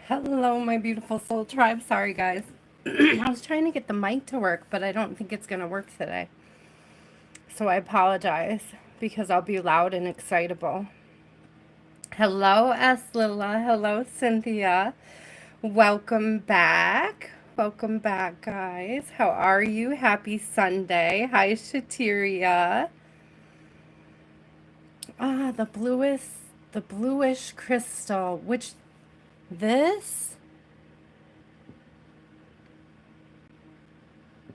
Hello, my beautiful soul tribe. Sorry, guys. I was trying to get the mic to work, but I don't think it's going to work today. So I apologize because I'll be loud and excitable. Hello, Esila. Hello, Cynthia. Welcome back. Welcome back, guys. How are you? Happy Sunday. Hi, Shhateria. Ah, the bluish crystal. This?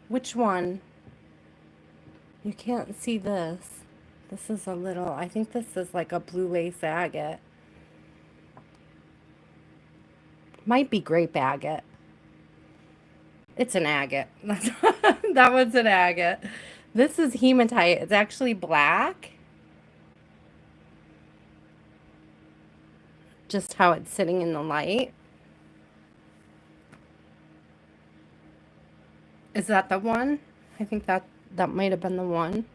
Which one? You can't see this. This is a little, I think this is like a blue lace agate. Might be grape agate. It's an agate. That one's an agate. This is hematite. It's actually black. Just how it's sitting in the light. Is that the one? I think that might have been the one.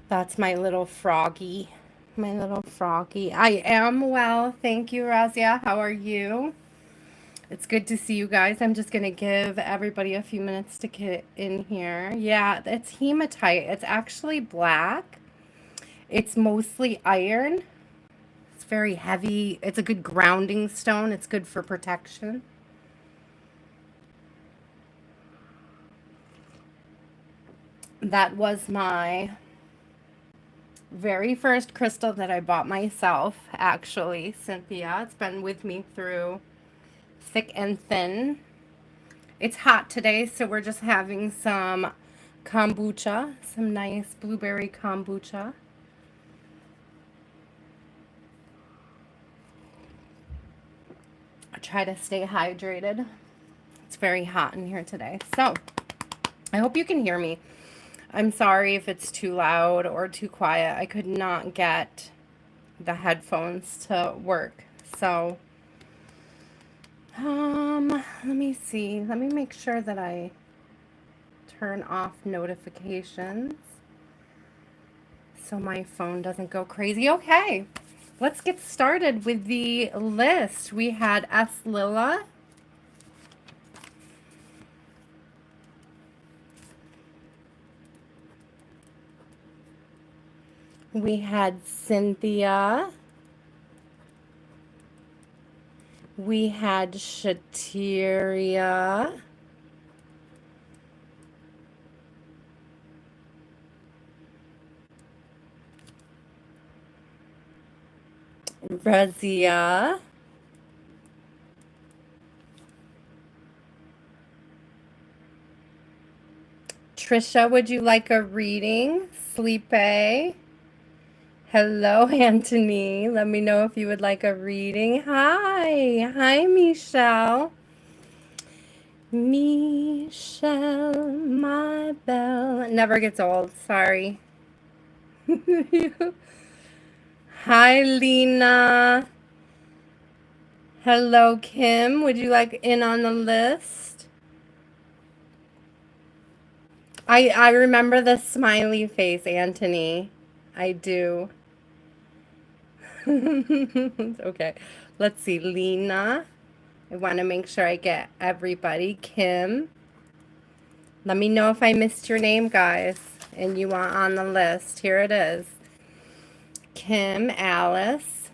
That's my little froggy. My little froggy. I am well. Thank you, Rezia. How are you? It's good to see you guys. I'm just going to give everybody a few minutes to get in here. Yeah, it's hematite. It's actually black. It's mostly iron. It's very heavy. It's a good grounding stone. It's good for protection. That was my very first crystal that I bought myself, actually, Cynthia. It's been with me through thick and thin. It's hot today, so we're just having some kombucha, some nice blueberry kombucha. I try to stay hydrated. It's very hot in here today. So, I hope you can hear me. I'm sorry if it's too loud or too quiet. I could not get the headphones to work. So, let me see. Let me make sure that I turn off notifications so my phone doesn't go crazy. Okay, let's get started with the list. We had Esila. We had Cynthia. We had Shhateria. Rezia. Trisha, would you like a reading? Sleepy. Hello, Anthony. Let me know if you would like a reading. Hi. Hi, Michelle. Michelle, my belle. It never gets old. Sorry. Hi, Lena. Hello, Kim. Would you like in on the list? I remember the smiley face, Anthony. I do. Okay. Let's see. Lena. I want to make sure I get everybody. Kim. Let me know if I missed your name, guys, and you want on the list. Here it is. Kim, Alice.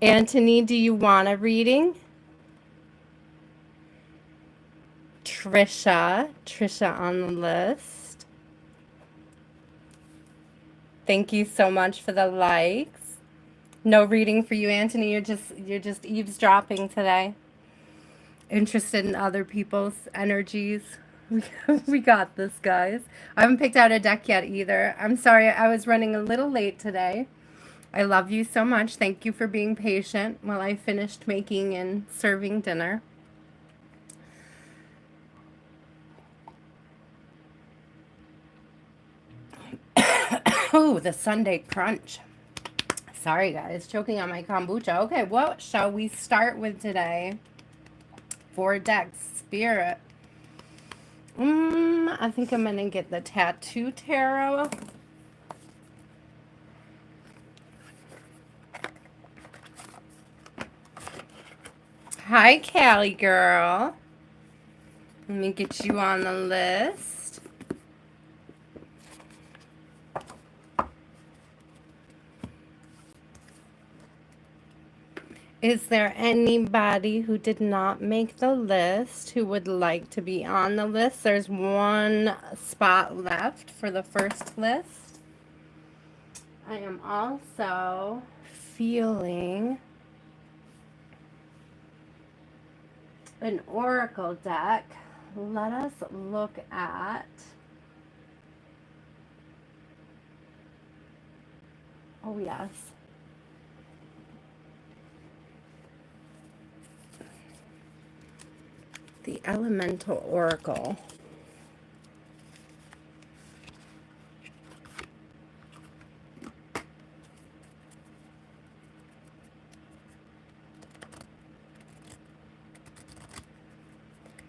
Anthony, do you want a reading? Trisha. Trisha on the list. Thank you so much for the likes. No reading for you, Anthony. You're just eavesdropping today. Interested in other people's energies. We got this, guys. I haven't picked out a deck yet either. I'm sorry, I was running a little late today. I love you so much. Thank you for being patient while I finished making and serving dinner. Oh, the Sunday crunch. Sorry, guys. Choking on my kombucha. Okay, what shall we start with today? For decks, Spirit. I think I'm going to get the Tattoo Tarot. Hi, Cali girl. Let me get you on the list. Is there anybody who did not make the list who would like to be on the list? There's one spot left for the first list. I am also feeling an oracle deck. Let us look at, oh yes, the elemental oracle.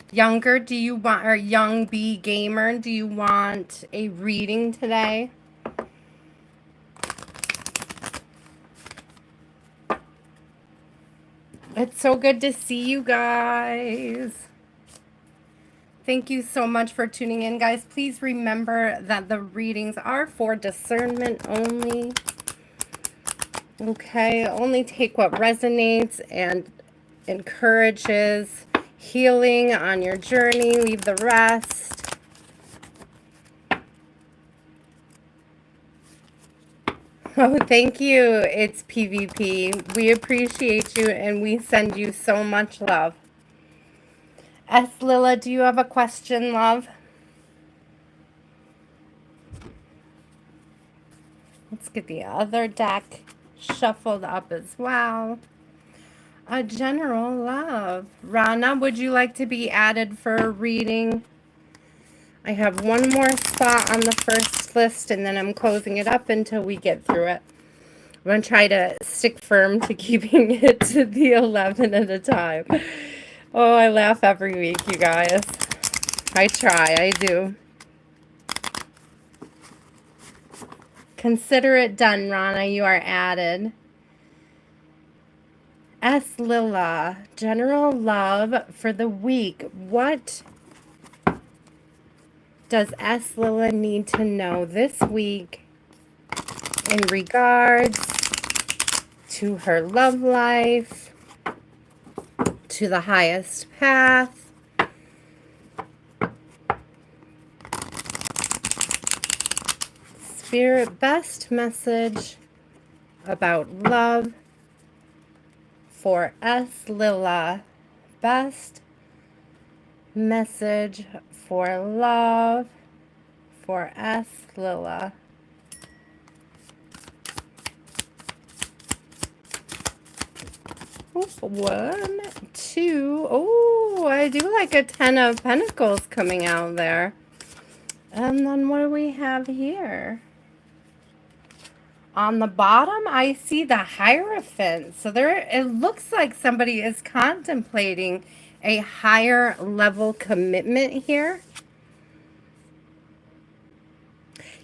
Younger, do you want, or young bee gamer, do you want a reading today? It's so good to see you guys. Thank you so much for tuning in, guys. Please remember that the readings are for discernment only. Okay, only take what resonates and encourages healing on your journey. Leave the rest. Oh, thank you. It's PvP. We appreciate you and we send you so much love. Esila, do you have a question, love? Let's get the other deck shuffled up as well. A general love. Rana, would you like to be added for a reading? I have one more spot on the first list, and then I'm closing it up until we get through it. I'm going to try to stick firm to keeping it to the 11 at a time. Oh, I laugh every week, you guys. I try, I do. Consider it done, Rana. You are added. Esila, general love for the week. What does Esila need to know this week in regards to her love life, to the highest path, Spirit, best message about love for Esila. Best message for love for Esila. One, two. Oh, I do like a 10 of Pentacles coming out there. And then what do we have here? On the bottom, I see the Hierophant. So there, it looks like somebody is contemplating a higher level commitment here.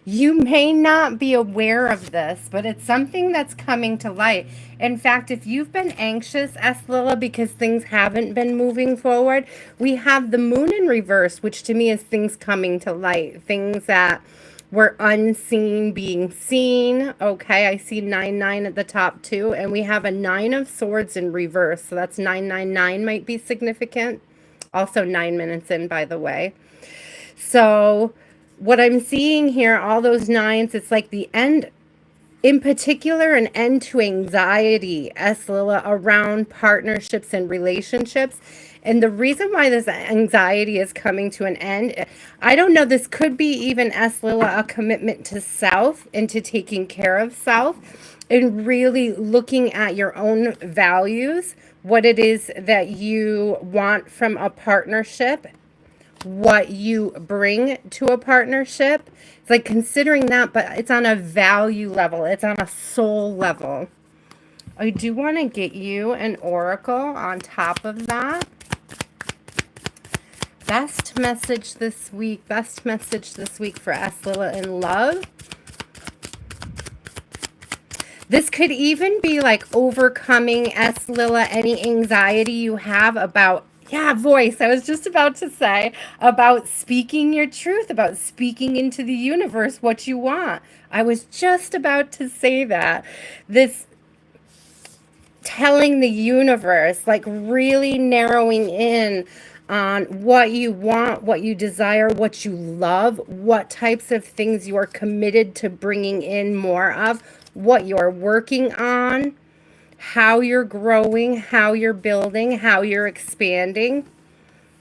You may not be aware of this, but it's something that's coming to light. In fact, if you've been anxious, Esila, because things haven't been moving forward, we have the moon in reverse, which to me is things coming to light. Things that were unseen being seen. Okay, I see 9-9 at the top too. And we have a 9 of Swords in reverse. So that's 999 might be significant. Also 9 minutes in, by the way. So what I'm seeing here, all those 9s, it's like the end, in particular, an end to anxiety, Esila, around partnerships and relationships. And the reason why this anxiety is coming to an end, I don't know, this could be even, Esila, a commitment to self and to taking care of self and really looking at your own values, what it is that you want from a partnership, what you bring to a partnership. It's like considering that, but it's on a value level. It's on a soul level. I do want to get you an oracle on top of that. Best message this week. Best message this week for Esila in love. This could even be like overcoming, Esila, any anxiety you have about, yeah, voice. I was just about to say about speaking your truth, about speaking into the universe what you want. I was just about to say that. This telling the universe, like really narrowing in on what you want, what you desire, what you love, what types of things you are committed to bringing in more of, what you're working on, how you're growing, how you're building, how you're expanding.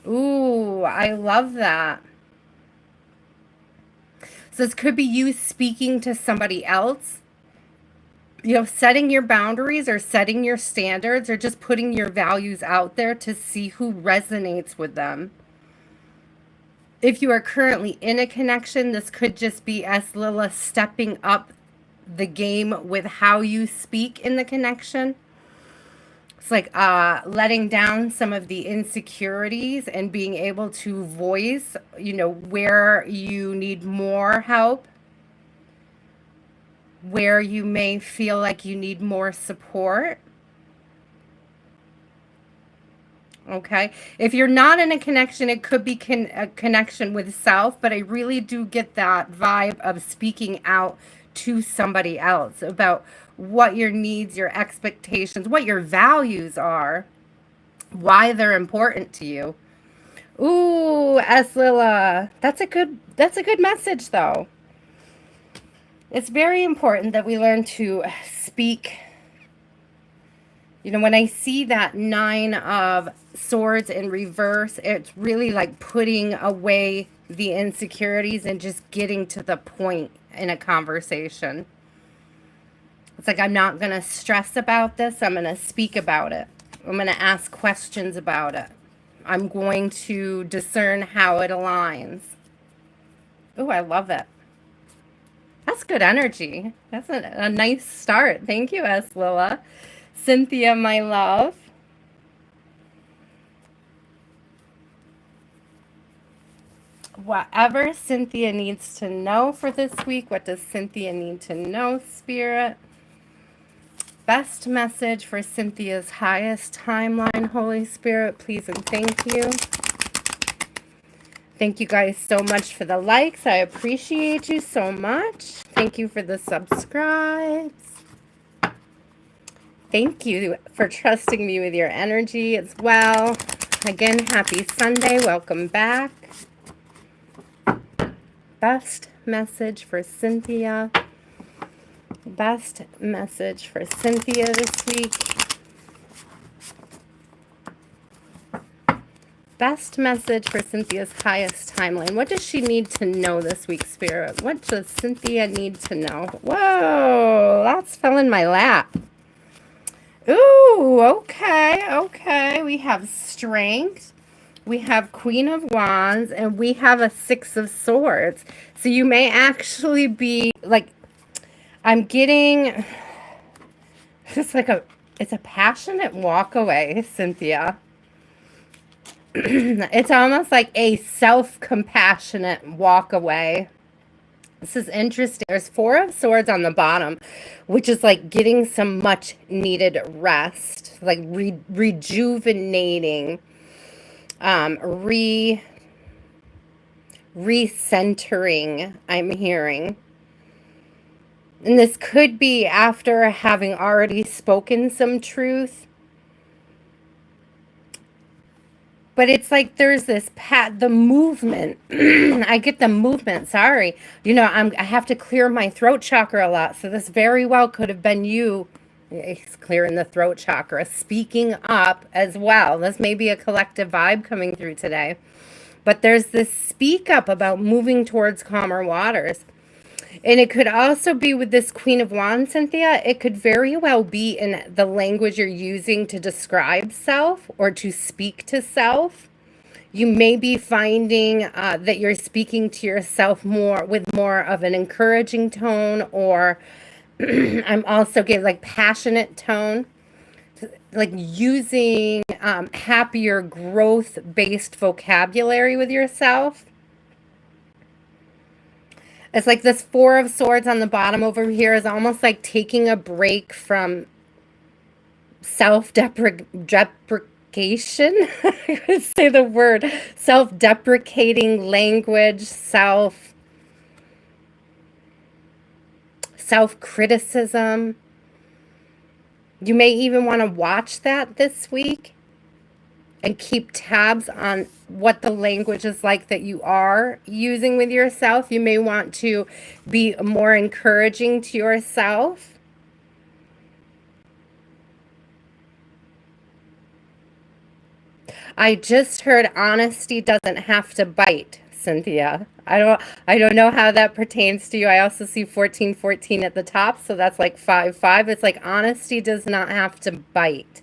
Ooh, I love that. So this could be you speaking to somebody else, you know, setting your boundaries or setting your standards or just putting your values out there to see who resonates with them. If you are currently in a connection, this could just be Esila stepping up the game with how you speak in the connection. It's like letting down some of the insecurities and being able to voice, you know, where you need more help, where you may feel like you need more support. Okay. If you're not in a connection, it could be a connection with self, but I really do get that vibe of speaking out to somebody else about what your needs, your expectations, what your values are, why they're important to you. Ooh, Esila. That's a good message though. It's very important that we learn to speak. You know, when I see that 9 of Swords in reverse, it's really like putting away the insecurities and just getting to the point in a conversation. It's like, I'm not going to stress about this. I'm going to speak about it. I'm going to ask questions about it. I'm going to discern how it aligns. Oh, I love it. That's good energy. That's a nice start. Thank you, Esila. Cynthia, my love. Whatever Cynthia needs to know for this week, what does Cynthia need to know, Spirit? Best message for Cynthia's highest timeline, Holy Spirit, please and thank you. Thank you guys so much for the likes. I appreciate you so much. Thank you for the subscribes. Thank you for trusting me with your energy as well. Again, happy Sunday. Welcome back. Best message for Cynthia. Best message for Cynthia this week. Best message for Cynthia's highest timeline. What does she need to know this week, Spirit? What does Cynthia need to know? Whoa, that's fell in my lap. Ooh, okay, okay. We have strength. We have Queen of Wands, and we have a Six of Swords. So you may actually be, like, I'm getting, it's like it's a passionate walk away, Cynthia. It's almost like a self-compassionate walk away. This is interesting. There's 4 of Swords on the bottom, which is like getting some much needed rest, like rejuvenating, recentering, I'm hearing. And this could be after having already spoken some truth. But it's like there's this the movement. I get the movement, sorry. You know, I have to clear my throat chakra a lot. So this very well could have been you clearing the throat chakra, speaking up as well. This may be a collective vibe coming through today. But there's this speak up about moving towards calmer waters. And it could also be with this Queen of Wands, Cynthia. It could very well be in the language you're using to describe self or to speak to self. You may be finding that you're speaking to yourself with more of an encouraging tone, or I'm also getting like passionate tone, like using happier growth-based vocabulary with yourself. It's like this Four of Swords on the bottom over here is almost like taking a break from self-deprecation. I could say the word self-deprecating language, self-criticism. You may even want to watch that this week and keep tabs on what the language is like that you are using with yourself. You may want to be more encouraging to yourself. I just heard honesty doesn't have to bite, Cynthia. I don't know how that pertains to you. I also see 1414 at the top, so that's like 5-5. It's like honesty does not have to bite.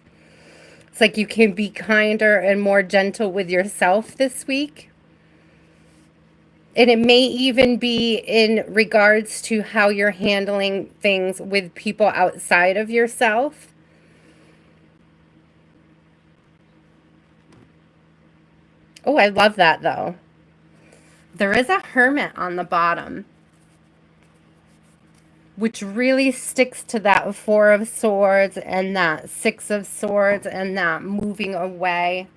It's like you can be kinder and more gentle with yourself this week. And it may even be in regards to how you're handling things with people outside of yourself. Oh, I love that though. There is a hermit on the bottom, which really sticks to that Four of Swords and that Six of Swords and that moving away,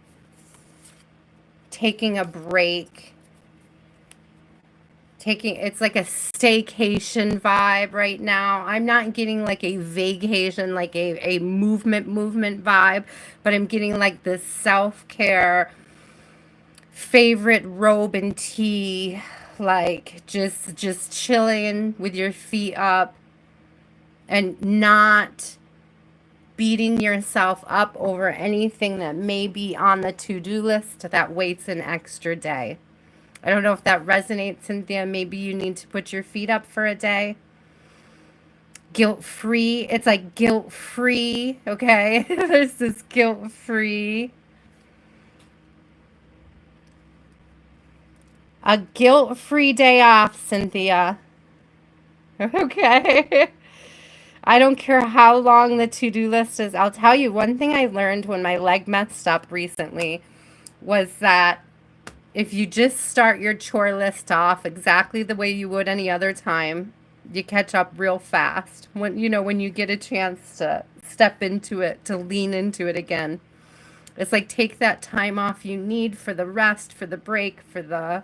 taking a break, it's like a staycation vibe right now. I'm not getting like a vacation, like a movement vibe, but I'm getting like this self-care, favorite robe and tea, like just chilling with your feet up and not beating yourself up over anything that may be on the to-do list that waits an extra day. I don't know if that resonates, Cynthia. Maybe you need to put your feet up for a day. Guilt-free. It's like guilt-free, okay? There's this guilt-free. A guilt-free day off, Cynthia. Okay. I don't care how long the to-do list is. I'll tell you, one thing I learned when my leg messed up recently was that if you just start your chore list off exactly the way you would any other time, you catch up real fast. When you get a chance to step into it, to lean into it again. It's like take that time off you need for the rest, for the break, for the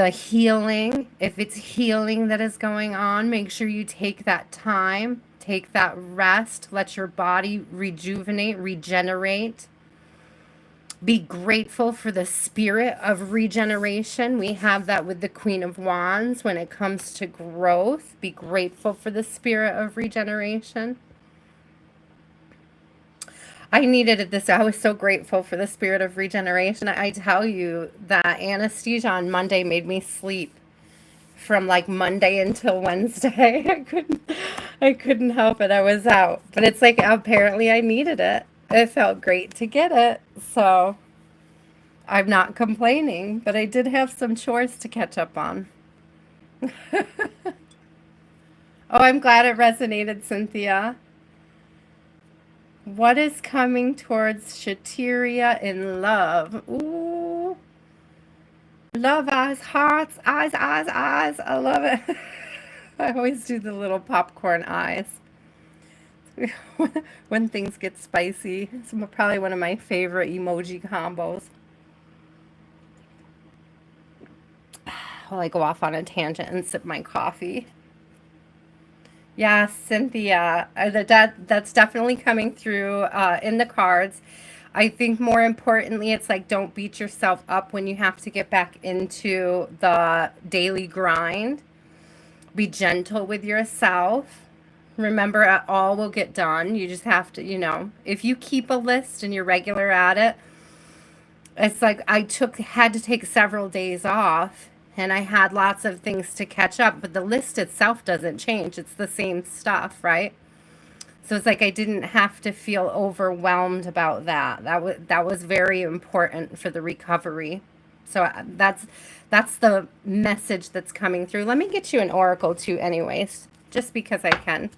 healing. If it's healing that is going on, make sure you take that time, take that rest, let your body rejuvenate, regenerate. Be grateful for the spirit of regeneration. We have that with the Queen of Wands when it comes to growth. Be grateful for the spirit of regeneration. I needed this. I was so grateful for the spirit of regeneration. I tell you that anesthesia on Monday made me sleep from like Monday until Wednesday. I couldn't help it. I was out. But it's like apparently I needed it. It felt great to get it. So I'm not complaining, but I did have some chores to catch up on. Oh, I'm glad it resonated, Cynthia. What is coming towards Shhateria in love? Ooh. Love, eyes, hearts, eyes, eyes, eyes. I love it. I always do the little popcorn eyes. When things get spicy. It's probably one of my favorite emoji combos. While I go off on a tangent and sip my coffee. Yeah, Cynthia, that's definitely coming through in the cards. I think more importantly, it's like don't beat yourself up when you have to get back into the daily grind. Be gentle with yourself. Remember, all will get done. You just have to, if you keep a list and you're regular at it, it's like I had to take several days off. And I had lots of things to catch up, but the list itself doesn't change. It's the same stuff, right? So it's like I didn't have to feel overwhelmed about that. That was very important for the recovery. So that's the message that's coming through. Let me get you an oracle too, anyways, just because I can.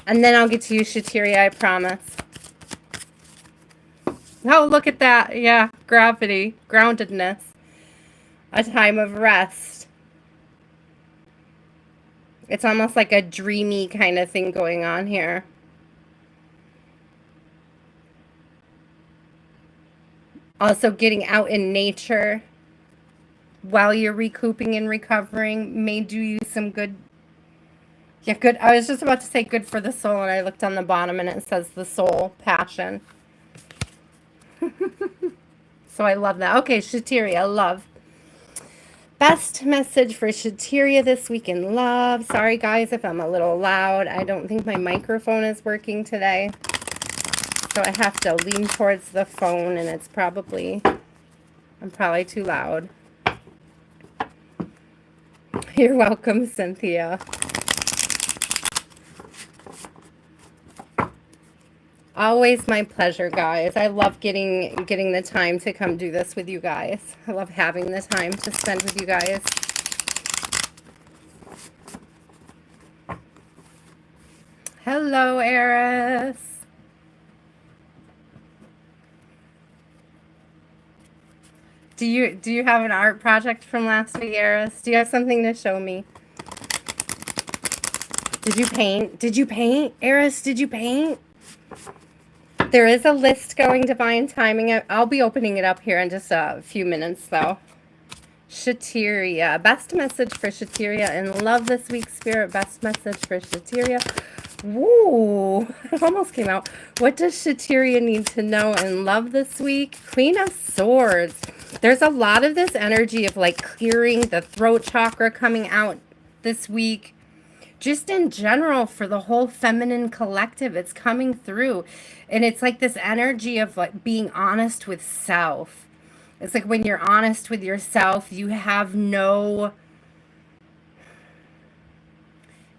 And then I'll get to you, Shhateria, I promise. Oh, look at that. Yeah, gravity, groundedness. A time of rest. It's almost like a dreamy kind of thing going on here. Also getting out in nature while you're recouping and recovering may do you some good. Yeah, good. I was just about to say good for the soul, and I looked on the bottom and it says the soul passion. So I love that. Okay, Shhateria, love. Best message for Shhateria this week in love. Sorry, guys, if I'm a little loud. I don't think my microphone is working today. So I have to lean towards the phone, and it's probably, I'm probably too loud. You're welcome, Cynthia. Always my pleasure, guys. I love getting the time to come do this with you guys. I love having the time to spend with you guys. Hello, Aries. Do you have an art project from last week, Aries? Do you have something to show me? Did you paint? Did you paint? Aries, did you paint? There is a list going, divine timing. I'll be opening it up here in just a few minutes, though. Shhateria. Best message for Shhateria in love this week, Spirit. Best message for Shhateria. Woo! It almost came out. What does Shhateria need to know in love this week? Queen of Swords. There's a lot of this energy of like clearing the throat chakra coming out this week. Just in general for the whole feminine collective, it's coming through. And it's like this energy of like being honest with self. It's like when you're honest with yourself, you have no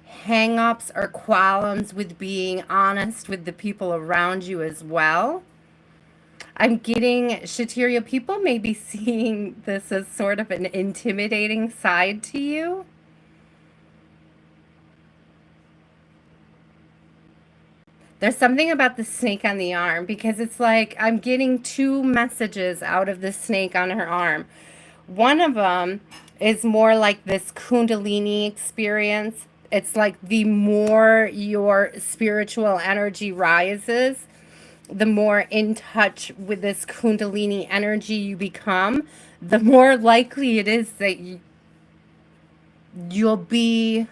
hang-ups or qualms with being honest with the people around you as well. I'm getting, Shhateria, people may be seeing this as sort of an intimidating side to you. There's something about the snake on the arm, because it's like I'm getting two messages out of the snake on her arm. One of them is more like this Kundalini experience. It's like the more your spiritual energy rises, the more in touch with this Kundalini energy you become, the more likely it is that you'll be...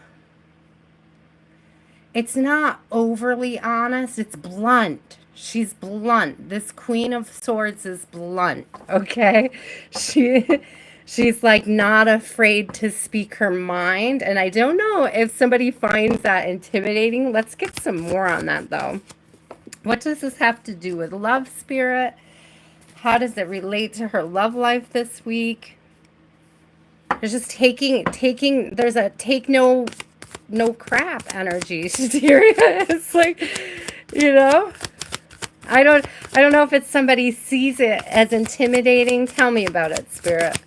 It's not overly honest. It's blunt. She's blunt. This Queen of Swords is blunt, okay? She's like not afraid to speak her mind. And I don't know if somebody finds that intimidating. Let's get some more on that, though. What does this have to do with love, Spirit? How does it relate to her love life this week? There's just there's a take no crap energy. It's like, you know, I don't know if it's somebody sees it as intimidating. Tell me about it, Spirit.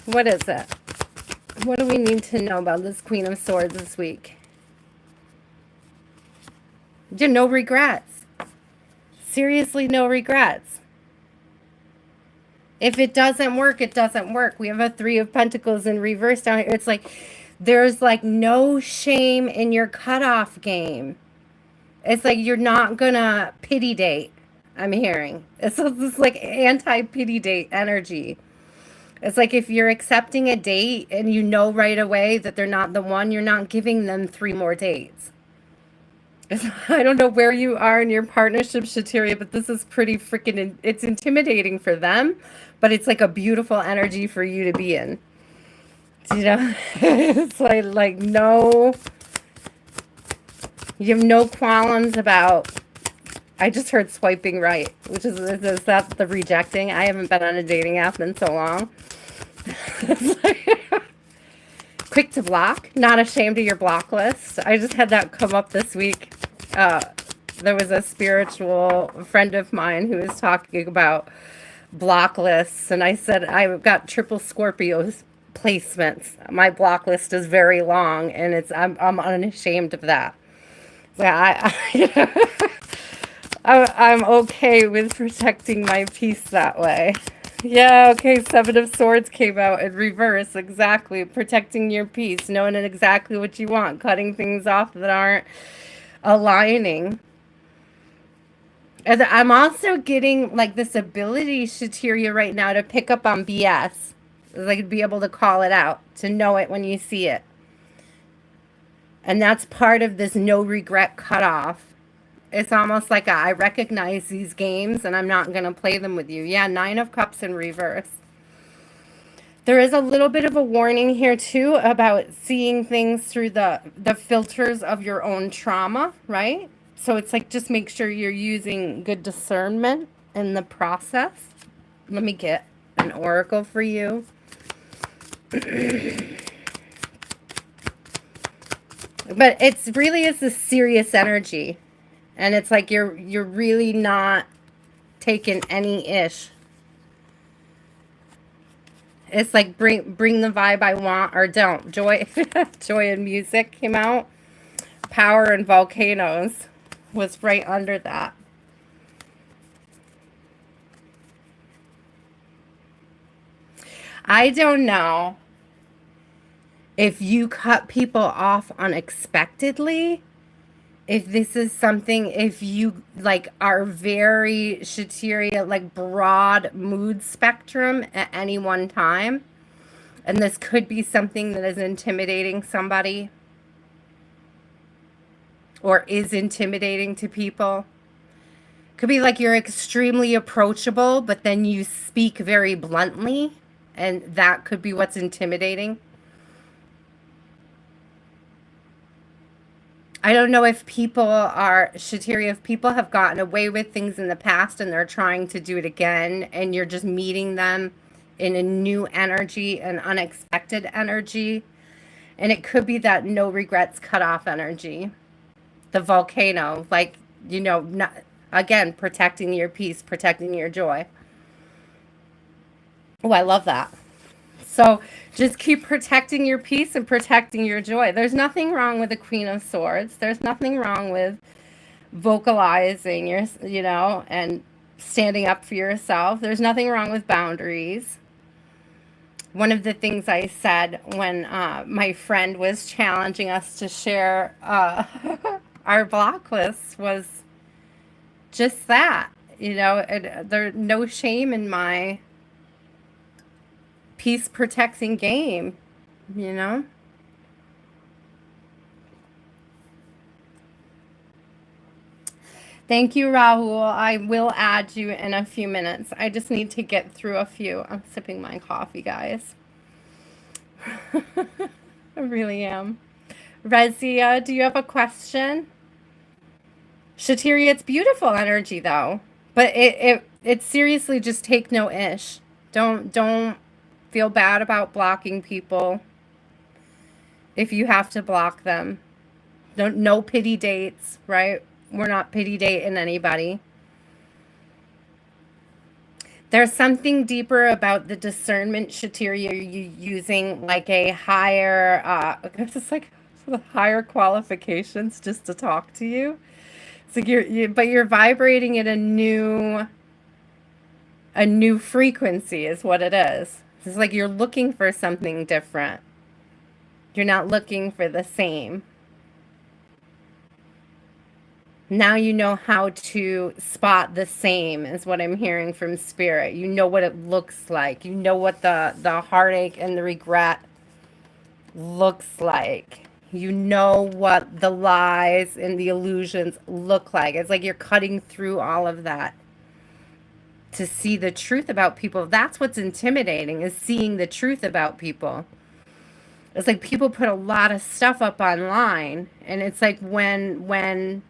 What is it? What do we need to know about this Queen of Swords this week? No regrets. Seriously, no regrets. If it doesn't work, it doesn't work. We have a Three of Pentacles in reverse down here. It's like there's like no shame in your cutoff game. It's like you're not gonna pity date, I'm hearing. It's like anti-pity date energy. It's like if you're accepting a date and you know right away that they're not the one, you're not giving them 3 more dates. I don't know where you are in your partnership, Shhateria, but this is pretty freaking... It's intimidating for them, but it's like a beautiful energy for you to be in. You know? It's like no... You have no qualms about... I just heard swiping right, which is that the rejecting? I haven't been on a dating app in so long. Quick to block, not ashamed of your block list. I just had that come up this week. There was a spiritual friend of mine who was talking about block lists, and I said I've got triple Scorpios placements. My block list is very long, and I'm unashamed of that. Yeah, I'm okay with protecting my peace that way. Yeah, okay, Seven of Swords came out in reverse. Exactly. Protecting your peace, knowing exactly what you want, cutting things off that aren't aligning. And I'm also getting like this ability, Shhateria, right now to pick up on BS. Like be able to call it out, to know it when you see it. And that's part of this no regret cutoff. It's almost like I recognize these games and I'm not going to play them with you. Yeah, Nine of Cups in reverse. There is a little bit of a warning here too about seeing things through the filters of your own trauma, right? So it's like just make sure you're using good discernment in the process. Let me get an oracle for you. But it's really is a serious energy. And it's like you're really not taking any ish. It's like bring the vibe I want or don't. Joy joy and music came out. Power and volcanoes was right under that. I don't know if you cut people off unexpectedly, if this is something, if you like are very Shhateria, like broad mood spectrum at any one time, and this could be something that is intimidating somebody or is intimidating to people. Could be like you're extremely approachable, but then you speak very bluntly, and that could be what's intimidating. I don't know if people are, Shhateria, if people have gotten away with things in the past and they're trying to do it again, and you're just meeting them in a new energy, an unexpected energy. And it could be that no regrets cut off energy. The volcano, like, not, again, protecting your peace, protecting your joy. Oh, I love that. So just keep protecting your peace and protecting your joy. There's nothing wrong with the Queen of Swords. There's nothing wrong with vocalizing and standing up for yourself. There's nothing wrong with boundaries. One of the things I said when my friend was challenging us to share our block list was just that. There's no shame in my peace protecting game, you know? Thank you, Raul. I will add you in a few minutes. I just need to get through a few. I'm sipping my coffee, guys. I really am. Rezia, do you have a question? Shhateria, it's beautiful energy though. But it seriously just take no ish. Don't feel bad about blocking people if you have to block them. Don't, no pity dates, right? We're not pity dating anybody. There's something deeper about the discernment, Shhateria, you using like a higher, just like higher qualifications just to talk to you. So but you're vibrating at a new frequency is what it is. It's like you're looking for something different. You're not looking for the same. Now you know how to spot the same is what I'm hearing from spirit. You know what it looks like. You know what the heartache and the regret looks like. You know what the lies and the illusions look like. It's like you're cutting through all of that to see the truth about people. That's what's intimidating, is seeing the truth about people. It's like people put a lot of stuff up online, and it's like when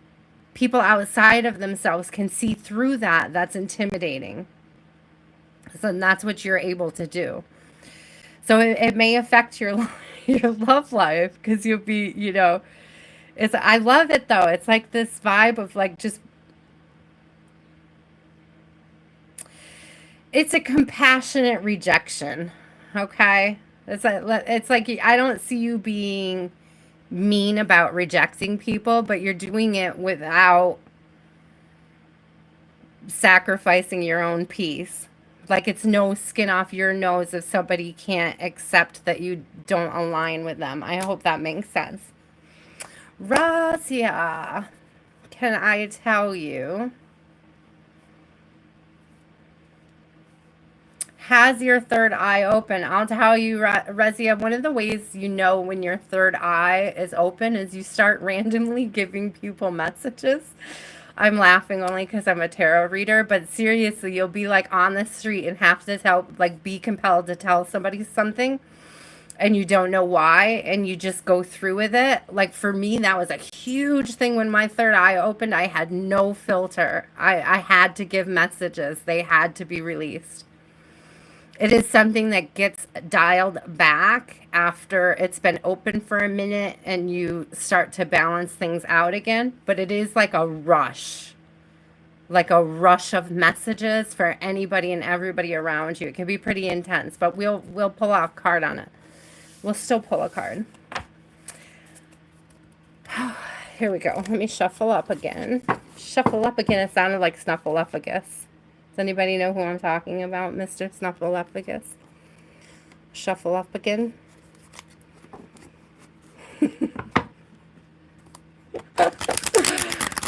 people outside of themselves can see through that, that's intimidating. So that's what you're able to do. So it may affect your love life, because you'll be, it's, I love it though. It's like this vibe of like just, it's a compassionate rejection. Okay. It's like I don't see you being mean about rejecting people, but you're doing it without sacrificing your own peace. Like it's no skin off your nose if somebody can't accept that you don't align with them. I hope that makes sense. Rezia, can I tell you, has your third eye open? I'll tell you, Rezia, one of the ways you know when your third eye is open is you start randomly giving people messages. I'm laughing only because I'm a tarot reader, but seriously, you'll be like on the street and have to tell, like, be compelled to tell somebody something and you don't know why, and you just go through with it. Like for me, that was a huge thing when my third eye opened. I had no filter. I had to give messages, they had to be released. It is something that gets dialed back after it's been open for a minute and you start to balance things out again. But it is like a rush of messages for anybody and everybody around you. It can be pretty intense, but we'll pull off a card on it. We'll still pull a card. Here we go. Let me shuffle up again. Shuffle up again. It sounded like Snuffleupagus. Does anybody know who I'm talking about, Mr. Snuffleupagus? Shuffle up again.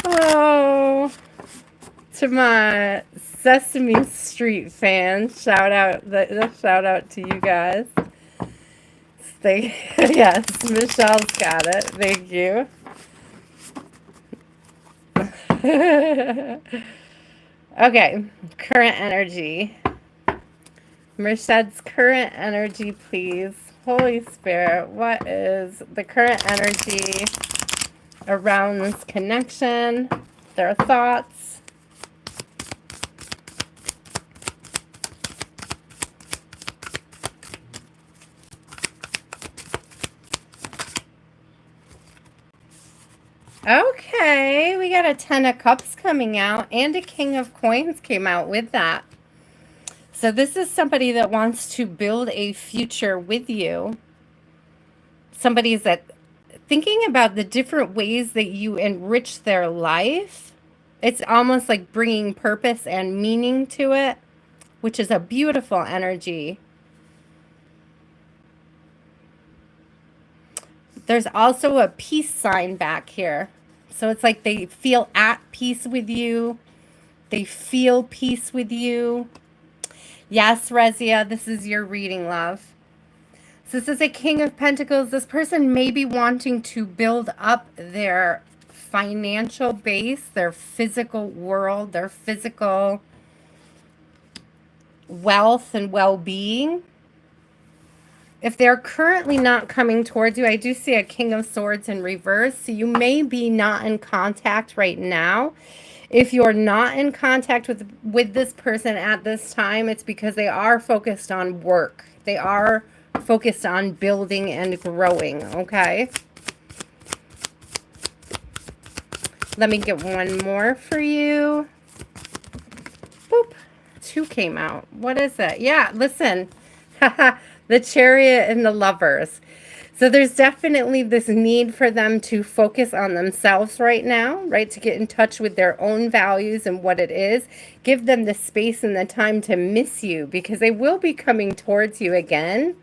Oh, to my Sesame Street fans, shout out to you guys. Yes, Michelle's got it. Thank you. Okay, current energy. Merced's current energy, please. Holy Spirit, what is the current energy around this connection? Their thoughts. Okay, we got a 10 of Cups coming out and a King of Coins came out with that. So this is somebody that wants to build a future with you. Somebody's that thinking about the different ways that you enrich their life. It's almost like bringing purpose and meaning to it, which is a beautiful energy. There's also a peace sign back here. So it's like they feel at peace with you. They feel peace with you. Yes, Rezia, this is your reading, love. So this is a King of Pentacles. This person may be wanting to build up their financial base, their physical world, their physical wealth and well-being. If they're currently not coming towards you, I do see a King of Swords in reverse. So you may be not in contact right now. If you're not in contact with this person at this time, it's because they are focused on work. They are focused on building and growing, okay? Let me get one more for you. Boop. 2 came out. What is it? Yeah, listen. The Chariot and the Lovers. So there's definitely this need for them to focus on themselves right now, right? To get in touch with their own values and what it is. Give them the space and the time to miss you because they will be coming towards you again.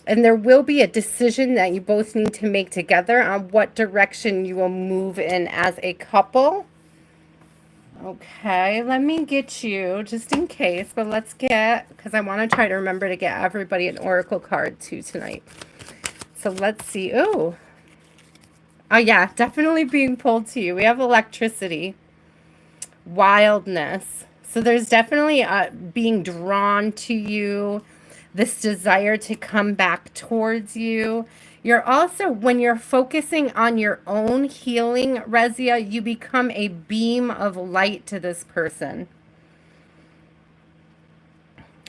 And there will be a decision that you both need to make together on what direction you will move in as a couple. Okay, let me get you, just in case, but let's get, because I want to try to remember to get everybody an oracle card too tonight. So let's see. Oh yeah, definitely being pulled to you. We have electricity, wildness. So there's definitely being drawn to you, this desire to come back towards you. You're also, when you're focusing on your own healing, Rezia, you become a beam of light to this person.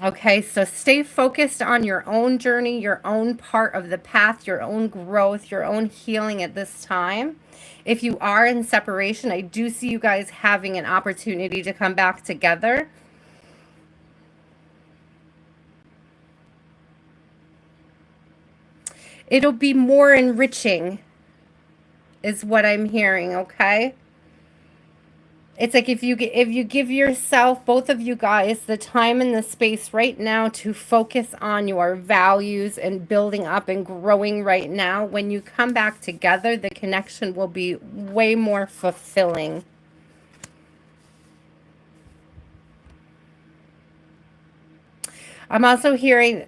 Okay, so stay focused on your own journey, your own part of the path, your own growth, your own healing at this time. If you are in separation, I do see you guys having an opportunity to come back together. It'll be more enriching, is what I'm hearing, okay? It's like if you give yourself, both of you guys, the time and the space right now to focus on your values and building up and growing right now, when you come back together, the connection will be way more fulfilling. I'm also hearing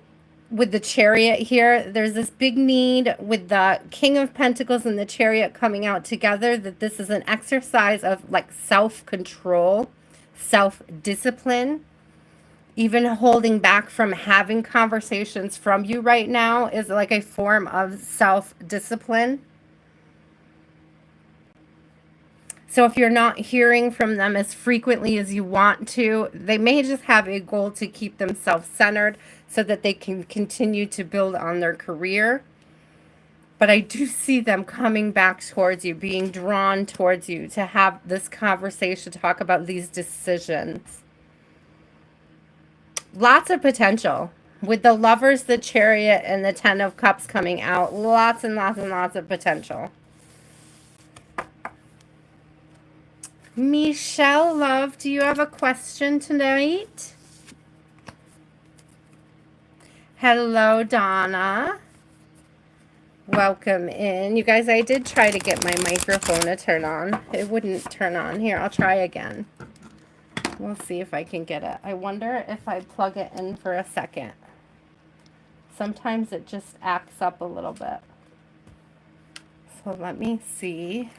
with the Chariot here, there's this big need with the King of Pentacles and the Chariot coming out together, that this is an exercise of like self-control, self-discipline. Even holding back from having conversations from you right now is like a form of self-discipline. So if you're not hearing from them as frequently as you want to, they may just have a goal to keep themselves centered so that they can continue to build on their career. But I do see them coming back towards you, being drawn towards you to have this conversation, talk about these decisions. Lots of potential. With the Lovers, the Chariot, and the Ten of Cups coming out, lots and lots and lots of potential. Michelle, love, do you have a question tonight? Hello, Donna. Welcome in. You guys, I did try to get my microphone to turn on. It wouldn't turn on. Here, I'll try again. We'll see if I can get it. I wonder if I plug it in for a second. Sometimes it just acts up a little bit. So let me see.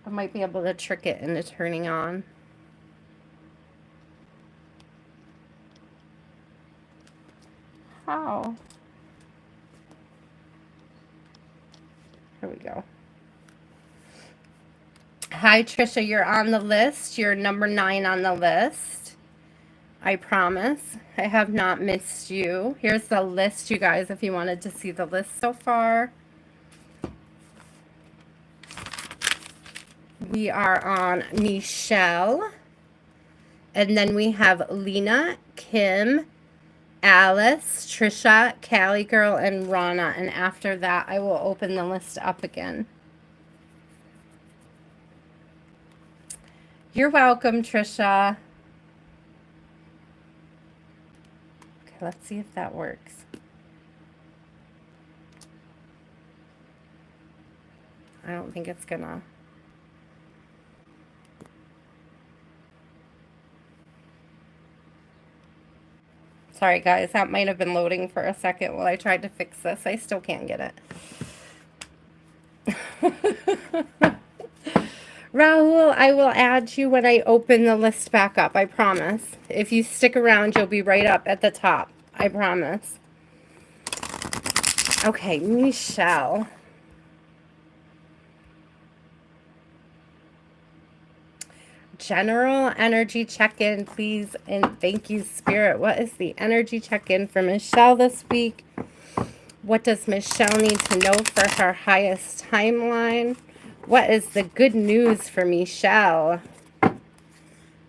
I might be able to trick it into turning on. How? Here we go. Hi, Trisha. You're on the list. You're number 9 on the list. I promise. I have not missed you. Here's the list, you guys, if you wanted to see the list so far. We are on Michelle. And then we have Lena, Kim, Alice, Trisha, Cali Girl, and Rana. And after that, I will open the list up again. You're welcome, Trisha. Okay, let's see if that works. I don't think it's gonna. Sorry, guys. That might have been loading for a second while I tried to fix this. I still can't get it. Raul, I will add you when I open the list back up. I promise. If you stick around, you'll be right up at the top. I promise. Okay, Michelle. General energy check-in, please, and thank you, Spirit. What is the energy check-in for Michelle this week? What does Michelle need to know for her highest timeline? What is the good news for Michelle?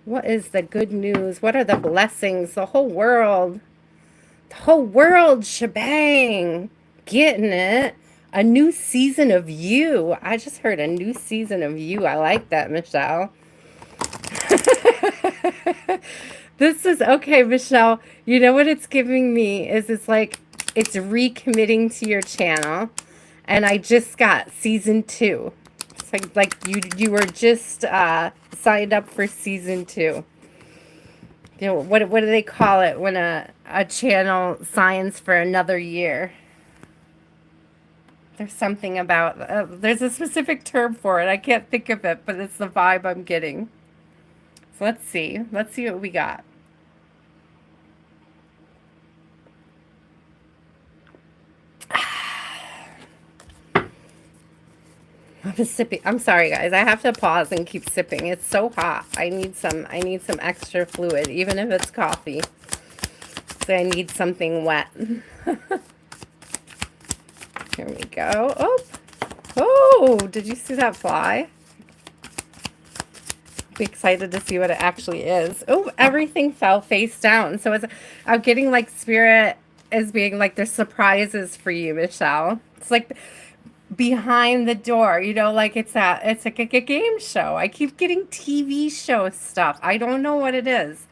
What is the good news? What are the blessings? The whole world shebang. Getting it. A new season of you. I just heard a new season of you. I like that, Michelle. This is okay, Michelle. You know what it's giving me is it's like it's recommitting to your channel, and I just got season 2. It's like you were just signed up for season 2. You know, what do they call it when a channel signs for another year? There's something about there's a specific term for it. I can't think of it, but it's the vibe I'm getting. So let's see what we got. I'm sipping. I'm sorry, guys. I have to pause and keep sipping. It's so hot. I need some extra fluid, even if it's coffee. So I need something wet. Here we go. Oh, did you see that fly? Be excited to see what it actually is. Oh, everything fell face down. So I'm getting like Spirit is being like there's surprises for you, Michelle. It's like behind the door, you know, like it's like a game show. I keep getting TV show stuff. I don't know what it is.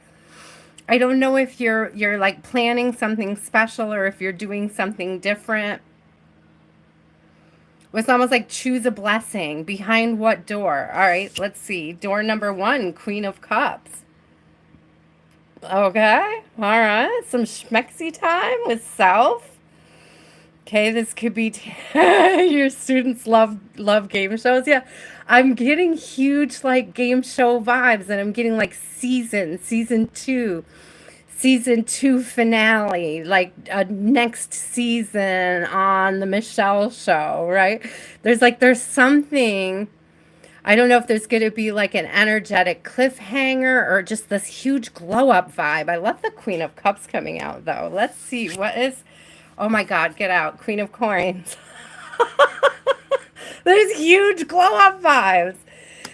I don't know if you're like planning something special or if you're doing something different. It's almost like choose a blessing. Behind what door? All right, let's see. Door number 1, Queen of Cups. Okay, all right. Some schmexy time with self. Okay, this could be your students love game shows. Yeah, I'm getting huge like game show vibes, and I'm getting like season two finale, like next season on the Michelle show, right? There's something. I don't know if there's going to be like an energetic cliffhanger or just this huge glow up vibe. I love the Queen of Cups coming out though. Let's see what is. Oh my God, get out, Queen of Coins. There's huge glow up vibes.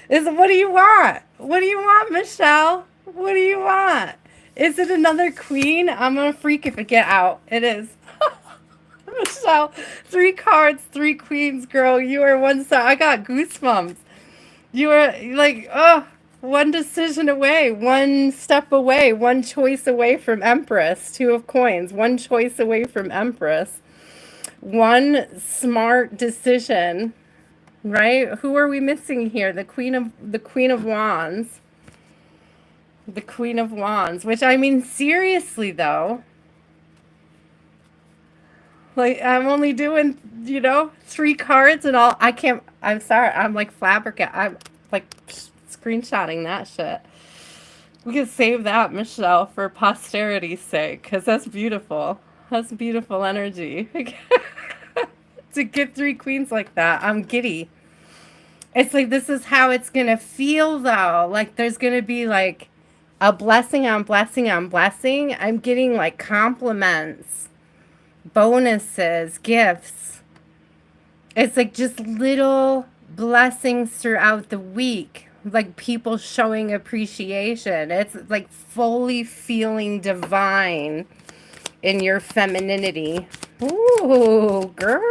What do you want? What do you want, Michelle? What do you want? Is it another queen? I'm gonna freak if it get out. It is. Michelle, 3 cards, 3 queens, girl. You are one side. I got goosebumps. You are like, oh, one decision away, one step away, one choice away from Empress. 2 of Coins, one choice away from Empress. One smart decision, right? Who are we missing here? The Queen of Wands. The Queen of Wands, which I mean, seriously though, like I'm only doing, 3 cards and all. I'm sorry. I'm like flabbergasted. I'm like screenshotting that shit. We can save that, Michelle, for posterity's sake, because that's beautiful. That's beautiful energy. To get 3 queens like that, I'm giddy. It's like, this is how it's going to feel, though. Like, there's going to be, like, a blessing on blessing on blessing. I'm getting, like, compliments, bonuses, gifts. It's, like, just little blessings throughout the week. Like, people showing appreciation. It's, like, fully feeling divine in your femininity. Ooh, girl.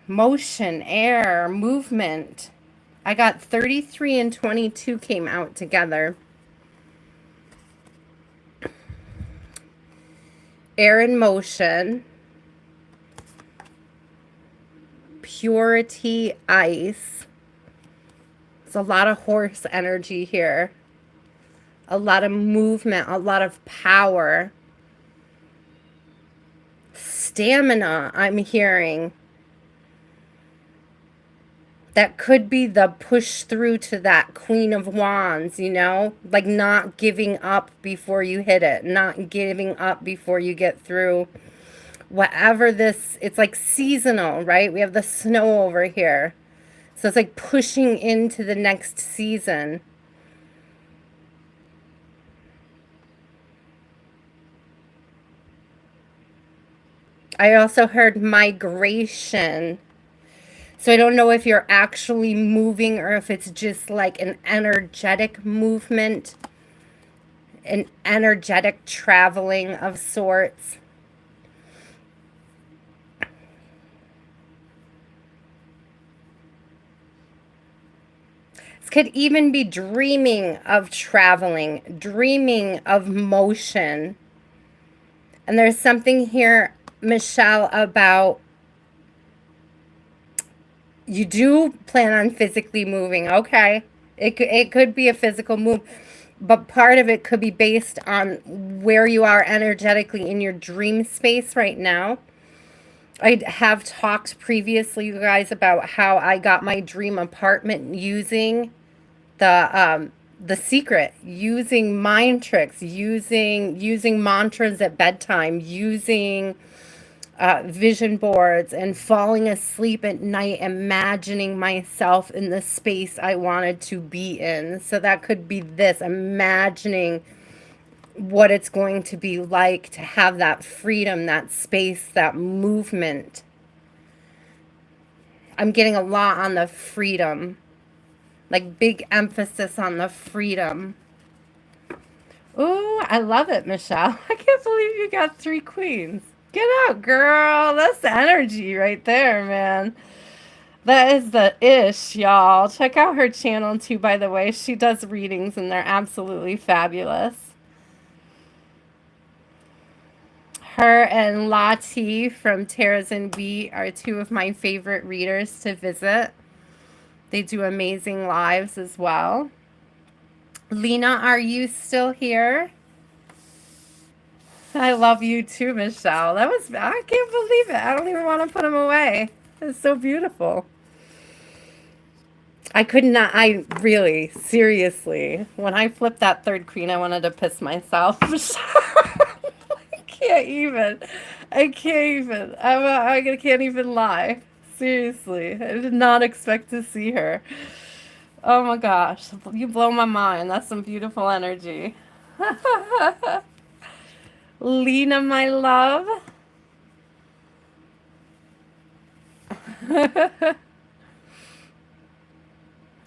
Motion, air, movement. I got 33 and 22 came out together. Air and motion. Purity, ice. It's a lot of horse energy here. A lot of movement, a lot of power. Stamina, I'm hearing. That could be the push through to that Queen of Wands, like not giving up before you hit it, not giving up before you get through whatever this, it's like seasonal, right? We have the snow over here. So it's like pushing into the next season. I also heard migration. So I don't know if you're actually moving or if it's just like an energetic movement, an energetic traveling of sorts. This could even be dreaming of traveling, dreaming of motion. And there's something here, Michelle, about you do plan on physically moving. Okay. It could be a physical move, but part of it could be based on where you are energetically in your dream space right now. I have talked previously, you guys, about how I got my dream apartment using the secret, using mind tricks, using mantras at bedtime, using vision boards, and falling asleep at night imagining myself in the space I wanted to be in. So that could be this, imagining what it's going to be like to have that freedom, that space, that movement. I'm getting a lot on the freedom, like big emphasis on the freedom. Ooh, I love it, Michelle. I can't believe you got 3 queens. Get out, girl. That's the energy right there, man. That is the ish, y'all. Check out her channel too, by the way. She does readings and they're absolutely fabulous. Her and Lati from Tara's and Beat are two of my favorite readers to visit. They do amazing lives as well. Lena, are you still here? I love you too, Michelle. I can't believe it. I don't even want to put them away. It's so beautiful. I really, seriously, when I flipped that third queen, I wanted to piss myself. I can't even. I can't even. I can't even lie. Seriously, I did not expect to see her. Oh my gosh, you blow my mind. That's some beautiful energy. Lena, my love.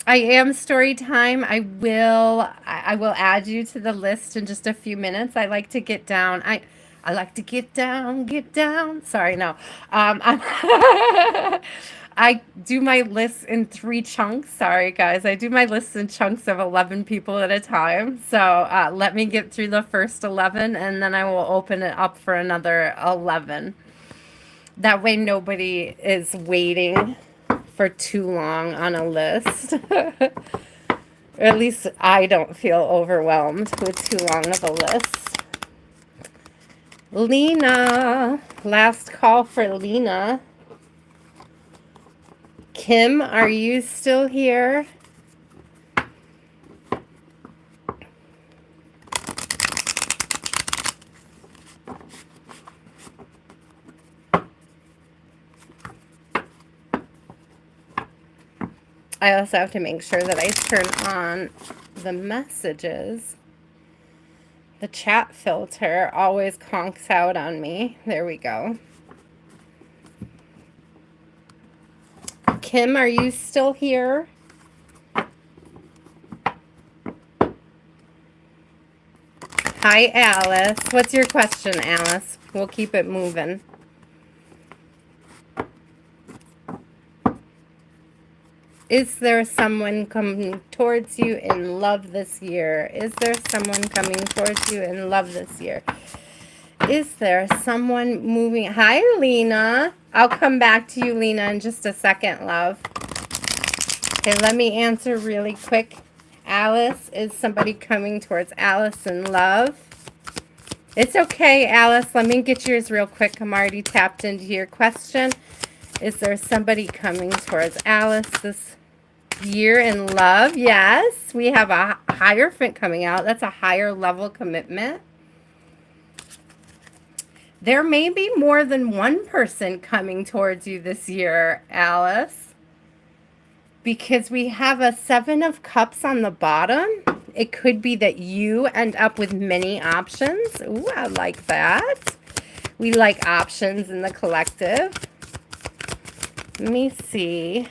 I am story time. I will add you to the list in just a few minutes. I like to get down. I like to get down, get down. Sorry, no. I do my lists in 3 chunks. Sorry, guys. I do my lists in chunks of 11 people at a time. So let me get through the first 11 and then I will open it up for another 11. That way nobody is waiting for too long on a list. Or at least I don't feel overwhelmed with too long of a list. Lena. Last call for Lena. Kim, are you still here? I also have to make sure that I turn on the messages. The chat filter always conks out on me. There we go. Kim, are you still here? Hi, Alice. What's your question, Alice? We'll keep it moving. Is there someone coming towards you in love this year? Is there someone coming towards you in love this year? Is there someone moving? Hi, Lena. I'll come back to you, Lena, in just a second, love. Okay, let me answer really quick. Alice, is somebody coming towards Alice in love? It's okay, Alice. Let me get yours real quick. I'm already tapped into your question. Is there somebody coming towards Alice this year in love? Yes, we have a Hierophant coming out. That's a higher level commitment. There may be more than one person coming towards you this year, Alice, because we have a 7 of Cups on the bottom. It could be that you end up with many options. Ooh, I like that. We like options in the collective. Let me see.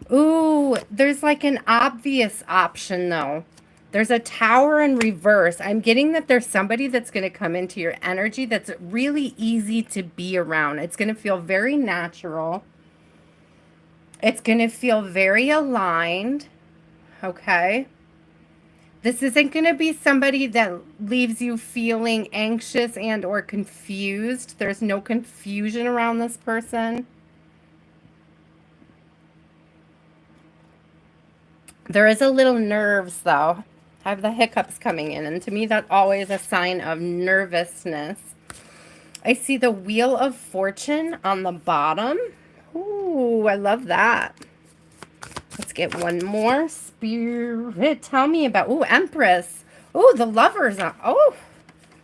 Ooh, there's like an obvious option though. There's a Tower in reverse. I'm getting that there's somebody that's going to come into your energy that's really easy to be around. It's going to feel very natural. It's going to feel very aligned. Okay. This isn't going to be somebody that leaves you feeling anxious and or confused. There's no confusion around this person. There is a little nerves, though. I have the hiccups coming in, and to me, that's always a sign of nervousness. I see the Wheel of Fortune on the bottom. Ooh, I love that. Let's get one more. Spirit, tell me about... Ooh, Empress. Ooh, the Lovers. Oh,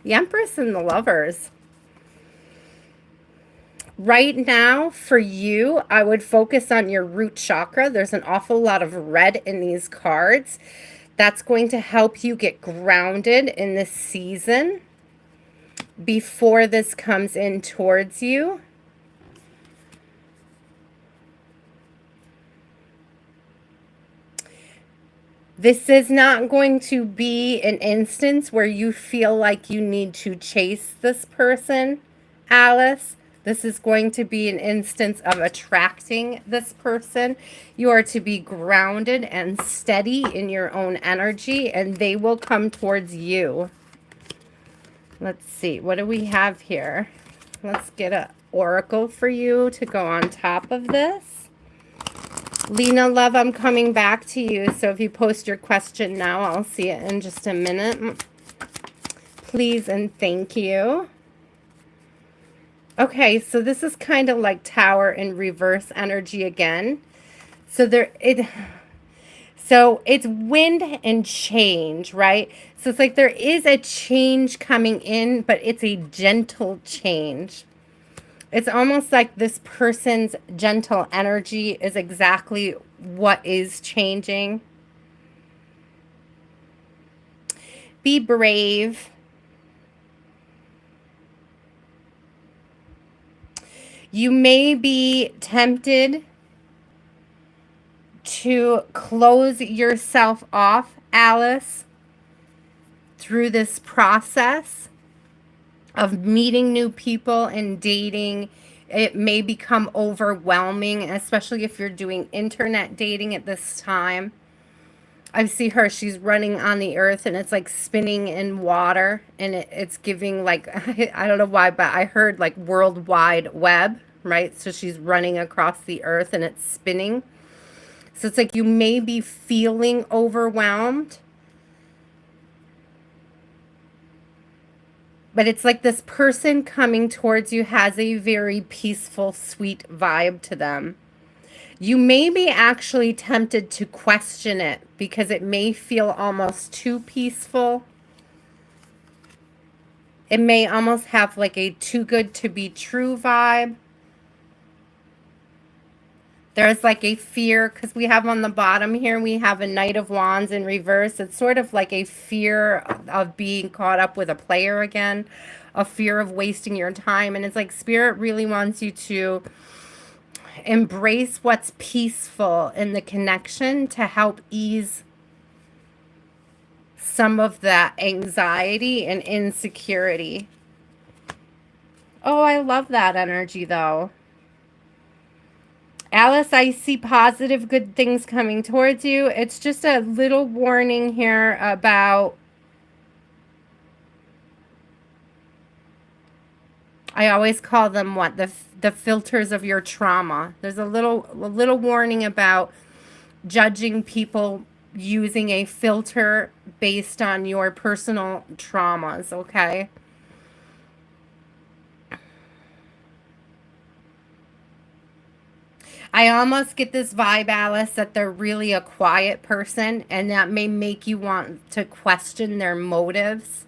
the Empress and the Lovers. Right now, for you, I would focus on your root chakra. There's an awful lot of red in these cards. That's going to help you get grounded in this season before this comes in towards you. This is not going to be an instance where you feel like you need to chase this person. Alice. This is going to be an instance of attracting this person. You are to be grounded and steady in your own energy, and they will come towards you. Let's see. What do we have here? Let's get an oracle for you to go on top of this. Lena, love, I'm coming back to you. So if you post your question now, I'll see it in just a minute. Please and thank you. Okay, so this is kind of like Tower in reverse energy again. So it's wind and change, right? So it's like there is a change coming in, but it's a gentle change. It's almost like this person's gentle energy is exactly what is changing. Be brave. You may be tempted to close yourself off, Alice, through this process of meeting new people and dating. It may become overwhelming, especially if you're doing internet dating at this time. I see her, she's running on the earth and it's like spinning in water, and it's giving like, I don't know why, but I heard like World Wide Web, right? So she's running across the earth and it's spinning. So it's like you may be feeling overwhelmed, but it's like this person coming towards you has a very peaceful, sweet vibe to them. You may be actually tempted to question it because it may feel almost too peaceful. It may almost have like a too good to be true vibe. There's like a fear, because we have on the bottom here, we have a Knight of Wands in reverse. It's sort of like a fear of being caught up with a player again, a fear of wasting your time. And it's like Spirit really wants you to embrace what's peaceful in the connection to help ease some of that anxiety and insecurity. Oh, I love that energy though. Alice, I see positive, good things coming towards you. It's just a little warning here about, I always call them what? The filters of your trauma. There's a little warning about judging people using a filter based on your personal traumas, okay? I almost get this vibe, Alice, that they're really a quiet person, and that may make you want to question their motives.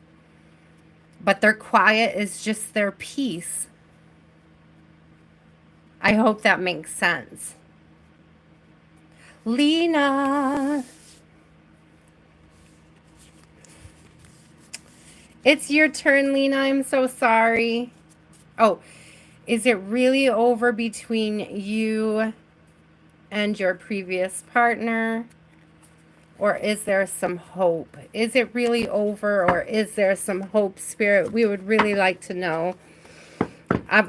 But their quiet is just their peace. I hope that makes sense. Lena. It's your turn, Lena. I'm so sorry. Oh, is it really over between you and your previous partner? Or is there some hope? Is it really over, or is there some hope, Spirit? We would really like to know.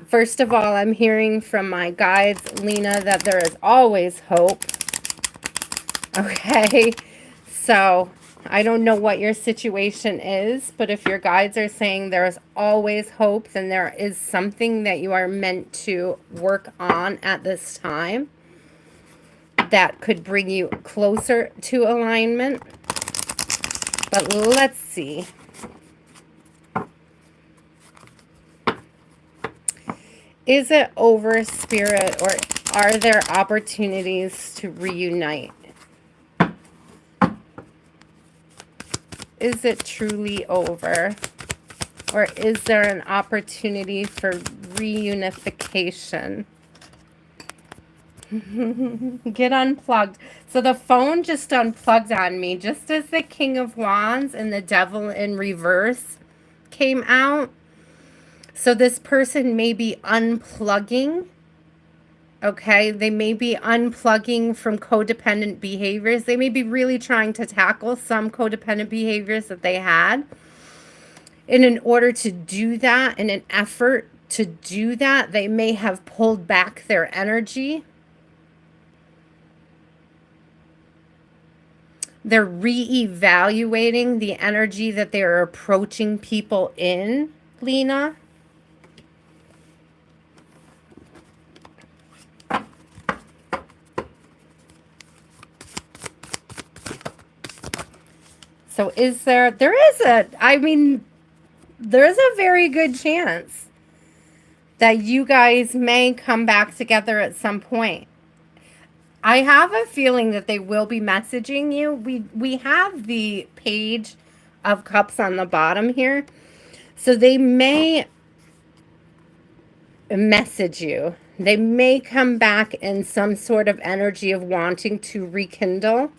First of all, I'm hearing from my guides, Lena, that there is always hope. Okay, so I don't know what your situation is, but if your guides are saying there is always hope, then there is something that you are meant to work on at this time that could bring you closer to alignment. But let's see. Is it over, Spirit, or are there opportunities to reunite? Is it truly over? Or is there an opportunity for reunification? Get unplugged. So the phone just unplugged on me just as the King of Wands and the Devil in reverse came out. So this person may be unplugging. Okay, they may be unplugging from codependent behaviors. They may be really trying to tackle some codependent behaviors that they had. And in order to do that, in an effort to do that, they may have pulled back their energy. They're reevaluating the energy that they're approaching people in, Lena. So there is a very good chance that you guys may come back together at some point. I have a feeling that they will be messaging you. We have the Page of Cups on the bottom here. So they may message you. They may come back in some sort of energy of wanting to rekindle.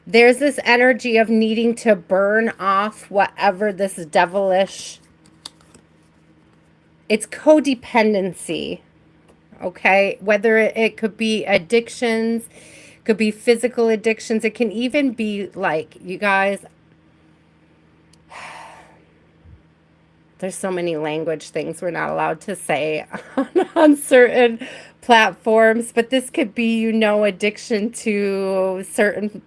There's this energy of needing to burn off whatever this devilish, it's codependency, okay? Whether it could be addictions, could be physical addictions. It can even be like, you guys, there's so many language things we're not allowed to say on certain platforms, but this could be, you know, addiction to certain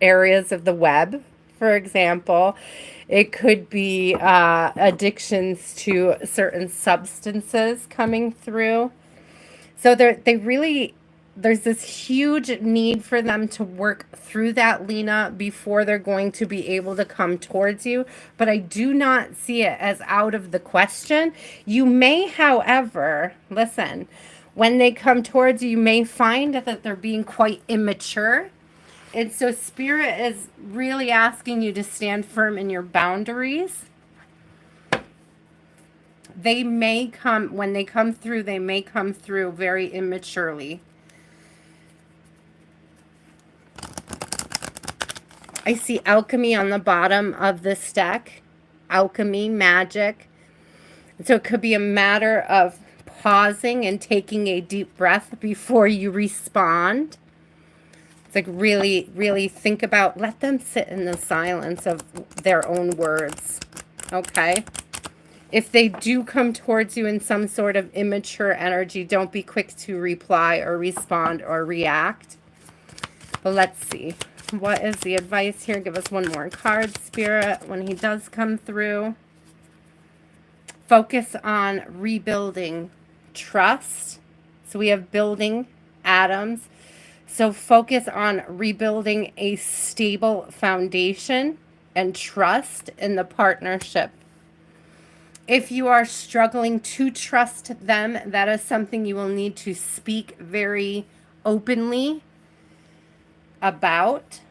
areas of the web, for example. It could be addictions to certain substances coming through. So there's this huge need for them to work through that, Lena, before they're going to be able to come towards you. But I do not see it as out of the question. You may, however, listen, when they come towards you, you may find that they're being quite immature. And so Spirit is really asking you to stand firm in your boundaries. They may come, when they come through, they may come through very immaturely. I see alchemy on the bottom of this deck. Alchemy, magic. So it could be a matter of pausing and taking a deep breath before you respond. It's like really, really think about, let them sit in the silence of their own words, okay? If they do come towards you in some sort of immature energy, don't be quick to reply or respond or react. But let's see. What is the advice here? Give us one more card, Spirit, when he does come through. Focus on rebuilding trust. So we have building atoms. So focus on rebuilding a stable foundation and trust in the partnership. If you are struggling to trust them, that is something you will need to speak very openly about.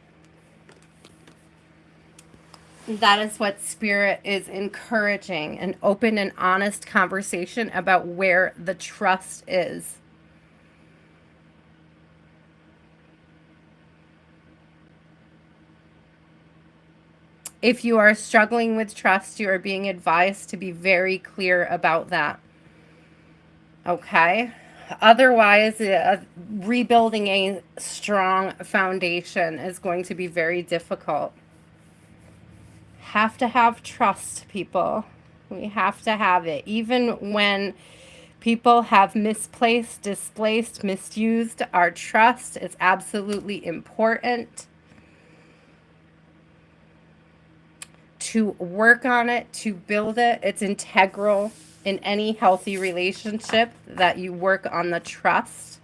That is what Spirit is encouraging, an open and honest conversation about where the trust is. If you are struggling with trust, you are being advised to be very clear about that. Okay? Otherwise, rebuilding a strong foundation is going to be very difficult. Have to have trust, people. We have to have it. Even when people have misplaced, displaced, misused our trust, it's absolutely important to work on it, to build it. It's integral in any healthy relationship that you work on the trust.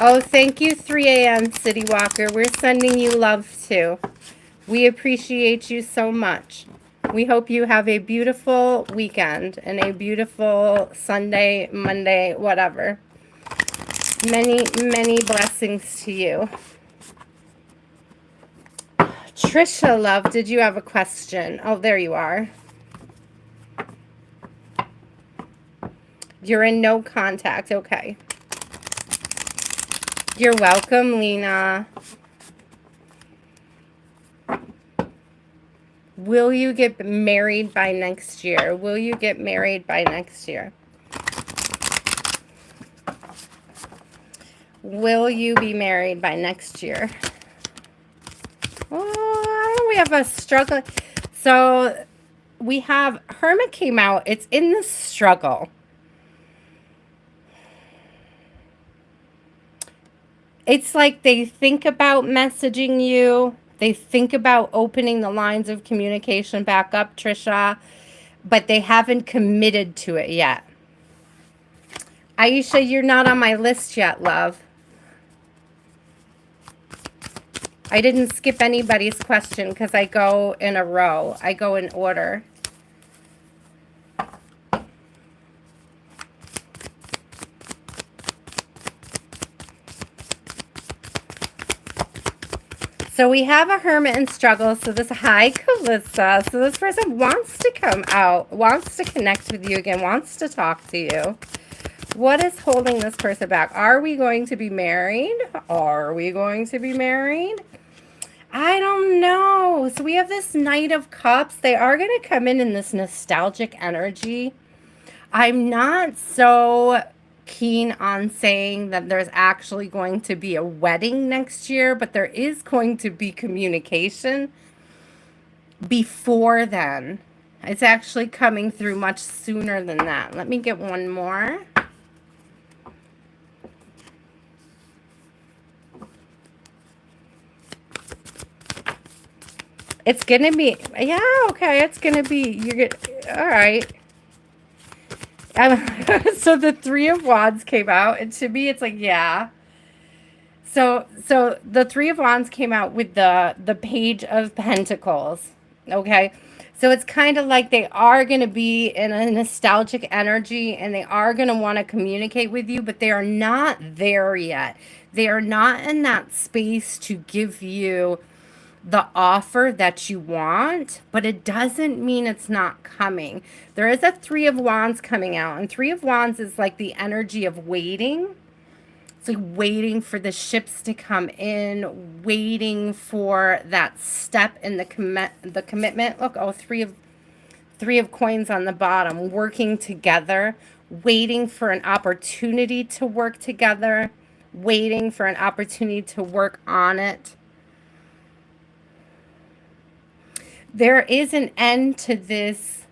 Oh, thank you, 3 a.m. City Walker. We're sending you love too. We appreciate you so much. We hope you have a beautiful weekend and a beautiful Sunday, Monday, whatever. Many, many blessings to you. Trisha, love, did you have a question? Oh, there you are. You're in no contact. Okay. You're welcome, Lena. Will you get married by next year? Will you get married by next year? Will you be married by next year? Oh, we have a struggle. So we have Hermit came out. It's in the struggle. It's like they think about messaging you. They think about opening the lines of communication back up, Trisha, but they haven't committed to it yet. Aisha, you're not on my list yet, love. I didn't skip anybody's question because I go in a row. I go in order. So we have a hermit in struggle. So this, hi, Kalissa. So this person wants to come out, wants to connect with you again, wants to talk to you. What is holding this person back? Are we going to be married? Are we going to be married? I don't know. So we have this Knight of Cups. They are going to come in this nostalgic energy. I'm not so keen on saying that there's actually going to be a wedding next year, but there is going to be communication before then. It's actually coming through much sooner than that. Let me get one more. It's going to be, yeah, okay, it's going to be, you're good. All right. So the Three of Wands came out, and to me, it's like, yeah. So the Three of Wands came out with the Page of Pentacles, okay? So it's kind of like they are going to be in a nostalgic energy, and they are going to want to communicate with you, but they are not there yet. They are not in that space to give you the offer that you want, but it doesn't mean it's not coming. There is a Three of Wands coming out, and Three of Wands is like the energy of waiting. It's like waiting for the ships to come in, waiting for that step in the commitment. Look, oh, three of coins on the bottom, working together, waiting for an opportunity to work together, waiting for an opportunity to work on it. There is an end to this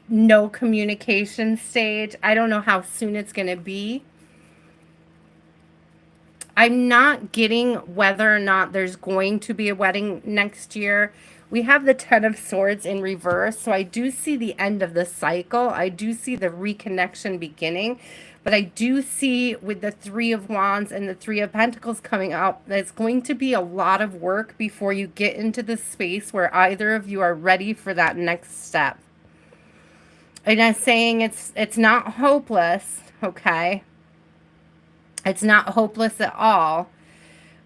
no communication stage. I don't know how soon it's going to be. I'm not getting whether or not there's going to be a wedding next year. We have the Ten of Swords in reverse, so I do see the end of the cycle. I do see the reconnection beginning, but I do see with the Three of Wands and the Three of Pentacles coming up, there's going to be a lot of work before you get into the space where either of you are ready for that next step. And I'm saying it's not hopeless, okay? It's not hopeless at all,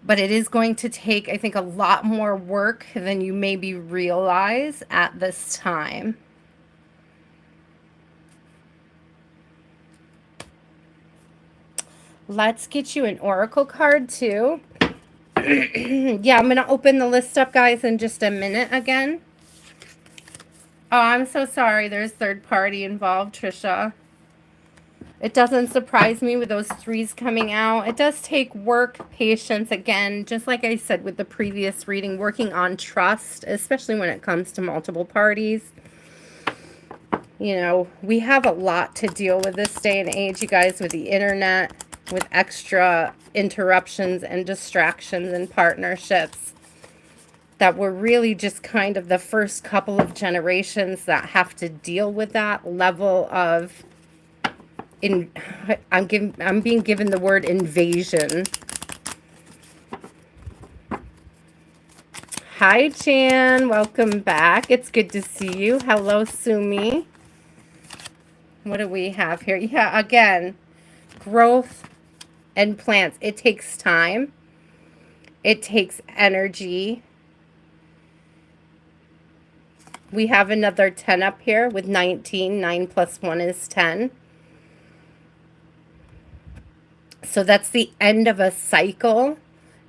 but it is going to take, I think, a lot more work than you maybe realize at this time. Let's get you an oracle card too. Yeah, I'm going to open the list up, guys, in just a minute again. Oh, I'm so sorry. There's third party involved, Trisha. It doesn't surprise me with those threes coming out. It does take work, patience, again, just like I said with the previous reading, working on trust, especially when it comes to multiple parties. You know, we have a lot to deal with this day and age, you guys, with the internet, with extra interruptions and distractions and partnerships, that we're really just kind of the first couple of generations that have to deal with that level of I'm being given the word invasion. Hi, Jan. Welcome back. It's good to see you. Hello, Sumi. What do we have here? Yeah, again, growth and plants. It takes time. It takes energy. We have another 10 up here with 19. 9 plus 1 is 10. So that's the end of a cycle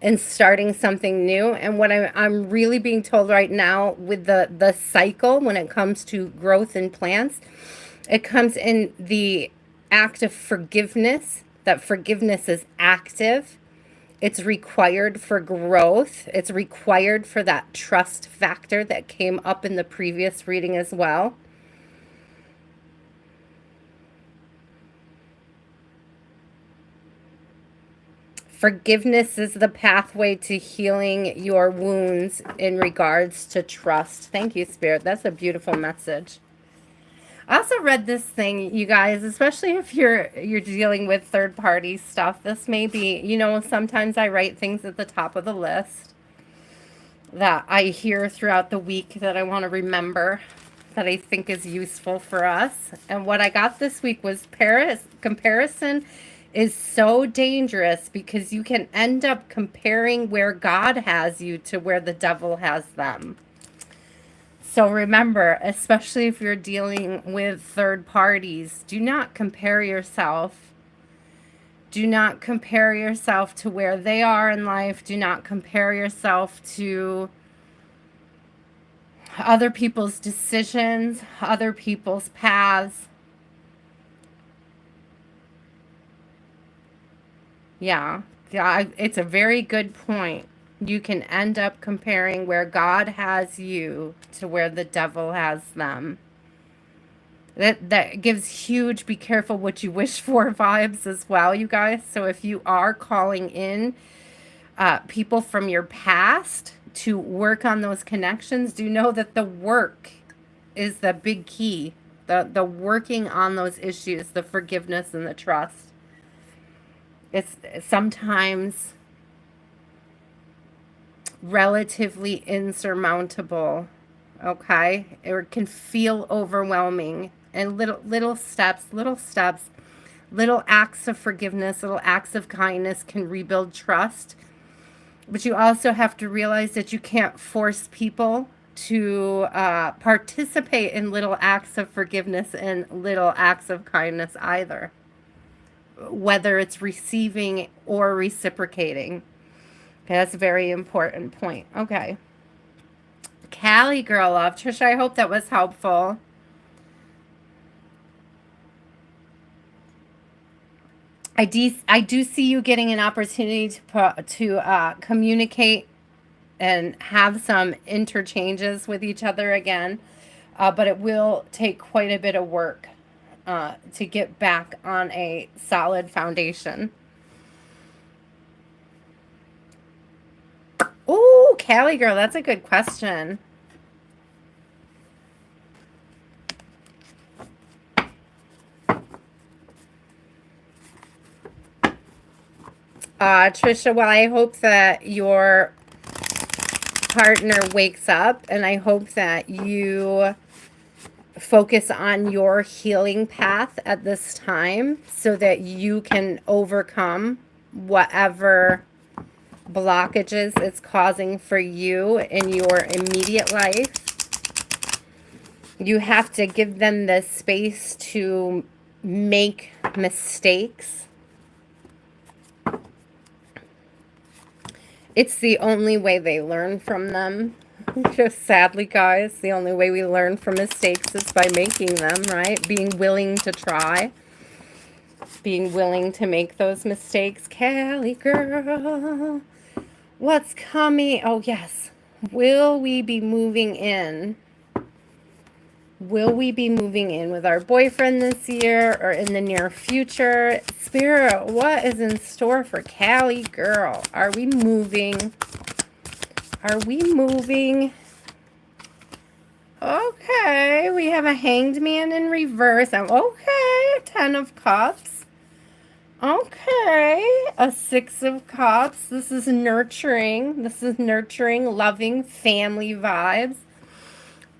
and starting something new. And what I'm really being told right now with the cycle, when it comes to growth in plants, it comes in the act of forgiveness that forgiveness is active. It's required for growth. It's required for that trust factor that came up in the previous reading as well. Forgiveness is the pathway to healing your wounds in regards to trust. Thank you, Spirit. That's a beautiful message. I also read this thing, you guys, especially if you're dealing with third-party stuff. This may be, you know, sometimes I write things at the top of the list that I hear throughout the week that I want to remember, that I think is useful for us. And what I got this week was comparison is so dangerous because you can end up comparing where God has you to where the devil has them. So remember, especially if you're dealing with third parties, do not compare yourself. Do not compare yourself to where they are in life. Do not compare yourself to other people's decisions, other people's paths. Yeah, it's a very good point. You can end up comparing where God has you to where the devil has them. That gives huge be careful what you wish for vibes as well, you guys. So if you are calling in people from your past to work on those connections, do know that the work is the big key. The working on those issues, the forgiveness and the trust. It's sometimes relatively insurmountable, okay? It can feel overwhelming. And little steps, little acts of forgiveness, little acts of kindness can rebuild trust. But you also have to realize that you can't force people to participate in little acts of forgiveness and little acts of kindness either, whether it's receiving or reciprocating. Okay, that's a very important point. Okay. Cali, girl love. Trisha, I hope that was helpful. I do see you getting an opportunity to communicate and have some interchanges with each other again, but it will take quite a bit of work to get back on a solid foundation. Oh, Cali girl, that's a good question. Trisha, well, I hope that your partner wakes up, and I hope that you focus on your healing path at this time so that you can overcome whatever blockages it's causing for you in your immediate life. You have to give them the space to make mistakes. It's the only way they learn from them. Just sadly, guys, the only way we learn from mistakes is by making them, right? Being willing to try. Being willing to make those mistakes. Cali girl, what's coming? Oh, yes. Will we be moving in? Will we be moving in with our boyfriend this year or in the near future? Spirit, what is in store for Cali girl? Are we moving? Are we moving? Okay, we have a Hanged Man in reverse. Okay, 10 of Cups. Okay, a 6 of Cups. This is nurturing. This is nurturing, loving family vibes.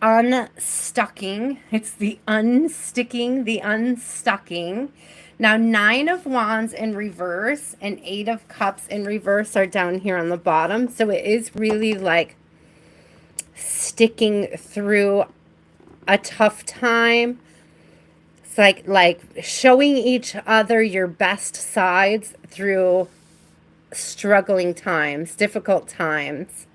Unstucking. It's the unsticking, the unstucking. Now, 9 of Wands in reverse and 8 of Cups in reverse are down here on the bottom. So it is really like sticking through a tough time. It's like showing each other your best sides through struggling times, difficult times.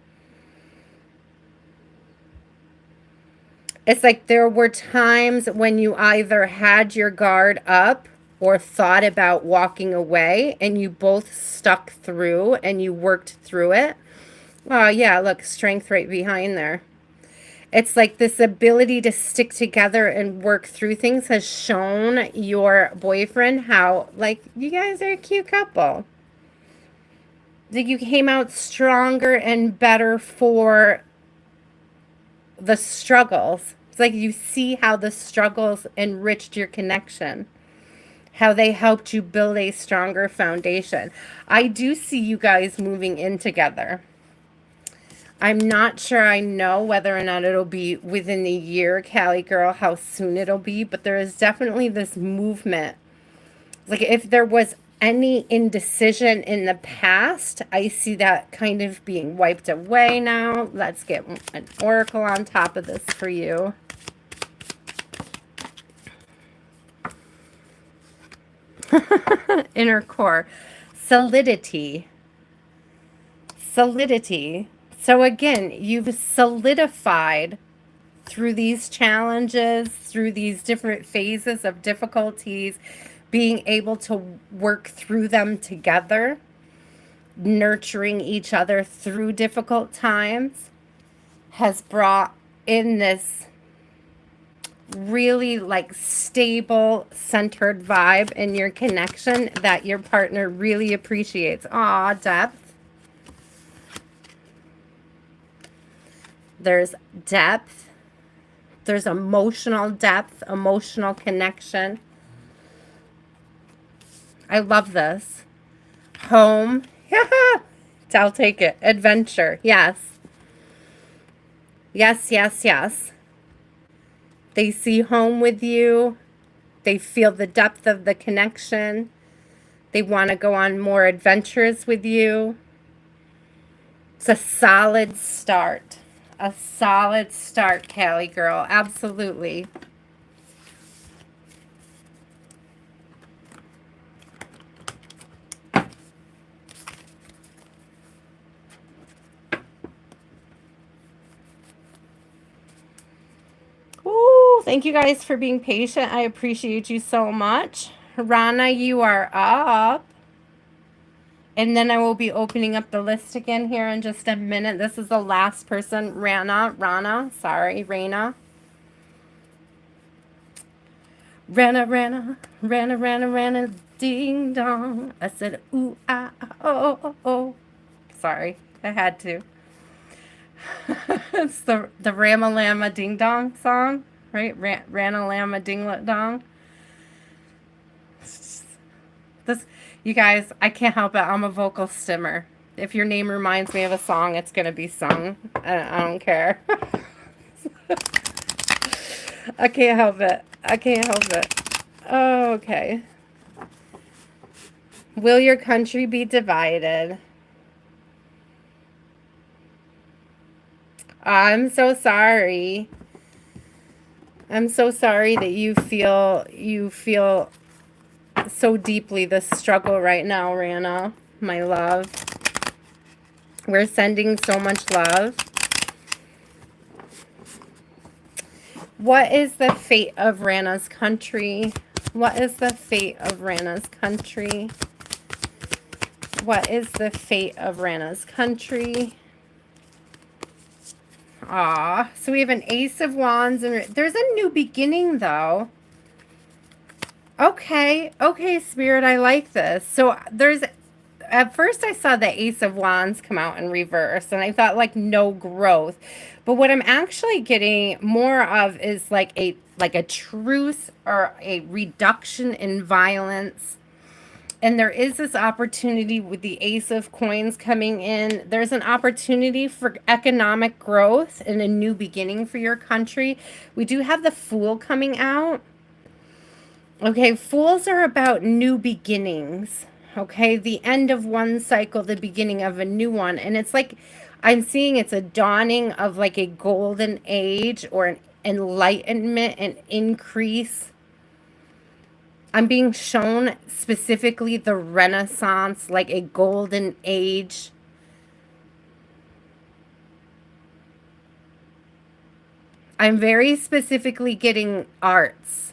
It's like there were times when you either had your guard up or thought about walking away, and you both stuck through and you worked through it. Oh, yeah, look, strength right behind there. It's like this ability to stick together and work through things has shown your boyfriend how, like, you guys are a cute couple. Like, you came out stronger and better for the struggles. It's like you see how the struggles enriched your connection, how they helped you build a stronger foundation. I do see you guys moving in together. I'm not sure I know whether or not it'll be within the year, Cali girl, how soon it'll be, but there is definitely this movement. Like if there was any indecision in the past, I see that kind of being wiped away now. Let's get an oracle on top of this for you. Inner core. Solidity. Solidity. So again, you've solidified through these challenges, through these different phases of difficulties, being able to work through them together, nurturing each other through difficult times, has brought in this really like stable, centered vibe in your connection that your partner really appreciates. Aw, depth. There's depth. There's emotional depth, emotional connection. I love this. Home. I'll take it. Adventure. Yes. Yes, yes, yes. They see home with you. They feel the depth of the connection. They want to go on more adventures with you. It's a solid start. A solid start, Cali girl. Absolutely. Ooh, thank you guys for being patient. I appreciate you so much. Rana, you are up. And then I will be opening up the list again here in just a minute. This is the last person, Rana, sorry, Rana. Rana, ding dong. I said, ooh, ah, oh, oh, oh. Sorry, I had to. It's the Rama Lama Ding Dong song, right? Rana Lama Ding Dong. This, you guys, I can't help it. I'm a vocal stimmer. If your name reminds me of a song, it's going to be sung. I don't care. I can't help it. I can't help it. Oh, okay. Will your country be divided? I'm so sorry. I'm so sorry that you feel so deeply the struggle right now, Rana, my love. We're sending so much love. What is the fate of Rana's country? What is the fate of Rana's country? What is the fate of Rana's country? Ah, so we have an Ace of Wands, and there's a new beginning, though. Okay, Spirit, I like this. So there's, at first I saw the Ace of Wands come out in reverse, and I thought, like, no growth. But what I'm actually getting more of is like a truce or a reduction in violence. And there is this opportunity with the Ace of Coins coming in. There's an opportunity for economic growth and a new beginning for your country. We do have the Fool coming out. Okay, Fools are about new beginnings. Okay, the end of one cycle, the beginning of a new one. And it's like, I'm seeing it's a dawning of like a golden age or an enlightenment and increase. I'm being shown specifically the Renaissance, like a golden age. I'm very specifically getting arts.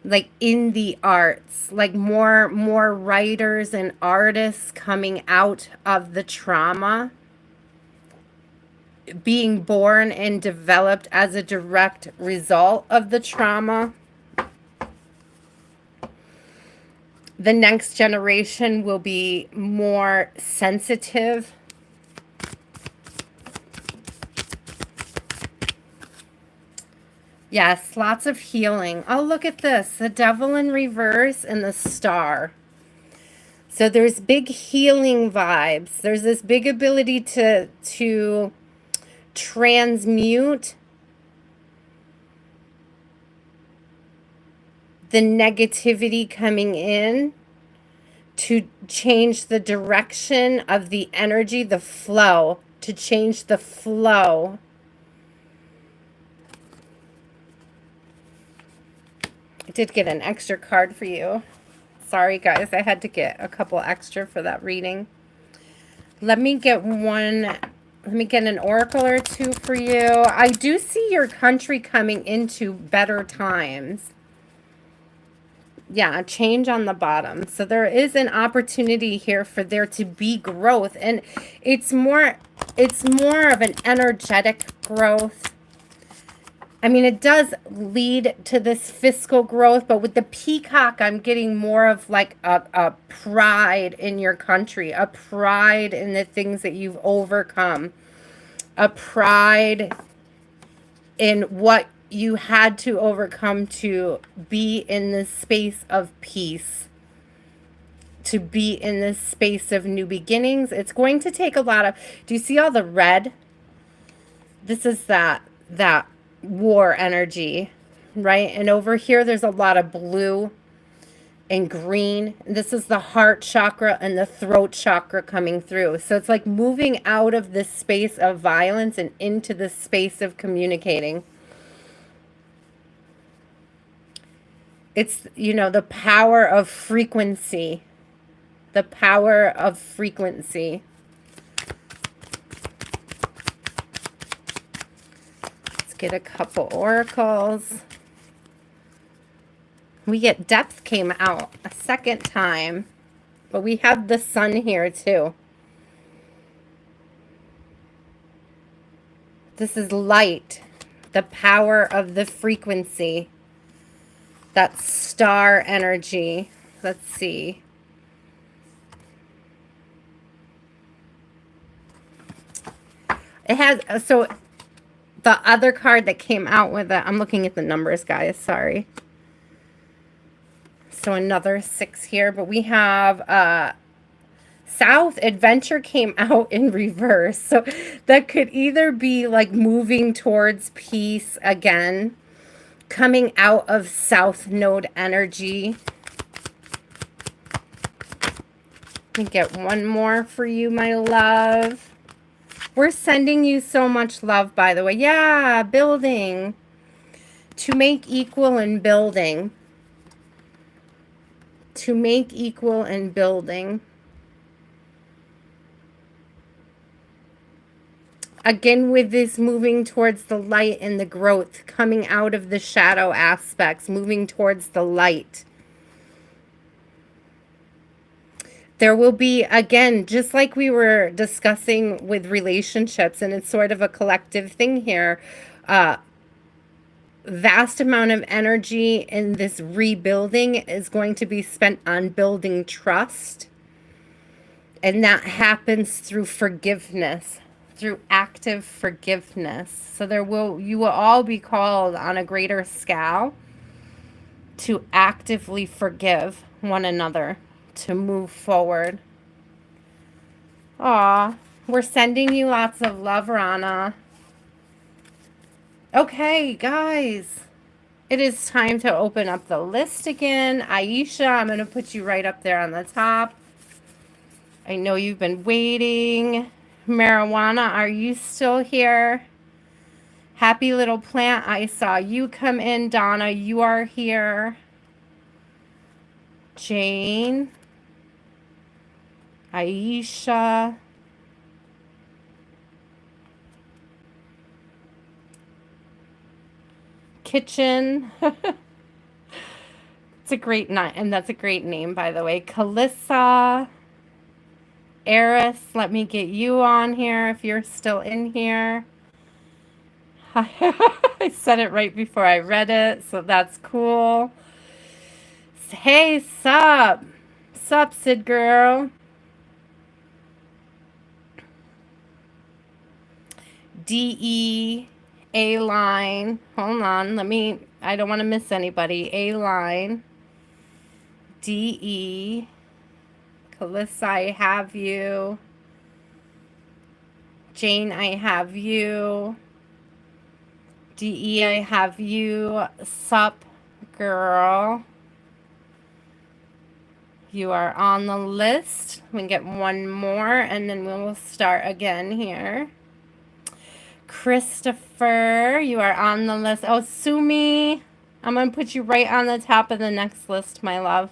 like in the arts, like more writers and artists coming out of the trauma, being born and developed as a direct result of the trauma. The next generation will be more sensitive. Yes, lots of healing. Oh, look at this. The devil in reverse and the star. So there's big healing vibes. There's this big ability to transmute the negativity coming in, to change the direction of the energy, the flow, to change the flow. I did get an extra card for you. Sorry, guys. I had to get a couple extra for that reading. Let me get one. Let me get an oracle or two for you. I do see your country coming into better times. Yeah, a change on the bottom. So there is an opportunity here for there to be growth. And it's more of an energetic growth. I mean, it does lead to this fiscal growth, but with the peacock, I'm getting more of like a pride in your country, a pride in the things that you've overcome, a pride in what you had to overcome to be in this space of peace, to be in this space of new beginnings. It's going to take a lot of, do you see all the red? This is that war energy, right? And over here, there's a lot of blue and green. This is the heart chakra and the throat chakra coming through. So it's like moving out of this space of violence and into the space of communicating. It's, you know, the power of frequency. The power of frequency. Let's get a couple oracles. We get depth came out a second time. But we have the sun here too. This is light. The power of the frequency. That star energy. Let's see. It has, so the other card that came out with it, I'm looking at the numbers, guys, sorry. So another 6 here, but we have South Adventure came out in reverse. So that could either be like moving towards peace again, coming out of South Node energy. Let me get one more for you, my love. We're sending you so much love, by the way. Yeah, building. To make equal and building. To make equal and building. Again, with this moving towards the light and the growth, coming out of the shadow aspects, moving towards the light. There will be, again, just like we were discussing with relationships, and it's sort of a collective thing here, vast amount of energy in this rebuilding is going to be spent on building trust. And that happens through forgiveness, through active forgiveness. So you will all be called on a greater scale to actively forgive one another, to move forward. Aw, we're sending you lots of love, Rana. Okay, guys, it is time to open up the list again. Aisha, I'm going to put you right up there on the top. I know you've been waiting. Marijuana, are you still here? Happy little plant, I saw you come in. Donna, you are here. Jane. Aisha. Kitchen. That's a great night, and that's a great name, by the way. Kalissa, Aries, let me get you on here if you're still in here. I said it right before I read it, so that's cool. Hey, sup? Sup, Sid girl? D-E, A-line. Hold on, I don't want to miss anybody. A-line. D-E. Kalissa, I have you. Jane, I have you. D-E, I have you. Sup, girl. You are on the list. We can get one more, and then we'll start again here. Christopher, you are on the list. Oh, Sumi, I'm going to put you right on the top of the next list, my love.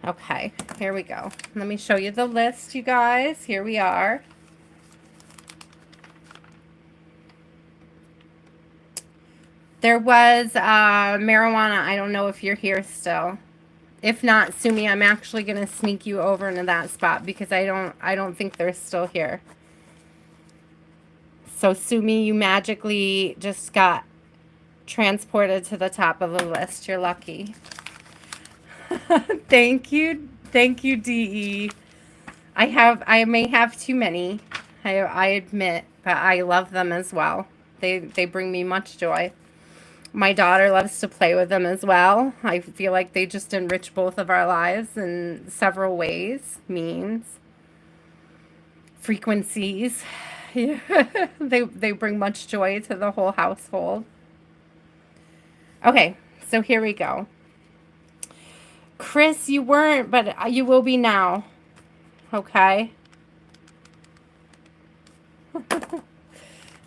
Okay, here we go. Let me show you the list, you guys. Here we are. There was marijuana. I don't know if you're here still. If not, Sumi, I'm actually going to sneak you over into that spot because I don't think they're still here. So Sumi, you magically just got transported to the top of the list. You're lucky. Thank you. Thank you, DE. I may have too many. I admit, but I love them as well. They bring me much joy. My daughter loves to play with them as well. I feel like they just enrich both of our lives in several ways, means, frequencies. They bring much joy to the whole household. Okay, so here we go. Chris, you weren't, but you will be now. Okay.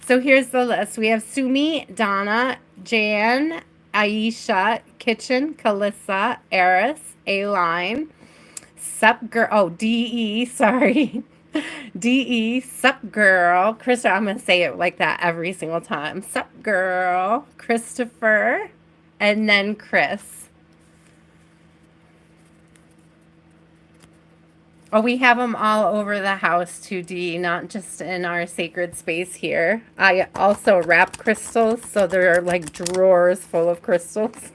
So here's the list. We have Sumi, Donna, Jan, Aisha, Kitchen, Kalissa, Aries, A-line, Sup Girl, oh, D-E, sorry. D-E, Sup Girl. Chris, I'm going to say it like that every single time. Sup Girl, Christopher, and then Chris. Oh, we have them all over the house, 2D, not just in our sacred space here. I also wrap crystals, so there are like drawers full of crystals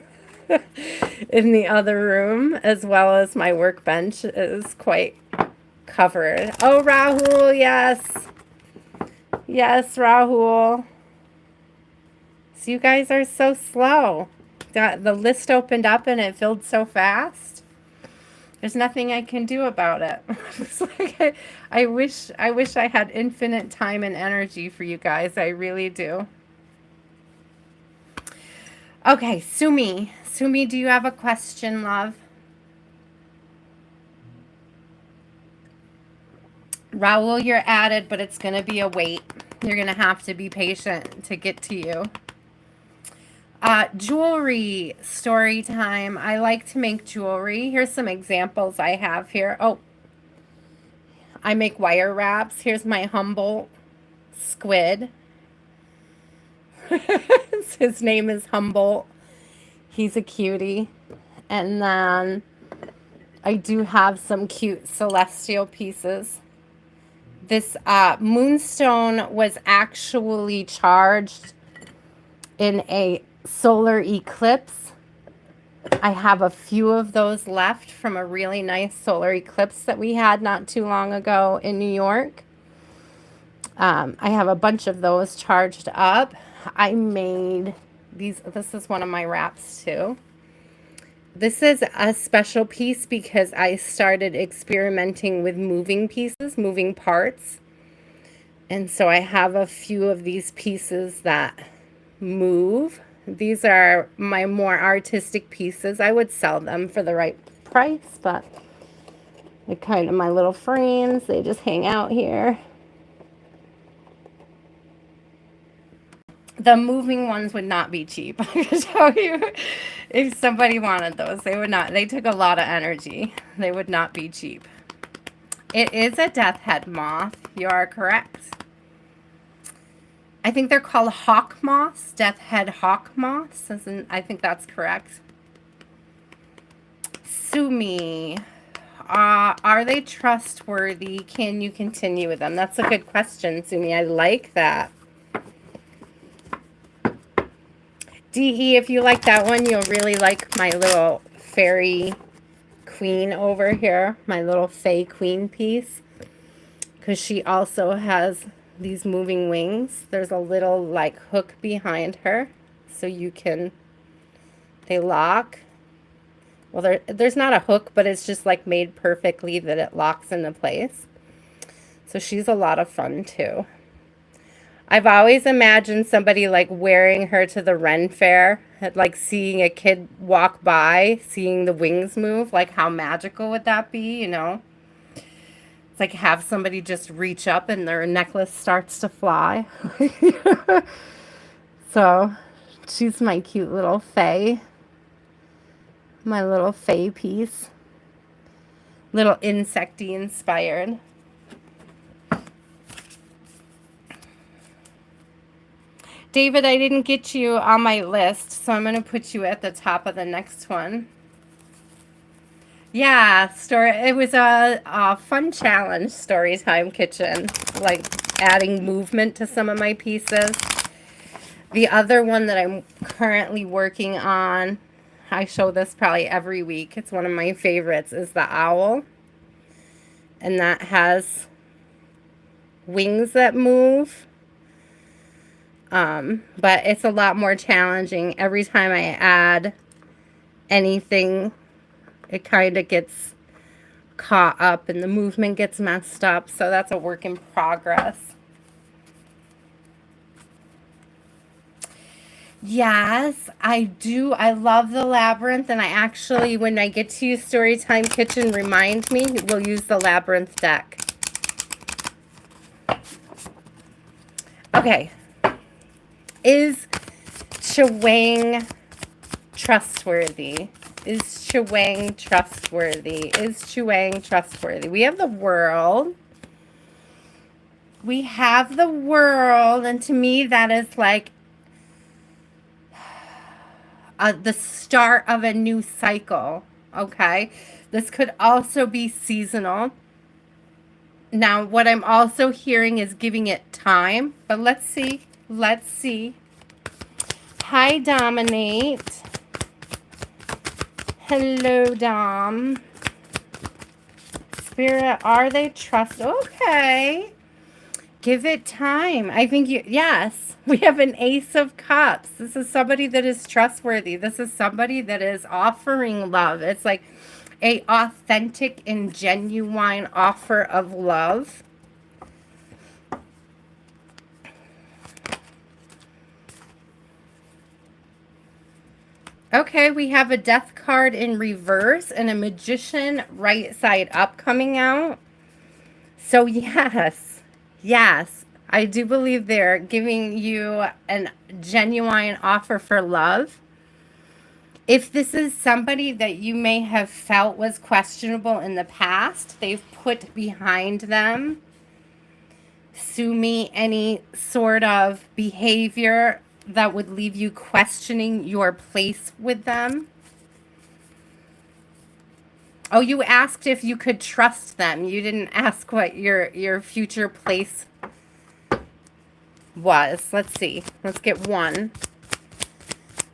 in the other room, as well as my workbench is quite covered. Oh, Raul, yes. Yes, Raul. So you guys are so slow. The list opened up and it filled so fast. There's nothing I can do about it. It's like I wish I had infinite time and energy for you guys. I really do. Okay, Sumi. Sumi, do you have a question, love? Raul, you're added, but it's going to be a wait. You're going to have to be patient to get to you. Jewelry story time. I like to make jewelry. Here's some examples I have here. Oh, I make wire wraps. Here's my Humboldt squid. His name is Humboldt. He's a cutie. And then I do have some cute celestial pieces. This moonstone was actually charged in a solar eclipse. I have a few of those left from a really nice solar eclipse that we had not too long ago in New York. I have a bunch of those charged up. I made these. This is one of my wraps too. This is a special piece because I started experimenting with moving pieces, moving parts. And so I have a few of these pieces that move. These are my more artistic pieces. I would sell them for the right price, but they're kind of my little frames. They just hang out here. The moving ones would not be cheap. I can tell you, if somebody wanted those, they would not. They took a lot of energy. They would not be cheap. It is a death head moth. You are correct. I think they're called hawk moths, death head hawk moths. I think that's correct. Sumi, are they trustworthy? Can you continue with them? That's a good question, Sumi. I like that. DE, if you like that one, you'll really like my little fairy queen over here, my little fae queen piece, because she also has these moving wings. There's a little like hook behind her, so you can, they lock. Well, there's not a hook, but it's just like made perfectly that it locks into place. So she's a lot of fun too. I've always imagined somebody like wearing her to the Ren Fair, like seeing a kid walk by, seeing the wings move. Like how magical would that be, you know? It's like have somebody just reach up and their necklace starts to fly. So she's my cute little fae. My little fae piece. Little insecty inspired. David, I didn't get you on my list, so I'm going to put you at the top of the next one. Yeah, it was a fun challenge, Storytime Kitchen, like adding movement to some of my pieces. The other one that I'm currently working on, I show this probably every week, it's one of my favorites, is the owl. And that has wings that move. But it's a lot more challenging. Every time I add anything, it kind of gets caught up and the movement gets messed up. So that's a work in progress. Yes, I do. I love the labyrinth. And I actually, when I get to use Storytime Kitchen, remind me, we'll use the labyrinth deck. Okay. Is Chwang trustworthy? Is Chwang trustworthy? Is Chwang trustworthy? We have the world. We have the world. And to me, that is like the start of a new cycle. Okay. This could also be seasonal. Now, what I'm also hearing is giving it time. But let's see. Let's see. Hi, Dominate. Hello, Dom. Spirit, are they trust? Okay. Give it time. I think yes. We have an Ace of Cups. This is somebody that is trustworthy. This is somebody that is offering love. It's like a authentic and genuine offer of love. Okay, we have a Death card in reverse and a Magician right side up coming out. So yes, yes, I do believe they're giving you a genuine offer for love. If this is somebody that you may have felt was questionable in the past, they've put behind them, Sumi, any sort of behavior that would leave you questioning your place with them. Oh, you asked if you could trust them. You didn't ask what your future place was. Let's see. Let's get one.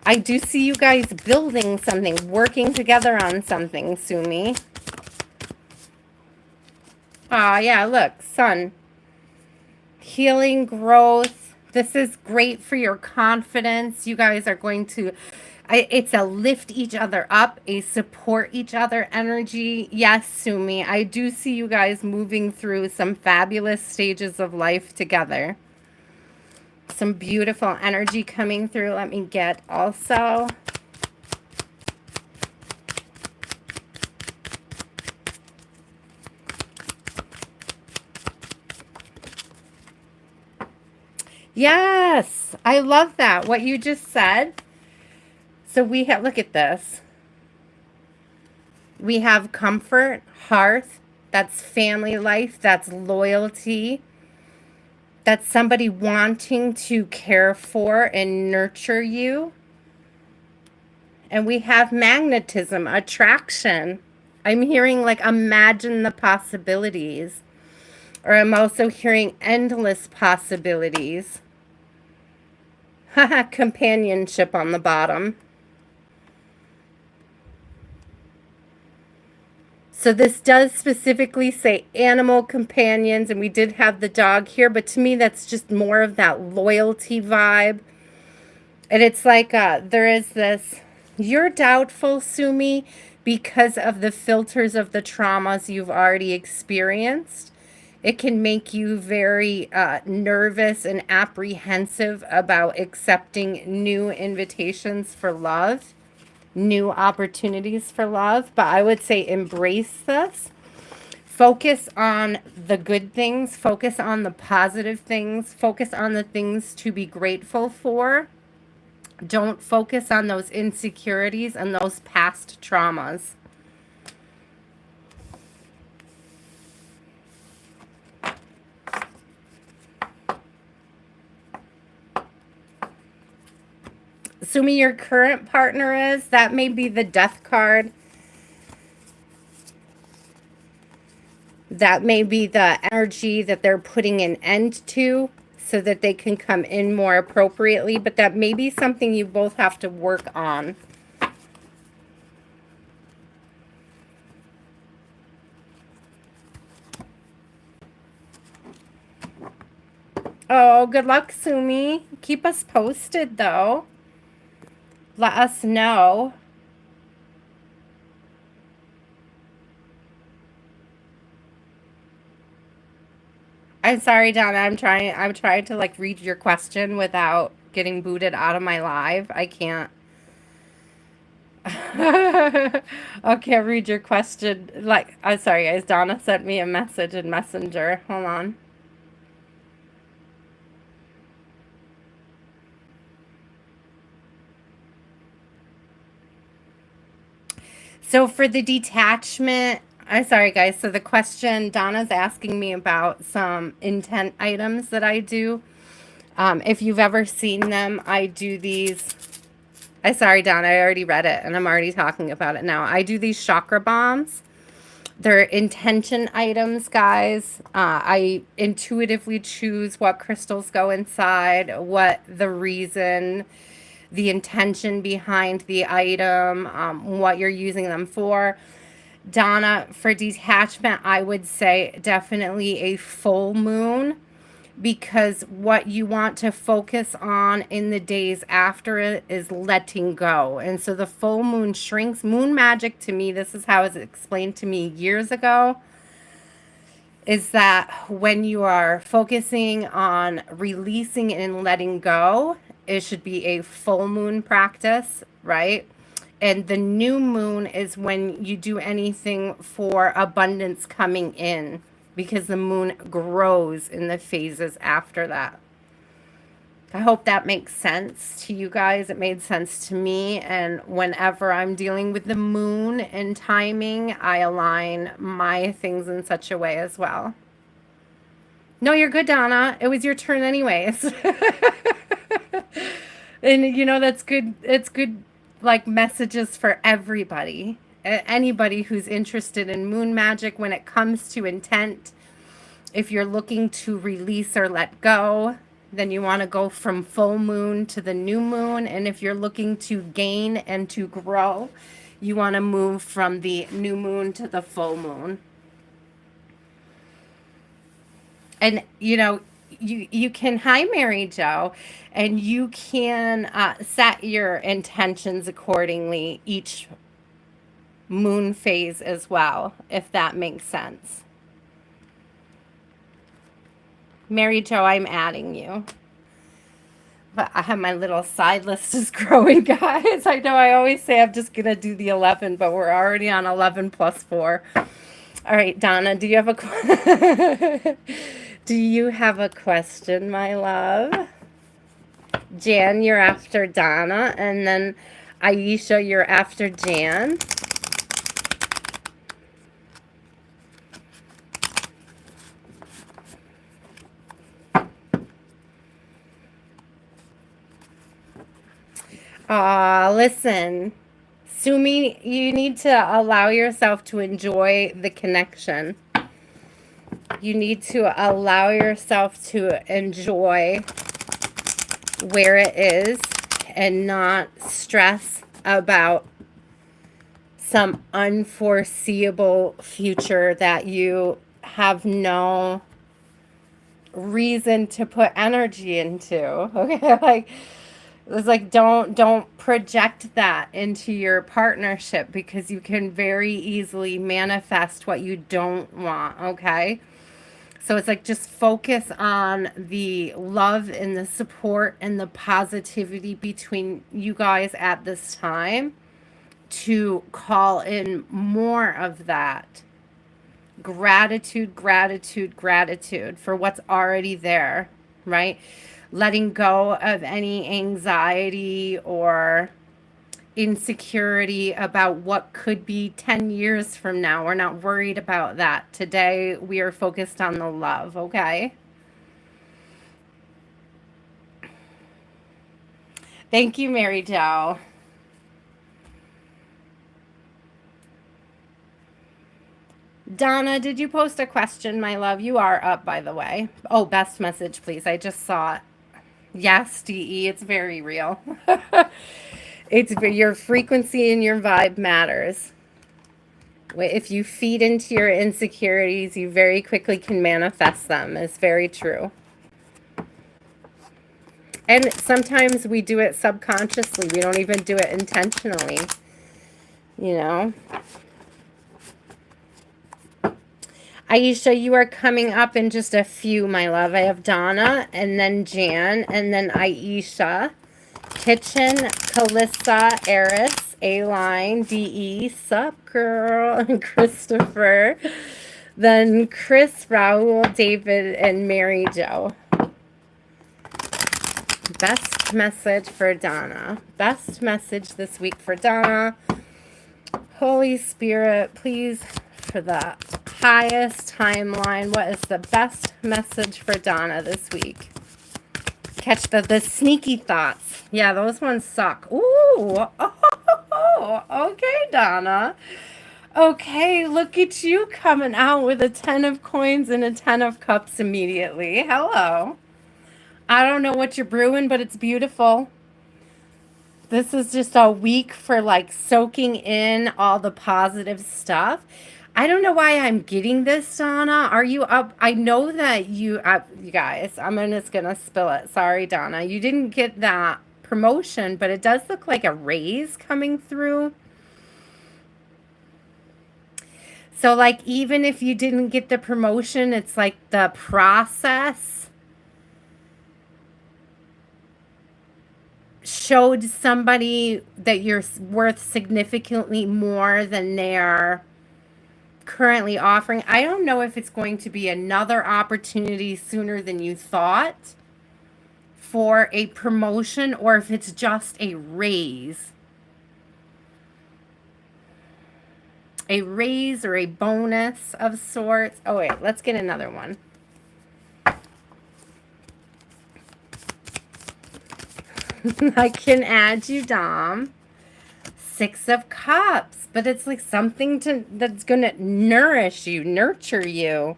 I do see you guys building something, working together on something, Sumi. Ah, yeah, look, sun. Healing, growth. This is great for your confidence. You guys are going to, it's a lift each other up, a support each other energy. Yes, Sumi, I do see you guys moving through some fabulous stages of life together. Some beautiful energy coming through. Let me get also. Yes, I love that, what you just said. So we have, look at this. We have comfort, hearth, that's family life, that's loyalty. That's somebody wanting to care for and nurture you. And we have magnetism, attraction. I'm hearing like imagine the possibilities. Or I'm also hearing endless possibilities. Haha, companionship on the bottom. So this does specifically say animal companions, and we did have the dog here, but to me that's just more of that loyalty vibe. And it's like there is this, you're doubtful, Sumi, because of the filters of the traumas you've already experienced. It can make you very nervous and apprehensive about accepting new invitations for love, new opportunities for love. But I would say embrace this. Focus on the good things. Focus on the positive things. Focus on the things to be grateful for. Don't focus on those insecurities and those past traumas. Assuming your current partner is, that may be the death card. That may be the energy that they're putting an end to so that they can come in more appropriately. But that may be something you both have to work on. Oh, good luck, Sumi. Keep us posted, though. Let us know. I'm sorry, Donna. I'm trying to like read your question without getting booted out of my live. I can't. Okay, read your question. Like, I'm sorry, guys. Donna sent me a message in Messenger. Hold on. So for the detachment, I'm sorry, guys. So the question Donna's asking me about some intent items that I do. If you've ever seen them, I do these. I'm sorry, Donna. I already read it, and I'm already talking about it now. I do these chakra bombs. They're intention items, guys. I intuitively choose what crystals go inside, what the reason, the intention behind the item, what you're using them for. Donna, for detachment, I would say definitely a full moon, because what you want to focus on in the days after it is letting go. And so the full moon shrinks. Moon magic, to me, this is how it's explained to me years ago, is that when you are focusing on releasing and letting go, it should be a full moon practice, right? And the new moon is when you do anything for abundance coming in, because the moon grows in the phases after that. I hope that makes sense to you guys. It made sense to me. And whenever I'm dealing with the moon and timing, I align my things in such a way as well. No, you're good, Donna. It was your turn anyways. And you know, that's good. It's good, like, messages for everybody. Anybody who's interested in moon magic when it comes to intent. If you're looking to release or let go, then you want to go from full moon to the new moon. And if you're looking to gain and to grow, you want to move from the new moon to the full moon. And, you know, you can, hi, Mary Jo, and you can set your intentions accordingly each moon phase as well, if that makes sense. Mary Jo, I'm adding you. But I have my little side list is growing, guys. I know I always say I'm just going to do the 11, but we're already on 11 plus 4. All right, Donna, do you have a do you have a question, my love? Jan, you're after Donna, and then Aisha, you're after Jan. Listen, Sumi, you need to allow yourself to enjoy the connection. You need to allow yourself to enjoy where it is and not stress about some unforeseeable future that you have no reason to put energy into. Okay, like it's like don't project that into your partnership, because you can very easily manifest what you don't want. Okay, so it's like just focus on the love and the support and the positivity between you guys at this time, to call in more of that gratitude, gratitude, gratitude for what's already there, right? Letting go of any anxiety or insecurity about what could be 10 years from now. We're not worried about that. Today, we are focused on the love, okay? Thank you, Mary Jo. Donna, did you post a question, my love? You are up, by the way. Oh, best message, please. I just saw it. Yes, DE, it's very real. It's your frequency and your vibe matters. If you feed into your insecurities, you very quickly can manifest them. It's very true. And sometimes we do it subconsciously. We don't even do it intentionally, you know? Aisha, you are coming up in just a few, my love. I have Donna, and then Jan, and then Aisha, Kitchen, Kalissa, Aries, A-ine, DE, sup, girl, and Christopher. Then Chris, Raul, David, and Mary Jo. Best message for Donna. Best message this week for Donna. Holy Spirit, please, for the highest timeline, what is the best message for Donna this week? Catch the sneaky thoughts. Yeah, those ones suck. Ooh. Oh, okay, Donna. Okay, look at you coming out with a 10 of coins and a 10 of cups immediately. Hello. I don't know what you're brewing, but it's beautiful. This is just a week for like soaking in all the positive stuff. I don't know why I'm getting this, Donna. Are you up? I know that you guys, I'm just going to spill it. Sorry, Donna. You didn't get that promotion, but it does look like a raise coming through. So like, even if you didn't get the promotion, it's like the process showed somebody that you're worth significantly more than they're currently offering. I don't know if it's going to be another opportunity sooner than you thought for a promotion, or if it's just a raise. A raise or a bonus of sorts. Oh, wait, let's get another one. I can add you, Dom. 6 of Cups, but it's like something that's going to nourish you, nurture you.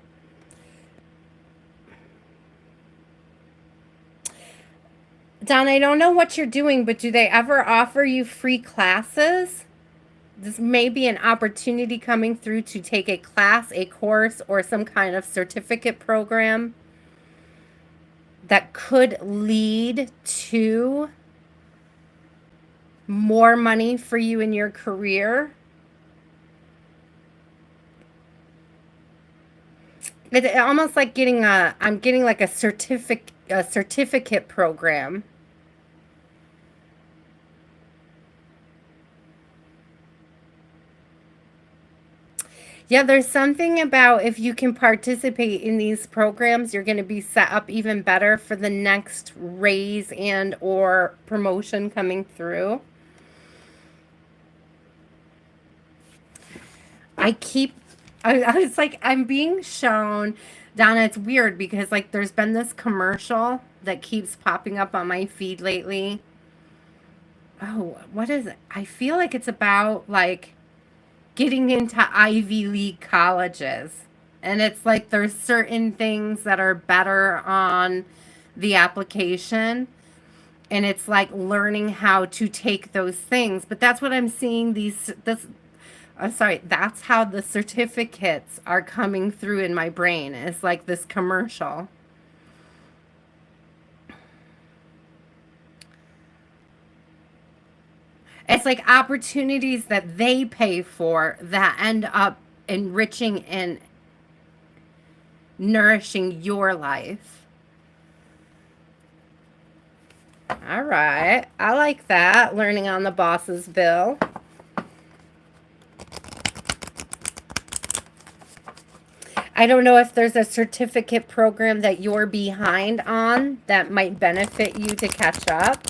Don, I don't know what you're doing, but do they ever offer you free classes? This may be an opportunity coming through to take a class, a course, or some kind of certificate program that could lead to more money for you in your career. It's almost like I'm getting like a certificate program. Yeah, there's something about if you can participate in these programs, you're going to be set up even better for the next raise and or promotion coming through. It's like I'm being shown, Donna, it's weird because like there's been this commercial that keeps popping up on my feed lately. Oh, what is it? I feel like it's about like getting into Ivy League colleges. And it's like there's certain things that are better on the application. And it's like learning how to take those things. But that's what I'm seeing I'm sorry, that's how the certificates are coming through in my brain. It's like this commercial. It's like opportunities that they pay for that end up enriching and nourishing your life. All right. I like that. Learning on the boss's bill. I don't know if there's a certificate program that you're behind on that might benefit you to catch up.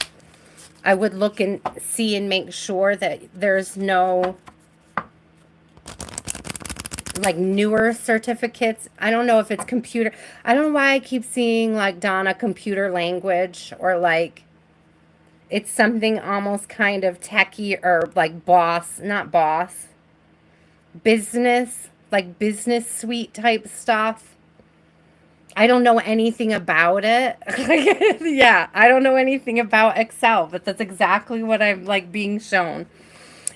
I would look and see and make sure that there's no like newer certificates. I don't know if it's computer. I don't know why I keep seeing like Donna computer language or like it's something almost kind of techie or like boss, not boss, business, like business suite type stuff. I don't know anything about it. Yeah, I don't know anything about Excel, but that's exactly what I'm like being shown.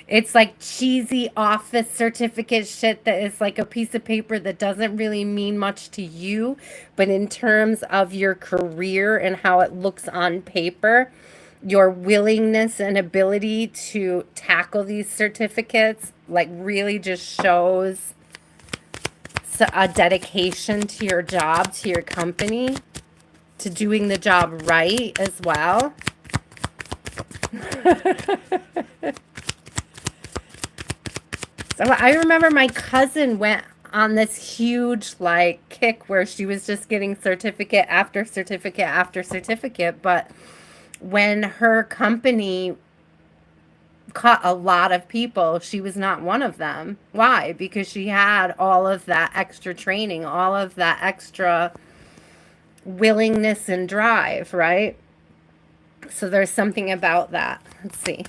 It's like cheesy office certificate shit that is like a piece of paper that doesn't really mean much to you, but in terms of your career and how it looks on paper, your willingness and ability to tackle these certificates like really just shows a dedication to your job, to your company, to doing the job right as well. So I remember my cousin went on this huge like kick where she was just getting certificate after certificate after certificate, but when her company caught a lot of people, she was not one of them. Why? Because she had all of that extra training, all of that extra willingness and drive, right? So there's something about that. Let's see.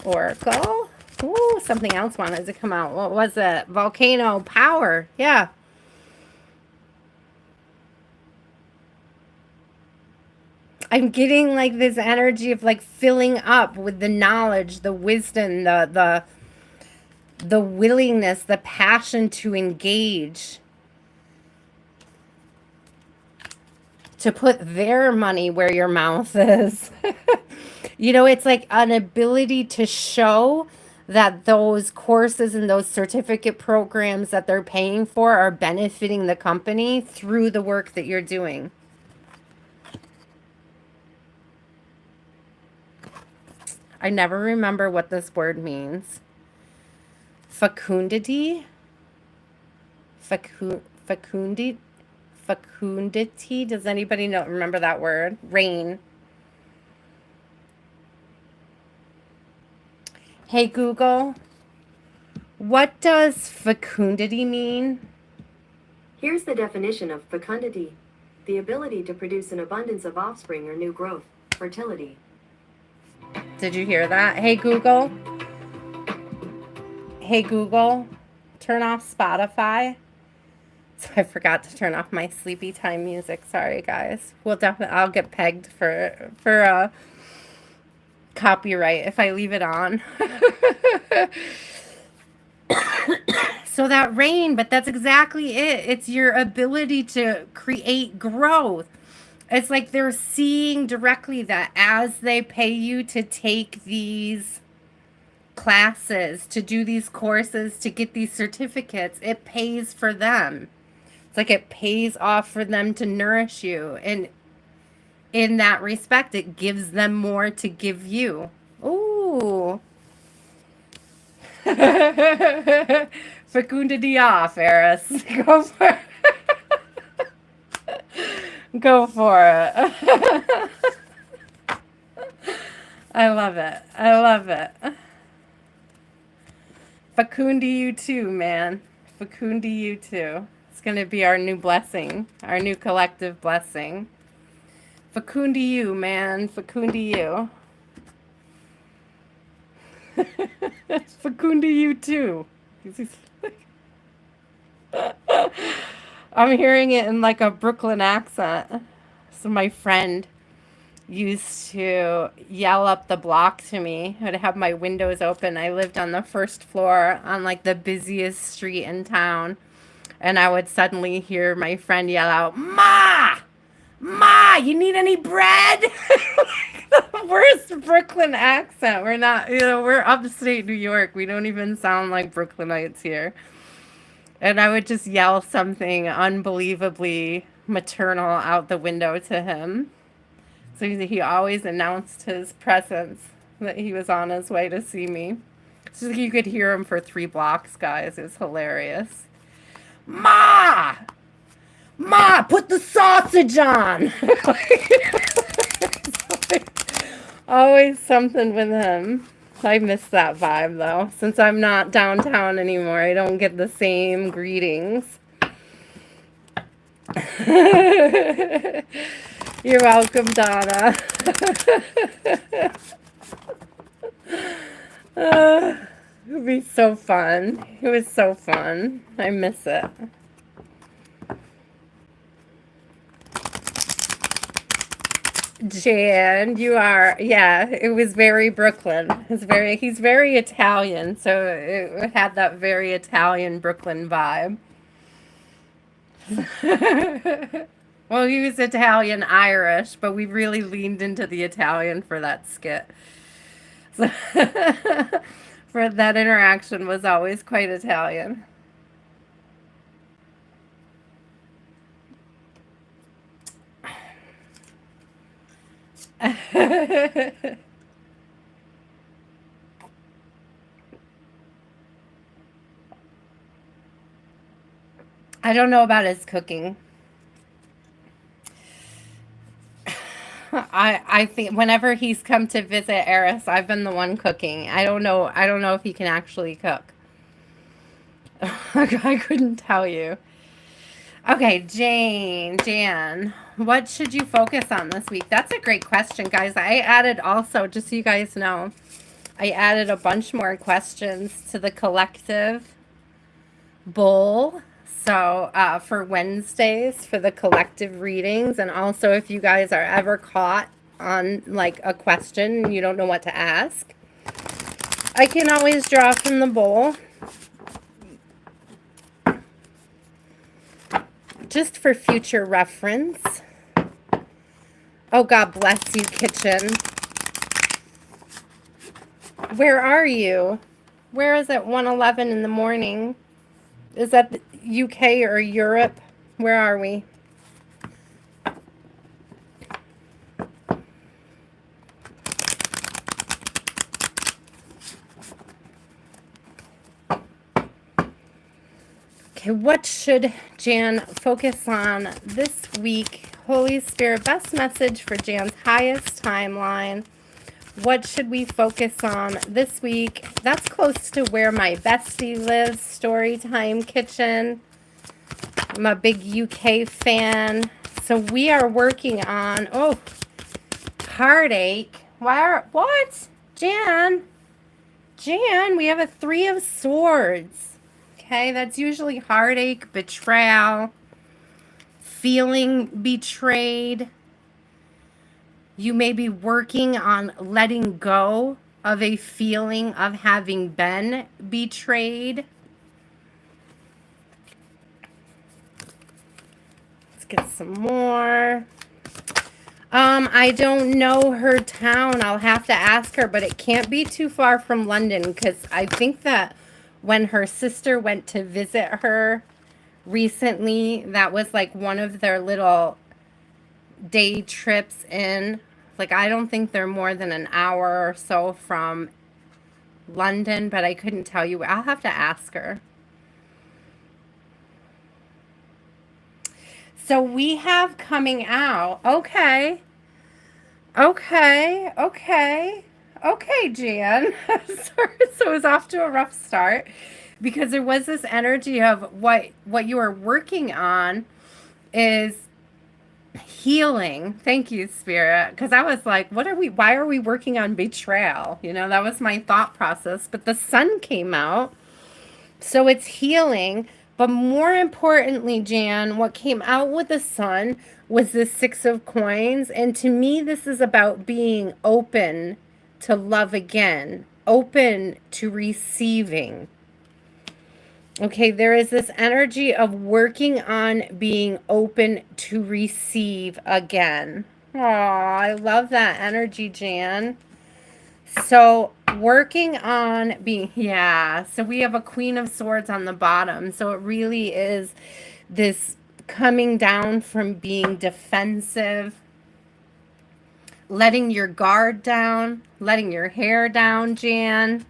Oracle. Ooh, something else wanted to come out. What was it? Volcano power. Yeah. I'm getting like this energy of like filling up with the knowledge, the wisdom, the willingness, the passion to engage, to put their money where your mouth is. You know, it's like an ability to show that those courses and those certificate programs that they're paying for are benefiting the company through the work that you're doing. I never remember what this word means. Fecundity? Fecundity? Fecundity? Does anybody know? Remember that word? Rain. Hey Google, what does fecundity mean? Here's the definition of fecundity: the ability to produce an abundance of offspring or new growth, fertility. Did you hear that? Hey Google. Hey Google, turn off Spotify. So I forgot to turn off my sleepy time music. Sorry guys. We'll definitely I'll get pegged for copyright if I leave it on. So that rain, but that's exactly it. It's your ability to create growth. It's like they're seeing directly that as they pay you to take these classes, to do these courses, to get these certificates, it pays for them. It's like it pays off for them to nourish you. And in that respect, it gives them more to give you. Ooh. Fecundity off, Aries. Go for it. Go for it. I love it. I love it. Facundi you too, man. Facundi you too. It's going to be our new blessing, our new collective blessing. Facundi you, man. Facundi you. Facundi you too. I'm hearing it in like a Brooklyn accent. So my friend used to yell up the block to me. I'd have my windows open. I lived on the first floor on like the busiest street in town. And I would suddenly hear my friend yell out, "Ma! Ma, you need any bread?" The worst Brooklyn accent. We're not, we're upstate New York. We don't even sound like Brooklynites here. And I would just yell something unbelievably maternal out the window to him. So he always announced his presence, that he was on his way to see me. So you could hear him for 3 blocks, guys. It was hilarious. Ma! Ma, put the sausage on! Always something with him. I miss that vibe, though. Since I'm not downtown anymore, I don't get the same greetings. You're welcome, Donna. It would be so fun. It was so fun. I miss it. Jan, you are, yeah, it was very Brooklyn. He's very Italian, so it had that very Italian Brooklyn vibe. Well, he was Italian Irish, but we really leaned into the Italian for that skit. So for that interaction was always quite Italian. I don't know about his cooking. I think whenever he's come to visit Aries, I've been the one cooking. I don't know if he can actually cook. I couldn't tell you. Okay, Jan, what should you focus on this week? That's a great question, guys. I added also, just so you guys know, I added a bunch more questions to the collective bowl. So for Wednesdays, for the collective readings, and also if you guys are ever caught on like a question and you don't know what to ask, I can always draw from the bowl. Just for future reference. Oh, God bless you, kitchen. Where are you? Where is it 1:11 in the morning? Is that the UK or Europe? Where are we? Okay, what should Jan focus on this week? Holy Spirit, best message for Jan's highest timeline. What should we focus on this week? That's close to where my bestie lives, Storytime Kitchen. I'm a big UK fan. So we are working on, heartache. What? Jan, we have a 3 of Swords. Okay, that's usually heartache, betrayal, feeling betrayed. You may be working on letting go of a feeling of having been betrayed. Let's get some more. I don't know her town. I'll have to ask her, but it can't be too far from London because I think that when her sister went to visit her recently, that was like one of their little day trips in. Like, I don't think they're more than an hour or so from London, but I couldn't tell you. I'll have to ask her. So we have coming out. Okay, Jan. Sorry, so it was off to a rough start because there was this energy of what you are working on is Healing. Thank you, Spirit. Because I was like, why are we working on betrayal? That was my thought process. But the sun came out. So it's healing. But more importantly, Jan, what came out with the sun was the Six of Coins. And to me, this is about being open to love again, open to receiving. Okay, there is this energy of working on being open to receive again. Oh, I love that energy, Jan. So working on being, yeah, so we have a Queen of Swords on the bottom. So it really is this coming down from being defensive, letting your guard down, letting your hair down, Jan.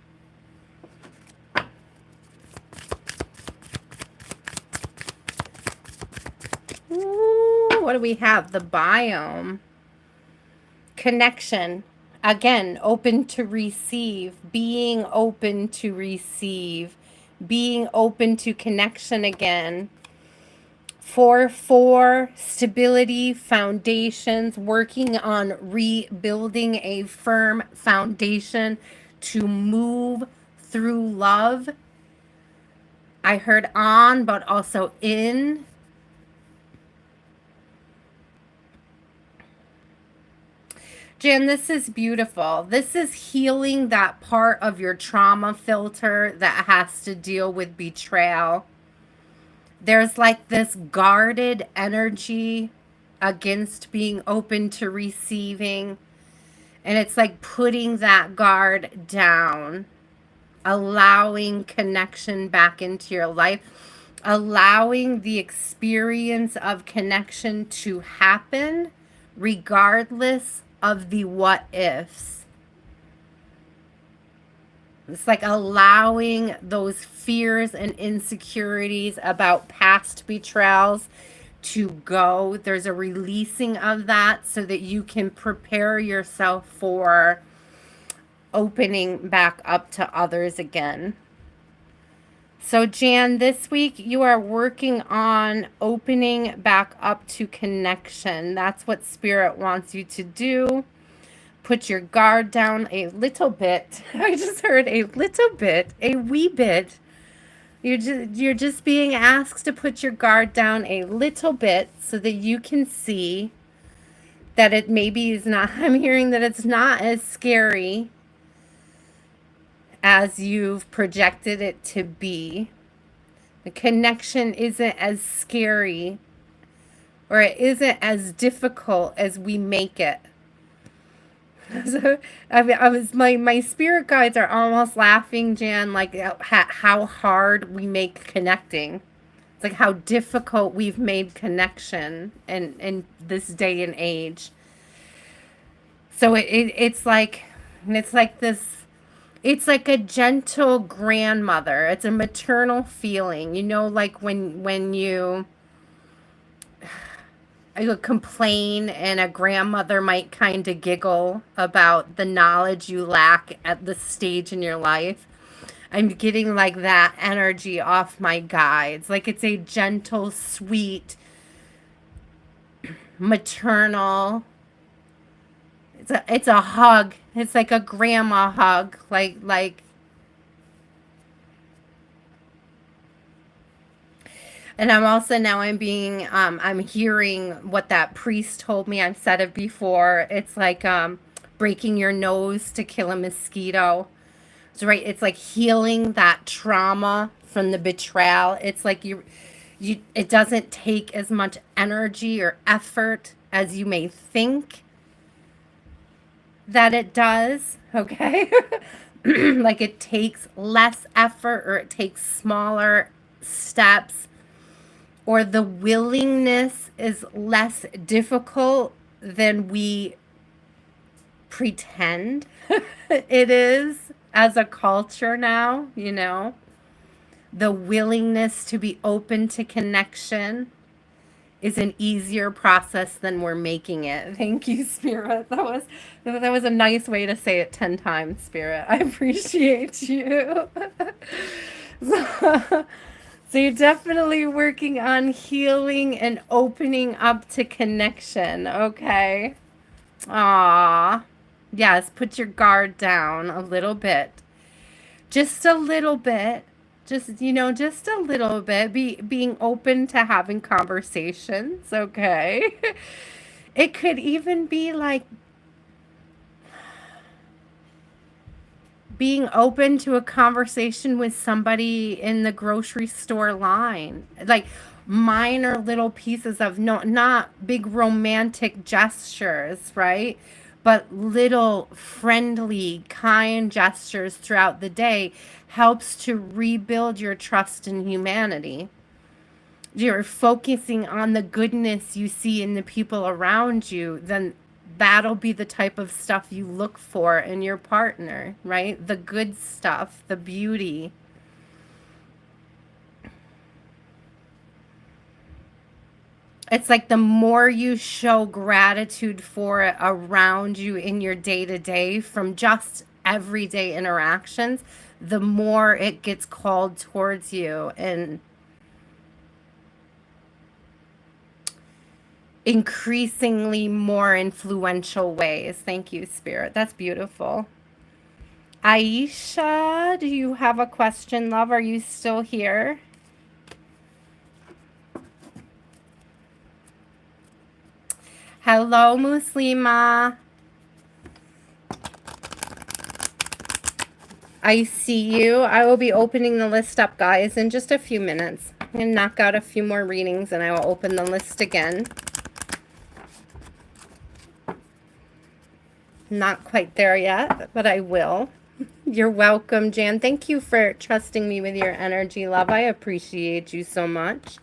Ooh, what do we have? The biome. Connection. Again, open to receive. Being open to receive. Being open to connection again. 4-4, stability, foundations, working on rebuilding a firm foundation to move through love. I heard on, but also in. Jan, this is beautiful. This is healing that part of your trauma filter that has to deal with betrayal. There's like this guarded energy against being open to receiving. And it's like putting that guard down, allowing connection back into your life, allowing the experience of connection to happen regardless of the what ifs. It's like allowing those fears and insecurities about past betrayals to go. There's a releasing of that so that you can prepare yourself for opening back up to others again. So Jan, this week you are working on opening back up to connection. That's what Spirit wants you to do. Put your guard down a little bit. I just heard a little bit, a wee bit. You're just being asked to put your guard down a little bit so that you can see that it maybe is not, I'm hearing that it's not as scary as you've projected it to be. The connection isn't as scary or it isn't as difficult as we make it. So my spirit guides are almost laughing, Jan, like how hard we make connecting. It's like how difficult we've made connection in this day and age. So it's like this. It's like a gentle grandmother. It's a maternal feeling, like when you complain and a grandmother might kind of giggle about the knowledge you lack at this stage in your life. I'm getting like that energy off my guides. Like it's a gentle, sweet, maternal. It's a hug. It's like a grandma hug. Like and I'm hearing what that priest told me. I've said it before. It's like breaking your nose to kill a mosquito. So right, it's like healing that trauma from the betrayal. It's like it doesn't take as much energy or effort as you may think that it does, okay? Like it takes less effort or it takes smaller steps, or the willingness is less difficult than we pretend it is as a culture now, The willingness to be open to connection is an easier process than we're making it. Thank you, Spirit. That was a nice way to say it 10 times, Spirit. I appreciate you. So you're definitely working on healing and opening up to connection, okay? Ah, yes, put your guard down a little bit. Just a little bit. Just, just a little bit. Being open to having conversations, okay? It could even be like being open to a conversation with somebody in the grocery store line. Like minor little pieces of not big romantic gestures, right? But little friendly, kind gestures throughout the day helps to rebuild your trust in humanity. You're focusing on the goodness you see in the people around you, then that'll be the type of stuff you look for in your partner, right? The good stuff, the beauty. It's like the more you show gratitude for it around you in your day to day from just everyday interactions, the more it gets called towards you and increasingly more influential ways. Thank you, Spirit. That's beautiful. Aisha, do you have a question, love? Are you still here? Hello, Muslima. I see you. I will be opening the list up, guys, in just a few minutes. I'm going to knock out a few more readings and I will open the list again. Not quite there yet, but I will. You're welcome, Jan. Thank you for trusting me with your energy, love. I appreciate you so much.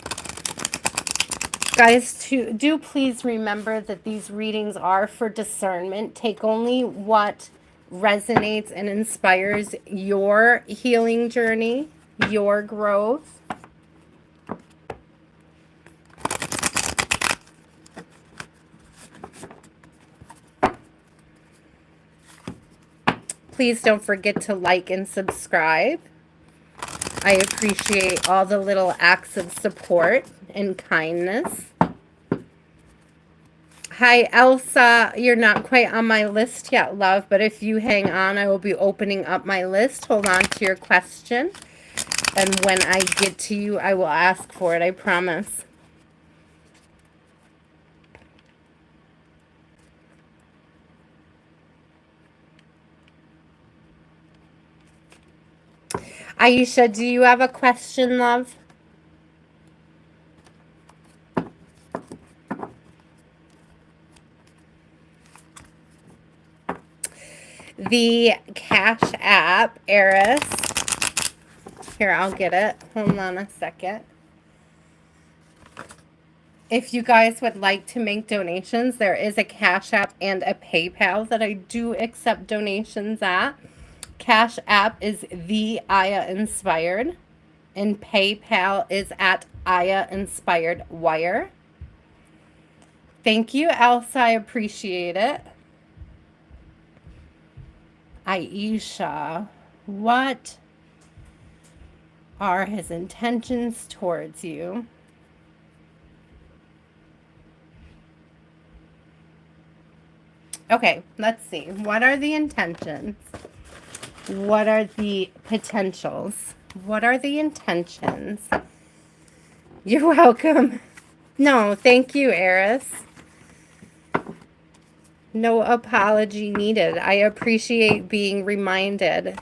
Guys, do please remember that these readings are for discernment. Take only what resonates and inspires your healing journey, your growth. Please don't forget to like and subscribe. I appreciate all the little acts of support and kindness. Hi, Elsa. You're not quite on my list yet, love, but if you hang on, I will be opening up my list. Hold on to your question. And when I get to you, I will ask for it, I promise. Aisha, do you have a question, love? The Cash App, Aries. Here, I'll get it. Hold on a second. If you guys would like to make donations, there is a Cash App and a PayPal that I do accept donations at. Cash App is the Aya Inspired, and PayPal is at Aya Inspired Wire. Thank you, Elsa. I appreciate it. Aisha, what are his intentions towards you? Okay, let's see. What are the intentions? What are the potentials? What are the intentions? You're welcome. No, thank you, Aries. No apology needed. I appreciate being reminded.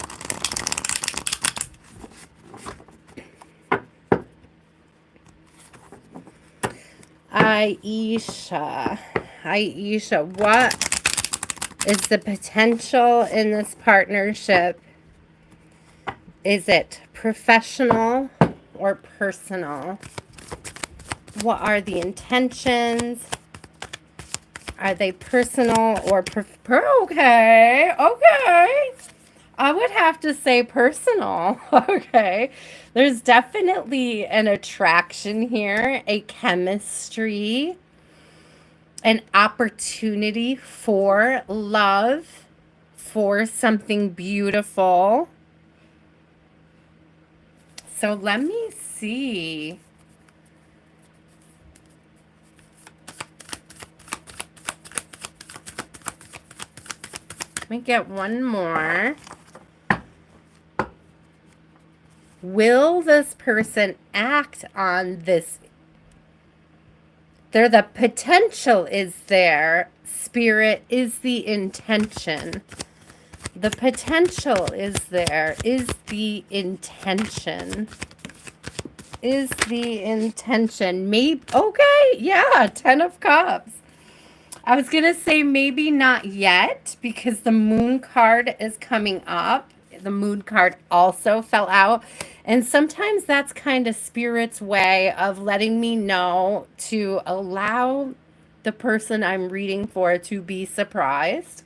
Aisha, what is the potential in this partnership? Is it professional or personal? What are the intentions? Are they personal or okay? I would have to say personal. Okay. There's definitely an attraction here, a chemistry, an opportunity for love, for something beautiful, So let me see. Let me get one more. Will this person act on this? The potential is there. Spirit is the intention. The potential is there. Is the intention. Is the intention. Maybe, okay, yeah, 10 of Cups. I was going to say maybe not yet because the Moon card is coming up. The Moon card also fell out. And sometimes that's kind of Spirit's way of letting me know to allow the person I'm reading for to be surprised.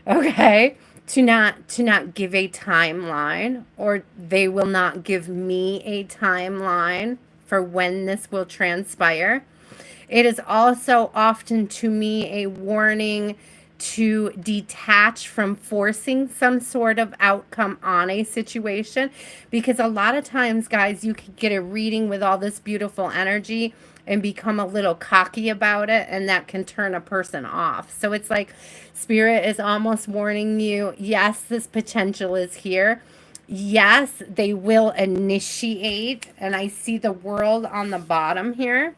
Okay? To not give a timeline, or they will not give me a timeline for when this will transpire. It is also often to me a warning to detach from forcing some sort of outcome on a situation, because a lot of times, guys, you could get a reading with all this beautiful energy and become a little cocky about it, and that can turn a person off. So it's like Spirit is almost warning you, yes, this potential is here. Yes, they will initiate, and I see the World on the bottom here.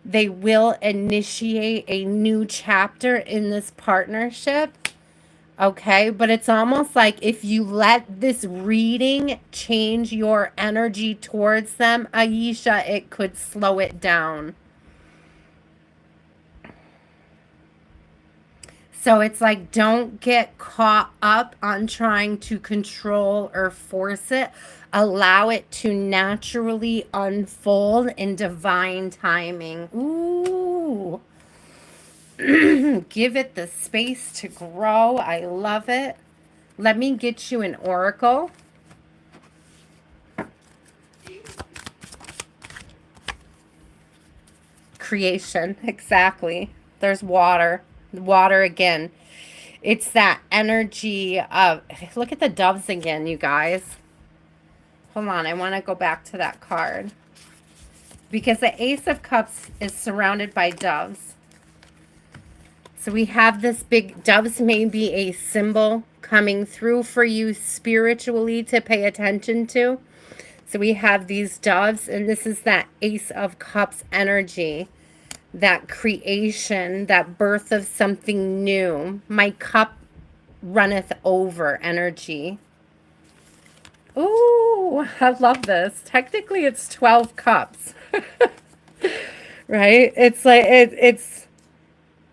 They will initiate a new chapter in this partnership. Okay, but it's almost like if you let this reading change your energy towards them, Aisha, it could slow it down. So it's like, don't get caught up on trying to control or force it. Allow it to naturally unfold in divine timing. Ooh. Give it the space to grow. I love it. Let me get you an oracle. Creation, exactly. There's water. Water again. It's that energy of, look at the doves again, you guys. Hold on, I want to go back to that card. Because the Ace of Cups is surrounded by doves. So we have this big, doves may be a symbol coming through for you spiritually to pay attention to. So we have these doves, and this is that Ace of Cups energy, that creation, that birth of something new. My cup runneth over energy. Ooh, I love this. Technically, it's 12 cups, right? It's like, it's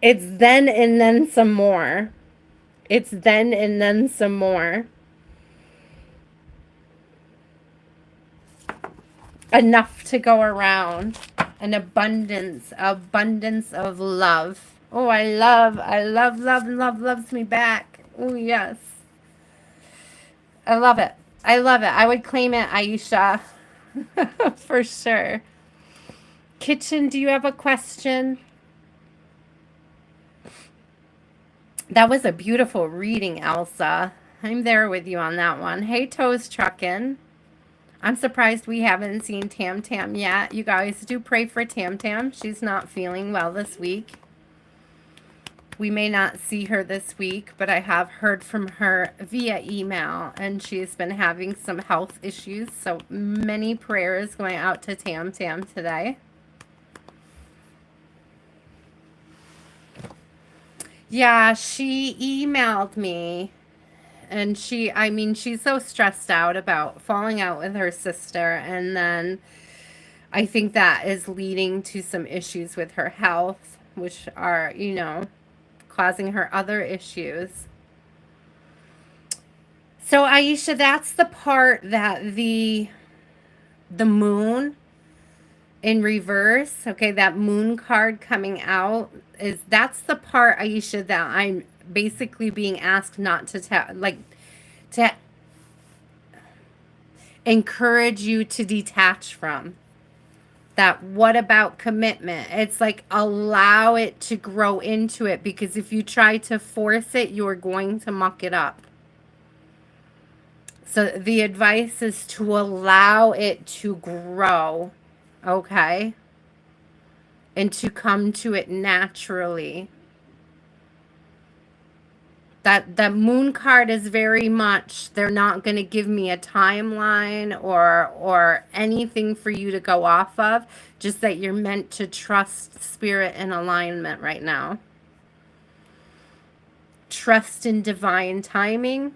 then and then some more. It's then and then some more. Enough to go around. An abundance of love. Oh, I love, loves me back. Oh, yes. I love it. I love it. I would claim it, Aisha. For sure. Kitchen, do you have a question? That was a beautiful reading, Elsa. I'm there with you on that one. Hey, Toes Truckin'. I'm surprised we haven't seen Tam Tam yet. You guys do pray for Tam Tam. She's not feeling well this week. We may not see her this week, but I have heard from her via email, and she's been having some health issues. So many prayers going out to Tam Tam today. Yeah, she emailed me, and I mean, she's so stressed out about falling out with her sister, and then I think that is leading to some issues with her health, which are, causing her other issues. So Aisha, that's the part that the moon in reverse, okay, that moon card coming out, that's the part, Aisha, that I'm basically being asked not to tell, like, to encourage you to detach from. That what about commitment? It's like, allow it to grow into it, because if you try to force it, you're going to muck it up. So the advice is to allow it to grow, okay? And to come to it naturally. That moon card is very much, they're not going to give me a timeline or anything for you to go off of, just that you're meant to trust spirit and alignment right now. Trust in divine timing.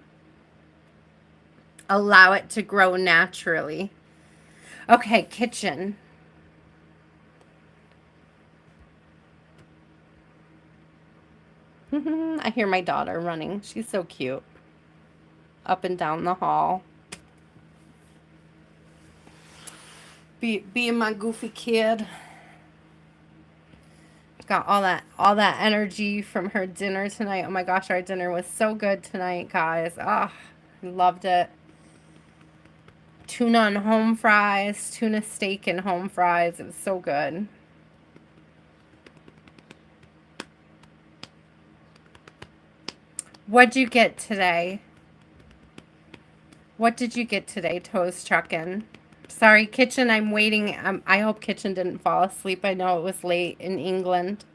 Allow it to grow naturally. Okay, kitchen. I hear my daughter running. She's so cute. Up and down the hall. Being my goofy kid. Got all that energy from her dinner tonight. Oh my gosh, our dinner was so good tonight, guys. Ah, I loved it. Tuna and home fries, tuna steak and home fries. It was so good. What'd you get today? What did you get today, Toes Truckin'? Sorry, Kitchen, I'm waiting. I hope Kitchen didn't fall asleep. I know it was late in England.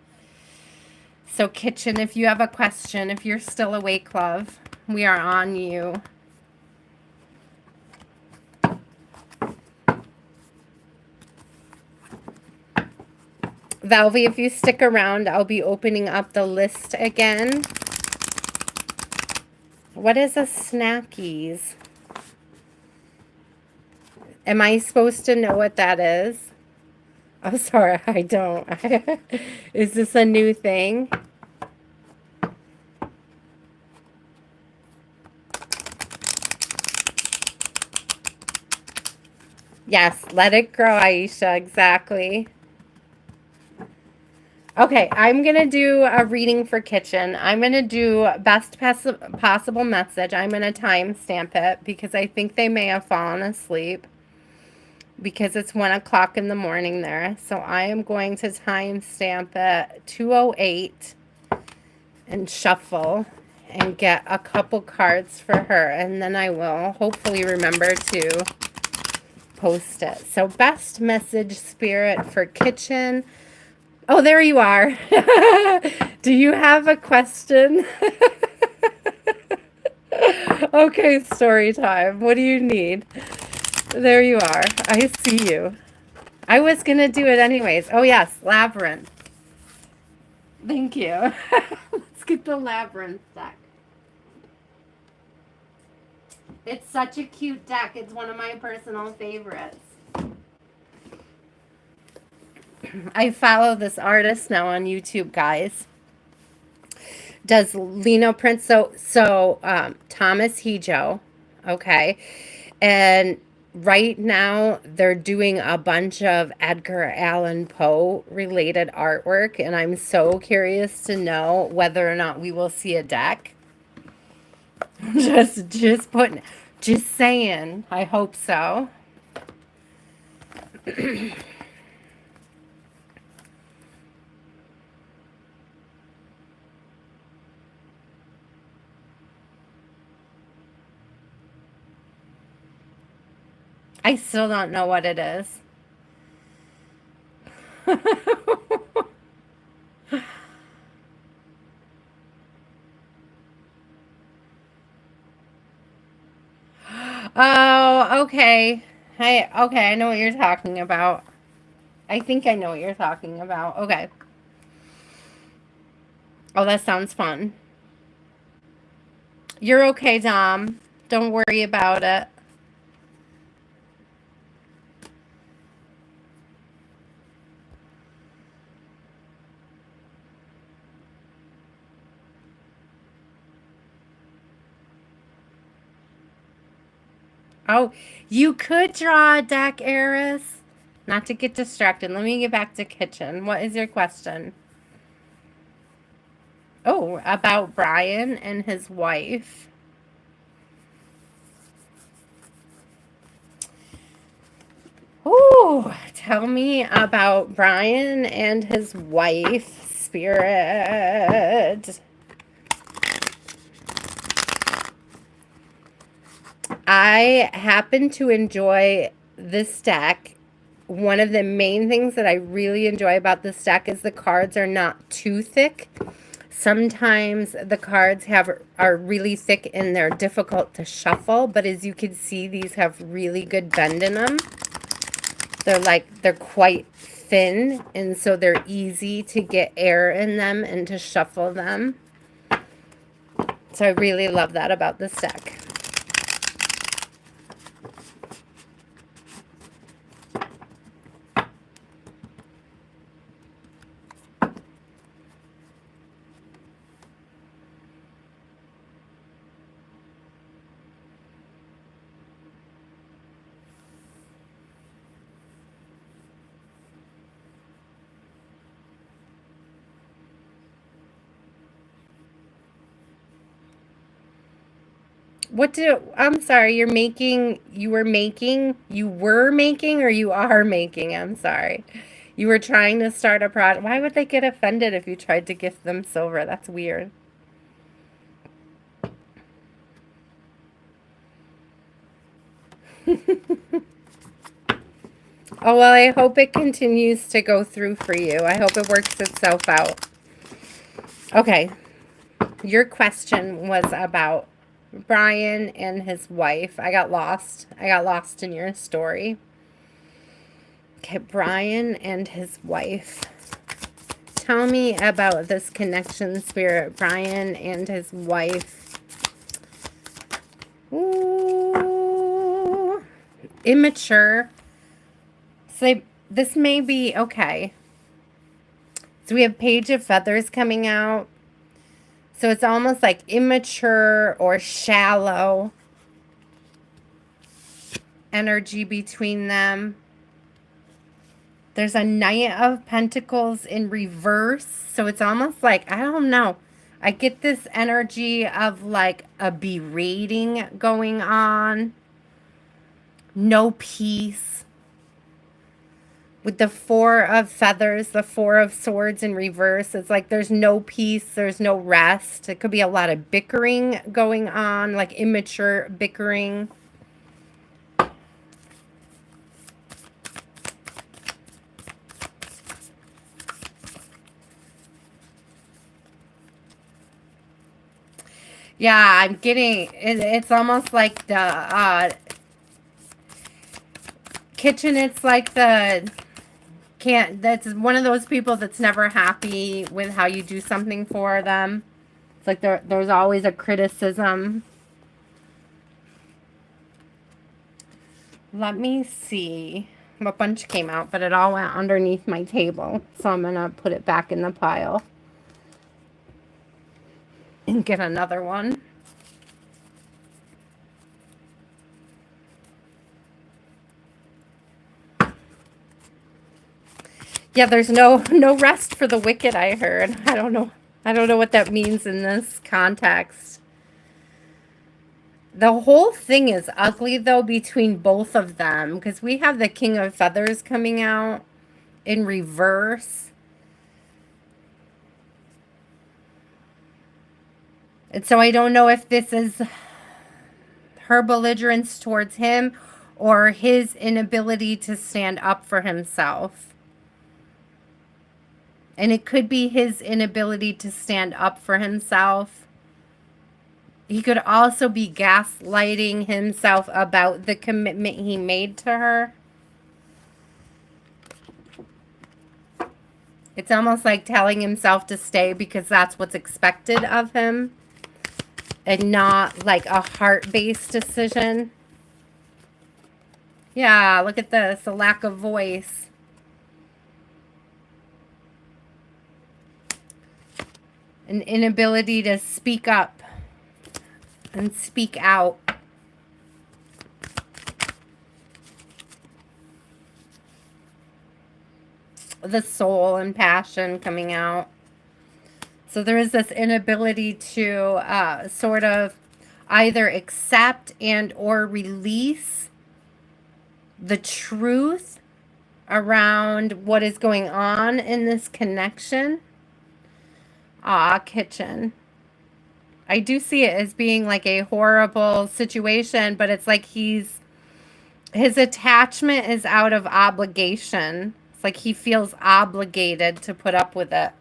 So, Kitchen, if you have a question, if you're still awake, love, we are on you. Valvy, if you stick around, I'll be opening up the list again. What is a snackies? Am I supposed to know what that is? I'm sorry, I don't. Is this a new thing? Yes, let it grow, Aisha, exactly. Okay, I'm going to do a reading for Kitchen. I'm going to do best possible message. I'm going to timestamp it because I think they may have fallen asleep because it's 1 o'clock in the morning there. So I am going to timestamp it 2:08 and shuffle and get a couple cards for her. And then I will hopefully remember to post it. So best message spirit for Kitchen. Oh, there you are. Do you have a question? Okay, story time. What do you need? There you are. I see you. I was going to do it anyways. Oh, yes, Labyrinth. Thank you. Let's get the Labyrinth deck. It's such a cute deck. It's one of my personal favorites. I follow this artist now on YouTube, guys. Does Lena print? So Thomas Hijo, okay, and right now they're doing a bunch of Edgar Allan Poe related artwork, and I'm so curious to know whether or not we will see a deck. just saying. I hope so. I still don't know what it is. Oh, okay. I know what you're talking about. I think I know what you're talking about. Okay. Oh, that sounds fun. You're okay, Dom. Don't worry about it. Oh, you could draw a deck, Aries. Not to get distracted. Let me get back to Kitchen. What is your question? Oh, about Brian and his wife. Oh, tell me about Brian and his wife, Spirit. I happen to enjoy this deck. One of the main things that I really enjoy about this deck is the cards are not too thick. Sometimes the cards are really thick and they're difficult to shuffle, but as you can see, these have really good bend in them. They're quite thin, and so they're easy to get air in them and to shuffle them. So I really love that about this deck. I'm sorry, you were making, or you are making, I'm sorry. You were trying to start a project. Why would they get offended if you tried to gift them silver? That's weird. Oh, well, I hope it continues to go through for you. I hope it works itself out. Okay. Your question was about Brian and his wife. I got lost. I got lost in your story. Okay, Brian and his wife. Tell me about this connection, Spirit. Brian and his wife. Ooh. Immature. So this may be, okay. So we have Page of Feathers coming out. So it's almost like immature or shallow energy between them. There's a Knight of Pentacles in reverse. So it's almost like, I don't know. I get this energy of like a berating going on. No peace. With the Four of Feathers, the Four of Swords in reverse, it's like there's no peace, there's no rest. It could be a lot of bickering going on, like immature bickering. Yeah, I'm getting, it's almost like the kitchen, it's like that's one of those people that's never happy with how you do something for them. It's like there's always a criticism. Let me see. A bunch came out, but it all went underneath my table. So I'm going to put it back in the pile. And get another one. Yeah, there's no rest for the wicked, I heard. I don't know. I don't know what that means in this context. The whole thing is ugly, though, between both of them. Because we have the King of Feathers coming out in reverse. And so I don't know if this is her belligerence towards him or his inability to stand up for himself. And it could be his inability to stand up for himself. He could also be gaslighting himself about the commitment he made to her. It's almost like telling himself to stay because that's what's expected of him. And not like a heart-based decision. Yeah, look at this. A lack of voice. An inability to speak up and speak out. The soul and passion coming out. So there is this inability to sort of either accept and or release the truth around what is going on in this connection. Ah, kitchen. I do see it as being like a horrible situation, but it's like his attachment is out of obligation. It's like he feels obligated to put up with it.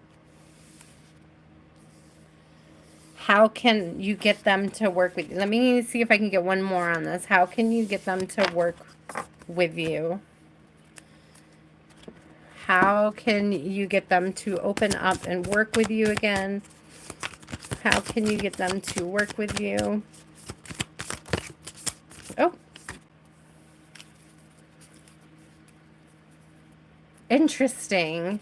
How can you get them to work with you? Let me see if I can get one more on this. How can you get them to work with you? How can you get them to open up and work with you again? How can you get them to work with you? Oh. Interesting.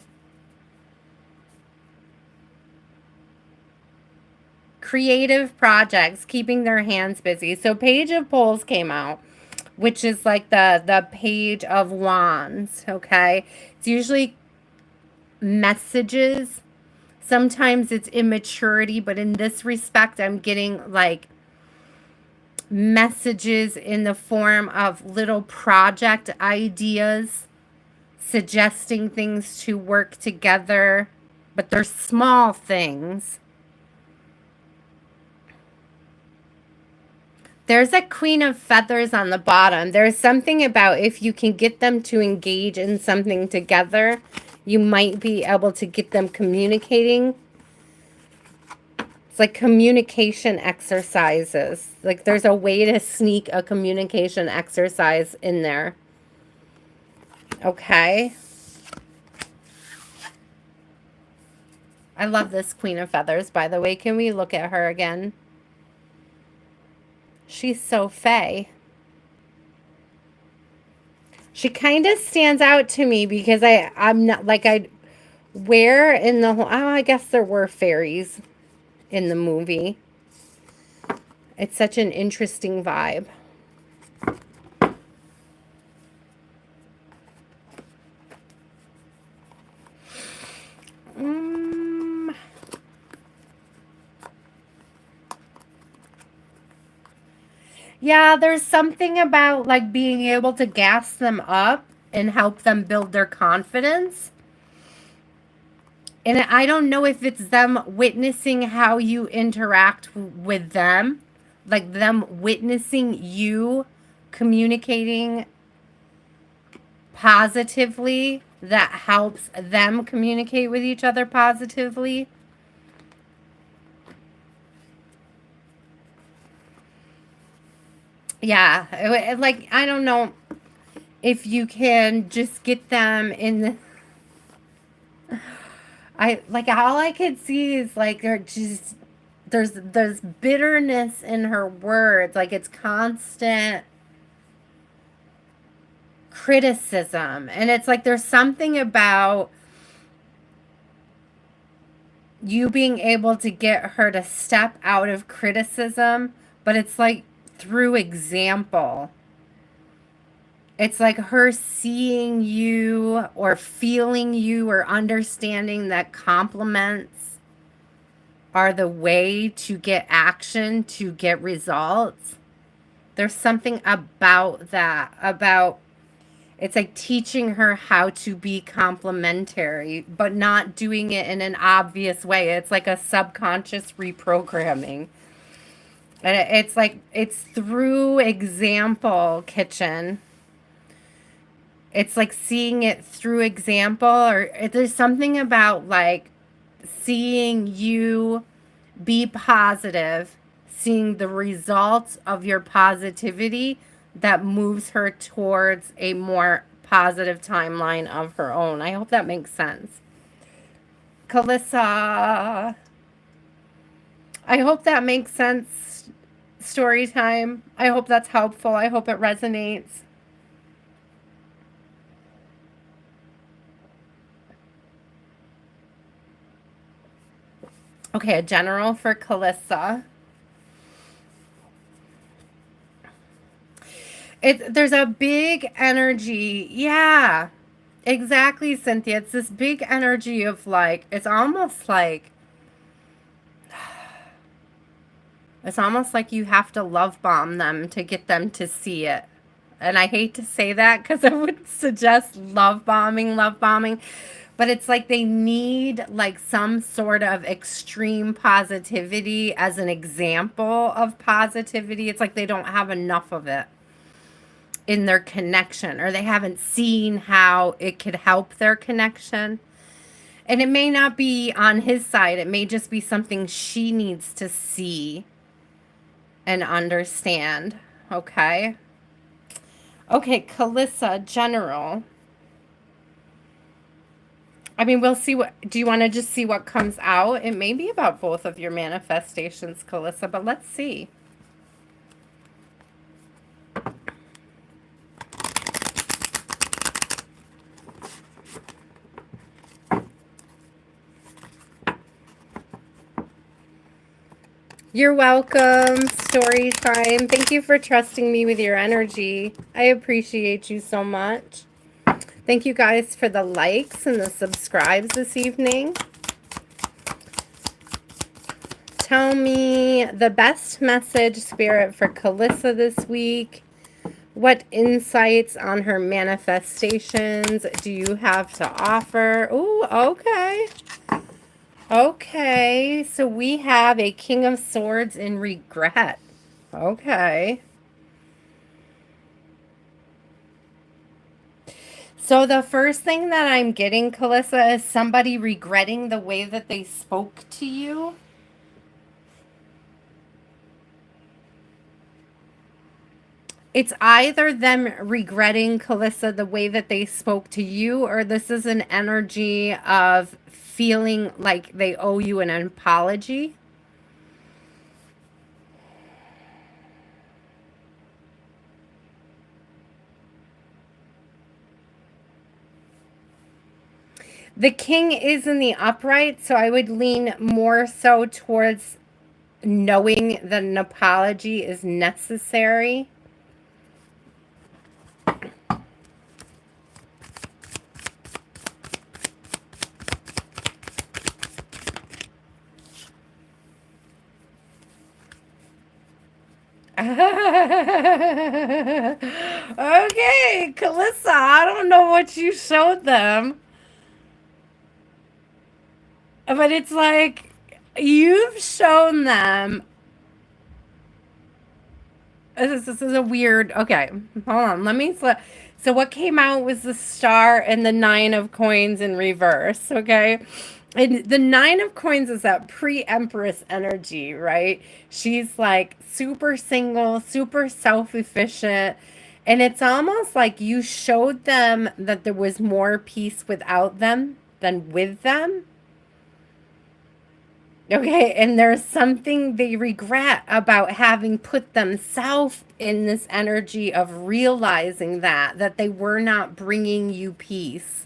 Creative projects, keeping their hands busy. So Page of Poles came out, which is like the Page of Wands, okay? It's usually messages. Sometimes it's immaturity, but in this respect, I'm getting like messages in the form of little project ideas, suggesting things to work together, but they're small things. There's a Queen of Feathers on the bottom. There's something about if you can get them to engage in something together, you might be able to get them communicating. It's like communication exercises. Like there's a way to sneak a communication exercise in there. Okay. I love this Queen of Feathers, by the way. Can we look at her again? She's so fey. She kind of stands out to me because I'm not like where in the whole, oh, I guess there were fairies in the movie. It's such an interesting vibe. Yeah, there's something about like being able to gas them up and help them build their confidence. And I don't know if it's them witnessing how you interact with them, like them witnessing you communicating positively that helps them communicate with each other positively. Yeah, like, I don't know if you can just get them in the... all I could see is, like, they're just... There's bitterness in her words. Like, it's constant criticism. And it's like there's something about you being able to get her to step out of criticism, but it's like through example. It's like her seeing you or feeling you or understanding that compliments are the way to get action, to get results. There's something about that, about it's like teaching her how to be complimentary, but not doing it in an obvious way. It's like a subconscious reprogramming. And it's like, it's through example, Kitchen. It's like seeing it through example, or there's something about like seeing you be positive, seeing the results of your positivity that moves her towards a more positive timeline of her own. I hope that makes sense. Kalissa, I hope that makes sense. Story time. I hope that's helpful. I hope it resonates. Okay, a general for Kalissa. There's a big energy. Yeah, exactly, Cynthia. It's this big energy of like, it's almost like you have to love bomb them to get them to see it. And I hate to say that because I would suggest love bombing. but it's like they need like some sort of extreme positivity as an example of positivity. It's like they don't have enough of it in their connection, or they haven't seen how it could help their connection. And it may not be on his side. It may just be something she needs to see and understand. Okay. Okay, Kalissa, general. I mean, we'll see what, do you want to just see what comes out? It may be about both of your manifestations, Kalissa, but let's see. You're welcome, story time. Thank you for trusting me with your energy. I appreciate you so much. Thank you guys for the likes and the subscribes this evening. Tell me the best message, Spirit, for Kalissa this week. What insights on her manifestations do you have to offer? Ooh, okay. Okay, so we have a King of Swords in regret. Okay. So the first thing that I'm getting, Kalissa, is somebody regretting the way that they spoke to you. It's either them regretting, Kalissa, the way that they spoke to you, or this is an energy of feeling like they owe you an apology. The king is in the upright, so I would lean more so towards knowing that an apology is necessary. Okay, Kalissa, I don't know what you showed them, but it's like you've shown them. This is a weird. Okay, hold on. Let me. So what came out was the star and the 9 of coins in reverse. Okay. And the 9 of coins is that pre-empress energy, right? She's like super single, super self-efficient. And it's almost like you showed them that there was more peace without them than with them. Okay, and there's something they regret about having put themselves in this energy of realizing that they were not bringing you peace.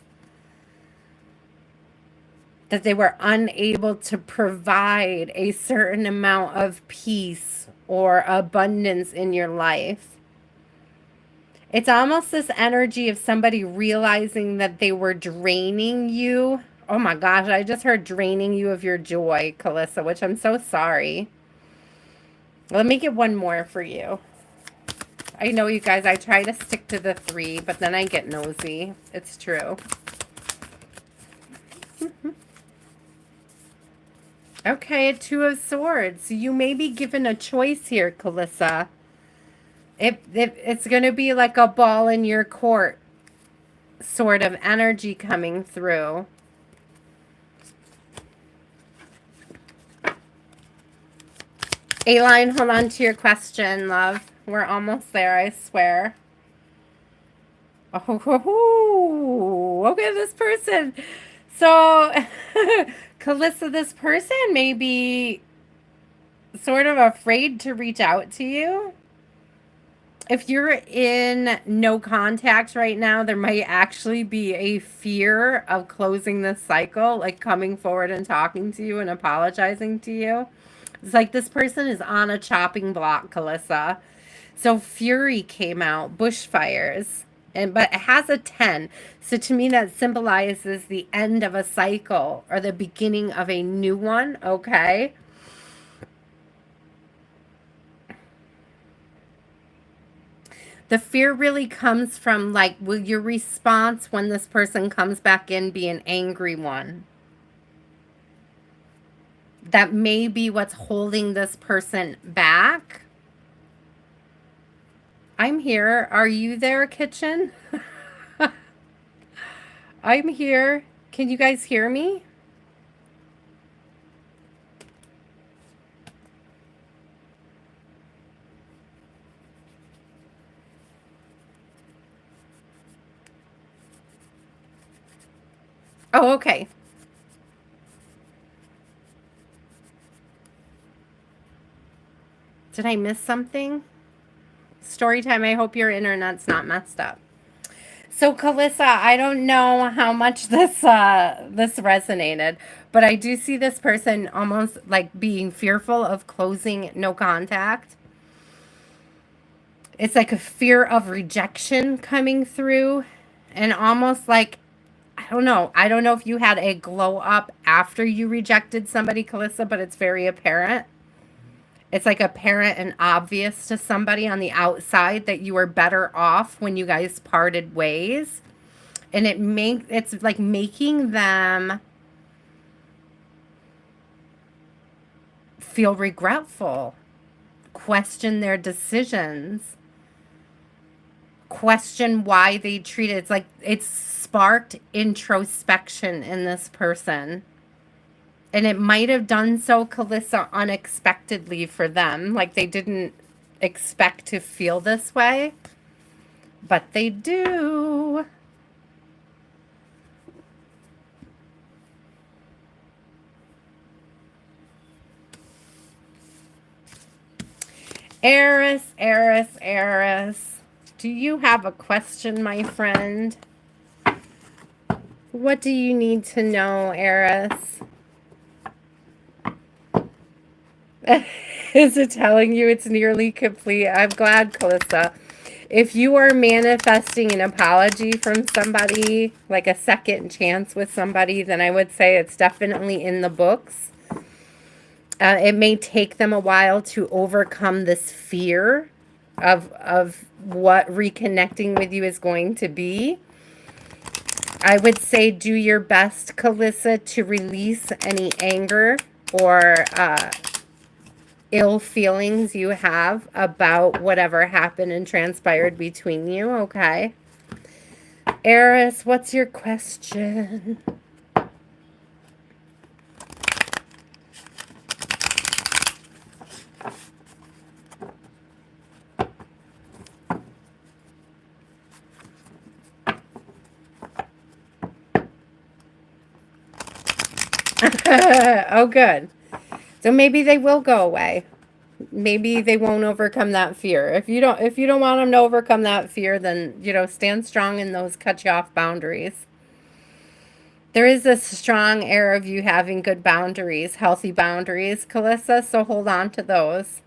That they were unable to provide a certain amount of peace or abundance in your life. It's almost this energy of somebody realizing that they were draining you. Oh my gosh, I just heard draining you of your joy, Kalissa, which I'm so sorry. Let me get one more for you. I know, you guys, I try to stick to the 3, but then I get nosy. It's true. Okay, a 2 of Swords. You may be given a choice here, Kalissa. If it's going to be like a ball in your court sort of energy coming through. A-ine, hold on to your question, love. We're almost there, I swear. Oh, okay, this person. So, Kalissa, this person may be sort of afraid to reach out to you. If you're in no contact right now, there might actually be a fear of closing this cycle, like coming forward and talking to you and apologizing to you. It's like this person is on a chopping block, Kalissa. So Fury came out, bushfires. But it has a 10. So to me, that symbolizes the end of a cycle or the beginning of a new one, okay? The fear really comes from, like, will your response when this person comes back in be an angry one? That may be what's holding this person back. I'm here. Are you there, kitchen? I'm here. Can you guys hear me? Oh, okay. Did I miss something? Story time. I hope your internet's not messed up. So Kalissa, I don't know how much this resonated, but I do see this person almost like being fearful of closing no contact. It's like a fear of rejection coming through, and almost like, I don't know. I don't know if you had a glow up after you rejected somebody, Kalissa, but it's very apparent. It's like apparent and obvious to somebody on the outside that you were better off when you guys parted ways. And it's like making them feel regretful, question their decisions, question why they treated. It's like it's sparked introspection in this person. And it might have done so, Kalissa, unexpectedly for them. Like they didn't expect to feel this way, but they do. Aries. Do you have a question, my friend? What do you need to know, Aries? Is it telling you it's nearly complete? I'm glad, Kalissa. If you are manifesting an apology from somebody, like a second chance with somebody, then I would say it's definitely in the books. It may take them a while to overcome this fear of what reconnecting with you is going to be. I would say do your best, Kalissa, to release any anger or ill feelings you have about whatever happened and transpired between you, okay? Aries, what's your question? Oh, good. So maybe they will go away. Maybe they won't overcome that fear. If you don't want them to overcome that fear, then, stand strong in those cut you off boundaries. There is a strong air of you having good boundaries, healthy boundaries, Kalissa, so hold on to those.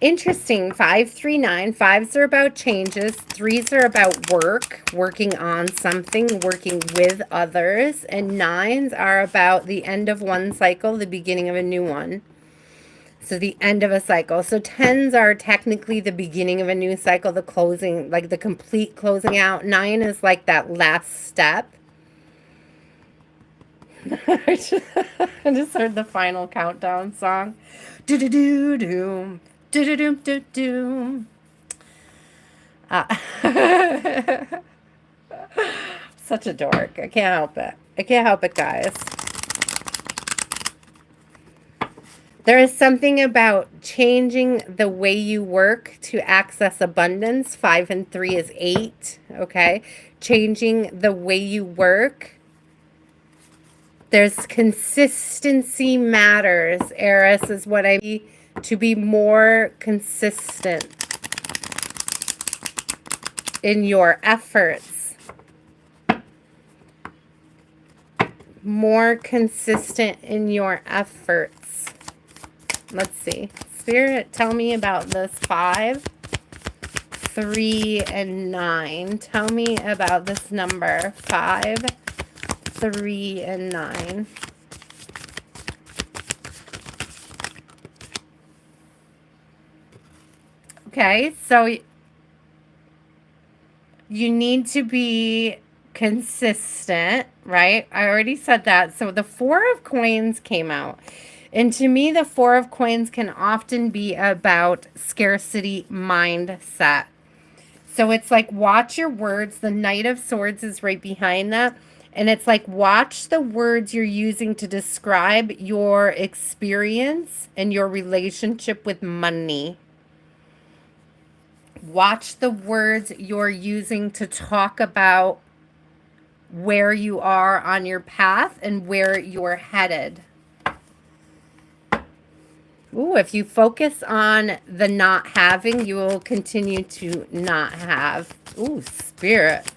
Interesting. 539. Fives are about changes. Threes are about work, working on something, working with others. And nines are about the end of one cycle, the beginning of a new one. So the end of a cycle. So tens are technically the beginning of a new cycle, the closing, like the complete closing out. Nine is like that last step. I just heard the final countdown song. Do-do-do-do. Do-do-do-do-do. Such a dork. I can't help it. I can't help it, guys. There is something about changing the way you work to access abundance. 5 and 3 is 8. Okay. Changing the way you work. There's consistency matters. Aries is what I mean. To be more consistent in your efforts. More consistent in your efforts. Let's see. Spirit, tell me about this 5, 3, and 9. Tell me about this number 5, 3 and 9. Okay, so you need to be consistent, right? I already said that. So the 4 of coins came out. And to me, the 4 of coins can often be about scarcity mindset. So it's like, watch your words. The Knight of Swords is right behind that. And it's like, watch the words you're using to describe your experience and your relationship with money. Watch the words you're using to talk about where you are on your path and where you're headed. Ooh, if you focus on the not having, you will continue to not have. Ooh, Spirit.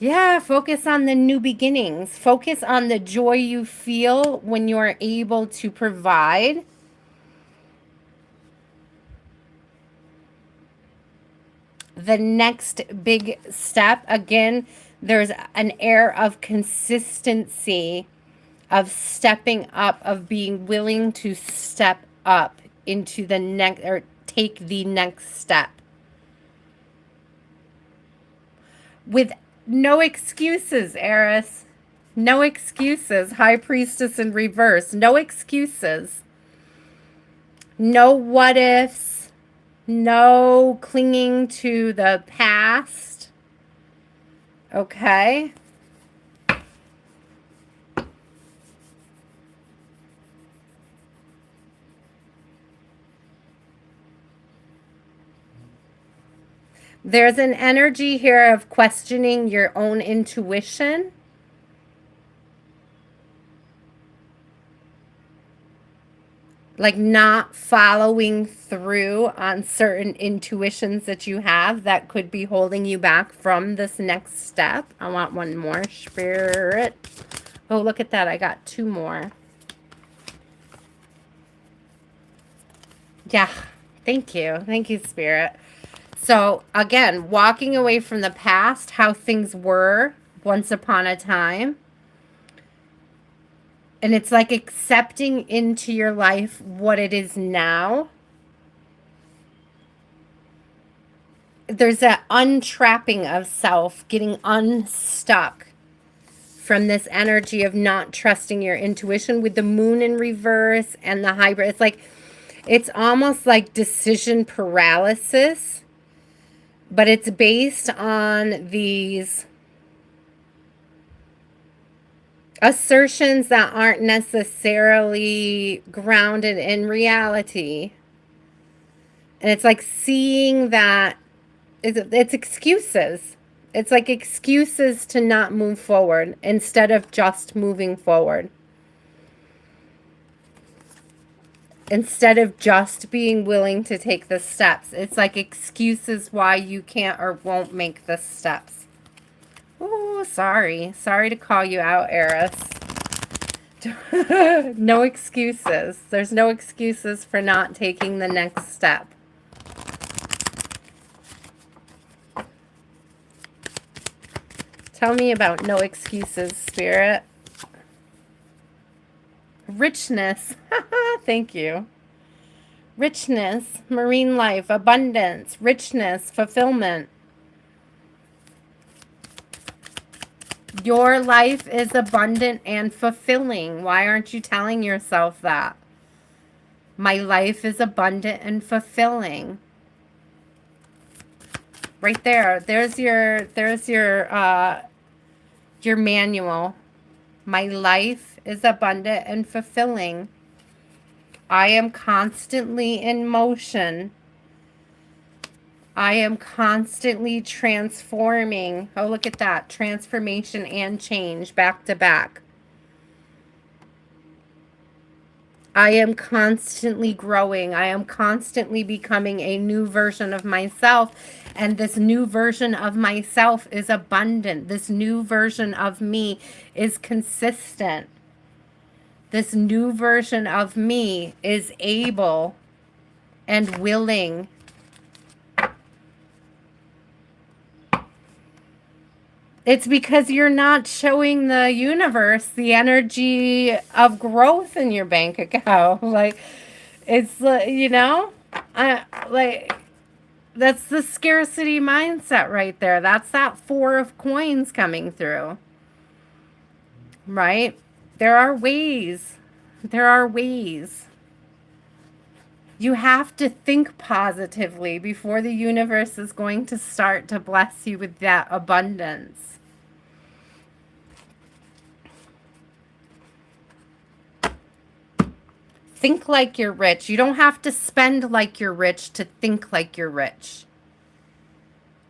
Yeah, focus on the new beginnings. Focus on the joy you feel when you're able to provide. The next big step, again, there's an air of consistency, of stepping up, of being willing to step up into the next, or take the next step. With no excuses, Aries. No excuses. High Priestess in reverse. No excuses. No what ifs. No clinging to the past. Okay? There's an energy here of questioning your own intuition. Like not following through on certain intuitions that you have that could be holding you back from this next step. I want one more, Spirit. Oh, look at that. I got 2 more. Yeah. Thank you. Thank you, Spirit. So, again, walking away from the past, how things were once upon a time. And it's like accepting into your life what it is now. There's that untrapping of self, getting unstuck from this energy of not trusting your intuition with the moon in reverse and the hybrid. It's like, it's almost like decision paralysis, but it's based on these assertions that aren't necessarily grounded in reality. And it's like seeing that it's excuses. It's like excuses to not move forward instead of just moving forward. Instead of just being willing to take the steps. It's like excuses why you can't or won't make the steps. Oh, sorry. Sorry to call you out, Aries. No excuses. There's no excuses for not taking the next step. Tell me about no excuses, Spirit. Richness. Thank you. Richness, marine life, abundance, richness, fulfillment. Your life is abundant and fulfilling. Why aren't you telling yourself that? My life is abundant and fulfilling. Right there. There's your manual. My life is abundant and fulfilling. I am constantly in motion. I am constantly transforming. Oh, look at that. Transformation and change back to back. I am constantly growing. I am constantly becoming a new version of myself. And this new version of myself is abundant. This new version of me is consistent. This new version of me is able and willing It's because you're not showing the universe the energy of growth in your bank account. Like, it's, you know, I like, that's the scarcity mindset right there. That's that 4 of coins coming through, right? There are ways. There are ways. You have to think positively before the universe is going to start to bless you with that abundance. Think like you're rich. You don't have to spend like you're rich to think like you're rich.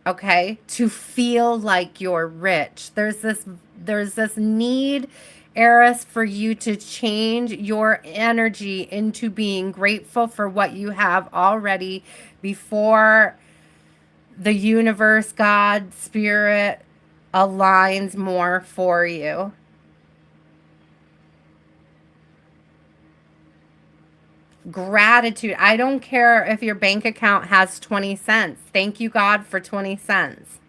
Okay? To feel like you're rich. There's this need, Eris, for you to change your energy into being grateful for what you have already before the universe, God, spirit aligns more for you. Gratitude. I don't care if your bank account has 20 cents. Thank you, God, for 20 cents.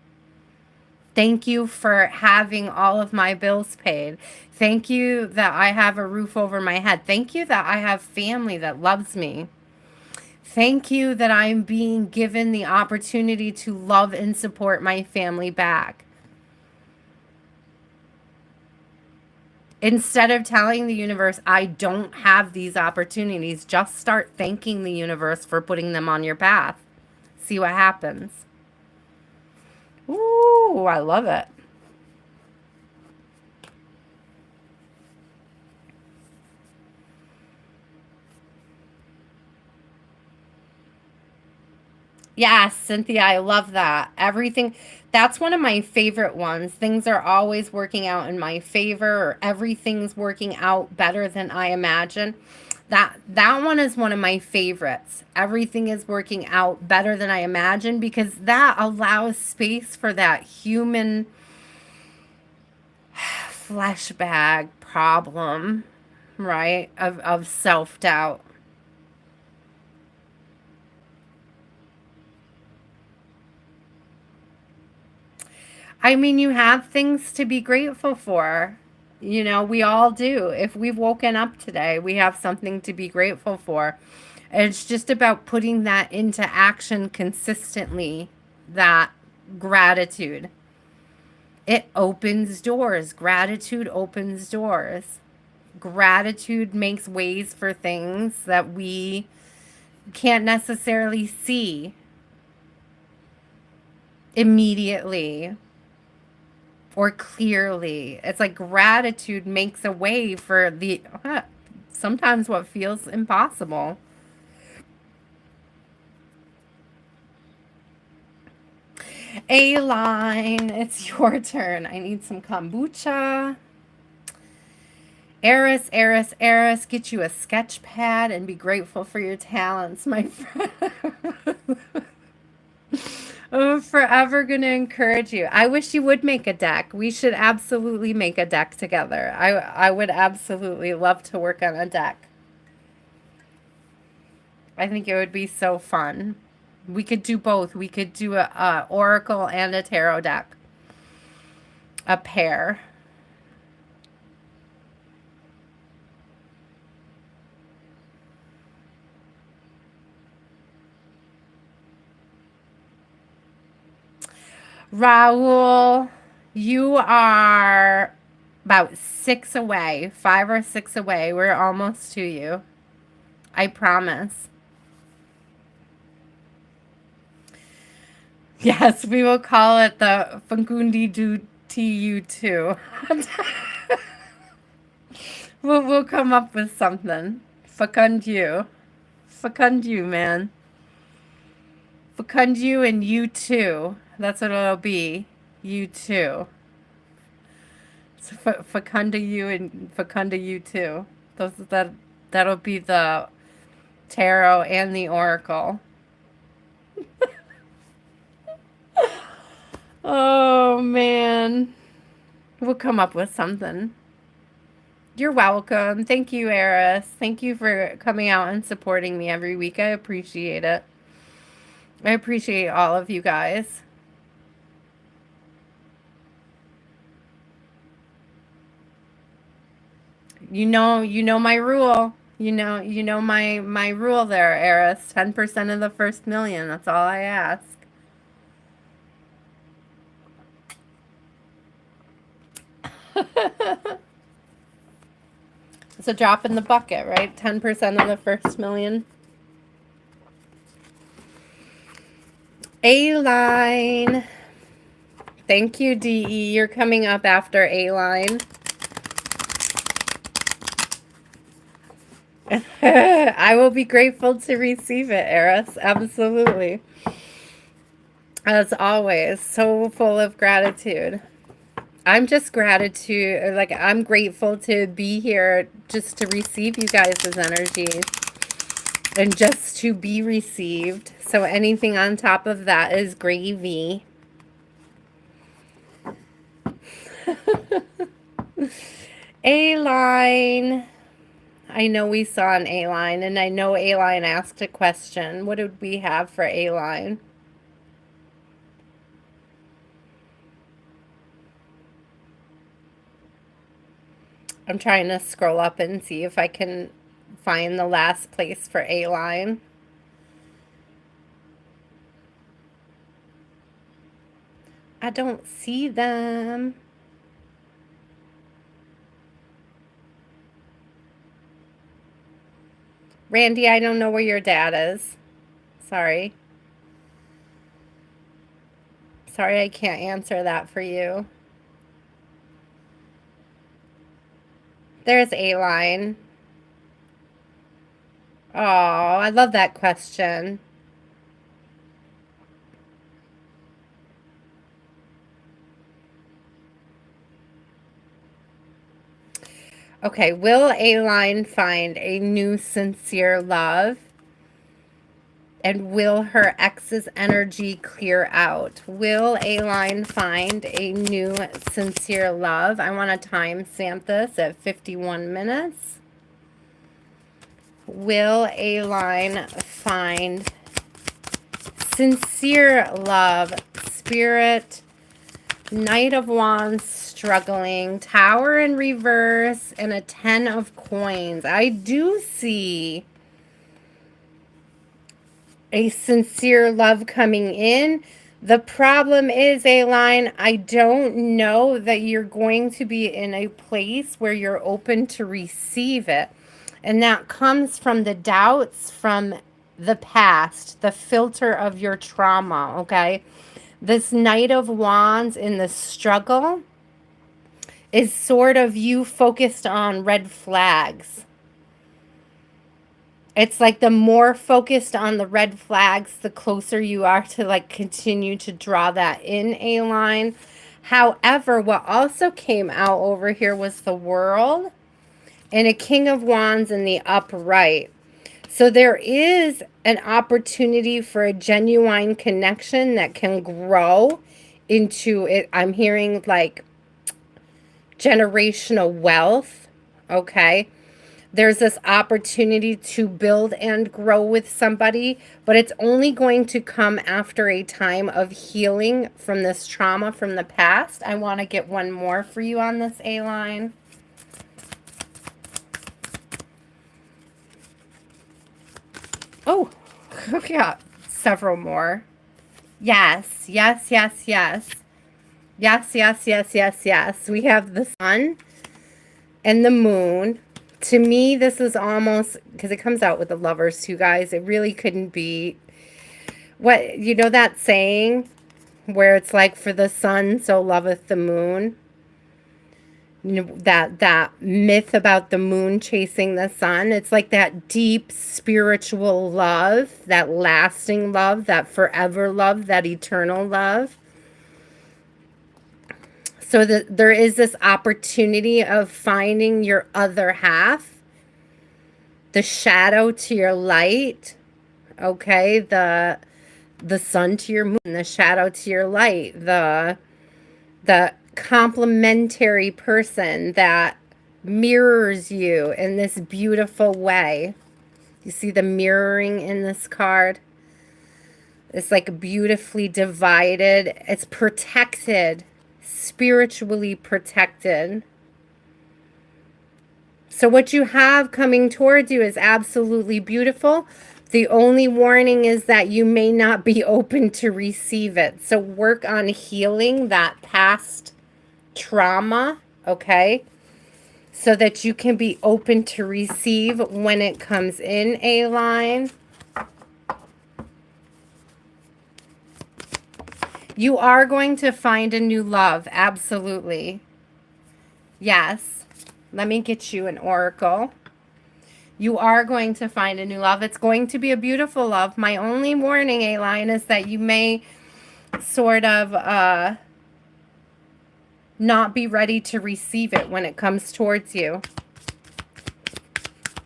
Thank you for having all of my bills paid. Thank you that I have a roof over my head. Thank you that I have family that loves me. Thank you that I'm being given the opportunity to love and support my family back. Instead of telling the universe, I don't have these opportunities, just start thanking the universe for putting them on your path. See what happens. Ooh, I love it. Yes, Cynthia, I love that. Everything, that's one of my favorite ones. Things are always working out in my favor, or everything's working out better than I imagine. That one is one of my favorites. Everything is working out better than I imagine because that allows space for that human flesh bag problem, right? Of self-doubt. I mean, you have things to be grateful for. You know, we all do. If we've woken up today, we have something to be grateful for. It's just about putting that into action consistently, that gratitude. It opens doors. Gratitude opens doors. Gratitude makes ways for things that we can't necessarily see immediately or clearly. It's like gratitude makes a way for the sometimes what feels impossible. A-line, it's your turn. I need some kombucha. Aries, Aries, Aries, get you a sketch pad and be grateful for your talents, my friend. I'm forever going to encourage you. I wish you would make a deck. We should absolutely make a deck together. I would absolutely love to work on a deck. I think it would be so fun. We could do both. We could do a oracle and a tarot deck. A pair. Raul, you are about 6 away, 5 or 6 away. We're almost to you. I promise. Yes, we will call it the Funkundi Du TU2. We'll come up with something. Fecund you. Fecund you, man. Fecund you and you too. That's what it'll be. You too. So fecunda you and fecunda you too. That'll be the tarot and the oracle. Oh man. We'll come up with something. You're welcome. Thank you, Eris. Thank you for coming out and supporting me every week. I appreciate it. I appreciate all of you guys. You know my rule. You know my rule there, Aries. 10% of the first million. That's all I ask. It's a drop in the bucket, right? 10% of the first million. A-line. Thank you, DE. You're coming up after A-line. I will be grateful to receive it, Eris. Absolutely. As always, so full of gratitude. I'm just gratitude, like I'm grateful to be here just to receive you guys' energies and just to be received. So anything on top of that is gravy. A-line. I know we saw an A-line, and I know A-line asked a question. What did we have for A-line? I'm trying to scroll up and see if I can find the last place for A-line. I don't see them. Randy, I don't know where your dad is. Sorry. Sorry, I can't answer that for you. There's A-line. Oh, I love that question. Okay, will A-line find a new sincere love? And will her ex's energy clear out? Will A-line find a new sincere love? I want to timestamp this at 51 minutes. Will A-line find sincere love? Spirit, Knight of Wands, struggling, Tower in reverse, and a 10 of coins. I do see a sincere love coming in. The problem is, A-line, I don't know that you're going to be in a place where you're open to receive it. And that comes from the doubts from the past, the filter of your trauma, okay? This Knight of Wands in the struggle is sort of you focused on red flags. It's like the more focused on the red flags, the closer you are to like continue to draw that in, A-line. However, what also came out over here was the World and a King of Wands in the upright. So there is an opportunity for a genuine connection that can grow into it. I'm hearing like generational wealth, okay? There's this opportunity to build and grow with somebody, but it's only going to come after a time of healing from this trauma from the past. I want to get one more for you on this, A-line. Oh, yeah, several more. Yes, yes, yes, yes. Yes, yes, yes, yes, yes. We have the sun and the moon. To me, this is almost, because it comes out with the lovers too, guys. It really couldn't be, what, you know that saying where it's like, for the sun so loveth the moon? You know, that myth about the moon chasing the sun. It's like that deep spiritual love, that lasting love, that forever love, that eternal love. So that there is this opportunity of finding your other half, the shadow to your light, okay? The sun to your moon, the shadow to your light, the complementary person that mirrors you in this beautiful way. You see the mirroring in this card? It's like beautifully divided. It's protected, spiritually protected So what you have coming towards you is absolutely beautiful. The only warning is that you may not be open to receive it. So work on healing that past trauma, okay? So that you can be open to receive when it comes in, A-line. You are going to find a new love, absolutely. Yes. Let me get you an oracle. You are going to find a new love. It's going to be a beautiful love. My only warning, A-line, is that you may sort of not be ready to receive it when it comes towards you.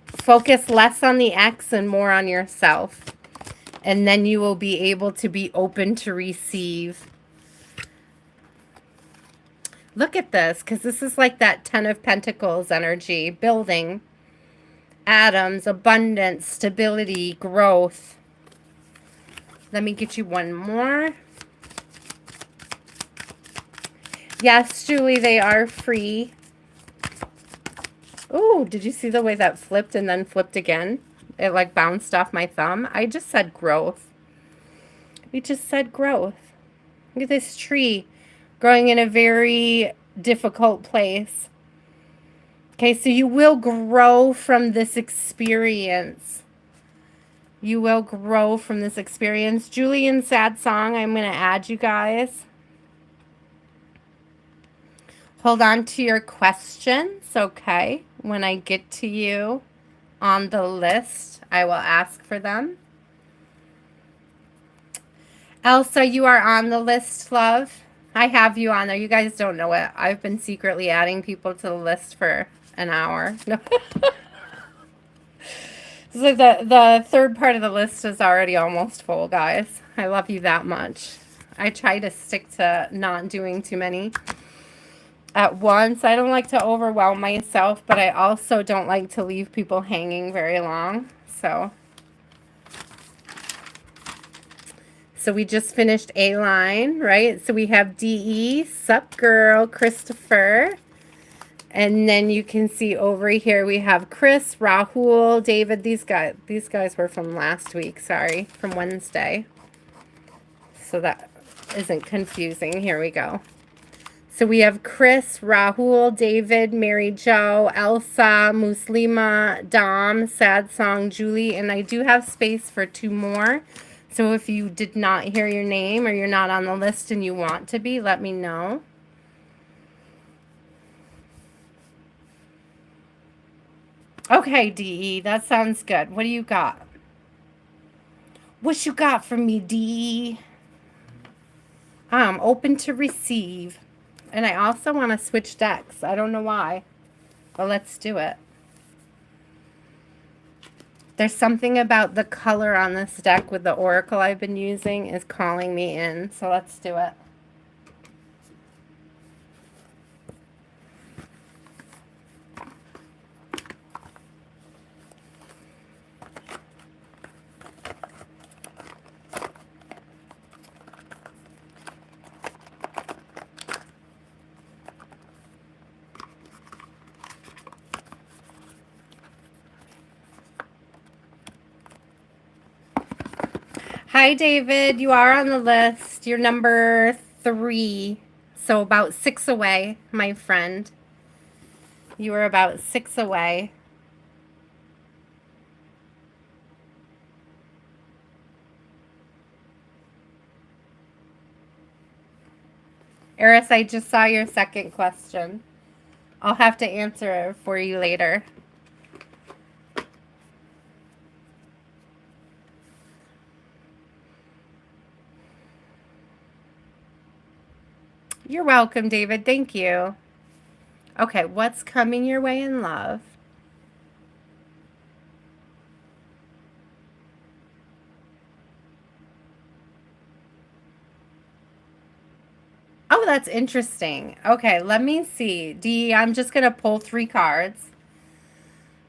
Focus less on the ex and more on yourself. And then you will be able to be open to receive. Look at this, because this is like that 10 of Pentacles energy. Building, atoms, abundance, stability, growth. Let me get you one more. Yes, Julie, they are free. Oh, did you see the way that flipped and then flipped again? It like bounced off my thumb. I just said growth. We just said growth. Look at this tree growing in a very difficult place. Okay, so you will grow from this experience. You will grow from this experience. Julian Sad Song, I'm going to add you guys. Hold on to your questions, okay? When I get to you on the list, I will ask for them. Elsa, you are on the list, love. I have you on there. You guys don't know it. I've been secretly adding people to the list for an hour. No. So the third part of the list is already almost full, guys. I love you that much. I try to stick to not doing too many at once. I don't like to overwhelm myself, but I also don't like to leave people hanging very long. So we just finished A-line, right? So we have D-E, sup girl, Christopher. And then you can see over here we have Chris, Raul, David. These guys were from last week, sorry, from Wednesday. So that isn't confusing. Here we go. So we have Chris, Raul, David, Mary Jo, Elsa, Muslima, Dom, Sad Song, Julie, and I do have space for 2 more. So if you did not hear your name or you're not on the list and you want to be, let me know. Okay, DE, that sounds good. What do you got? What you got for me, DE? I'm open to receive. And I also want to switch decks. I don't know why, but let's do it. There's something about the color on this deck with the oracle I've been using is calling me in. So let's do it. Hi, David. You are on the list. You're number 3. So about 6 away, my friend. You were about 6 away. Aries, I just saw your second question. I'll have to answer it for you later. You're welcome, David. Thank you. Okay, what's coming your way in love? Oh, that's interesting. Okay, let me see. D, I'm just going to pull 3 cards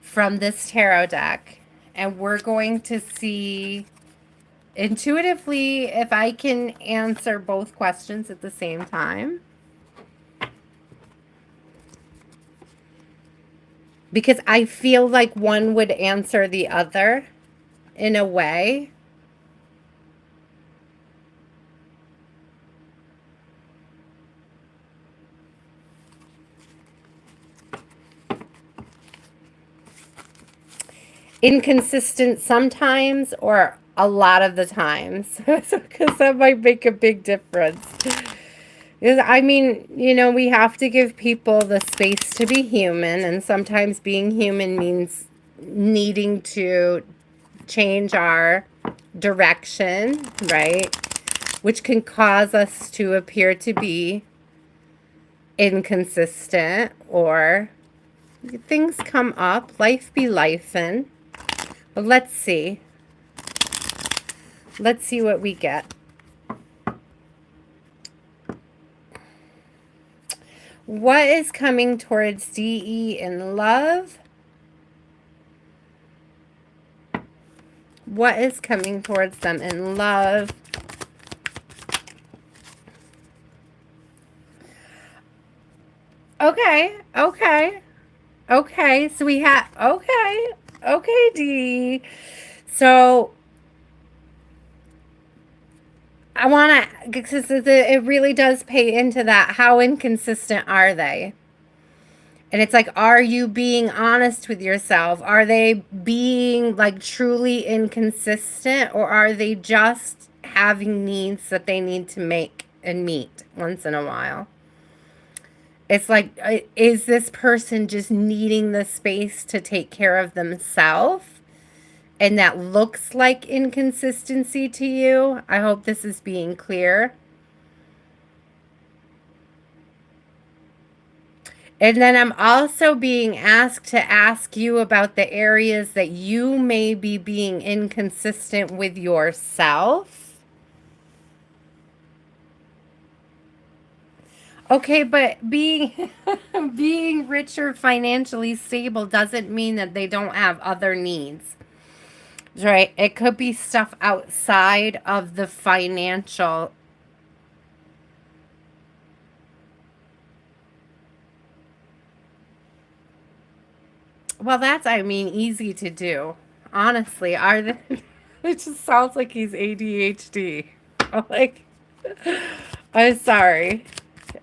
from this tarot deck, and we're going to see intuitively if I can answer both questions at the same time. because I feel like one would answer the other in a way. Inconsistent sometimes or a lot of the times, because that might make a big difference. I mean, we have to give people the space to be human, and sometimes being human means needing to change our direction, right? Which can cause us to appear to be inconsistent, or things come up, life be lifin'. But let's see. Let's see what we get. What is coming towards DE in love? What is coming towards them in love? Okay, okay, okay. So we have, okay, D. So I want to, because it really does pay into that. How inconsistent are they? And it's like, are you being honest with yourself? Are they being like truly inconsistent, or are they just having needs that they need to make and meet once in a while? It's like, is this person just needing the space to take care of themselves? And that looks like inconsistency to you. I hope this is being clear. And then I'm also being asked to ask you about the areas that you may be being inconsistent with yourself. Okay, but being being rich or financially stable doesn't mean that they don't have other needs. Right? It could be stuff outside of the financial. Well, that's, I mean, easy to do. Honestly, are they? It just sounds like he's ADHD. Like, I'm sorry.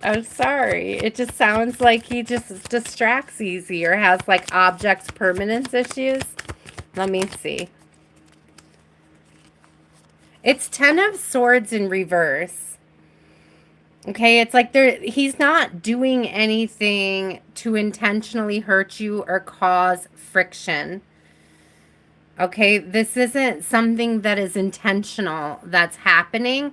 I'm sorry. It just sounds like he just distracts easy or has like object permanence issues. Let me see. It's 10 of Swords in reverse. Okay, it's like he's not doing anything to intentionally hurt you or cause friction. Okay, this isn't something that is intentional that's happening.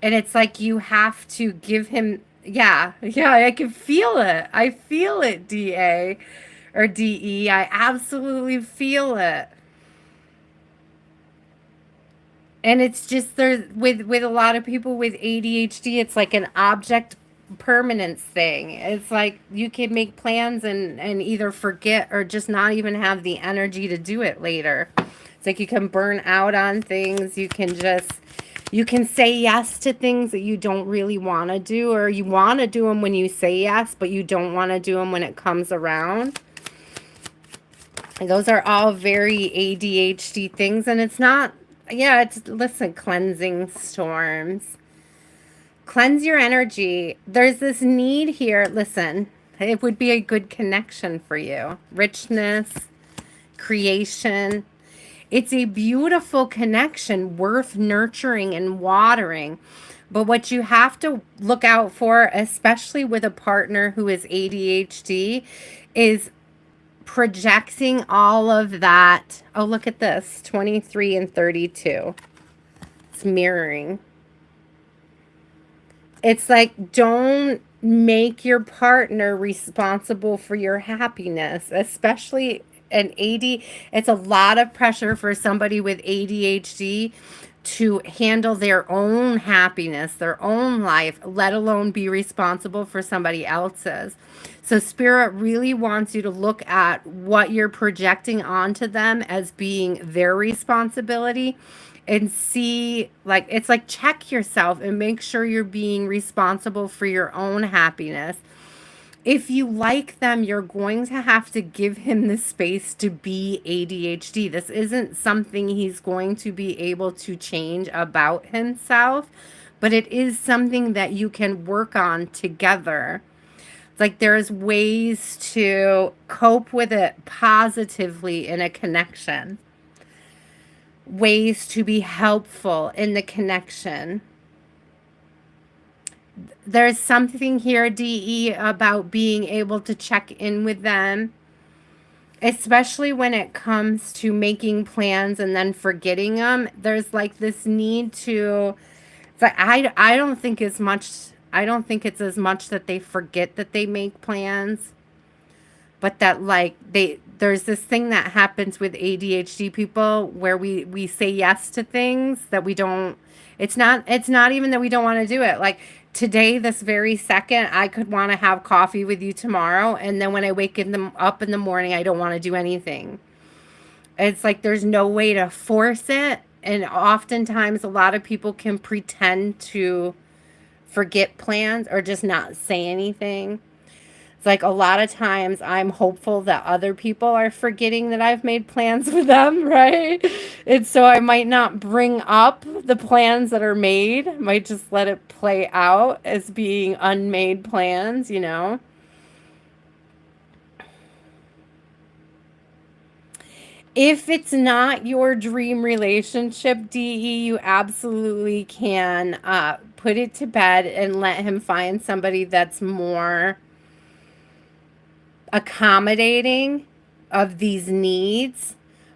And it's like you have to give him, yeah, I can feel it. I feel it, DA or DE. I absolutely feel it. And it's just there with a lot of people with ADHD, it's like an object permanence thing. It's like you can make plans and either forget or just not even have the energy to do it later. It's like you can burn out on things. You can say yes to things that you don't really want to do, or you want to do them when you say yes, but you don't want to do them when it comes around. And those are all very ADHD things, and it's not, yeah, listen, cleansing storms. Cleanse your energy. There's this need here. Listen, it would be a good connection for you. Richness, creation. It's a beautiful connection worth nurturing and watering. But what you have to look out for, especially with a partner who is ADHD, is projecting all of that. Oh, look at this, 23 and 32. It's mirroring. It's like, don't make your partner responsible for your happiness, especially an AD. It's a lot of pressure for somebody with ADHD to handle their own happiness, their own life, let alone be responsible for somebody else's. So Spirit really wants you to look at what you're projecting onto them as being their responsibility, and see, like, it's like, check yourself and make sure you're being responsible for your own happiness. if you like them, you're going to have to give him the space to be ADHD. This isn't something he's going to be able to change about himself, but it is something that you can work on together. It's like there's ways to cope with it positively in a connection, ways to be helpful in the connection. There's something here, DE, about being able to check in with them, especially when it comes to making plans and then forgetting them. There's like this need to, it's like, I don't think as much, I don't think it's as much that they forget that they make plans, but that like there's this thing that happens with ADHD people where we say yes to things that we don't. It's not even that we don't want to do it. Like today, this very second, I could want to have coffee with you tomorrow, and then when I wake up in the morning, I don't want to do anything. It's like there's no way to force it, and oftentimes a lot of people can pretend to forget plans or just not say anything. It's like a lot of times I'm hopeful that other people are forgetting that I've made plans with them, right? And so I might not bring up the plans that are made. I might just let it play out as being unmade plans, you know? If it's not your dream relationship, DE, you absolutely can put it to bed and let him find somebody that's more accommodating of these needs.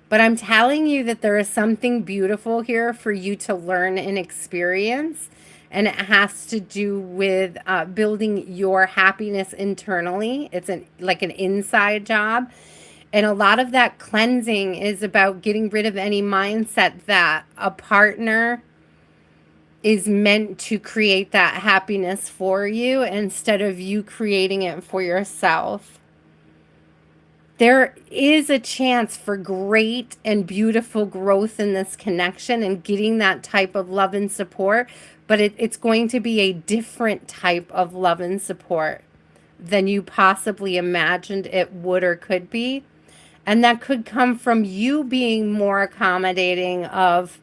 But I'm telling you that there is something beautiful here for you to learn and experience. And it has to do with building your happiness internally. It's like an inside job. And a lot of that cleansing is about getting rid of any mindset that a partner is meant to create that happiness for you instead of you creating it for yourself. There is a chance for great and beautiful growth in this connection and getting that type of love and support, but it's going to be a different type of love and support than you possibly imagined it would or could be. And that could come from you being more accommodating of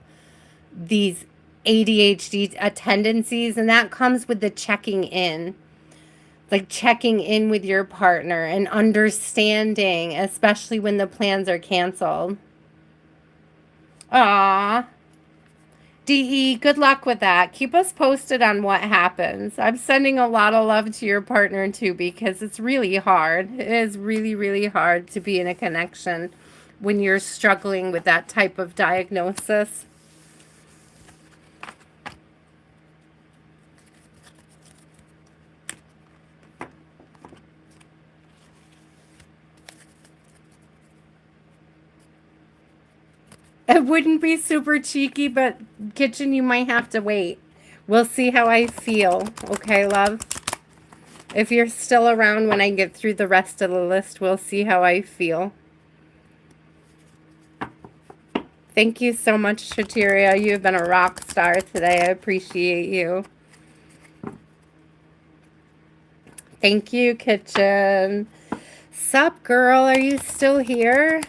these ADHD tendencies, and that comes with the checking in. Like checking in with your partner and understanding, especially when the plans are canceled. Aw. DE, good luck with that. Keep us posted on what happens. I'm sending a lot of love to your partner too, because it's really hard. It is really, really hard to be in a connection when you're struggling with that type of diagnosis. It wouldn't be super cheeky, but kitchen, you might have to wait. We'll see how I feel. Okay, love? If you're still around when I get through the rest of the list, we'll see how I feel. Thank you so much, Shhateria. You've been a rock star today. I appreciate you. Thank you, kitchen. Sup, girl? Are you still here?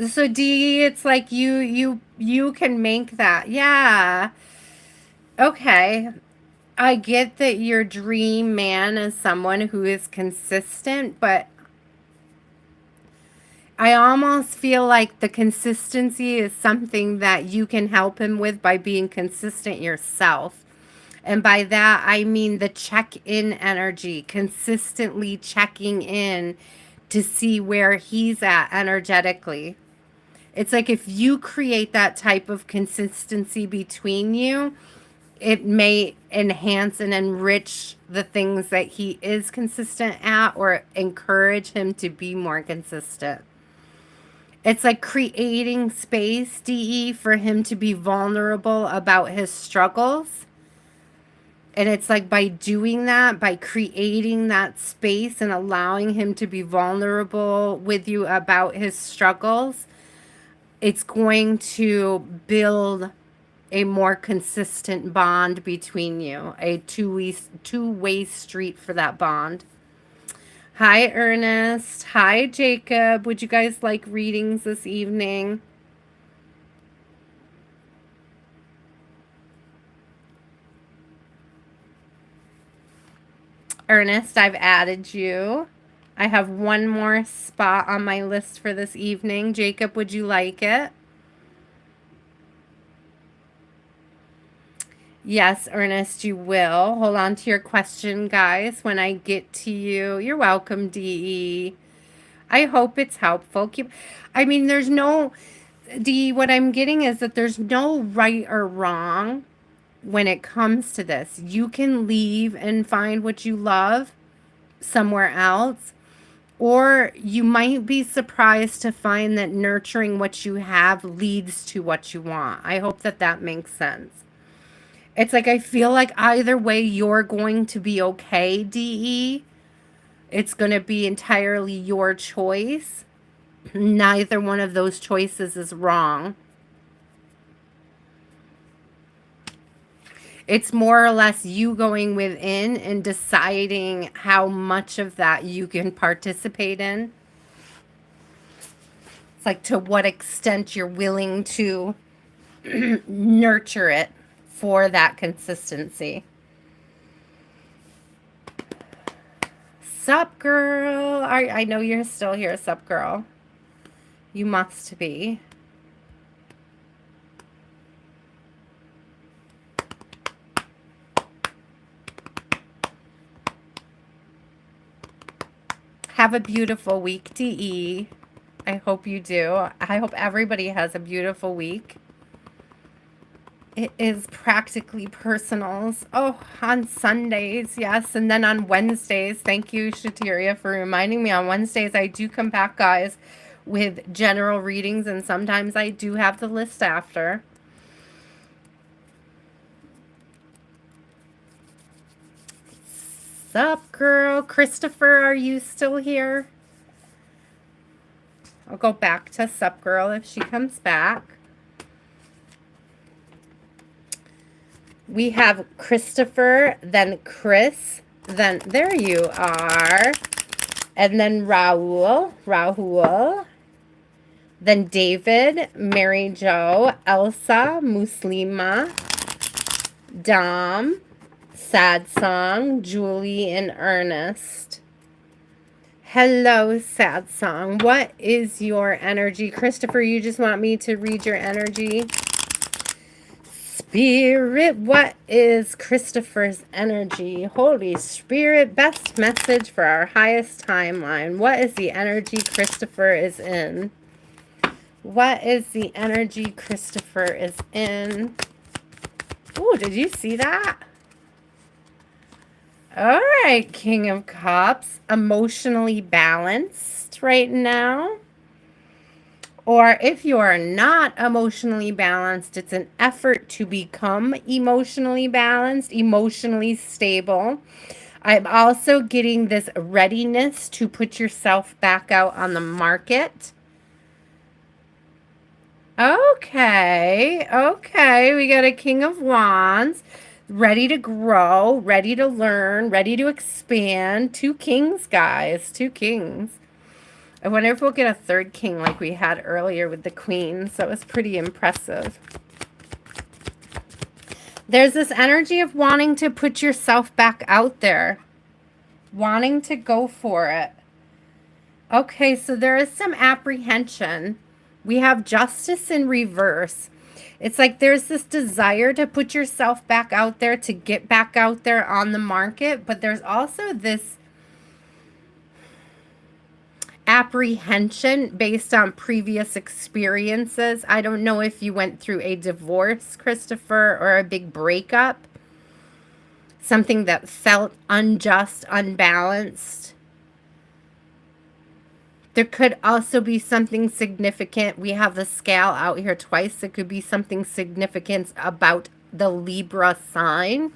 So D, it's like you can make that. Yeah. Okay. I get that your dream man is someone who is consistent, but I almost feel like the consistency is something that you can help him with by being consistent yourself. And by that, I mean the check-in energy, consistently checking in to see where he's at energetically. It's like if you create that type of consistency between you, it may enhance and enrich the things that he is consistent at or encourage him to be more consistent. It's like creating space, DE, for him to be vulnerable about his struggles. And it's like by doing that, by creating that space and allowing him to be vulnerable with you about his struggles, it's going to build a more consistent bond between you, a two-way street for that bond. Hi, Ernest. Hi, Jacob. Would you guys like readings this evening? Ernest, I've added you. I have one more spot on my list for this evening. Jacob, would you like it? Yes, Ernest, you will. Hold on to your question, guys, when I get to you. You're welcome, DE. I hope it's helpful. I mean, there's no, DE, what I'm getting is that there's no right or wrong when it comes to this. You can leave and find what you love somewhere else, or you might be surprised to find that nurturing what you have leads to what you want. I hope that that makes sense. It's like, I feel like either way, you're going to be okay, DE. It's going to be entirely your choice. Neither one of those choices is wrong. It's more or less you going within and deciding how much of that you can participate in. It's like to what extent you're willing to nurture it for that consistency. Sup, girl? I know you're still here, sup, girl. You must be. Have a beautiful week, DE. I hope you do. I hope everybody has a beautiful week. It is practically personals. Oh, on Sundays, yes. And then on Wednesdays, thank you, Shhateria, for reminding me. On Wednesdays, I do come back, guys, with general readings. And sometimes I do have the list after. Sup, girl? Christopher, are you still here? I'll go back to sup, girl, if she comes back. We have Christopher, then Chris, then there you are, and then Raul, then David, Mary Jo, Elsa, Muslima, Dom, Sad Song, Julie, and Ernest. Hello, Sad Song. What is your energy? Christopher, you just want me to read your energy? Spirit, what is Christopher's energy? Holy Spirit, best message for our highest timeline. What is the energy Christopher is in? What is the energy Christopher is in? Oh, did you see that? All right, King of Cups, emotionally balanced right now. Or if you are not emotionally balanced, it's an effort to become emotionally balanced, emotionally stable. I'm also getting this readiness to put yourself back out on the market. Okay, we got a King of Wands. Ready to grow, ready to learn, ready to expand. Two kings, guys. Two kings. I wonder if we'll get a third king like we had earlier with the queens. That was pretty impressive. There's this energy of wanting to put yourself back out there. Wanting to go for it. Okay, so there is some apprehension. We have justice in reverse. It's like there's this desire to put yourself back out there, to get back out there on the market. But there's also this apprehension based on previous experiences. I don't know if you went through a divorce, Christopher, or a big breakup. Something that felt unjust, unbalanced. There could also be something significant. We have the scale out here twice. It could be something significant about the Libra sign.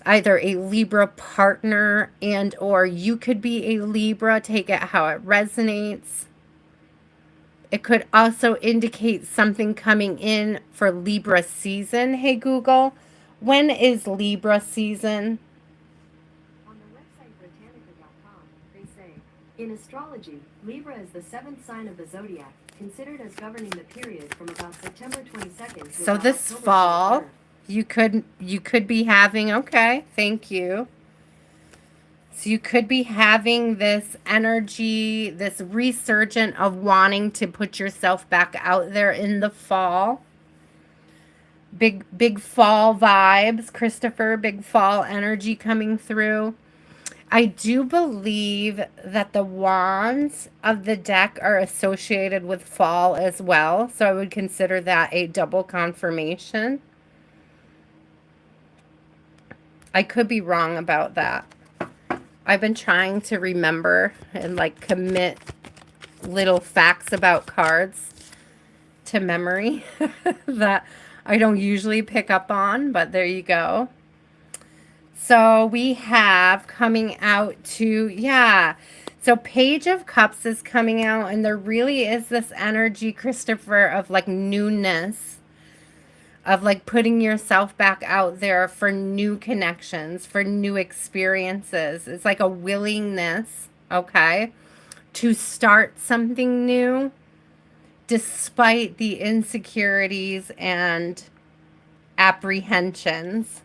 Either a Libra partner and or you could be a Libra. Take it how it resonates. It could also indicate something coming in for Libra season. Hey Google, when is Libra season? On the website Britannica.com, they say, in astrology, Libra is the seventh sign of the zodiac, considered as governing the period from about September 22nd to So about this October fall, 23rd. you could be having, okay, thank you. So you could be having this energy, this resurgent of wanting to put yourself back out there in the fall. Big fall vibes, Christopher, big fall energy coming through. I do believe that the wands of the deck are associated with fall as well. So I would consider that a double confirmation. I could be wrong about that. I've been trying to remember and like commit little facts about cards to memory that I don't usually pick up on, but there you go. So we have coming out to, yeah. So Page of Cups is coming out, and there really is this energy, Christopher, of like newness, of like putting yourself back out there for new connections, for new experiences. It's like a willingness, okay, to start something new despite the insecurities and apprehensions.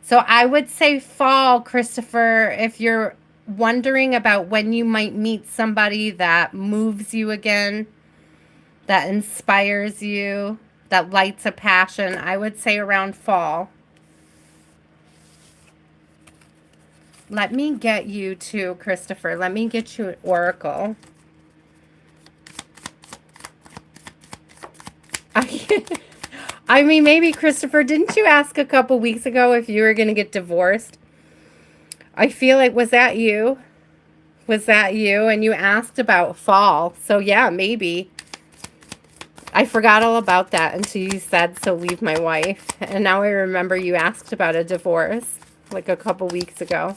So I would say fall, Christopher, if you're wondering about when you might meet somebody that moves you again, that inspires you, that lights a passion, I would say around fall. Let me get you to, Christopher, let me get you an oracle. I mean, maybe, Christopher, didn't you ask a couple weeks ago if you were going to get divorced? I feel like, was that you? Was that you? And you asked about fall. So, yeah, maybe. I forgot all about that until you said, so leave my wife. And now I remember you asked about a divorce like a couple weeks ago.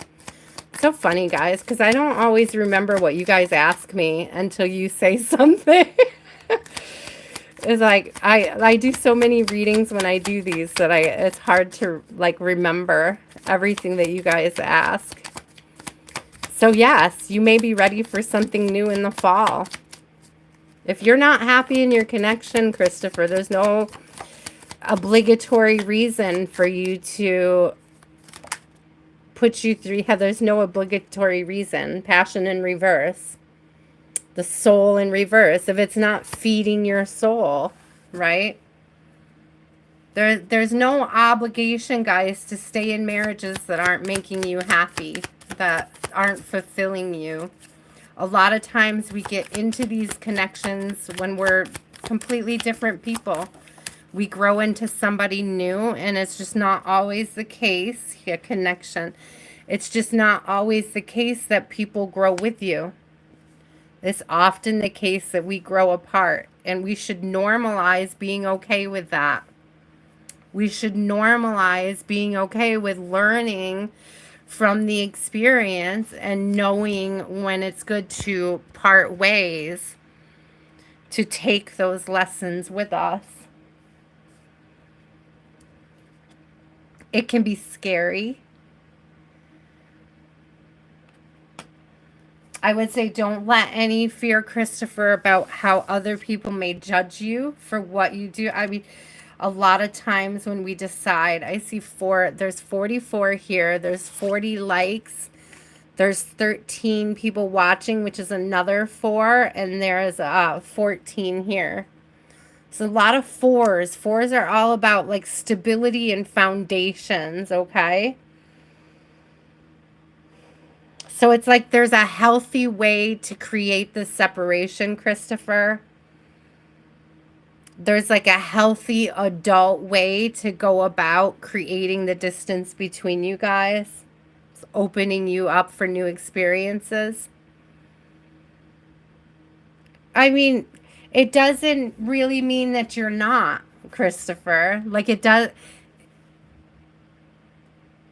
So funny, guys, because I don't always remember what you guys ask me until you say something. It's like I do so many readings when I do these that it's hard to like remember everything that you guys ask. So yes, you may be ready for something new in the fall. If you're not happy in your connection, Christopher, there's no obligatory reason for you to put you through. Yeah, there's no obligatory reason. Passion in reverse. The soul in reverse. If it's not feeding your soul, right? There's no obligation, guys, to stay in marriages that aren't making you happy, that aren't fulfilling you. A lot of times we get into these connections when we're completely different people. We grow into somebody new, and it's just not always the case, a connection. It's just not always the case that people grow with you. It's often the case that we grow apart, and we should normalize being okay with that. We should normalize being okay with learning from the experience and knowing when it's good to part ways, to take those lessons with us. It can be scary. I would say don't let any fear, Christopher, about how other people may judge you for what you do. I mean, a lot of times when we decide, I see there's 44 here, there's 40 likes, there's 13 people watching, which is another 4, and there's 14 here. So a lot of 4s. 4s are all about like stability and foundations, okay? So it's like there's a healthy way to create this separation, Christopher. There's like a healthy adult way to go about creating the distance between you guys. It's opening you up for new experiences. I mean, it doesn't really mean that you're not, Christopher. Like it does.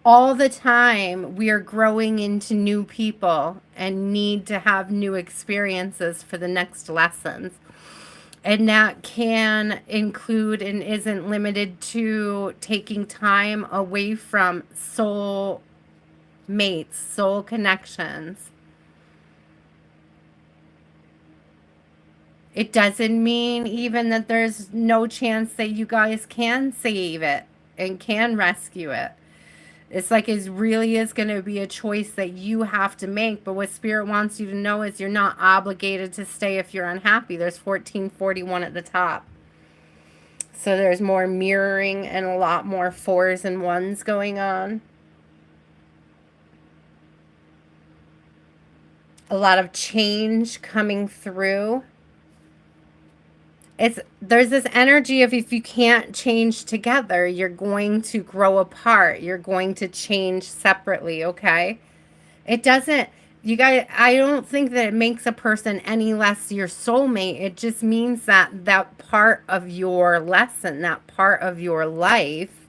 all the time we are growing into new people and need to have new experiences for the next lessons. And that can include and isn't limited to taking time away from soul mates, soul connections. It doesn't mean even that there's no chance that you guys can save it and can rescue it. It's like it really is going to be a choice that you have to make. But what Spirit wants you to know is you're not obligated to stay if you're unhappy. There's 1441 at the top. So there's more mirroring and a lot more 4s and 1s going on. A lot of change coming through. There's this energy of if you can't change together, you're going to grow apart. You're going to change separately, okay? It doesn't, you guys, I don't think that it makes a person any less your soulmate. It just means that that part of your lesson, that part of your life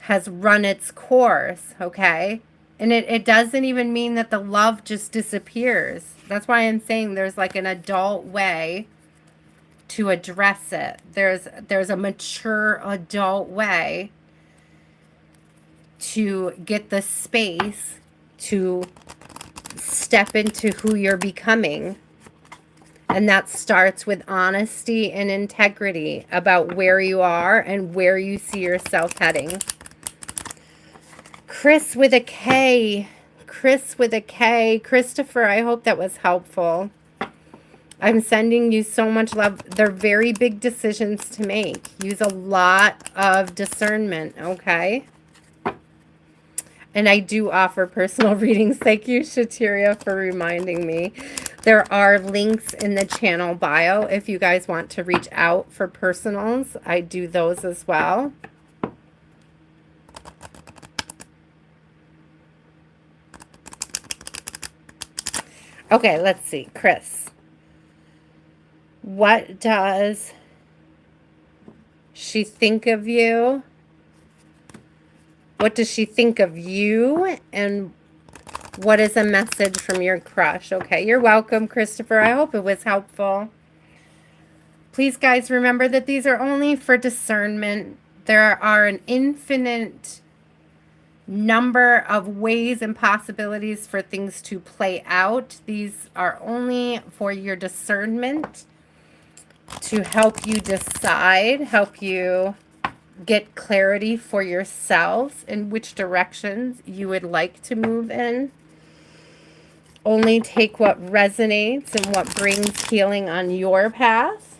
has run its course, okay? And it doesn't even mean that the love just disappears. That's why I'm saying there's like an adult way to address it. There's a mature adult way to get the space to step into who you're becoming. And that starts with honesty and integrity about where you are and where you see yourself heading. Chris with a K. Chris with a K. Christopher, I hope that was helpful. I'm sending you so much love. They're very big decisions to make. Use a lot of discernment, okay? And I do offer personal readings. Thank you, Shhateria, for reminding me. There are links in the channel bio if you guys want to reach out for personals. I do those as well. Okay, let's see. Chris. What does she think of you? What does she think of you? And what is a message from your crush? Okay, you're welcome, Christopher. I hope it was helpful. Please, guys, remember that these are only for discernment. There are an infinite number of ways and possibilities for things to play out. These are only for your discernment to help you decide, help you get clarity for yourselves in which directions you would like to move in. Only take what resonates and what brings healing on your path.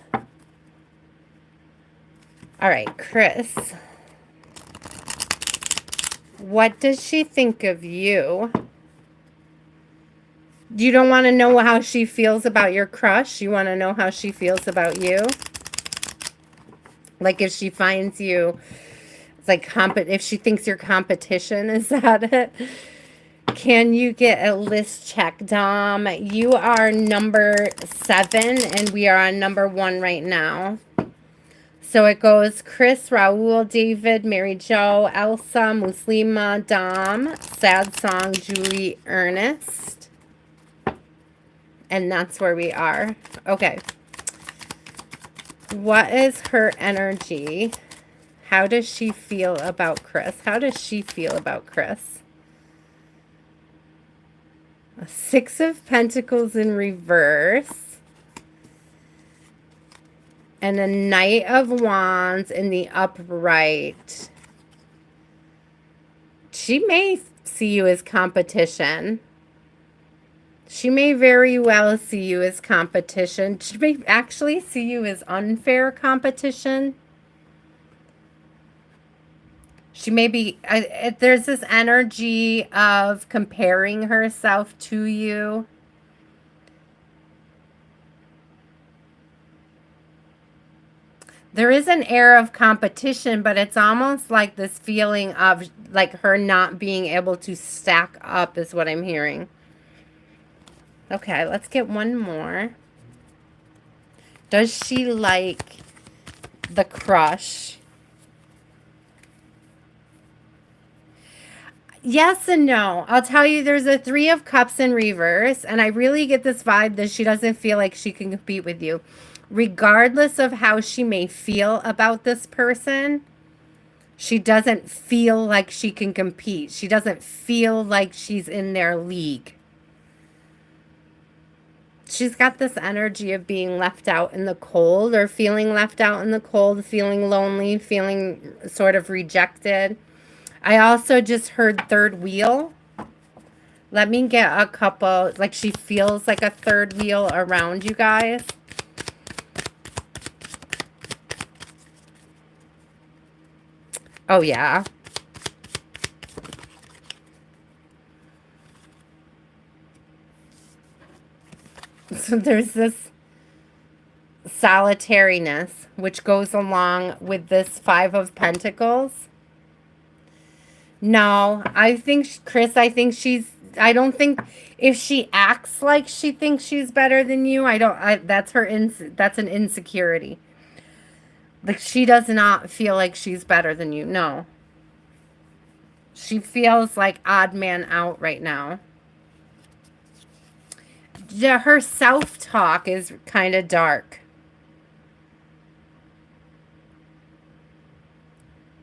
All right, Chris. What does she think of you? You don't want to know how she feels about your crush. You want to know how she feels about you. Like if she finds you, like if she thinks you're competition, is that it? Can you get a list check, Dom? You are number 7 and we are on number 1 right now. So it goes Chris, Raul, David, Mary Jo, Elsa, Muslima, Dom, Sad Song, Julie, Ernest. And that's where we are. Okay. What is her energy? How does she feel about Chris? How does she feel about Chris? A 6 of Pentacles in reverse. And a Knight of Wands in the upright. She may see you as competition. She may very well see you as competition. She may actually see you as unfair competition. She may be, there's this energy of comparing herself to you. There is an air of competition, but it's almost like this feeling of like her not being able to stack up is what I'm hearing. Okay, let's get one more. Does she like the crush? Yes and no. I'll tell you, there's a Three of Cups in reverse, and I really get this vibe that she doesn't feel like she can compete with you. Regardless of how she may feel about this person, she doesn't feel like she can compete. She doesn't feel like she's in their league. She's got this energy of being left out in the cold, or feeling left out in the cold, feeling lonely, feeling sort of rejected. I also just heard third wheel. Let me get a couple, like she feels like a third wheel around you guys. Oh, yeah. So there's this solitariness, which goes along with this Five of Pentacles. No, I think, Chris, I don't think if she acts like she thinks she's better than you, that's that's an insecurity. Like, she does not feel like she's better than you. No. She feels like odd man out right now. Yeah, her self-talk is kind of dark.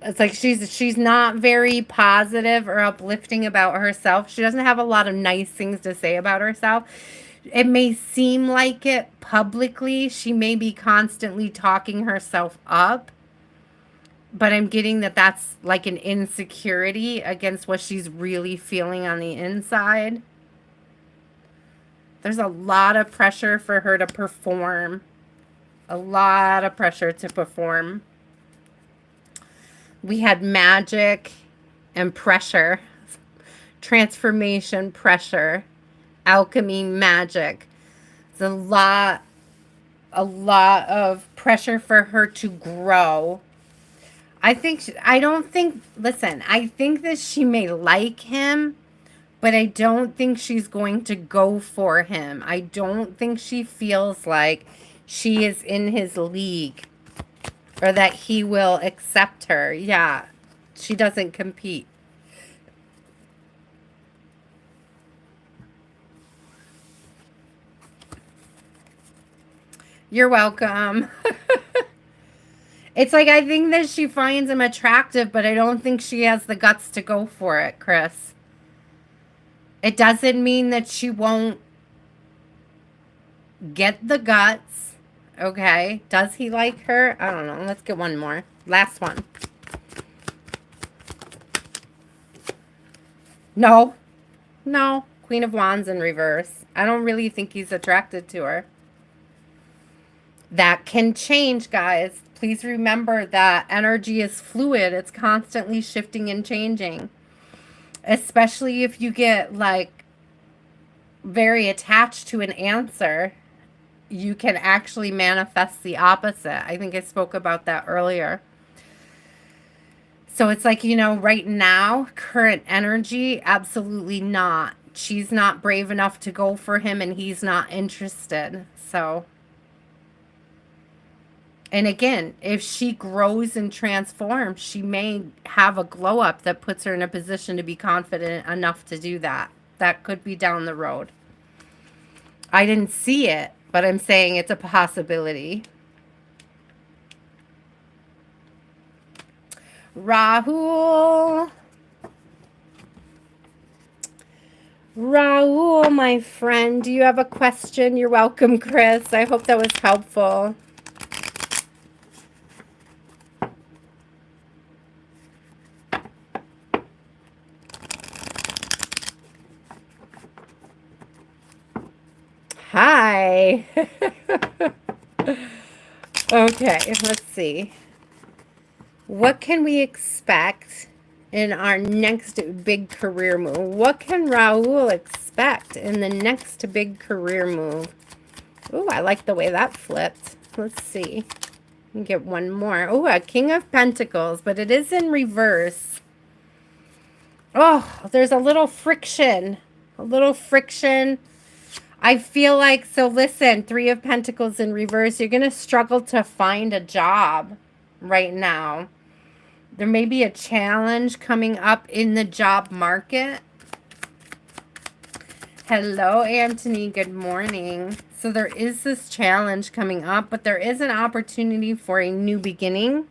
It's like she's not very positive or uplifting about herself. She doesn't have a lot of nice things to say about herself. It may seem like it publicly. She may be constantly talking herself up, but I'm getting that that's like an insecurity against what she's really feeling on the inside. There's a lot of pressure for her to perform. A lot of pressure to perform. We had magic and pressure. Transformation, pressure. Alchemy, magic. It's a lot of pressure for her to grow. I think that she may like him, but I don't think she's going to go for him. I don't think she feels like she is in his league, or that he will accept her. Yeah, she doesn't compete. You're welcome. It's like, I think that she finds him attractive, but I don't think she has the guts to go for it, Chris. It doesn't mean that she won't get the guts. Okay. Does he like her? I don't know. Let's get one more. Last one. No. No. Queen of Wands in reverse. I don't really think he's attracted to her. That can change, guys. Please remember that energy is fluid. It's constantly shifting and changing. Especially if you get like very attached to an answer, you can actually manifest the opposite. I think I spoke about that earlier. So it's like, right now, current energy, absolutely not. She's not brave enough to go for him, and he's not interested. So, and again, if she grows and transforms, she may have a glow up that puts her in a position to be confident enough to do that. That could be down the road. I didn't see it, but I'm saying it's a possibility. Raul. Raul, my friend, do you have a question? You're welcome, Chris. I hope that was helpful. Hi. Okay, let's see. What can we expect in our next big career move? What can Raul expect in the next big career move? Ooh, I like the way that flipped. Let's see. Get one more. Oh, a King of Pentacles, but it is in reverse. Oh, there's a little friction. A little friction. I feel like, so listen, Three of Pentacles in reverse, you're going to struggle to find a job right now. There may be a challenge coming up in the job market. Hello, Anthony. Good morning. So there is this challenge coming up, but there is an opportunity for a new beginning,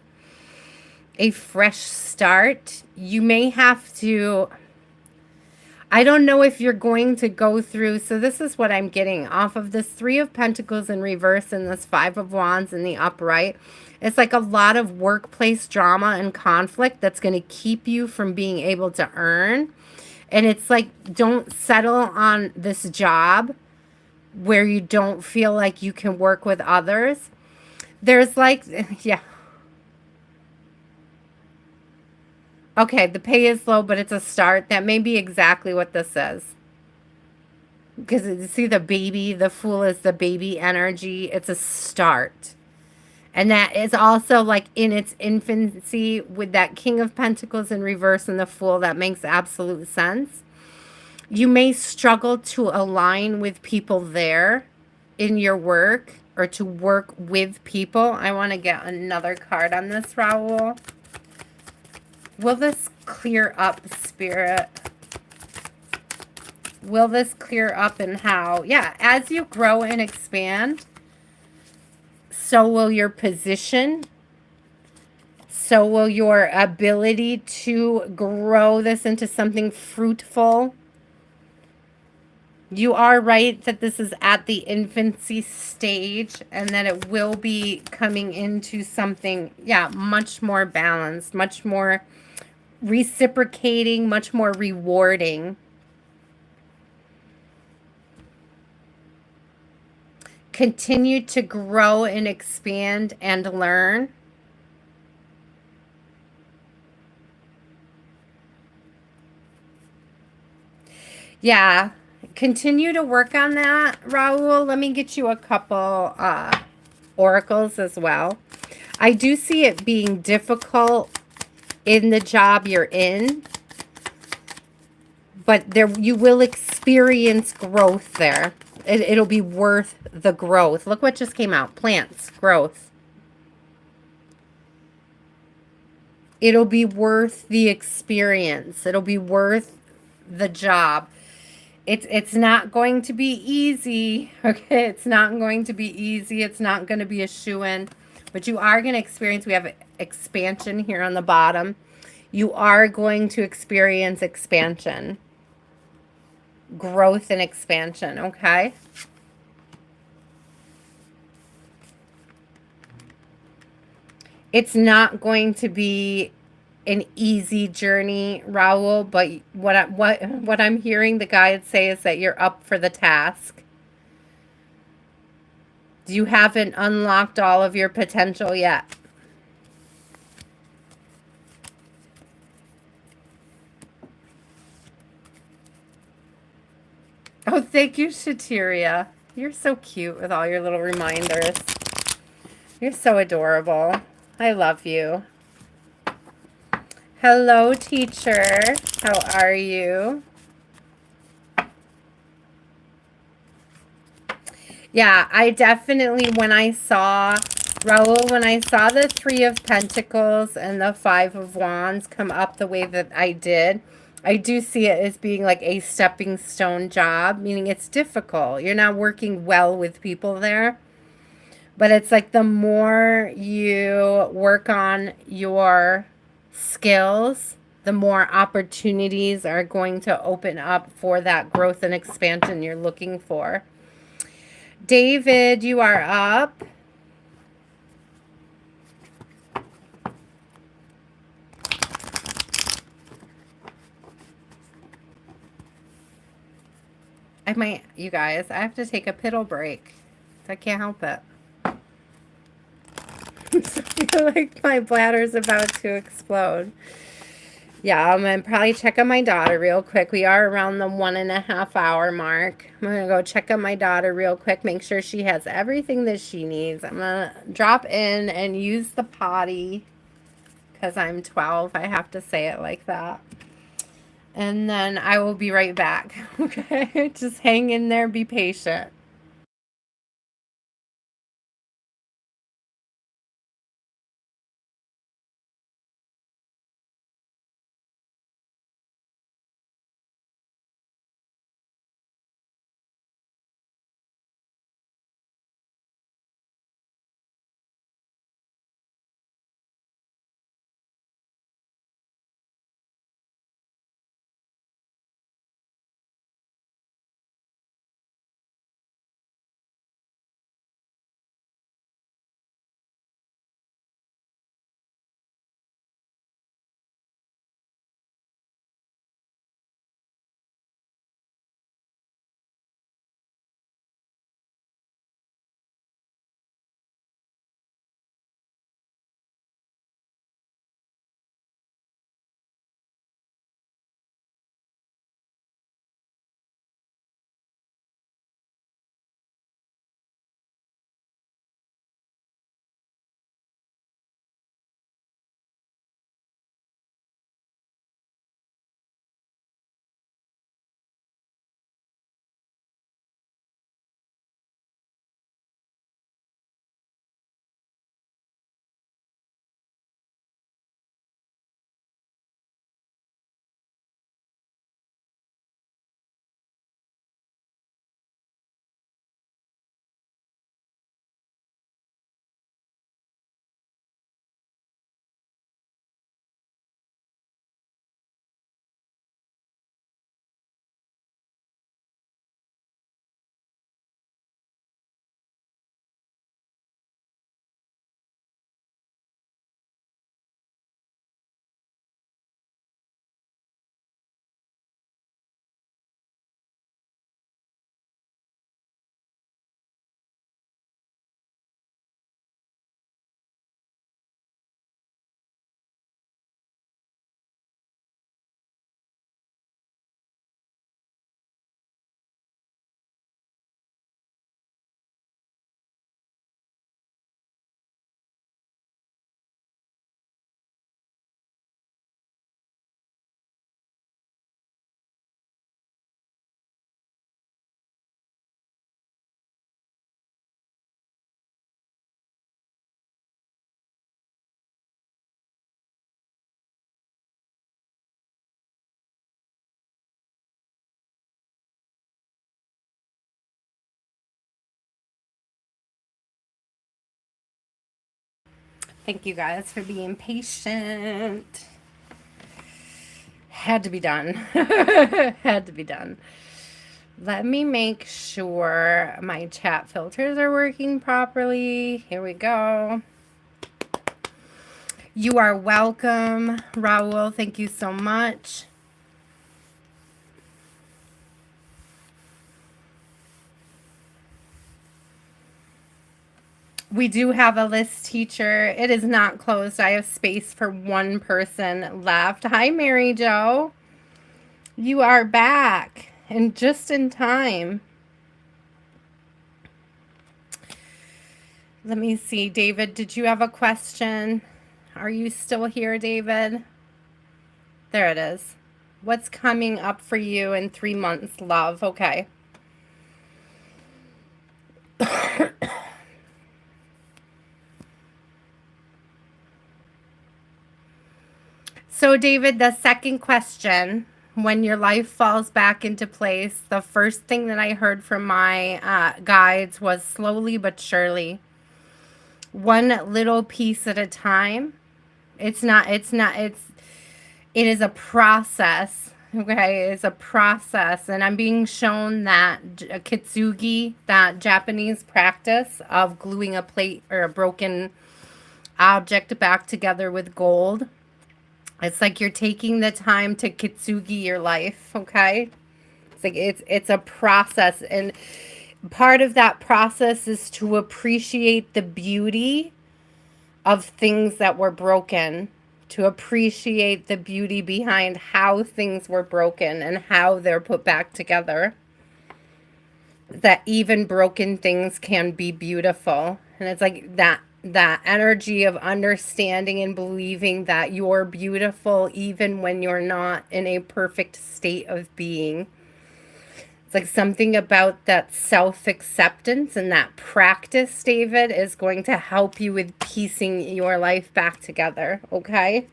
a fresh start. You may have to, I don't know if you're going to go through, so this is what I'm getting off of this Three of Pentacles in reverse and this Five of Wands in the upright. It's like a lot of workplace drama and conflict that's going to keep you from being able to earn. And it's like, don't settle on this job where you don't feel like you can work with others. There's like, yeah. Okay, the pay is low, but it's a start. That may be exactly what this is. Because you see the baby, the Fool is the baby energy. It's a start. And that is also like in its infancy with that King of Pentacles in reverse and the Fool. That makes absolute sense. You may struggle to align with people there in your work or to work with people. I want to get another card on this, Raul. Will this clear up, Spirit? Will this clear up and how? Yeah, as you grow and expand, so will your position. So will your ability to grow this into something fruitful. You are right that this is at the infancy stage and that it will be coming into something, yeah, much more balanced, much more reciprocating, much more rewarding. Continue to grow and expand and learn. Yeah, continue to work on that, Raul. Let me get you a couple oracles as well. I do see it being difficult in the job you're in, but there you will experience growth there. It'll be worth the growth. Look what just came out. Plants, growth. It'll be worth the experience. It'll be worth the job. It's not going to be easy, okay? It's not going to be easy. It's not going to be a shoo-in, but you are going to experience, we have expansion here on the bottom. You are going to experience expansion, growth and expansion, okay? It's not going to be an easy journey, Raul, but what I'm hearing the guides say is that you're up for the task. You haven't unlocked all of your potential yet. Oh, thank you, Shhateria. You're so cute with all your little reminders. You're so adorable. I love you. Hello, teacher. How are you? Yeah, I definitely, when I saw, Raul, when I saw the Three of Pentacles and the Five of Wands come up the way that I did, I do see it as being like a stepping stone job, meaning it's difficult. You're not working well with people there. But it's like the more you work on your skills, the more opportunities are going to open up for that growth and expansion you're looking for. David, you are up. You guys, I have to take a piddle break. I can't help it. I feel like my bladder's about to explode. Yeah, I'm going to probably check on my daughter real quick. We are around the 1.5 hour mark. I'm going to go check on my daughter real quick, make sure she has everything that she needs. I'm going to drop in and use the potty because I'm 12. I have to say it like that. And then I will be right back. Okay, just hang in there, be patient. Thank you guys for being patient. Had to be done. Had to be done. Let me make sure my chat filters are working properly. Here we go. You are welcome, Raul. Thank you so much. We do have a list, teacher. It is not closed. I have space for one person left. Hi, Mary Jo. You are back and just in time. Let me see. David, did you have a question? Are you still here, David? There it is. What's coming up for you in 3 months, love? Okay. So, David, the second question, when your life falls back into place, the first thing that I heard from my guides was slowly but surely, one little piece at a time. It is a process. Okay, it's a process. And I'm being shown that kitsugi, that Japanese practice of gluing a plate or a broken object back together with gold. It's like you're taking the time to kitsugi your life, okay? It's like it's a process, and part of that process is to appreciate the beauty of things that were broken, to appreciate the beauty behind how things were broken and how they're put back together. That even broken things can be beautiful. And it's like that energy of understanding and believing that you're beautiful even when you're not in a perfect state of being. It's like something about that self-acceptance and that practice, David, is going to help you with piecing your life back together, okay?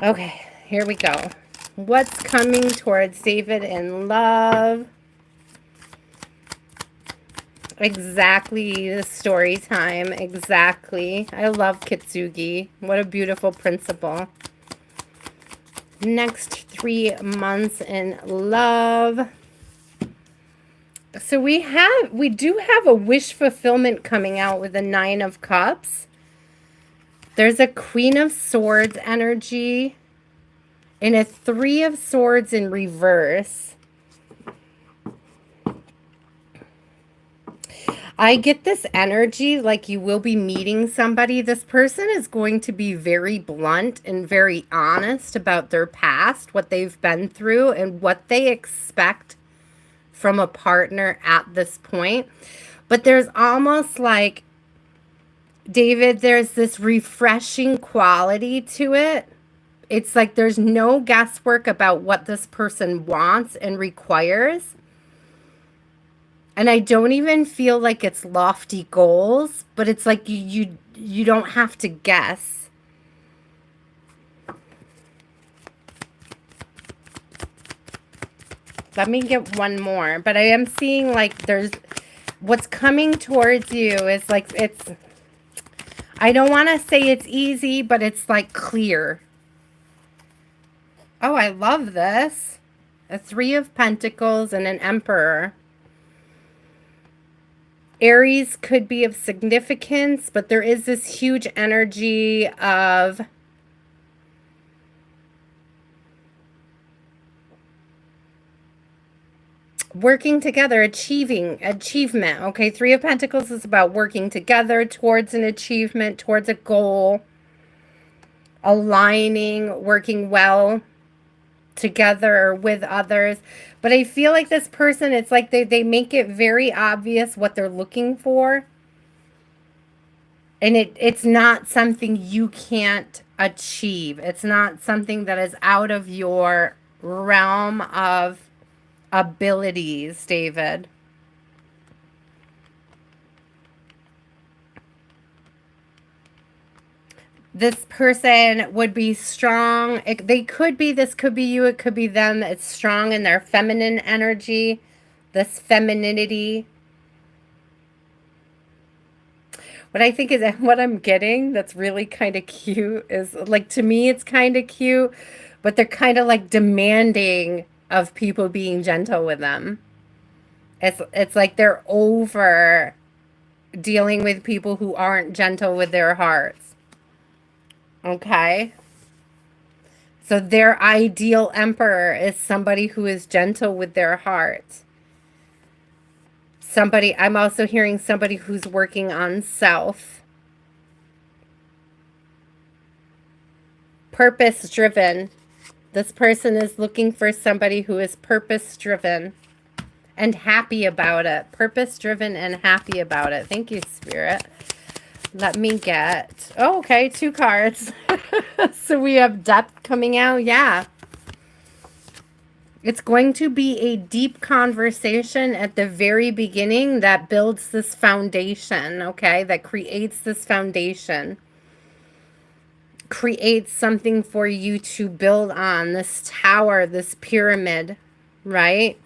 Okay, here we go. What's coming towards David in love? Exactly, the story time. Exactly. I love kitsugi. What a beautiful principle. Next 3 months in love. So we do have a wish fulfillment coming out with the 9 of Cups. There's a Queen of Swords energy and a 3 of Swords in reverse. I get this energy like you will be meeting somebody. This person is going to be very blunt and very honest about their past, what they've been through, and what they expect from a partner at this point. But there's almost like, David, there's this refreshing quality to it. It's like there's no guesswork about what this person wants and requires. And I don't even feel like it's lofty goals, but it's like you don't have to guess. Let me get one more, but I am seeing like there's what's coming towards you is like I don't want to say it's easy, but it's like clear. Oh, I love this. A 3 of Pentacles and an Emperor. Aries could be of significance, but there is this huge energy of working together, achievement. Okay, 3 of Pentacles is about working together towards an achievement, towards a goal, aligning, working well together or with others. But I feel like this person, it's like they make it very obvious what they're looking for. And it's not something you can't achieve. It's not something that is out of your realm of abilities, David. This person would be strong. This could be you, it could be them. It's strong in their feminine energy, this femininity. What I think is what I'm getting that's really kind of cute is like, to me, it's kind of cute, but they're kind of like demanding of people being gentle with them. It's like they're over dealing with people who aren't gentle with their hearts. Okay? So their ideal emperor is somebody who is gentle with their heart. Somebody, I'm also hearing somebody who's working on self. Purpose driven. This person is looking for somebody who is purpose driven and happy about it. Purpose driven and happy about it. Thank you, Spirit. Let me get, oh, okay, 2 cards. So we have depth coming out. Yeah. It's going to be a deep conversation at the very beginning that builds this foundation, okay? That creates this foundation. Creates something for you to build on, this tower, this pyramid, right?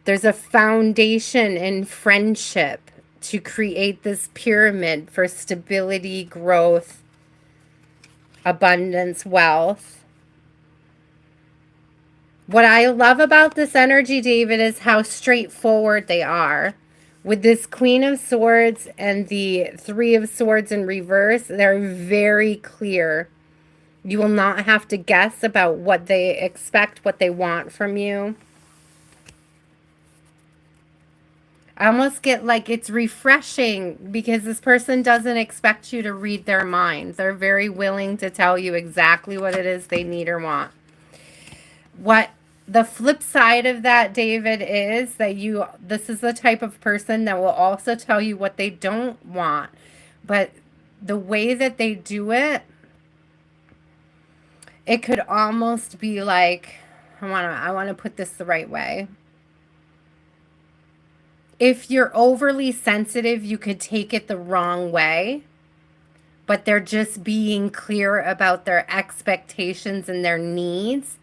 There's a foundation in friendship to create this pyramid for stability, growth, abundance, wealth. What I love about this energy, David, is how straightforward they are. With this Queen of Swords and the 3 of Swords in reverse, they're very clear. You will not have to guess about what they expect, what they want from you. I almost get like it's refreshing because this person doesn't expect you to read their minds. They're very willing to tell you exactly what it is they need or want. What the flip side of that, David, is that this is the type of person that will also tell you what they don't want. But the way that they do it, it could almost be like, I want to put this the right way. If you're overly sensitive, you could take it the wrong way. But they're just being clear about their expectations and their needs.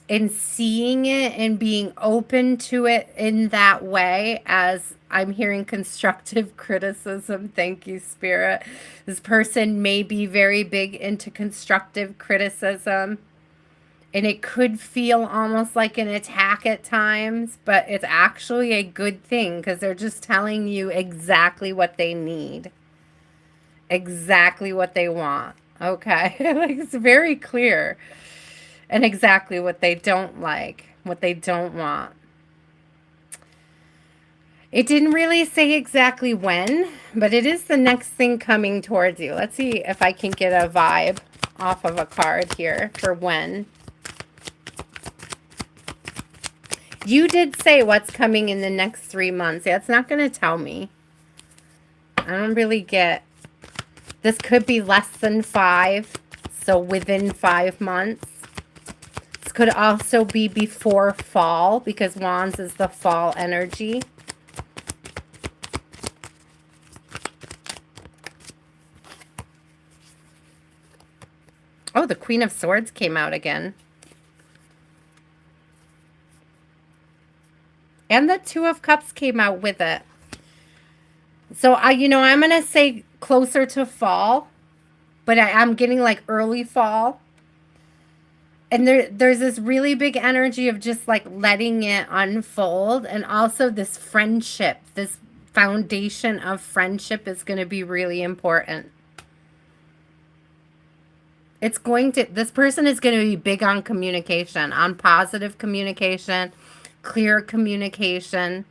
And seeing it and being open to it in that way, as I'm hearing constructive criticism. Thank you, Spirit. This person may be very big into constructive criticism. And it could feel almost like an attack at times, but it's actually a good thing because they're just telling you exactly what they need. Exactly what they want. Okay? Like, it's very clear. And exactly what they don't like, what they don't want. It didn't really say exactly when, but it is the next thing coming towards you. Let's see if I can get a vibe off of a card here for when. You did say what's coming in the next 3 months. Yeah, it's not going to tell me. I don't really get... This could be less than 5, so within 5 months. Could also be before fall because Wands is the fall energy. Oh, the Queen of Swords came out again. And the 2 of Cups came out with it. So, I'm going to say closer to fall, but I'm getting like early fall. And there's this really big energy of just like letting it unfold. And also this friendship, this foundation of friendship is going to be really important. This person is going to be big on communication, on positive communication, clear communication.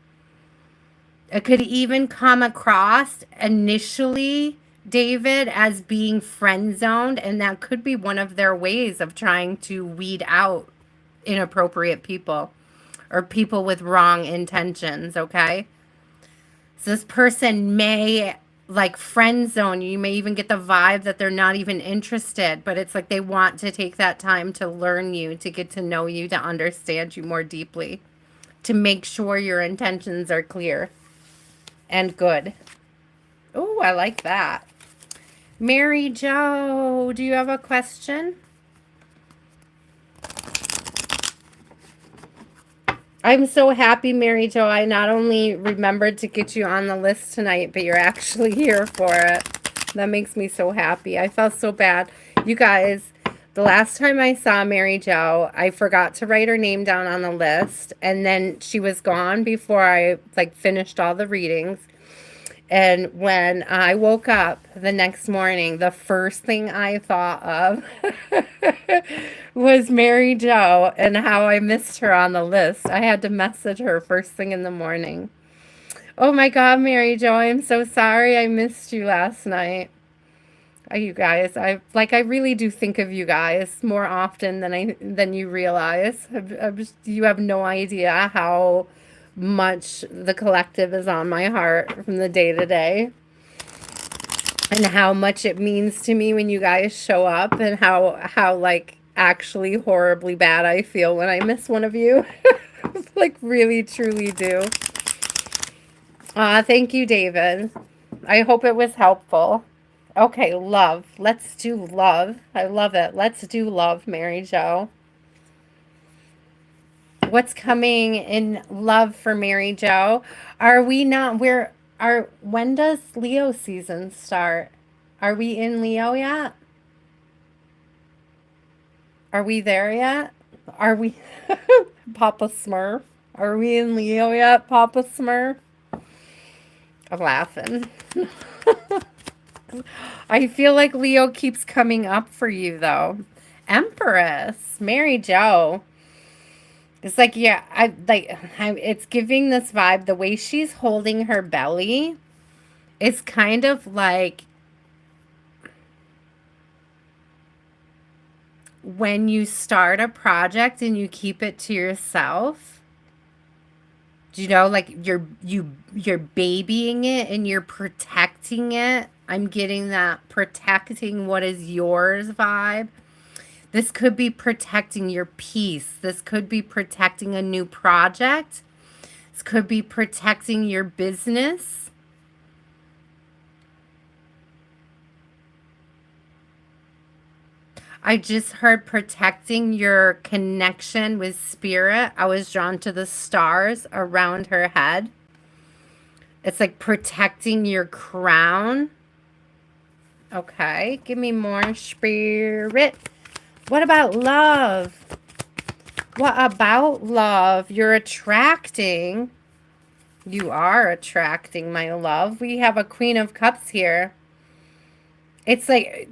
It could even come across initially, David, as being friend zoned, and that could be one of their ways of trying to weed out inappropriate people or people with wrong intentions, okay? So this person may like friend zone you. You may even get the vibe that they're not even interested, but it's like they want to take that time to learn you, to get to know you, to understand you more deeply, to make sure your intentions are clear and good. Oh, I like that. Mary Jo, do you have a question? I'm so happy, Mary Jo. I not only remembered to get you on the list tonight, but you're actually here for it. That makes me so happy. I felt so bad. You guys, the last time I saw Mary Jo, I forgot to write her name down on the list, and then she was gone before I like finished all the readings. And when I woke up the next morning, the first thing I thought of was Mary Jo and how I missed her on the list. I had to message her first thing in the morning. Oh my God, Mary Jo, I'm so sorry I missed you last night. You guys, I really do think of you guys more often than you realize. You have no idea how much the collective is on my heart from the day to day, and how much it means to me when you guys show up, and how like actually horribly bad I feel when I miss one of you. Like really truly do. Thank you, David. I hope it was helpful. Okay, love. Let's do love. I love it. Let's do love, Mary Jo. What's coming in love for Mary Jo? Are we not, when does Leo season start? Are we in Leo yet? Are we there yet? Are we, Papa Smurf? Are we in Leo yet, Papa Smurf? I'm laughing. I feel like Leo keeps coming up for you, though. Empress, Mary Jo. It's like, yeah, it's giving this vibe. The way she's holding her belly is kind of like when you start a project and you keep it to yourself. Do you know, like you're babying it and you're protecting it. I'm getting that protecting what is yours vibe. This could be protecting your peace. This could be protecting a new project. This could be protecting your business. I just heard protecting your connection with spirit. I was drawn to the stars around her head. It's like protecting your crown. Okay, give me more spirit. What about love? What about love? You're attracting. You are attracting, my love. We have a Queen of Cups here. It's like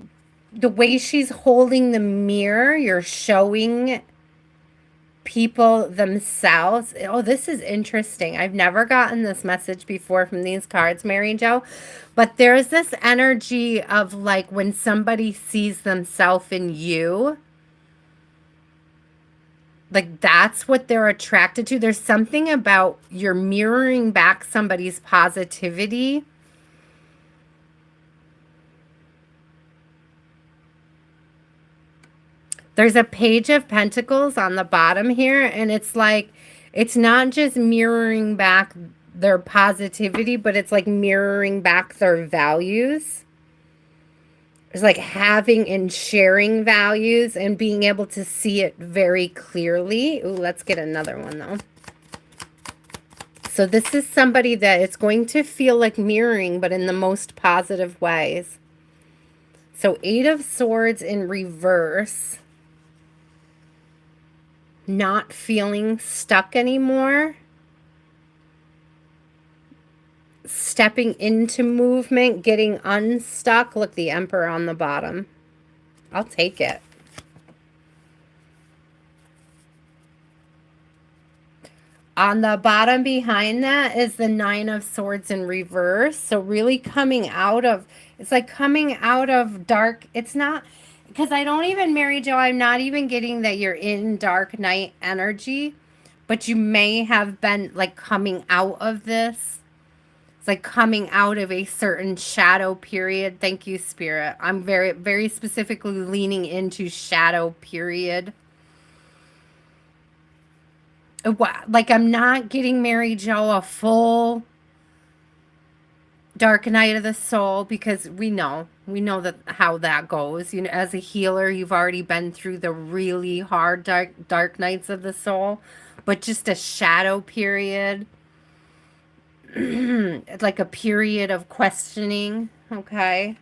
the way she's holding the mirror, you're showing people themselves. Oh, this is interesting. I've never gotten this message before from these cards, Mary Jo. But there's this energy of like when somebody sees themselves in you, like that's what they're attracted to. There's something about you're mirroring back somebody's positivity. There's a Page of Pentacles on the bottom here, and it's like, it's not just mirroring back their positivity, but it's like mirroring back their values. It's like having and sharing values and being able to see it very clearly. Ooh, let's get another one though. So this is somebody that it's going to feel like mirroring, but in the most positive ways. So 8 of Swords in reverse. Not feeling stuck anymore. Stepping into movement, getting unstuck. Look, the Emperor on the bottom. I'll take it. On the bottom behind that is the 9 of Swords in reverse. So really coming out of, it's like coming out of dark. It's not, because I don't even, Mary Jo, I'm not even getting that you're in dark night energy, but you may have been like coming out of this. It's like coming out of a certain shadow period. Thank you, Spirit. I'm very, very specifically leaning into shadow period. Like I'm not getting, Mary Jo, a full dark night of the soul, because we know that how that goes. You know, as a healer, you've already been through the really hard dark nights of the soul. but just a shadow period. Like a period of questioning, okay?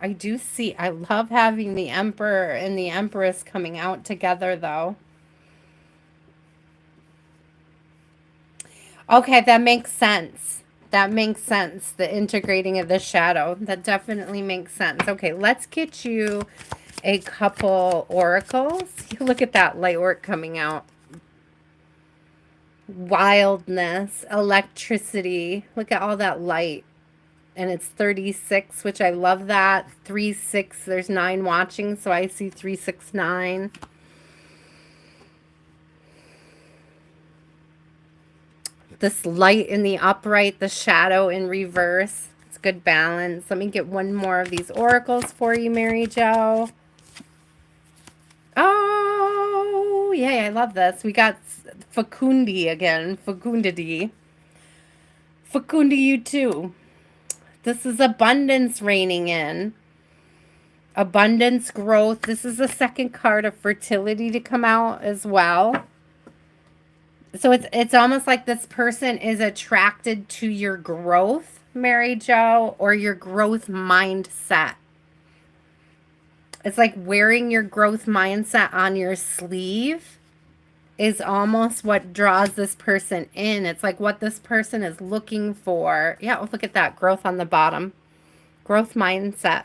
I do see, I love having the Emperor and the Empress coming out together, though. Okay, that makes sense. That makes sense. The integrating of the shadow. That definitely makes sense. Okay, let's get you a couple oracles. Look at that light work coming out. Wildness, electricity. Look at all that light. And it's 36, which I love that. 3, 6, there's 9 watching, so I see 3, 6, 9. This light in the upright, the shadow in reverse. It's good balance. Let me get one more of these oracles for you, Mary Jo. Oh, yay, I love this. We got Facundi again. Facundity. Facundi, you too. This is abundance reigning in. Abundance, growth. This is the second card of fertility to come out as well. So it's almost like this person is attracted to your growth, Mary Jo, or your growth mindset. It's like wearing your growth mindset on your sleeve is almost what draws this person in. It's like what this person is looking for. Yeah, oh, look at that. Growth on the bottom. Growth mindset.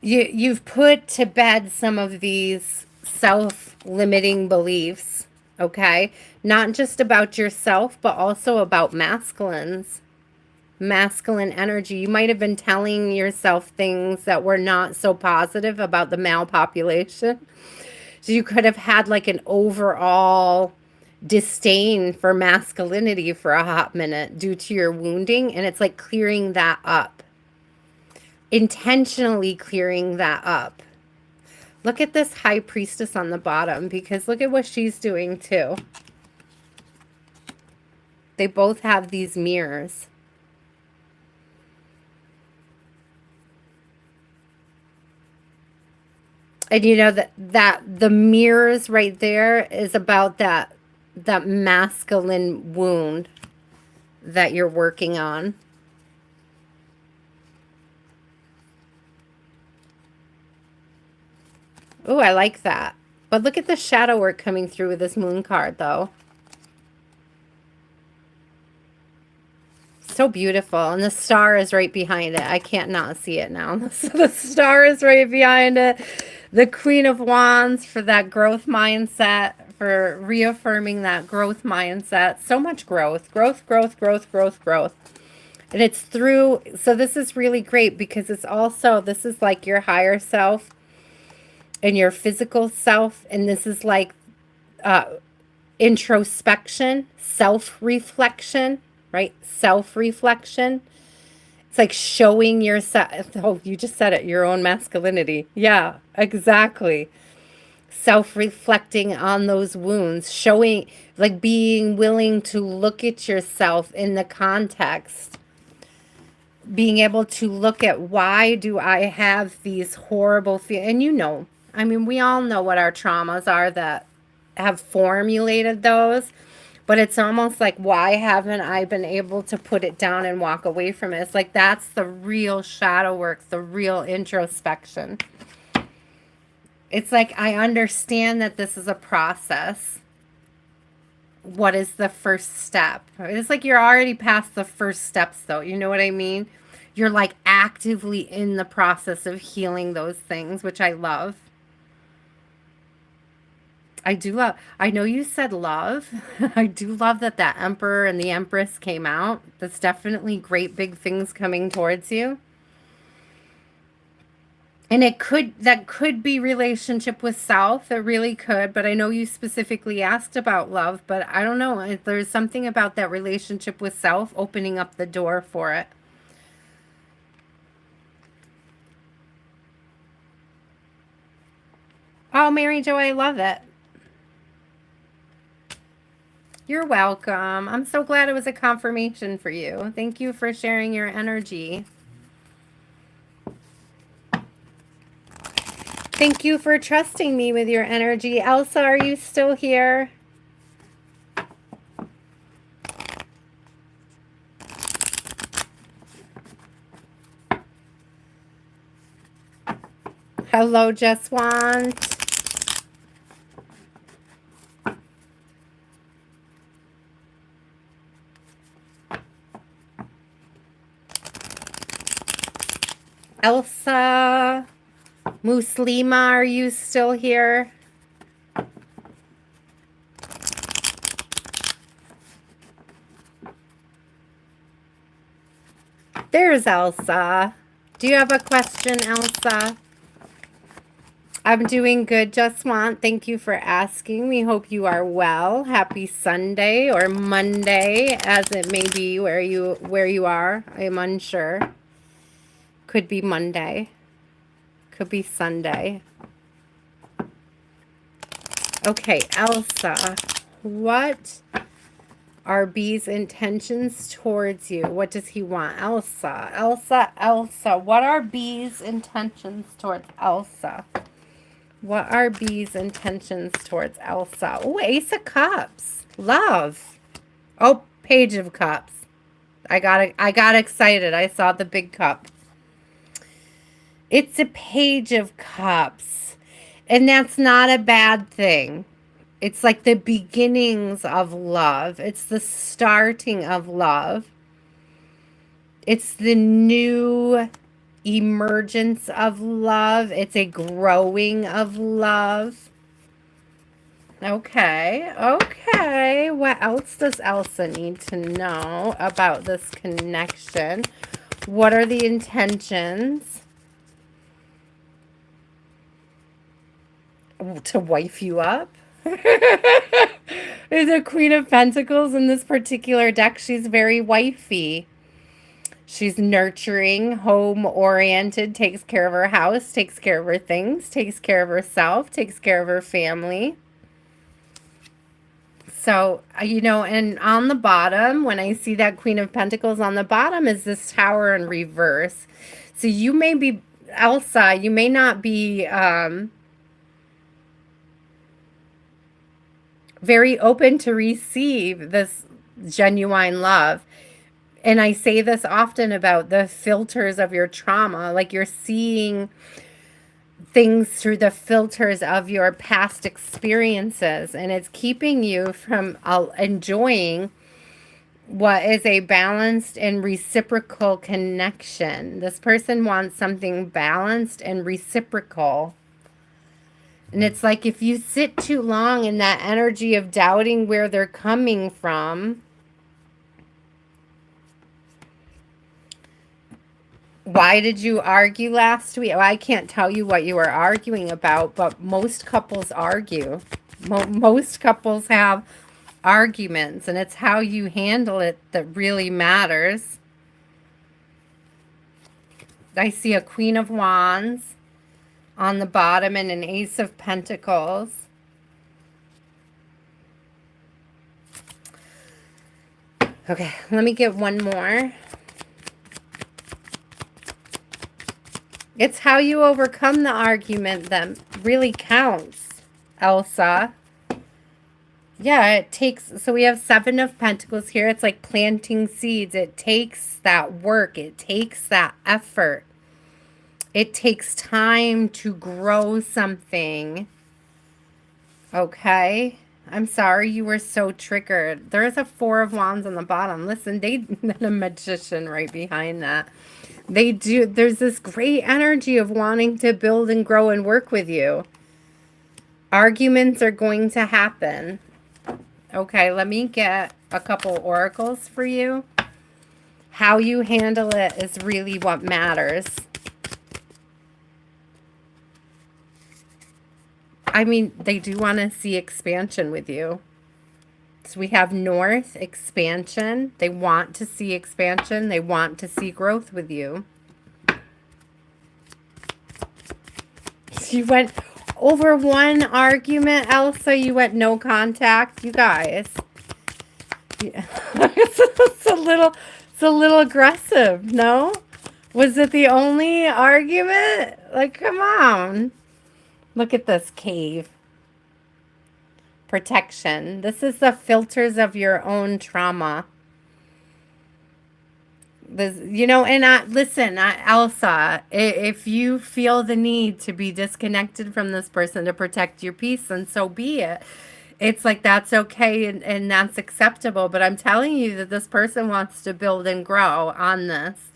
You've put to bed some of these self-limiting beliefs, okay? Not just about yourself, but also about masculines. Masculine energy. You might have been telling yourself things that were not so positive about the male population. So you could have had like an overall disdain for masculinity for a hot minute due to your wounding, and it's like clearing that up. Intentionally clearing that up. Look at this high priestess on the bottom, because look at what she's doing too. They both have these mirrors. And you know that the mirrors right there is about that masculine wound that you're working on. Oh, I like that. But look at the shadow work coming through with this moon card, though. So beautiful. And the star is right behind it. I can't not see it now. So the star is right behind it. The Queen of Wands for that growth mindset, for reaffirming that growth mindset. So much growth. Growth, growth, growth, growth, growth. And it's through, so this is really great because it's also, this is like your higher self and your physical self, and this is like introspection, self-reflection, right? Self-reflection. It's like showing yourself. Oh, you just said it, your own masculinity. Yeah, exactly. Self-reflecting on those wounds, showing, like being willing to look at yourself in the context, being able to look at why do I have these horrible feelings. And you know, I mean, we all know what our traumas are that have formulated those, but it's almost like, why haven't I been able to put it down and walk away from it? It's like, that's the real shadow work, the real introspection. It's like, I understand that this is a process. What is the first step? It's like you're already past the first steps, though. You know what I mean? You're like actively in the process of healing those things, which I love. I do love, I know you said love. I do love that that Emperor and the Empress came out. That's definitely great big things coming towards you. And that could be relationship with self. It really could. But I know you specifically asked about love. But I don't know. There's something about that relationship with self opening up the door for it. Oh, Mary Jo, I love it. You're welcome. I'm so glad it was a confirmation for you. Thank you for sharing your energy. Thank you for trusting me with your energy. Elsa, are you still here? Hello, Just Want. Elsa, Muslima, are you still here? There's Elsa. Do you have a question, Elsa? I'm doing good, Just Want. Thank you for asking. We hope you are well. Happy Sunday or Monday, as it may be where you are. I am unsure. Could be Monday. Could be Sunday. Okay, Elsa, what are B's intentions towards you? What does he want? Elsa, what are B's intentions towards Elsa? What are B's intentions towards Elsa? Oh, Ace of Cups. Love. Oh, Page of Cups. I got excited. I saw the big cup. It's a Page of Cups. And that's not a bad thing. It's like the beginnings of love. It's the starting of love. It's the new emergence of love. It's a growing of love. Okay, okay. What else does Elsa need to know about this connection? What are the intentions? To wife you up? There's a Queen of Pentacles in this particular deck. She's very wifey. She's nurturing, home-oriented, takes care of her house, takes care of her things, takes care of herself, takes care of her family. So, you know, and on the bottom, when I see that Queen of Pentacles on the bottom is this Tower in reverse. So you may be, Elsa, you may not be very open to receive this genuine love. And I say this often about the filters of your trauma, like you're seeing things through the filters of your past experiences, and it's keeping you from enjoying what is a balanced and reciprocal connection. This person wants something balanced and reciprocal. And it's like if you sit too long in that energy of doubting where they're coming from, why did you argue last week? Well, I can't tell you what you were arguing about, but most couples argue. Most couples have arguments, and it's how you handle it that really matters. I see a Queen of Wands on the bottom and an Ace of Pentacles. Okay, let me get one more. It's how you overcome the argument that really counts, Elsa. Yeah, it takes, so we have Seven of Pentacles here. It's like planting seeds. It takes that work. It takes that effort. It takes time to grow something. Okay? I'm sorry you were so triggered. There's a Four of Wands on the bottom. Listen, and a Magician right behind that. They do, there's this great energy of wanting to build and grow and work with you. Arguments are going to happen. Okay, let me get a couple oracles for you. How you handle it is really what matters. I mean, they do want to see expansion with you. So we have North, expansion. They want to see expansion. They want to see growth with you. You went over one argument, Elsa. You went no contact. You guys. Yeah. It's a little aggressive, no? Was it the only argument? Like, come on. Look at this cave. Protection. This is the filters of your own trauma. This, listen, Elsa, if you feel the need to be disconnected from this person to protect your peace, then so be it. It's like that's okay and that's acceptable. But I'm telling you that this person wants to build and grow on this.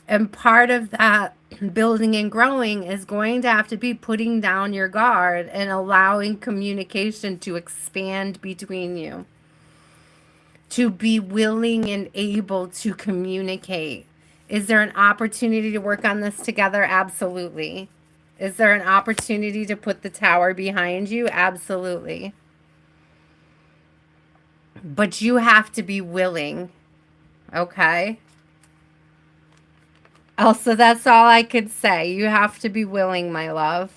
And part of that building and growing is going to have to be putting down your guard and allowing communication to expand between you. To be willing and able to communicate. Is there an opportunity to work on this together? Absolutely. Is there an opportunity to put the tower behind you? Absolutely. But you have to be willing. Okay? Elsa, that's all I could say. You have to be willing, my love.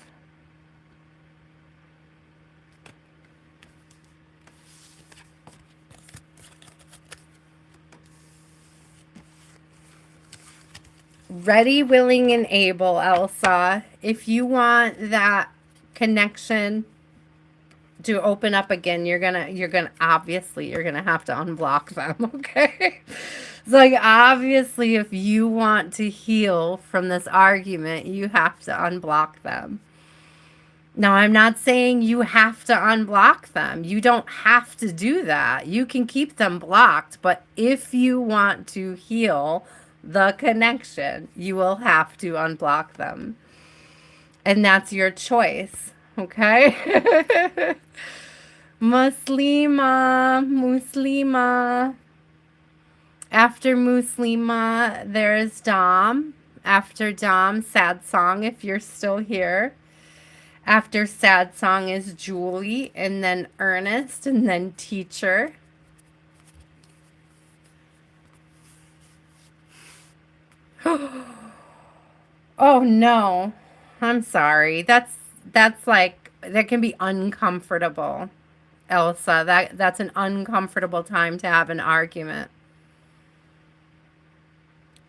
Ready, willing, and able, Elsa. If you want that connection to open up again, you're gonna obviously you're gonna have to unblock them. Okay. It's like, obviously, if you want to heal from this argument, you have to unblock them. Now, I'm not saying you have to unblock them. You don't have to do that. You can keep them blocked. But if you want to heal the connection, you will have to unblock them. And that's your choice. Okay? Muslima. After Muslima, there's Dom. After Dom, Sad Song, if you're still here. After Sad Song is Julie, and then Ernest, and then Teacher. Oh no. I'm sorry. That's like, that can be uncomfortable, Elsa. That's an uncomfortable time to have an argument.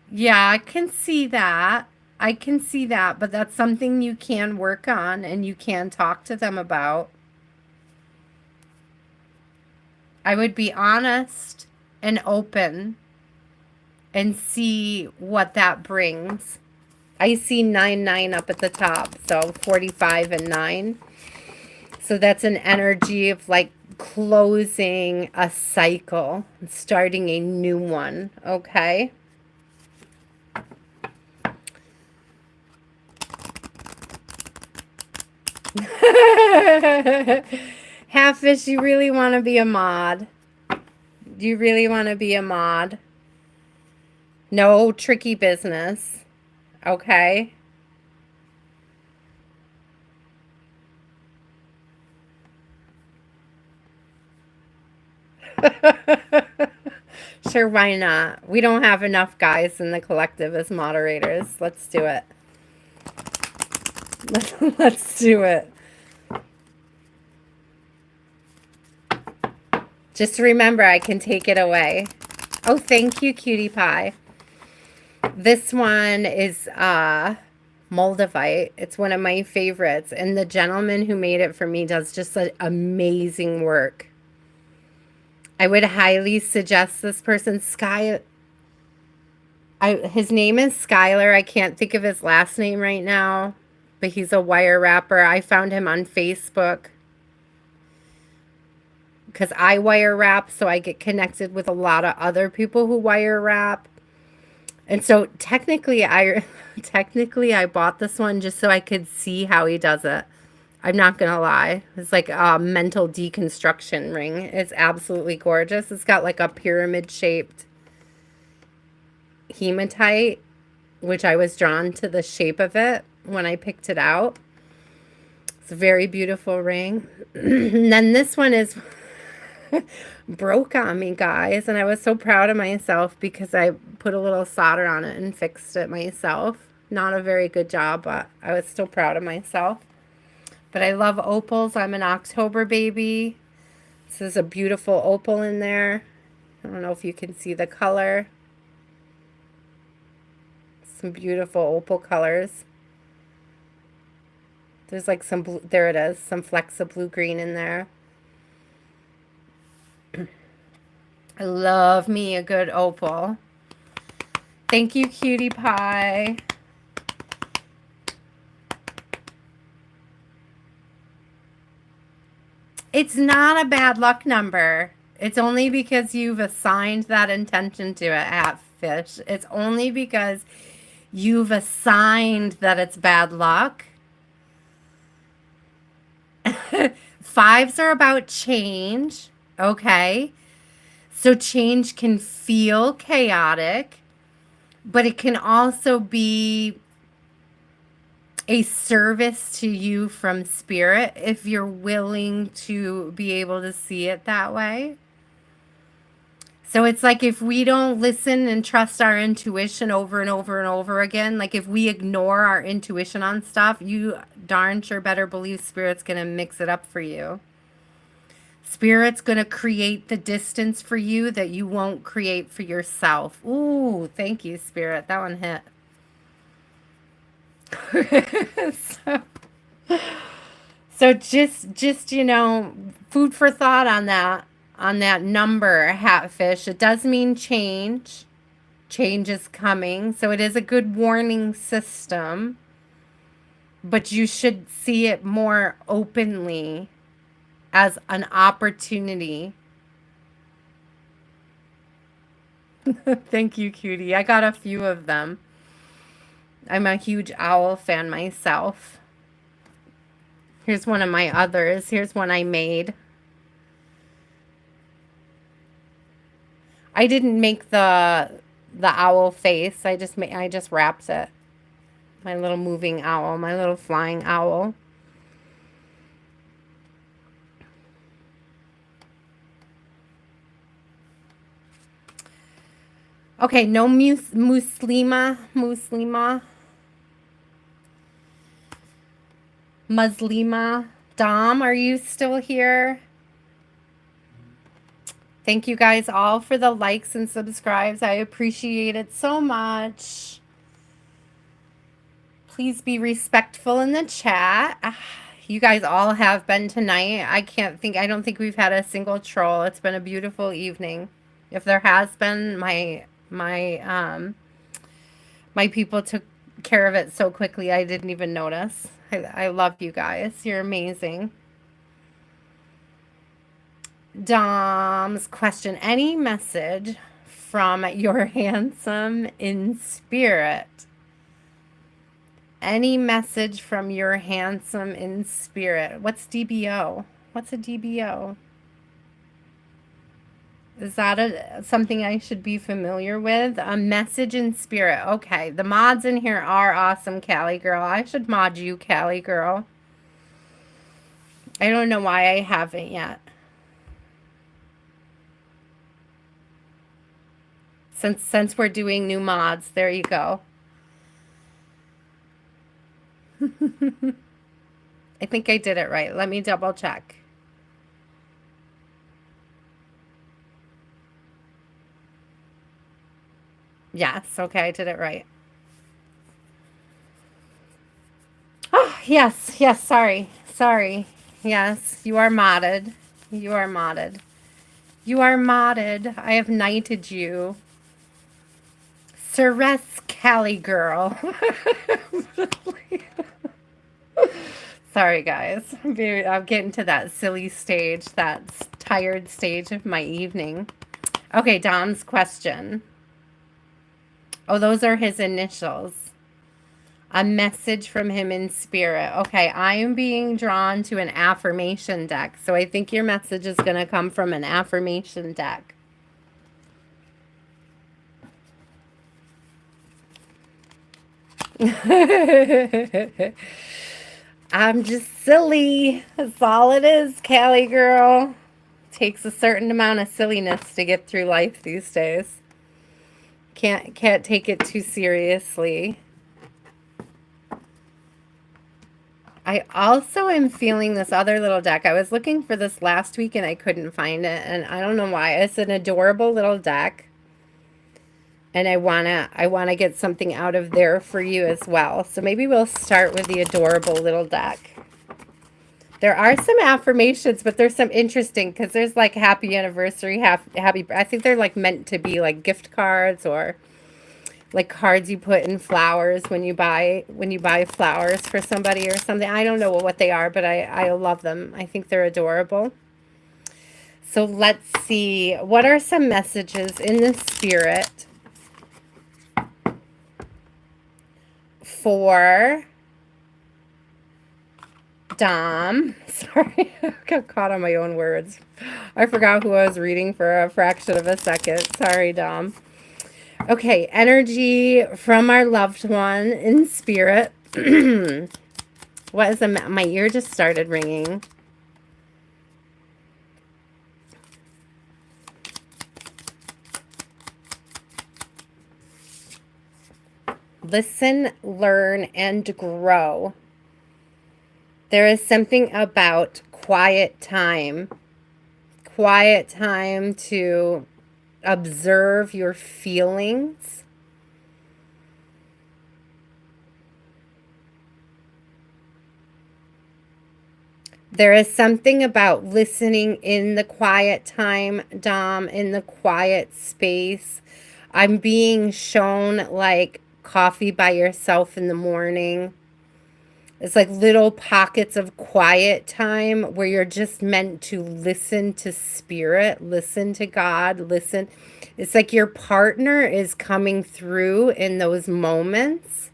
Yeah, I can see that. I can see that, but that's something you can work on and you can talk to them about. I would be honest and open and see what that brings. I see 9 up at the top, so 45 and 9. So that's an energy of like closing a cycle, starting a new one, okay? Halffish, you really want to be a mod? Do you really want to be a mod? No tricky business. Okay. Sure, why not? We don't have enough guys in the collective as moderators. Let's do it. Let's do it. Just remember, I can take it away. Oh, thank you, Cutie Pie. This one is Moldavite. It's one of my favorites. And the gentleman who made it for me does just amazing work. I would highly suggest this person. His name is Skylar. I can't think of his last name right now. But he's a wire wrapper. I found him on Facebook. Because I wire wrap, so I get connected with a lot of other people who wire wrap. And so technically I bought this one just so I could see how he does it. I'm not going to lie. It's like a mental deconstruction ring. It's absolutely gorgeous. It's got like a pyramid shaped hematite, which I was drawn to the shape of it when I picked it out. It's a very beautiful ring. And then this one is broke on me, guys, and I was so proud of myself because I put a little solder on it and fixed it myself. Not a very good job, but I was still proud of myself. But I love opals. I'm an October baby. This is a beautiful opal in there. I don't know if you can see the color. Some beautiful opal colors. There's like some blue, there it is, some flecks of blue-green in there. I love me a good opal. Thank you, cutie pie. It's not a bad luck number. It's only because you've assigned that intention to it, at fish. It's only because you've assigned that it's bad luck. Fives are about change, okay? So change can feel chaotic, but it can also be a service to you from spirit if you're willing to be able to see it that way. So it's like if we don't listen and trust our intuition over and over and over again, like if we ignore our intuition on stuff, you darn sure better believe Spirit's going to mix it up for you. Spirit's going to create the distance for you that you won't create for yourself. Ooh, thank you, Spirit. That one hit. So just you know, food for thought on that number, Hatfish. It does mean change. Change is coming. So it is a good warning system. But you should see it more openly as an opportunity. Thank you, cutie. I got a few of them. I'm a huge owl fan myself. Here's one of my others. Here's one I made. I didn't make the owl face. I just wrapped it. My little moving owl, my little flying owl. Okay, no Muslima. Dom, are you still here? Thank you guys all for the likes and subscribes. I appreciate it so much. Please be respectful in the chat. You guys all have been tonight. I don't think we've had a single troll. It's been a beautiful evening. If there has been, my people took care of it so quickly I didn't even notice. I love you guys. You're amazing. Dom's question. Any message from your handsome in spirit? Any message from your handsome in spirit? What's DBO? What's a DBO? Is that something I should be familiar with? A message in spirit. Okay, the mods in here are awesome, Cali girl. I should mod you, Cali girl. I don't know why I haven't yet. Since we're doing new mods, there you go. I think I did it right. Let me double check. Yes, okay, I did it right. Oh, yes, sorry. Yes, you are modded. You are modded. I have knighted you. Ceres Cali girl. Sorry, guys. I'm getting to that silly stage, that tired stage of my evening. Okay, Dom's question. Oh, those are his initials. A message from him in spirit. Okay, I am being drawn to an affirmation deck. So I think your message is going to come from an affirmation deck. I'm just silly. That's all it is, Cali girl. Takes a certain amount of silliness to get through life these days. Can't take it too seriously. I also am feeling this other little deck. I was looking for this last week and I couldn't find it, and I don't know why. It's an adorable little deck. And I wanna get something out of there for you as well. So maybe we'll start with the adorable little deck. There are some affirmations, but there's some interesting because there's like happy anniversary, happy. I think they're like meant to be like gift cards or like cards you put in flowers when you buy flowers for somebody or something. I don't know what they are, but I love them. I think they're adorable. So let's see, what are some messages in the spirit for Dom? Sorry, I got caught on my own words. I forgot who I was reading for a fraction of a second. Sorry, Dom. Okay, energy from our loved one in spirit. What is my ear just started ringing. Listen, learn, and grow. There is something about quiet time to observe your feelings. There is something about listening in the quiet time, Dom, in the quiet space. I'm being shown like coffee by yourself in the morning. It's like little pockets of quiet time where you're just meant to listen to spirit, listen to God, listen. It's like your partner is coming through in those moments.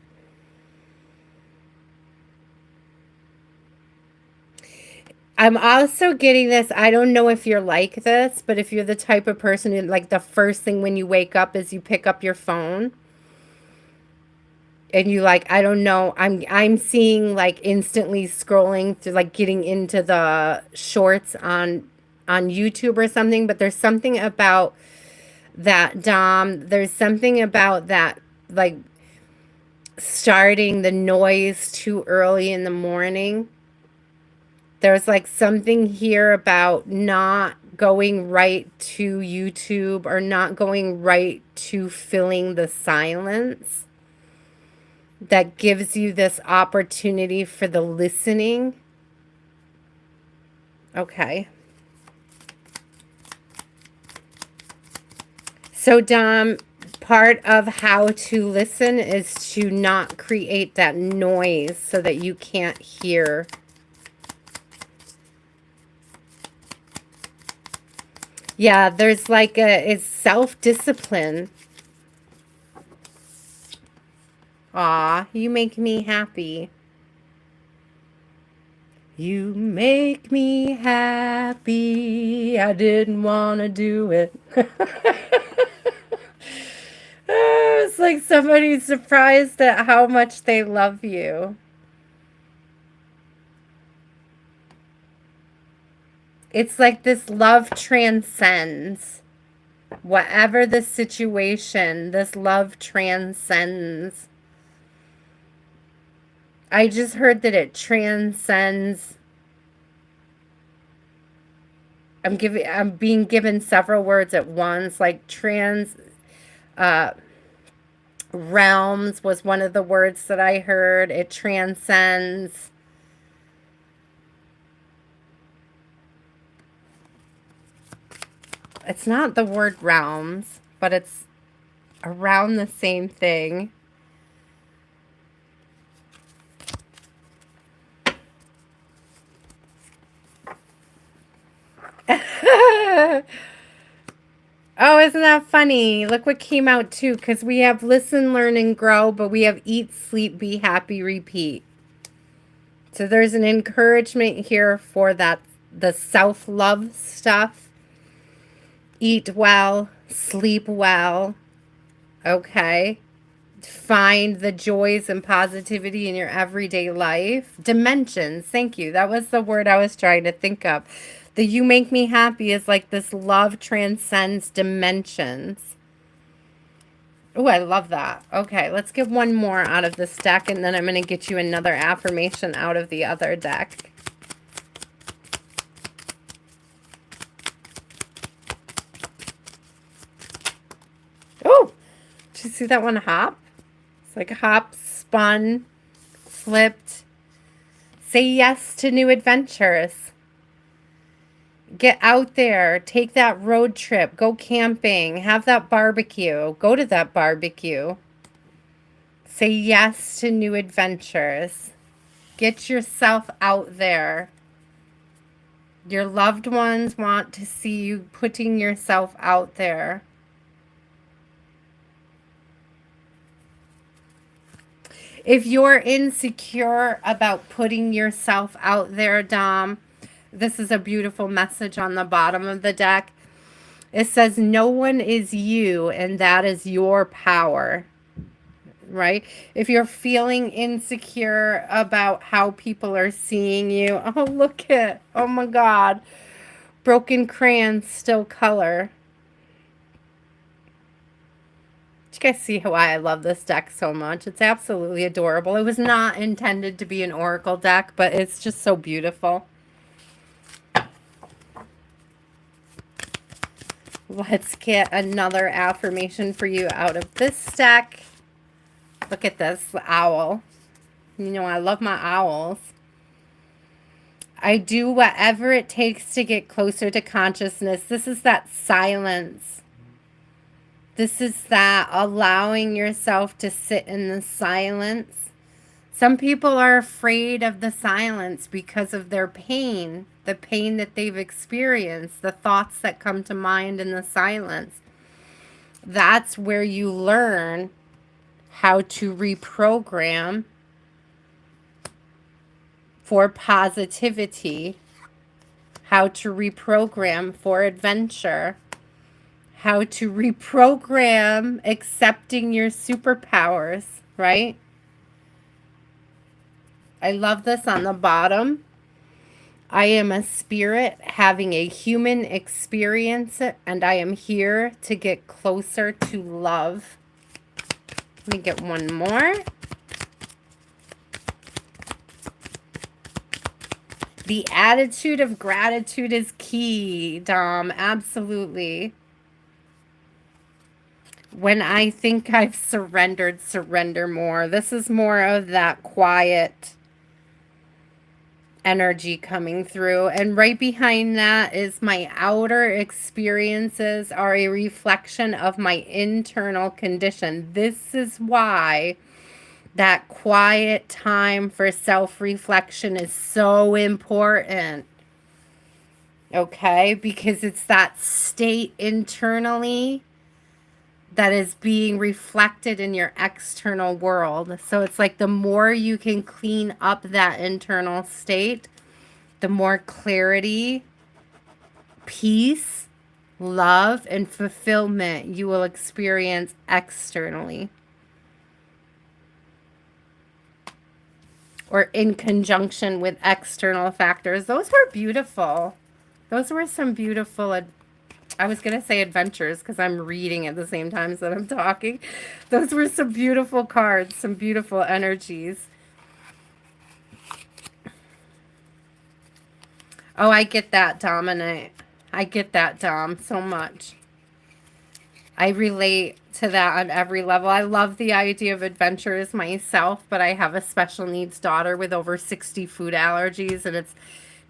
I'm also getting this, I don't know if you're like this, but if you're the type of person who, like, the first thing when you wake up is you pick up your phone. And you like, I don't know, I'm seeing like instantly scrolling through, like getting into the shorts on YouTube or something, but there's something about that, Dom. There's something about that, like starting the noise too early in the morning. There's like something here about not going right to YouTube or not going right to filling the silence that gives you this opportunity for the listening. Okay. So, Dom, part of how to listen is to not create that noise so that you can't hear. Yeah, there's like it's self-discipline. Aw, you make me happy. You make me happy. I didn't want to do it. It's like somebody's surprised at how much they love you. It's like this love transcends. Whatever the situation, this love transcends. I just heard that it transcends. I'm being given several words at once, like realms was one of the words that I heard. It transcends. It's not the word realms, but it's around the same thing. Oh, isn't that funny? Look what came out too, because we have listen, learn, and grow, but we have eat, sleep, be happy, repeat. So there's an encouragement here for that, the self-love stuff. Eat well, sleep well, okay? Find the joys and positivity in your everyday life. Dimensions, thank you. That was the word I was trying to think of. The you make me happy is like this love transcends dimensions. Oh, I love that. Okay, let's get one more out of this deck, and then I'm going to get you another affirmation out of the other deck. see that one hop? It's like hop, spun, flipped. Say yes to new adventures. Get out there. Take that road trip. Go camping. Have that barbecue. Go to that barbecue. Say yes to new adventures. Get yourself out there. Your loved ones want to see you putting yourself out there. If you're insecure about putting yourself out there, Dom, this is a beautiful message on the bottom of the deck. It says, no one is you, and that is your power. Right? If you're feeling insecure about how people are seeing you, oh, look at, oh my God, broken crayons still color. You guys see why I love this deck so much? It's absolutely adorable. It was not intended to be an oracle deck, but it's just so beautiful. Let's get another affirmation for you out of this deck. Look at this owl. You know, I love my owls. I do whatever it takes to get closer to consciousness. This is that silence. This is that allowing yourself to sit in the silence. Some people are afraid of the silence because of their pain, the pain that they've experienced, the thoughts that come to mind in the silence. That's where you learn how to reprogram for positivity, how to reprogram for adventure, how to reprogram accepting your superpowers, right? I love this on the bottom. I am a spirit having a human experience, and I am here to get closer to love. Let me get one more. The attitude of gratitude is key, Dom. Absolutely. When I think I've surrendered, surrender more. This is more of that quiet energy coming through. And right behind that is my outer experiences are a reflection of my internal condition. This is why that quiet time for self-reflection is so important. Okay? Because it's that state internally that is being reflected in your external world. So it's like the more you can clean up that internal state, the more clarity, peace, love, and fulfillment you will experience externally. Or in conjunction with external factors. Those were beautiful. Those were some beautiful, I was going to say adventures because I'm reading at the same time that I'm talking. Those were some beautiful cards, some beautiful energies. Oh, I get that, Dominic. I get that, Dom, so much. I relate to that on every level. I love the idea of adventures myself, but I have a special needs daughter with over 60 food allergies, and it's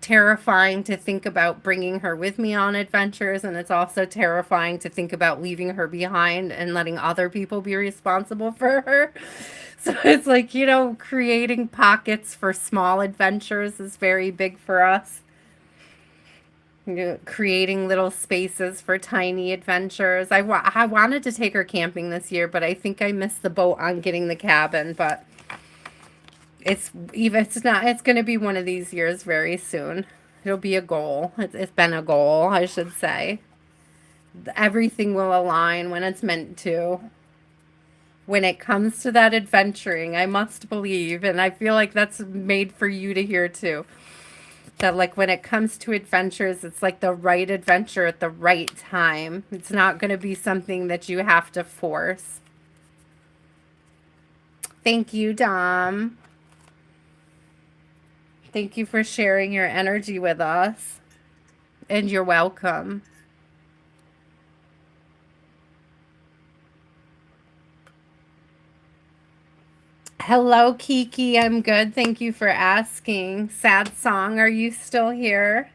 terrifying to think about bringing her with me on adventures, and it's also terrifying to think about leaving her behind and letting other people be responsible for her. So it's like, you know, creating pockets for small adventures is very big for us. You know, creating little spaces for tiny adventures. I wanted to take her camping this year, but I think I missed the boat on getting the cabin, but it's going to be one of these years very soon. It'll be a goal. It's been a goal, I should say. Everything will align when it's meant to. When it comes to that adventuring, I must believe, and I feel like that's made for you to hear too, that like when it comes to adventures, it's like the right adventure at the right time. It's not going to be something that you have to force. Thank you, Dom. Thank you for sharing your energy with us. And you're welcome. Hello, Kiki. I'm good. Thank you for asking. Sad Song, are you still here?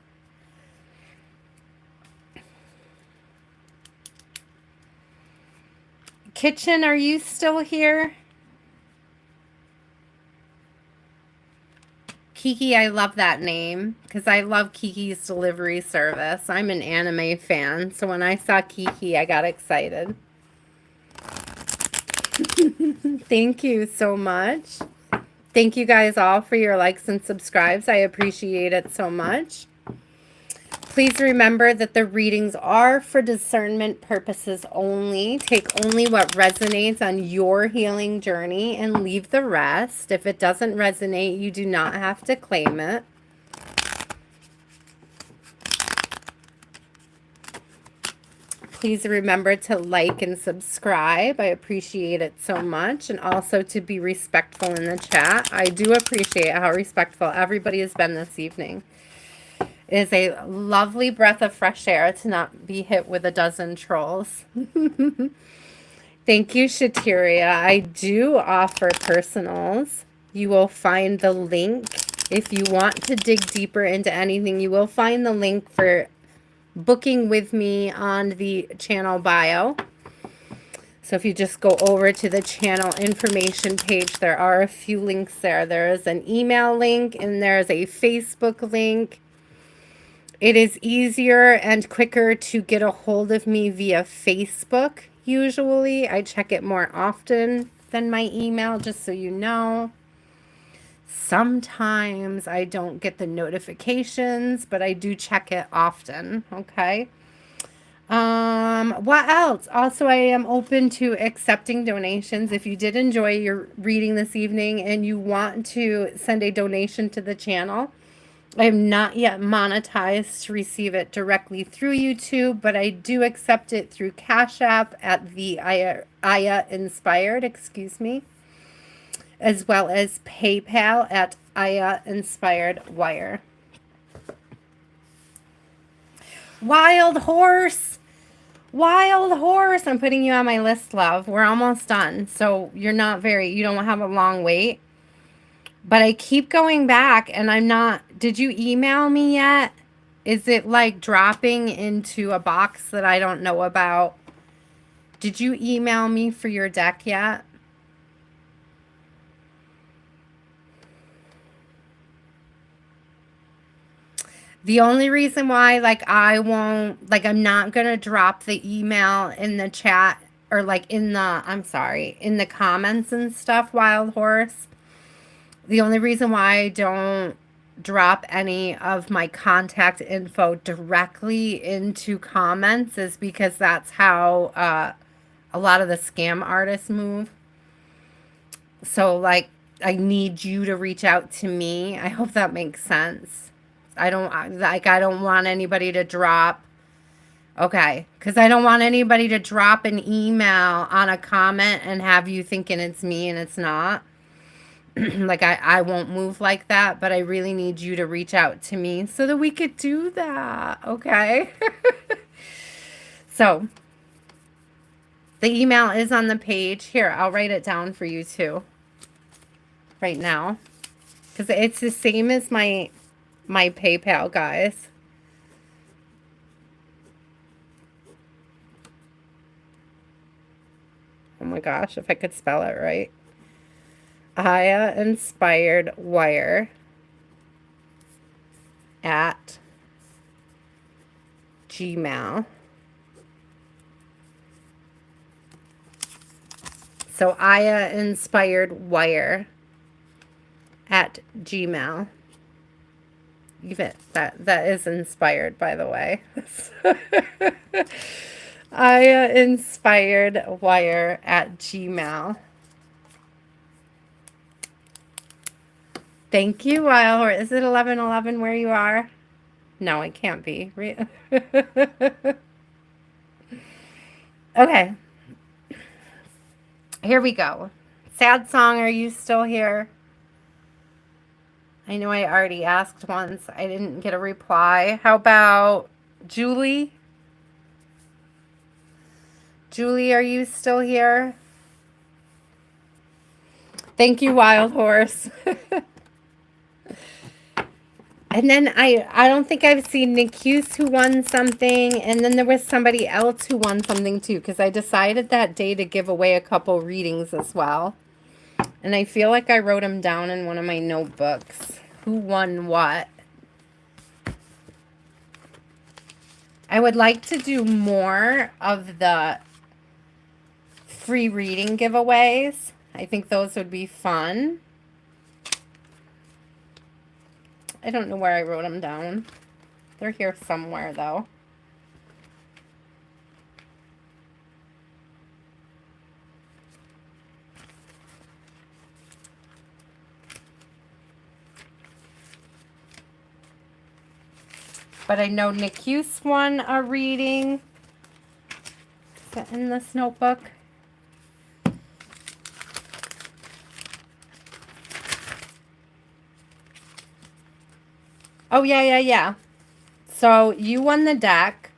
Kitchen, are you still here? Kiki, I love that name because I love Kiki's delivery service. I'm an anime fan, so when I saw Kiki, I got excited. Thank you so much. Thank you guys all for your likes and subscribes. I appreciate it so much. Please remember that the readings are for discernment purposes only. Take only what resonates on your healing journey and leave the rest. If it doesn't resonate, you do not have to claim it. Please remember to like and subscribe. I appreciate it so much. And also to be respectful in the chat. I do appreciate how respectful everybody has been this evening. It is a lovely breath of fresh air to not be hit with a dozen trolls. Thank you, Shhateria. I do offer personals. You will find the link. If you want to dig deeper into anything, you will find the link for booking with me on the channel bio. So if you just go over to the channel information page, there are a few links there. There is an email link and there's a Facebook link. It is easier and quicker to get a hold of me via Facebook. Usually, I check it more often than my email, just so you know. Sometimes I don't get the notifications, but I do check it often, okay? What else? Also, I am open to accepting donations. If you did enjoy your reading this evening and you want to send a donation to the channel, I am not yet monetized to receive it directly through YouTube, but I do accept it through Cash App at the Aya Inspired, as well as PayPal at Aya Inspired Wire. Wild Horse! Wild Horse! I'm putting you on my list, love. We're almost done, so you don't have a long wait. But I keep going back and I'm not, did you email me yet? Is it like dropping into a box that I don't know about? Did you email me for your deck yet? The only reason why, I'm not going to drop the email in the chat or in the comments and stuff, Wild Horse. The only reason why I don't drop any of my contact info directly into comments is because that's how a lot of the scam artists move. So, I need you to reach out to me. I hope that makes sense. I don't want anybody to drop. Okay, because I don't want anybody to drop an email on a comment and have you thinking it's me and it's not. I won't move like that, but I really need you to reach out to me so that we could do that, okay? So, the email is on the page. Here, I'll write it down for you too, right now. Because it's the same as my PayPal, guys. Oh my gosh, if I could spell it right. Aya Inspired Wire at Gmail. So Aya Inspired Wire at Gmail. Even that is inspired, by the way. Aya Inspired Wire at Gmail. Thank you, Wild Horse. Is it 11:11 where you are? No, it can't be. Okay. Here we go. Sad Song, are you still here? I know I already asked once. I didn't get a reply. How about Julie? Julie, are you still here? Thank you, Wild Horse. And then I don't think I've seen Nick Hughes who won something. And then there was somebody else who won something too. Because I decided that day to give away a couple readings as well. And I feel like I wrote them down in one of my notebooks. Who won what? I would like to do more of the free reading giveaways. I think those would be fun. I don't know where I wrote them down. They're here somewhere, though. But I know Nick Hughes won a reading. Is that in this notebook? Oh, yeah. So you won the deck.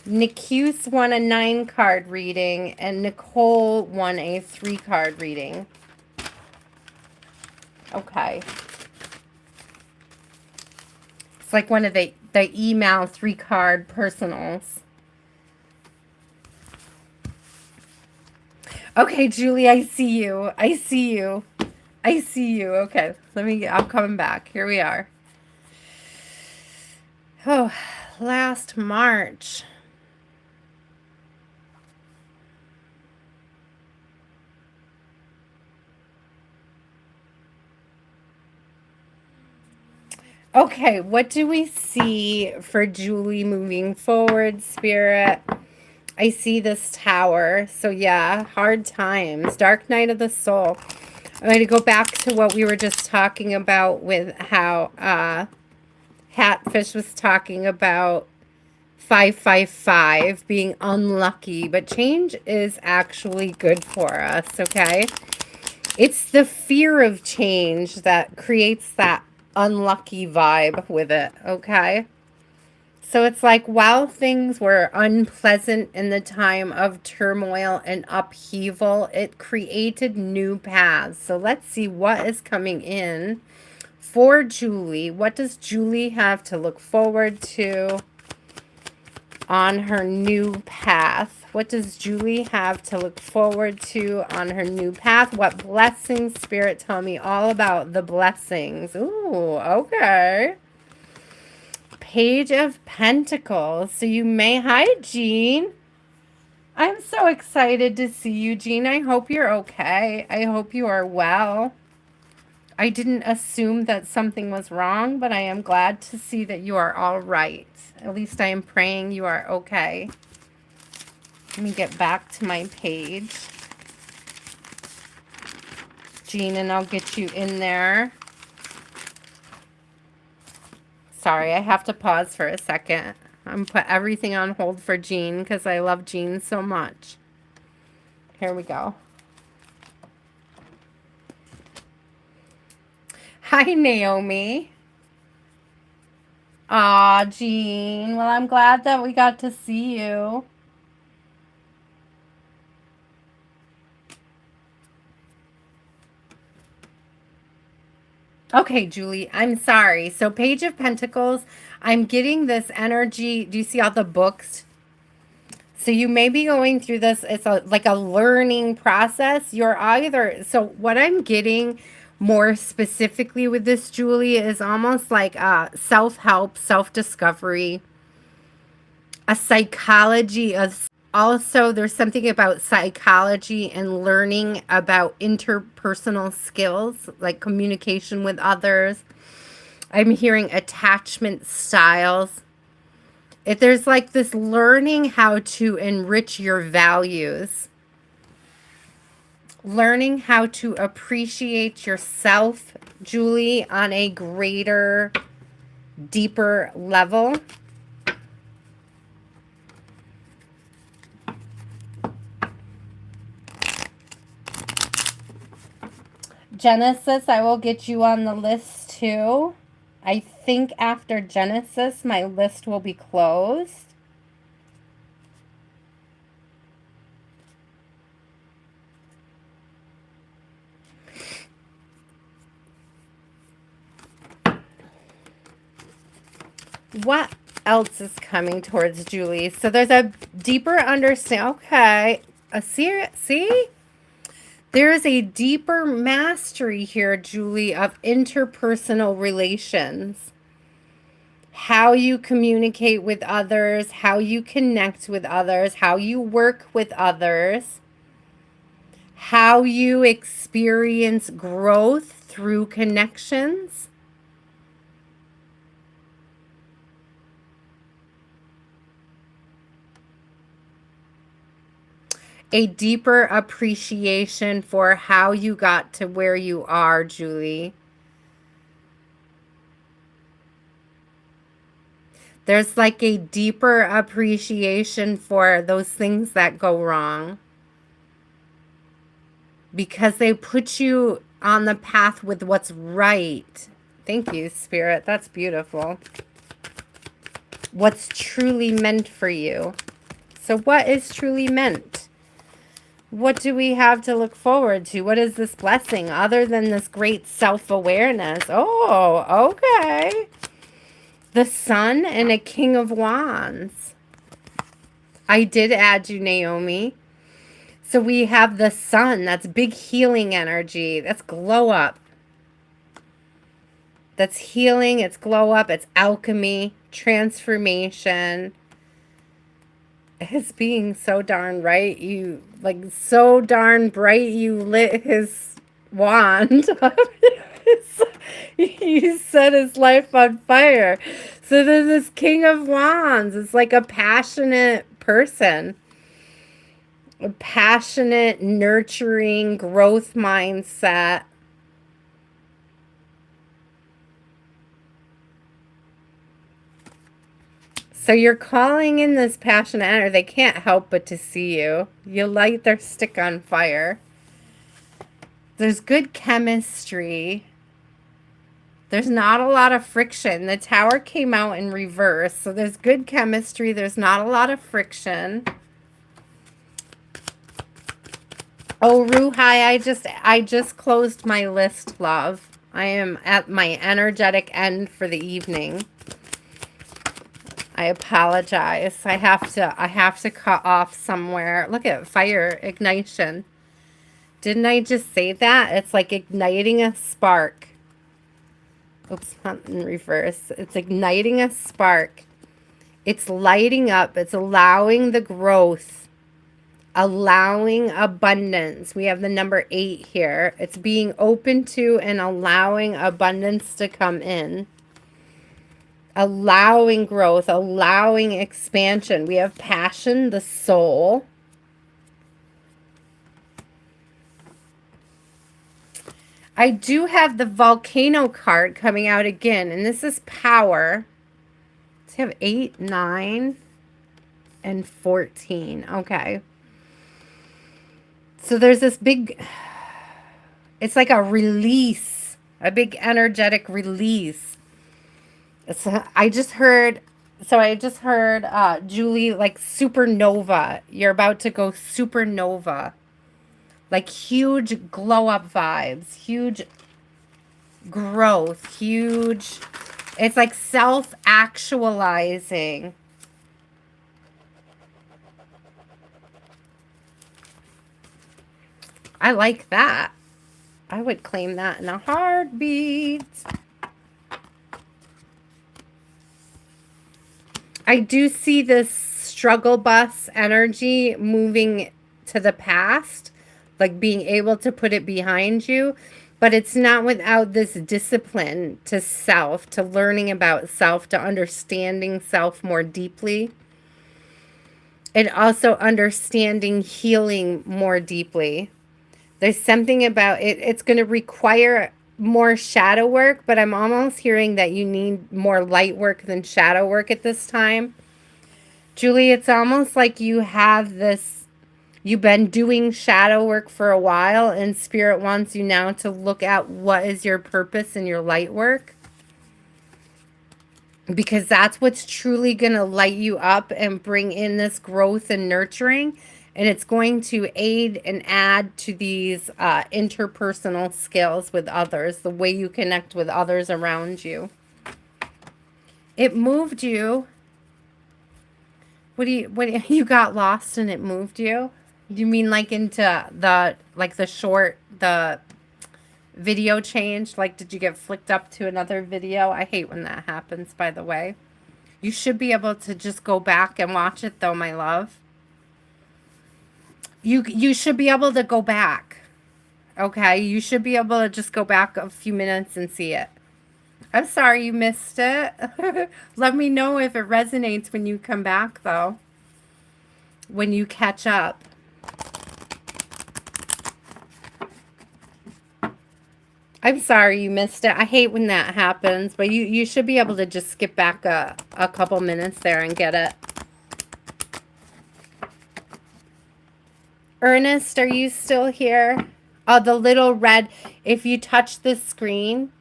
Nick Hughes won a 9-card reading, and Nicole won a 3-card reading. Okay. It's like one of the email 3-card personals. Okay, Julie, I see you. I see you. I see you. Okay, I'm coming back. Here we are. Oh, last March. Okay, what do we see for Julie moving forward, Spirit? I see this Tower. So yeah, hard times. Dark night of the soul. I'm going to go back to what we were just talking about with how Hatfish was talking about 555 being unlucky. But change is actually good for us, okay? It's the fear of change that creates that unlucky vibe with it, okay? So it's like while things were unpleasant in the time of turmoil and upheaval, it created new paths. So let's see what is coming in for Julie. What does Julie have to look forward to on her new path? What does Julie have to look forward to on her new path? What blessings, Spirit, tell me all about the blessings. Ooh, okay. Page of Pentacles. So you may... Hi, Jean. I'm so excited to see you, Jean. I hope you're okay. I hope you are well. I didn't assume that something was wrong, but I am glad to see that you are all right. At least I am praying you are okay. Let me get back to my page. Jean, and I'll get you in there. Sorry, I have to pause for a second. I'm going to put everything on hold for Jean because I love Jean so much. Here we go. Hi, Naomi. Aw, Jean. Well, I'm glad that we got to see you. Okay, Julie, I'm sorry. So Page of Pentacles, I'm getting this energy. Do you see all the books? So you may be going through this. It's like a learning process. You're either... So what I'm getting more specifically with this, Julie, is almost like self-help, self-discovery, a psychology of... Also, there's something about psychology and learning about interpersonal skills, like communication with others. I'm hearing attachment styles. If there's like this learning how to enrich your values, learning how to appreciate yourself, Julie, on a greater, deeper level. Genesis, I will get you on the list too. I think after Genesis, my list will be closed. What else is coming towards Julie? So there's a deeper understanding. Okay. See? There is a deeper mastery here, Julie, of interpersonal relations. How you communicate with others, how you connect with others, how you work with others, how you experience growth through connections. A deeper appreciation for how you got to where you are, Julie. There's like a deeper appreciation for those things that go wrong, because they put you on the path with what's right. Thank you, Spirit. That's beautiful. What's truly meant for you. So what is truly meant? What do we have to look forward to? What is this blessing other than this great self-awareness? Oh, okay. The Sun and a King of Wands. I did add you, Naomi. So we have the Sun. That's big healing energy. That's glow up. That's healing. It's glow up. It's alchemy, transformation. His being so darn right. You, like, so darn bright, you lit his wand. You set his life on fire. So there's this King of Wands. It's like a passionate person. A passionate, nurturing, growth mindset. So you're calling in this passionate energy. They can't help but to see you. You light their stick on fire. There's good chemistry. There's not a lot of friction. The Tower came out in reverse. So there's good chemistry. There's not a lot of friction. Oh, Ruhai, I just closed my list, love. I am at my energetic end for the evening. I apologize. I have to cut off somewhere. Look at fire ignition. Didn't I just say that? It's like igniting a spark. Oops, not in reverse. It's igniting a spark. It's lighting up. It's allowing the growth. Allowing abundance. We have the number 8 here. It's being open to and allowing abundance to come in. Allowing growth, allowing expansion. We have passion, the soul. I do have the volcano card coming out again, and this is power. Let's have 8, 9, and 14. Okay. So there's this big, it's like a release, a big energetic release. I just heard Julie, like supernova. You're about to go supernova. Like huge glow up vibes, huge growth, huge. It's like self-actualizing. I like that. I would claim that in a heartbeat. I do see this struggle bus energy moving to the past, like being able to put it behind you, but it's not without this discipline to self, to learning about self, to understanding self more deeply, and also understanding healing more deeply. There's something about it. It's going to require more shadow work, but I'm almost hearing that you need more light work than shadow work at this time. Julie, it's almost like you have this, you've been doing shadow work for a while, and Spirit wants you now to look at what is your purpose in your light work. Because that's what's truly going to light you up and bring in this growth and nurturing. And it's going to aid and add to these interpersonal skills with others, the way you connect with others around you. It moved you. You got lost and it moved you? You mean like into the short, the video changed? Like, did you get flicked up to another video? I hate when that happens, by the way. You should be able to just go back and watch it though, my love. You should be able to go back. Okay? You should be able to just go back a few minutes and see it. I'm sorry you missed it. Let me know if it resonates when you come back though. When you catch up. I'm sorry you missed it. I hate when that happens, but you should be able to just skip back a couple minutes there and get it. Ernest, are you still here? Oh, the little red, if you touch the screen,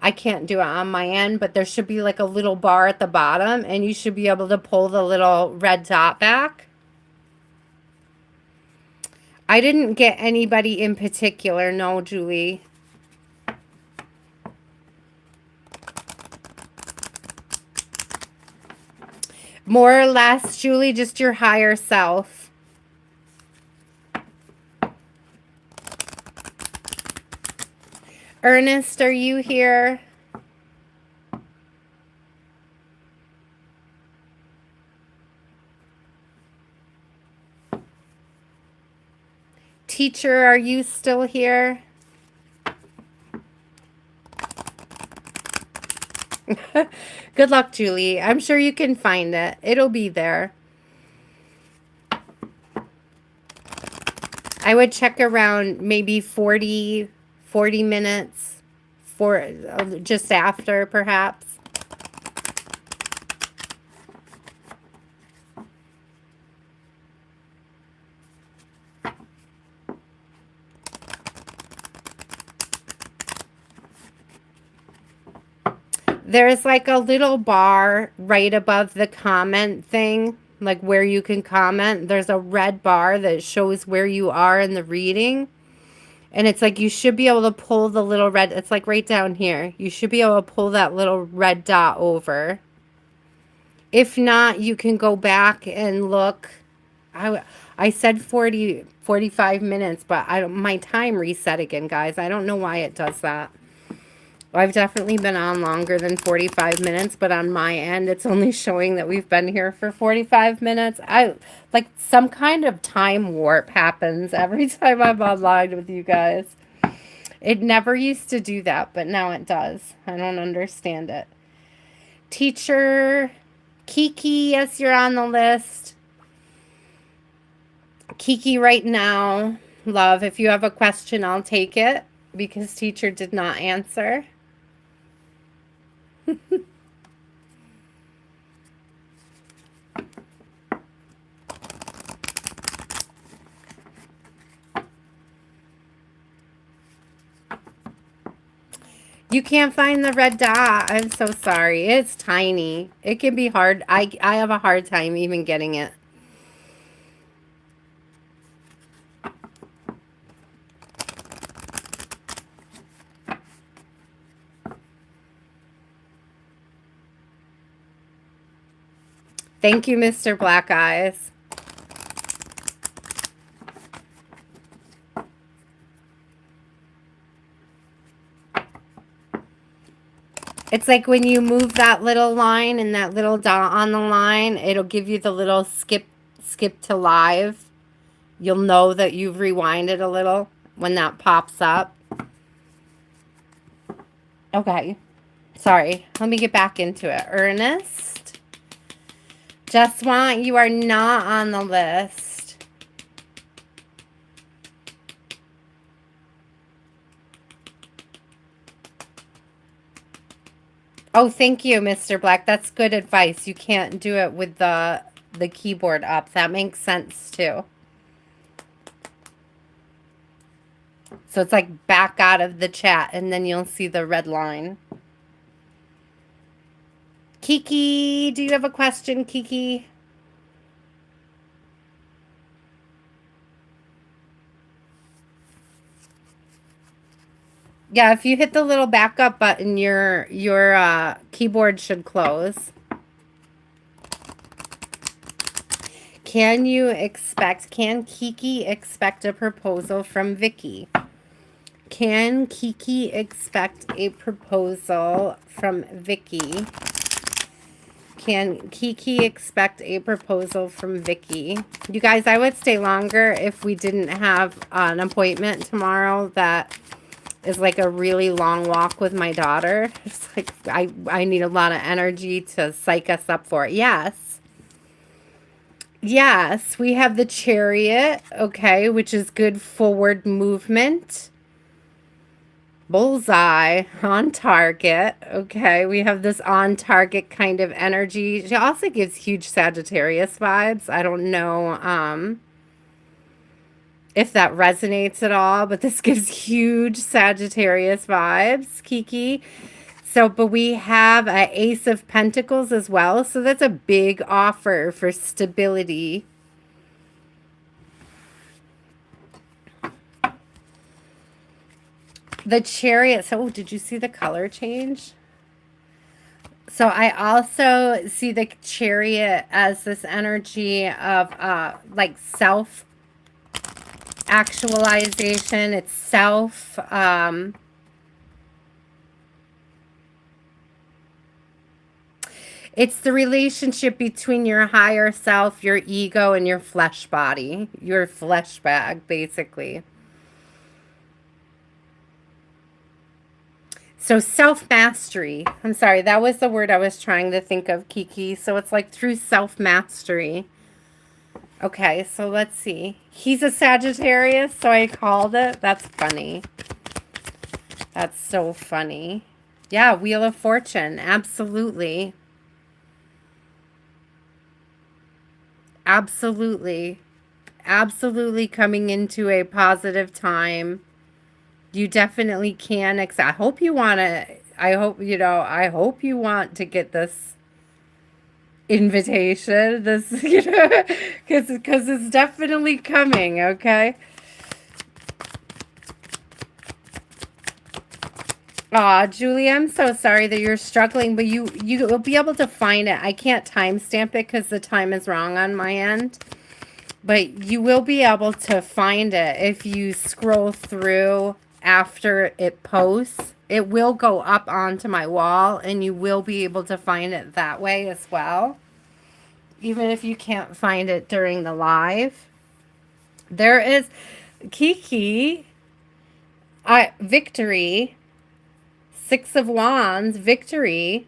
I can't do it on my end, but there should be like a little bar at the bottom, and you should be able to pull the little red dot back. I didn't get anybody in particular, no, Julie. More or less, Julie, just your higher self. Ernest, are you here? Teacher, are you still here? Good luck, Julie. I'm sure you can find it. It'll be there. I would check around maybe 40 minutes for just after, perhaps. There's like a little bar right above the comment thing, like where you can comment. There's a red bar that shows where you are in the reading. And it's like you should be able to pull the little red, it's like right down here. You should be able to pull that little red dot over. If not, you can go back and look. I said 45 minutes, but my time reset again, guys. I don't know why it does that. I've definitely been on longer than 45 minutes, but on my end, it's only showing that we've been here for 45 minutes. Like some kind of time warp happens every time I'm online with you guys. It never used to do that, but now it does. I don't understand it. Teacher Kiki, yes, you're on the list. Kiki right now, love, if you have a question, I'll take it because teacher did not answer. You can't find the red dot. I'm so sorry. It's tiny. It can be hard. I have a hard time even getting it. Thank you, Mr. Black Eyes. It's like when you move that little line and that little dot on the line, it'll give you the little skip to live. You'll know that you've rewinded a little when that pops up. Okay. Sorry. Let me get back into it. Ernest. Just want, you are not on the list. Oh, thank you, Mr. Black. That's good advice. You can't do it with the keyboard up. That makes sense too. So it's like back out of the chat and then you'll see the red line. Kiki, do you have a question, Kiki? Yeah, if you hit the little backup button, your keyboard should close. Can Kiki expect a proposal from Vicky? Can Kiki expect a proposal from Vicky? Can Kiki expect a proposal from Vicky? You guys, I would stay longer if we didn't have an appointment tomorrow that is like a really long walk with my daughter. It's like I need a lot of energy to psych us up for it. Yes. Yes, we have the Chariot, okay, which is good forward movement. Bullseye, on target. Okay, we have this on target kind of energy. She also gives huge Sagittarius vibes. I don't know if that resonates at all, but this gives huge Sagittarius vibes, Kiki. So, but we have an Ace of Pentacles as well. So that's a big offer for stability. The Chariot. So, did you see the color change? So I also see the Chariot as this energy of like self actualization. It's self it's the relationship between your higher self, your ego, and your flesh body, your flesh bag, basically. So self-mastery. I'm sorry, that was the word I was trying to think of, Kiki. So it's like through self-mastery. Okay, so let's see. He's a Sagittarius, so I called it. That's funny. That's so funny. Yeah, Wheel of Fortune. Absolutely. Absolutely. Absolutely coming into a positive time. You definitely can. I hope you want to, I hope you want to get this invitation, this, because it's definitely coming, okay? Aw, Julie, I'm so sorry that you're struggling, but you'll be able to find it. I can't timestamp it because the time is wrong on my end. But you will be able to find it if you scroll through after it posts. It will go up onto my wall, and you will be able to find it that way as well. Even if you can't find it during the live. There is Kiki, victory, Six of Wands, victory.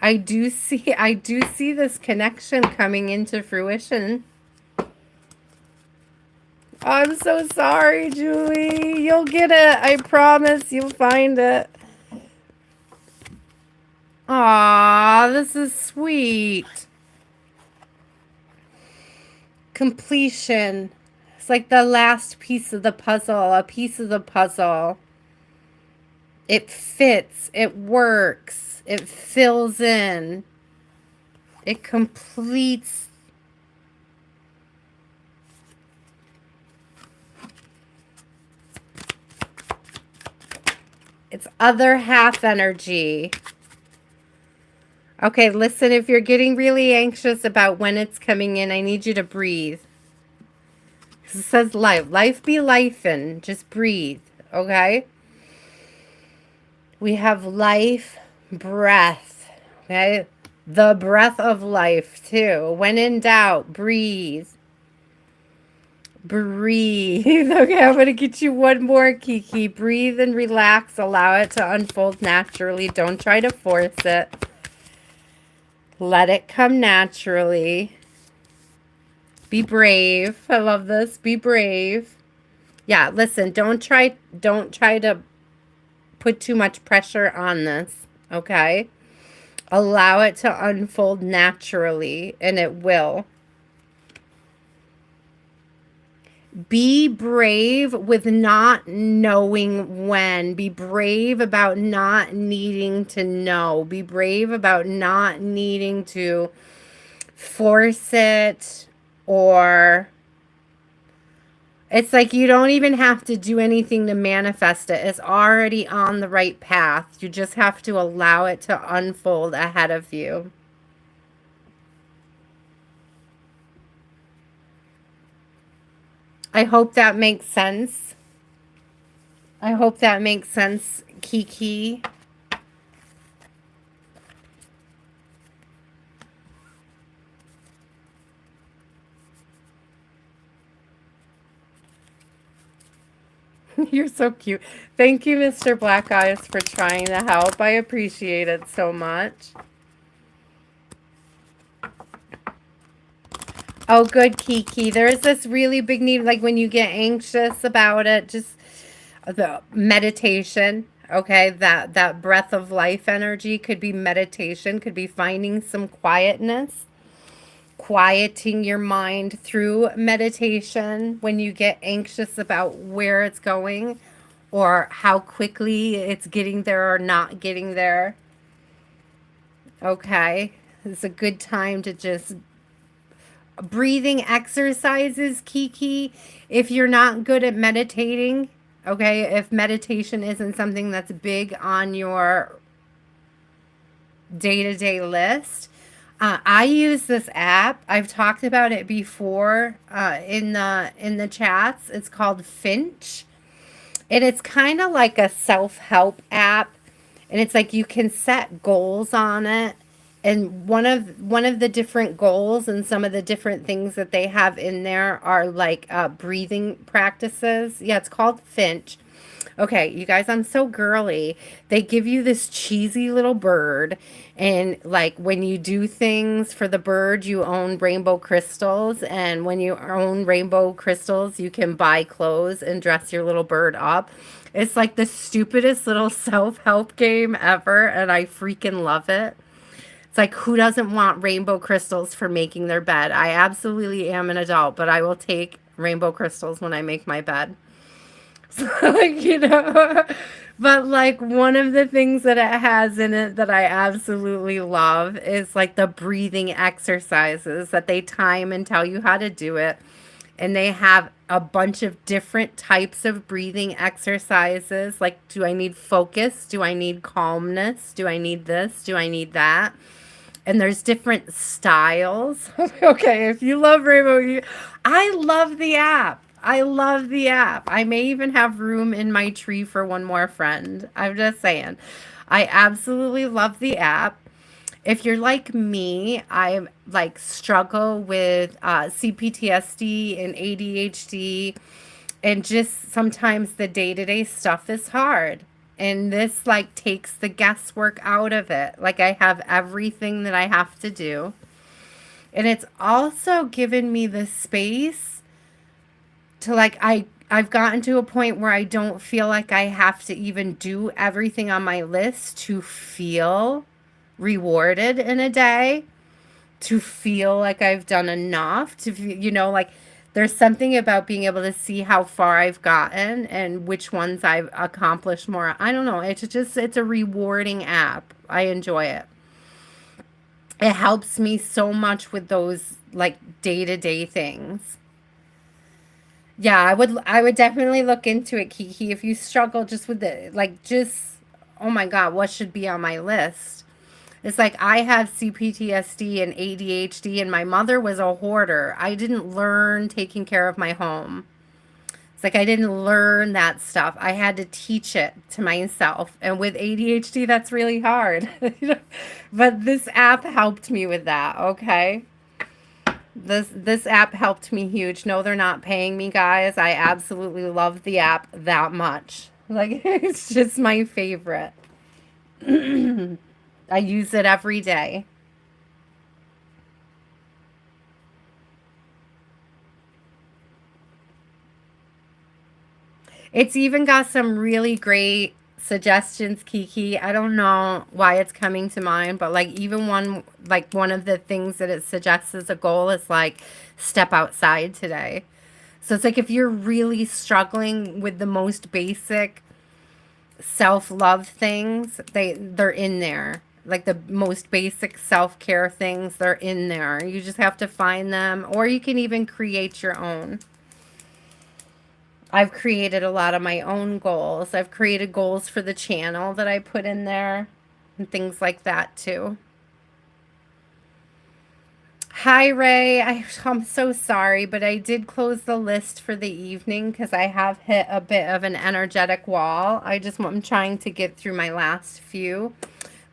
I do see this connection coming into fruition. I'm so sorry, Julie. You'll get it. I promise you'll find it. Aw, this is sweet. Completion. It's like the last piece of the puzzle, a piece of the puzzle. It fits. It works. It fills in. It completes. It's other half energy. Okay, listen, if you're getting really anxious about when it's coming in, I need you to breathe. It says life. Life be lifin'. Just breathe, okay? We have life, breath, okay? The breath of life, too. When in doubt, breathe. Breathe. Okay, I'm going to get you one more, Kiki. Breathe and relax. Allow it to unfold naturally. Don't try to force it. Let it come naturally. Be brave. I love this. Be brave. Yeah, listen, don't try to put too much pressure on this, okay? Allow it to unfold naturally, and it will. Be brave with not knowing when. Be brave about not needing to know. Be brave about not needing to force it or It's like you don't even have to do anything to manifest it. It's already on the right path. You just have to allow it to unfold ahead of you. I hope that makes sense. I hope that makes sense, Kiki. You're so cute. Thank you, Mr. Black Eyes, for trying to help. I appreciate it so much. Oh, good, Kiki. There's this really big need, like when you get anxious about it, just the meditation. Okay, that breath of life energy could be meditation, could be finding some quietness, quieting your mind through meditation when you get anxious about where it's going or how quickly it's getting there or not getting there. Okay, it's a good time to just breathing exercises, Kiki. If you're not good at meditating, okay, if meditation isn't something that's big on your day-to-day list, I use this app. I've talked about it before in the chats. It's called Finch, and it's kind of like a self-help app, and it's like you can set goals on it, and one of the different goals and some of the different things that they have in there are like breathing practices. Yeah, it's called Finch. Okay, you guys, I'm so girly. They give you this cheesy little bird, and like when you do things for the bird, you own rainbow crystals, and when you own rainbow crystals, you can buy clothes and dress your little bird up. It's like the stupidest little self-help game ever, and I freaking love it. It's like, who doesn't want rainbow crystals for making their bed? I absolutely am an adult, but I will take rainbow crystals when I make my bed. Like, but like one of the things that it has in it that I absolutely love is like the breathing exercises that they time and tell you how to do it. And they have a bunch of different types of breathing exercises. Like, do I need focus? Do I need calmness? Do I need this? Do I need that? And there's different styles. Okay, if you love Rainbow, I love the app. I love the app. I may even have room in my tree for one more friend. I'm just saying. I absolutely love the app. If you're like me, I like struggle with CPTSD and ADHD, and just sometimes the day-to-day stuff is hard. And this like takes the guesswork out of it. Like I have everything that I have to do. And it's also given me the space to like I've gotten to a point where I don't feel like I have to even do everything on my list to feel rewarded in a day, to feel like I've done enough, to like there's something about being able to see how far I've gotten and which ones I've accomplished more. I don't know. It's a rewarding app. I enjoy it. It helps me so much with those like day-to-day things. Yeah, I would definitely look into it, Kiki. If you struggle just with it, like just oh my God, what should be on my list? It's like I have CPTSD and ADHD, and my mother was a hoarder. I didn't learn taking care of my home. It's like I didn't learn that stuff. I had to teach it to myself. And with ADHD, that's really hard. But this app helped me with that, okay? This app helped me huge. No, they're not paying me, guys. I absolutely love the app that much. Like it's just my favorite. I use it every day. It's even got some really great suggestions, Kiki. I don't know why it's coming to mind, but like even one of the things that it suggests as a goal is like step outside today. So it's like if you're really struggling with the most basic self-love things, they're in there. Like the most basic self-care things, they're in there. You just have to find them, or you can even create your own. I've created a lot of my own goals. I've created goals for the channel that I put in there and things like that too. Hi, Ray. I'm so sorry, but I did close the list for the evening because I have hit a bit of an energetic wall. I'm trying to get through my last few.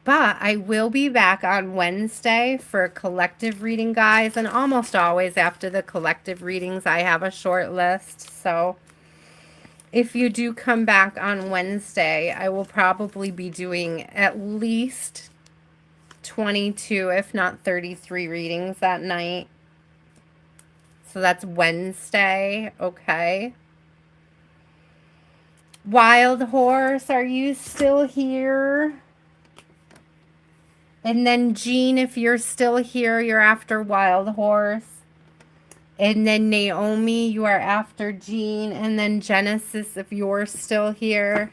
But I will be back on Wednesday for a collective reading, guys. And almost always after the collective readings, I have a short list. So if you do come back on Wednesday, I will probably be doing at least 22, if not 33 readings that night. So that's Wednesday, okay. Wild Horse, are you still here? And then Jean, if you're still here, you're after Wild Horse. And then Naomi, you are after Jean. And then Genesis, if you're still here.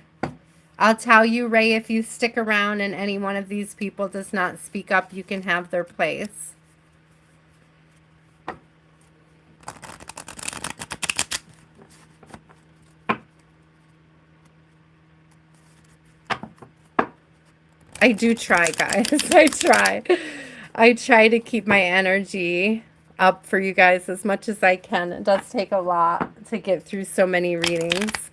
I'll tell you, Ray, if you stick around and any one of these people does not speak up, you can have their place. I do try, guys. I try to keep my energy up for you guys as much as I can. It does take a lot to get through so many readings.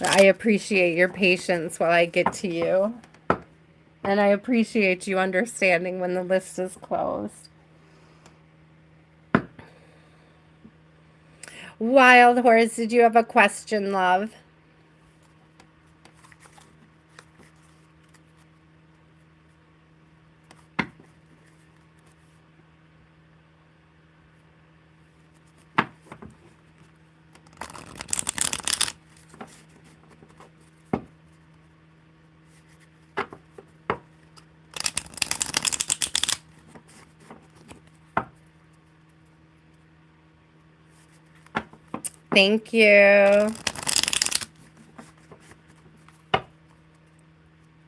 I appreciate your patience while I get to you. And I appreciate you understanding when the list is closed. Wild Horse, did you have a question, love? Thank you.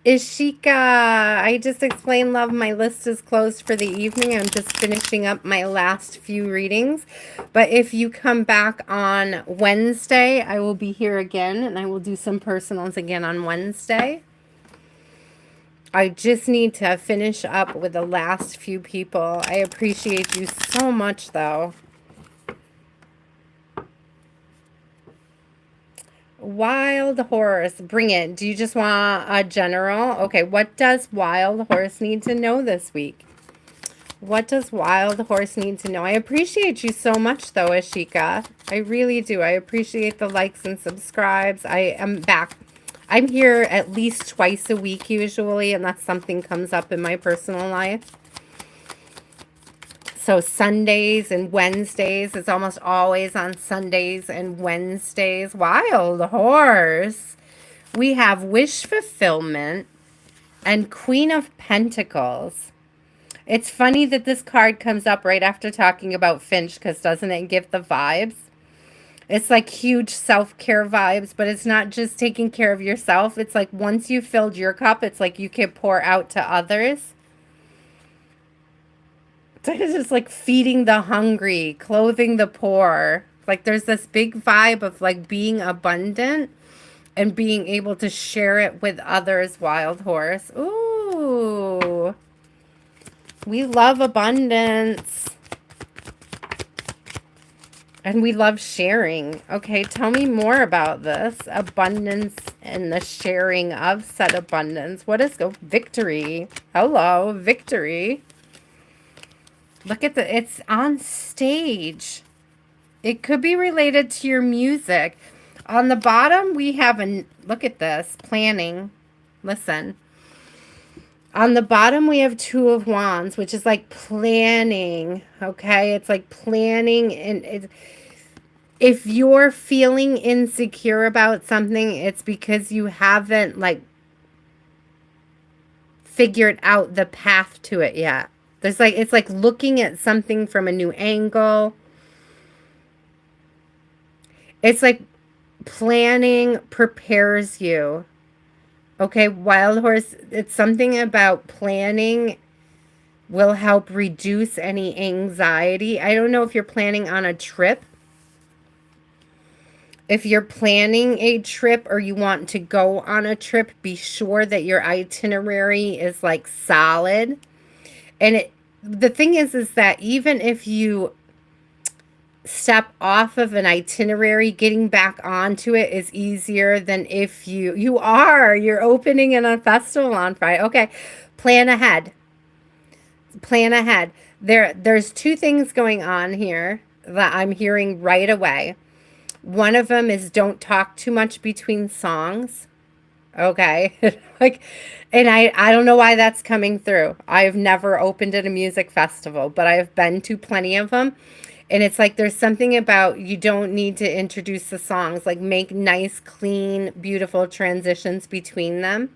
Ishika, I just explained, love, my list is closed for the evening. I'm just finishing up my last few readings. But if you come back on Wednesday, I will be here again, and I will do some personals again on Wednesday. I just need to finish up with the last few people. I appreciate you so much, though. Wild Horse, bring it. Do you just want a general? Okay, what does Wild Horse need to know this week? What does Wild Horse need to know? I appreciate you so much, though, Ashika. I really do. I appreciate the likes and subscribes. I am back. I'm here at least twice a week, usually, unless something comes up in my personal life. So Sundays and Wednesdays, it's almost always on Sundays and Wednesdays. Wild Horse. We have Wish Fulfillment and Queen of Pentacles. It's funny that this card comes up right after talking about Finch, because doesn't it give the vibes? It's like huge self-care vibes, but it's not just taking care of yourself. It's like once you've filled your cup, it's like you can pour out to others. It's just like feeding the hungry, clothing the poor. Like there's this big vibe of like being abundant and being able to share it with others, Wild Horse. Ooh. We love abundance. And we love sharing. Okay, tell me more about this. Abundance and the sharing of said abundance. What is victory? Hello, victory. Look at it's on stage. It could be related to your music. On the bottom, we have look at this, planning. Listen. On the bottom, we have Two of Wands, which is like planning, okay? It's like planning, and if you're feeling insecure about something, it's because you haven't, like, figured out the path to it yet. There's like, it's like looking at something from a new angle. It's like planning prepares you. Okay, Wild Horse, it's something about planning will help reduce any anxiety. I don't know if you're planning on a trip. If you're planning a trip or you want to go on a trip, be sure that your itinerary is like solid. And the thing is that even if you step off of an itinerary, getting back onto it is easier than if you're opening in a festival on Friday. Okay, plan ahead. Plan ahead. There's two things going on here that I'm hearing right away. One of them is don't talk too much between songs. Okay. Like, and I don't know why that's coming through. I've never opened at a music festival, but I've been to plenty of them. And it's like there's something about you don't need to introduce the songs, like make nice, clean, beautiful transitions between them.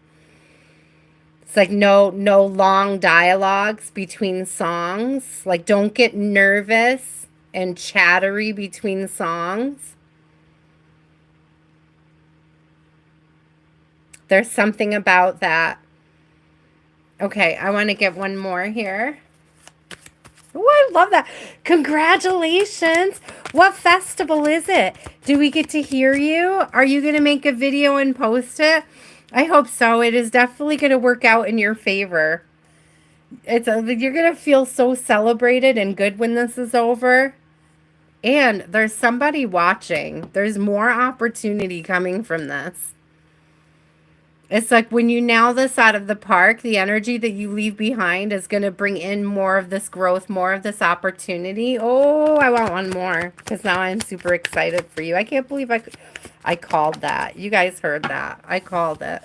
It's like no long dialogues between songs. Like don't get nervous and chattery between songs. There's something about that. Okay, I want to get one more here. Oh, I love that. Congratulations. What festival is it? Do we get to hear you? Are you going to make a video and post it? I hope so. It is definitely going to work out in your favor. You're going to feel so celebrated and good when this is over. And there's somebody watching. There's more opportunity coming from this. It's like when you nail this out of the park, the energy that you leave behind is going to bring in more of this growth, more of this opportunity. Oh, I want one more because now I'm super excited for you. I can't believe I called that. You guys heard that. I called it.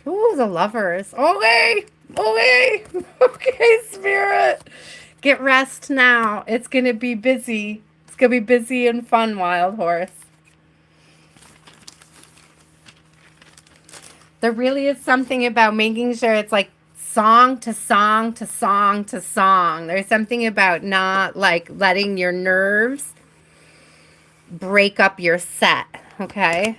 Oh, the lovers. Okay. Okay. Okay, Spirit. Get rest now. It's going to be busy. It's going to be busy and fun, Wild Horse. There really is something about making sure it's like song to song to song to song. There's something about not like letting your nerves break up your set, okay?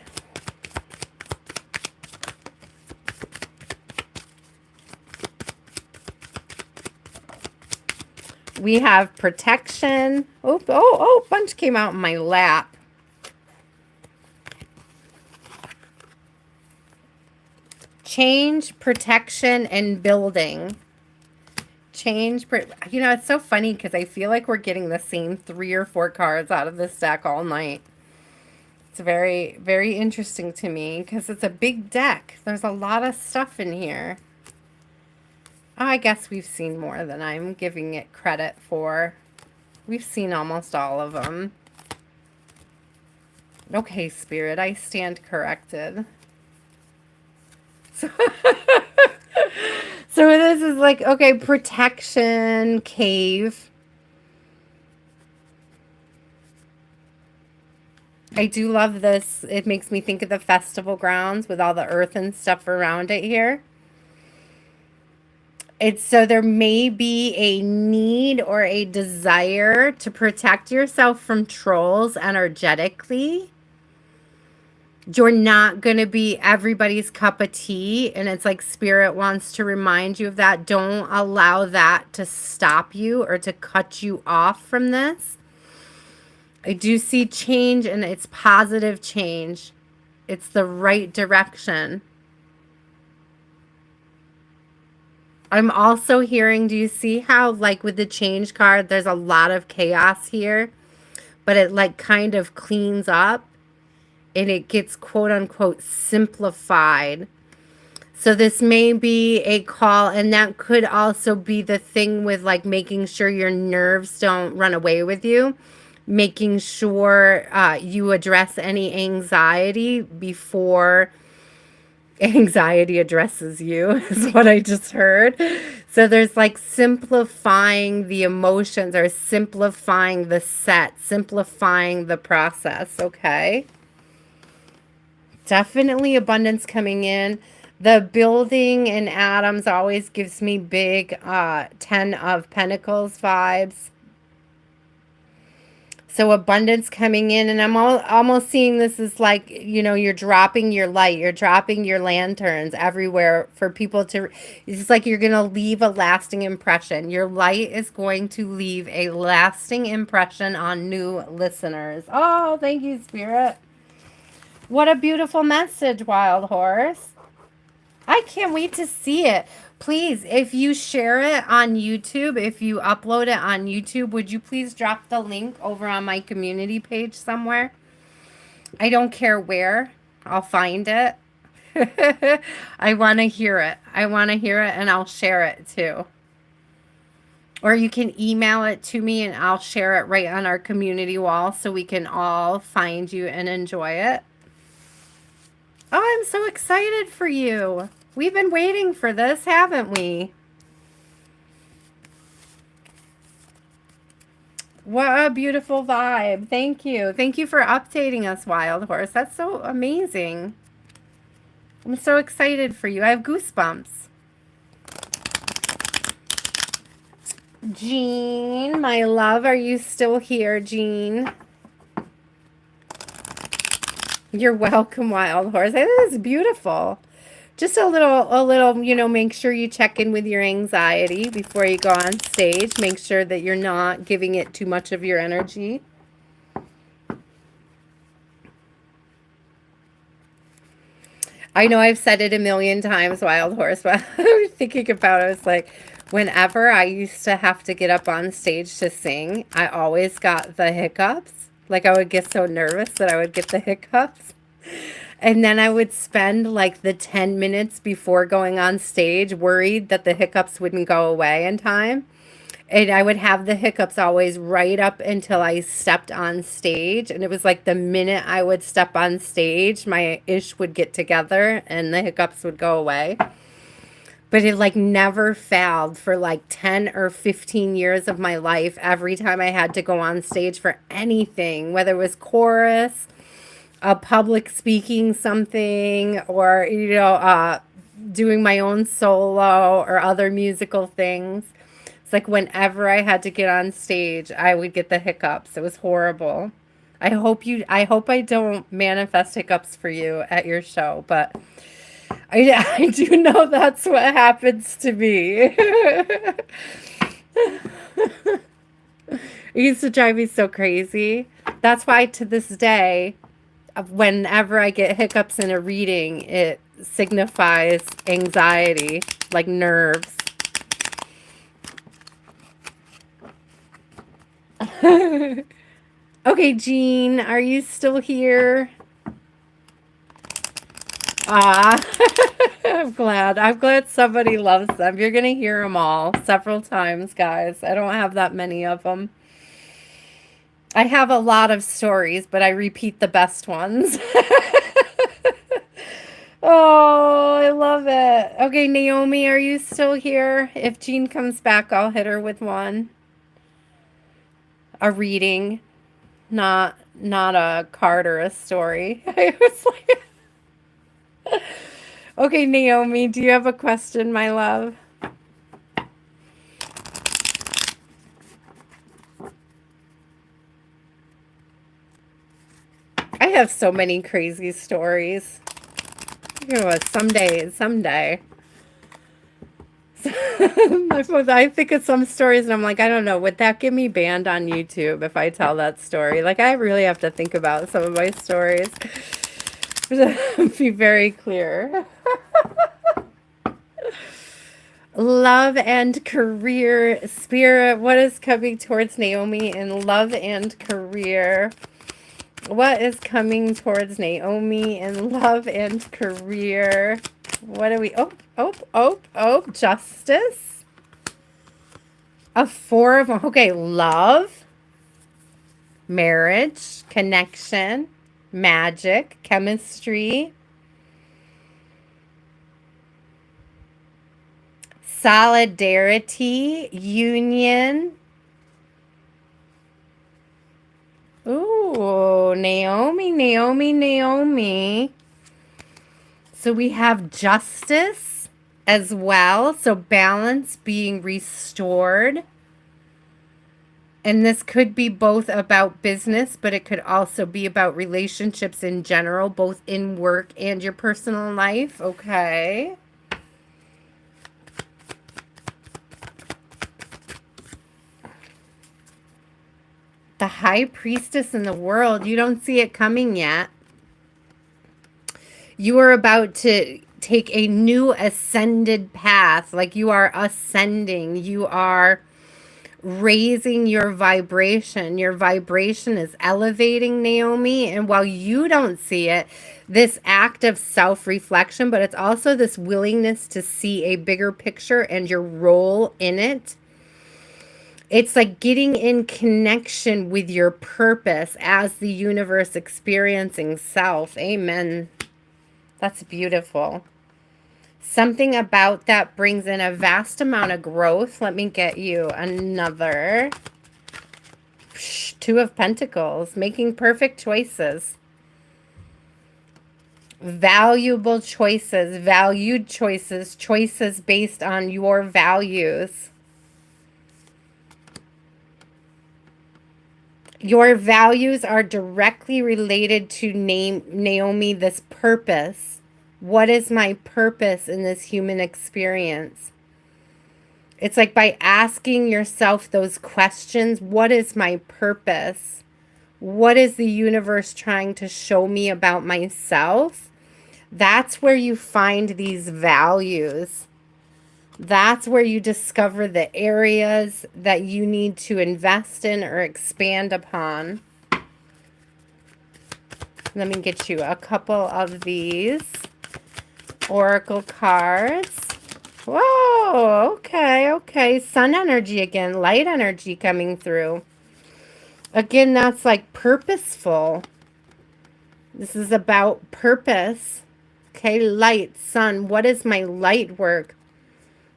We have protection. Oh, a bunch came out in my lap. Change, protection, and building. You know, it's so funny because I feel like we're getting the same 3 or 4 cards out of this deck all night. It's very, very interesting to me because it's a big deck. There's a lot of stuff in here. Oh, I guess we've seen more than I'm giving it credit for. We've seen almost all of them. Okay, Spirit, I stand corrected. So, so this is like, okay, protection, cave. I do love this. It makes me think of the festival grounds with all the earth and stuff around it here. So there may be a need or a desire to protect yourself from trolls energetically. You're not going to be everybody's cup of tea. And it's like Spirit wants to remind you of that. Don't allow that to stop you or to cut you off from this. I do see change, and it's positive change. It's the right direction. I'm also hearing, do you see how like with the change card, there's a lot of chaos here, but it like kind of cleans up and it gets quote unquote simplified. So this may be a call, and that could also be the thing with like making sure your nerves don't run away with you, making sure you address any anxiety before anxiety addresses you is what I just heard. So there's like simplifying the emotions or simplifying the set, simplifying the process, okay? Definitely abundance coming in. The building in Adams always gives me big 10 of Pentacles vibes. So abundance coming in, and I'm almost seeing this as like, you know, you're dropping your light, you're dropping your lanterns everywhere for people to, it's like you're going to leave a lasting impression. Your light is going to leave a lasting impression on new listeners. Oh, thank you, Spirit. What a beautiful message, Wild Horse. I can't wait to see it. Please, if you share it on YouTube, if you upload it on YouTube, would you please drop the link over on my community page somewhere? I don't care where. I'll find it. I want to hear it. I want to hear it, and I'll share it too. Or you can email it to me and I'll share it right on our community wall so we can all find you and enjoy it. Oh, I'm so excited for you. We've been waiting for this, haven't we? What a beautiful vibe. Thank you. Thank you for updating us, Wild Horse. That's so amazing. I'm so excited for you. I have goosebumps. Jean, my love, are you still here, Jean? You're welcome, Wild Horse. I think this is beautiful. Just a little, you know, make sure you check in with your anxiety before you go on stage. Make sure that you're not giving it too much of your energy. I know I've said it a million times, Wild Horse, but I was thinking about it. I was like, whenever I used to have to get up on stage to sing, I always got the hiccups. Like I would get so nervous that I would get the hiccups. And then I would spend like the 10 minutes before going on stage worried that the hiccups wouldn't go away in time. And I would have the hiccups always right up until I stepped on stage. And it was like the minute I would step on stage, my ish would get together and the hiccups would go away. But it like never failed for like 10 or 15 years of my life. Every time I had to go on stage for anything, whether it was chorus, a public speaking something, or, you know, doing my own solo or other musical things. It's like whenever I had to get on stage, I would get the hiccups. It was horrible. I hope I don't manifest hiccups for you at your show, but I do know that's what happens to me. It used to drive me so crazy. That's why to this day, whenever I get hiccups in a reading, it signifies anxiety, like nerves. Okay, Jean, are you still here? Ah, I'm glad. I'm glad somebody loves them. You're going to hear them all several times, guys. I don't have that many of them. I have a lot of stories, but I repeat the best ones. Oh, I love it. Okay, Naomi, are you still here? If Jean comes back, I'll hit her with one. A reading, not a card or a story. I was like, okay, Naomi, do you have a question, my love? I have so many crazy stories. You know, someday. I think of some stories and I'm like, I don't know, would that get me banned on YouTube if I tell that story? Like, I really have to think about some of my stories. Be very clear. Love and career, Spirit. What is coming towards Naomi in love and career? What is coming towards Naomi in love and career? What do we... Oh, justice. A 4 of... Okay, love, marriage, connection, magic, chemistry, solidarity, union. Ooh, Naomi. So we have justice as well. So balance being restored. And this could be both about business, but it could also be about relationships in general, both in work and your personal life. Okay. The high priestess in the world, you don't see it coming yet. You are about to take a new ascended path. Like you are ascending. You are raising your vibration. Your vibration is elevating, Naomi. And while you don't see it, this act of self-reflection, but it's also this willingness to see a bigger picture and your role in it. It's like getting in connection with your purpose as the universe experiencing self. Amen. That's beautiful. Something about that brings in a vast amount of growth. Let me get you another. Two of Pentacles. Making perfect choices. Valuable choices. Valued choices. Choices based on your values. Your values are directly related to Naomi, this purpose. What is my purpose in this human experience? It's like by asking yourself those questions, what is my purpose? What is the universe trying to show me about myself? That's where you find these values. That's where you discover the areas that you need to invest in or expand upon. Let me get you a couple of these oracle cards. Whoa, okay, okay. Sun energy again, light energy coming through. Again, that's like purposeful. This is about purpose. Okay, light, sun. What is my light work?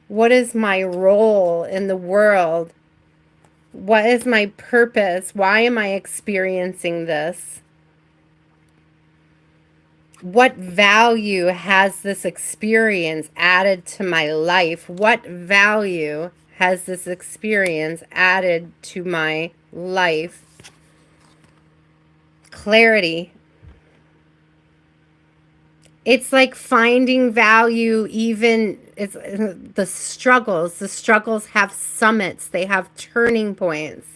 What is my role in the world? What is my purpose? Why am I experiencing this? What value has this experience added to my life? What value has this experience added to my life? Clarity. It's like finding value even, it's the struggles. The struggles have summits. They have turning points.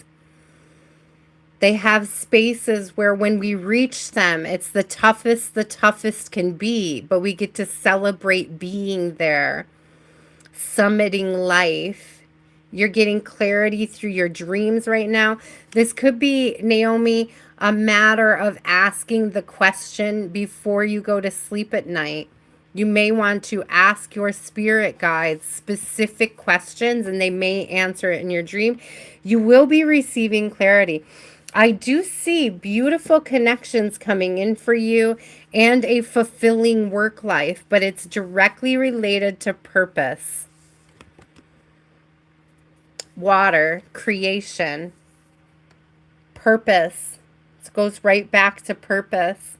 They have spaces where when we reach them, it's the toughest can be, but we get to celebrate being there, summiting life. You're getting clarity through your dreams right now. This could be, Naomi, a matter of asking the question before you go to sleep at night. You may want to ask your spirit guides specific questions and they may answer it in your dream. You will be receiving clarity. I do see beautiful connections coming in for you and a fulfilling work life, but it's directly related to purpose. Water, creation, purpose. This goes right back to purpose.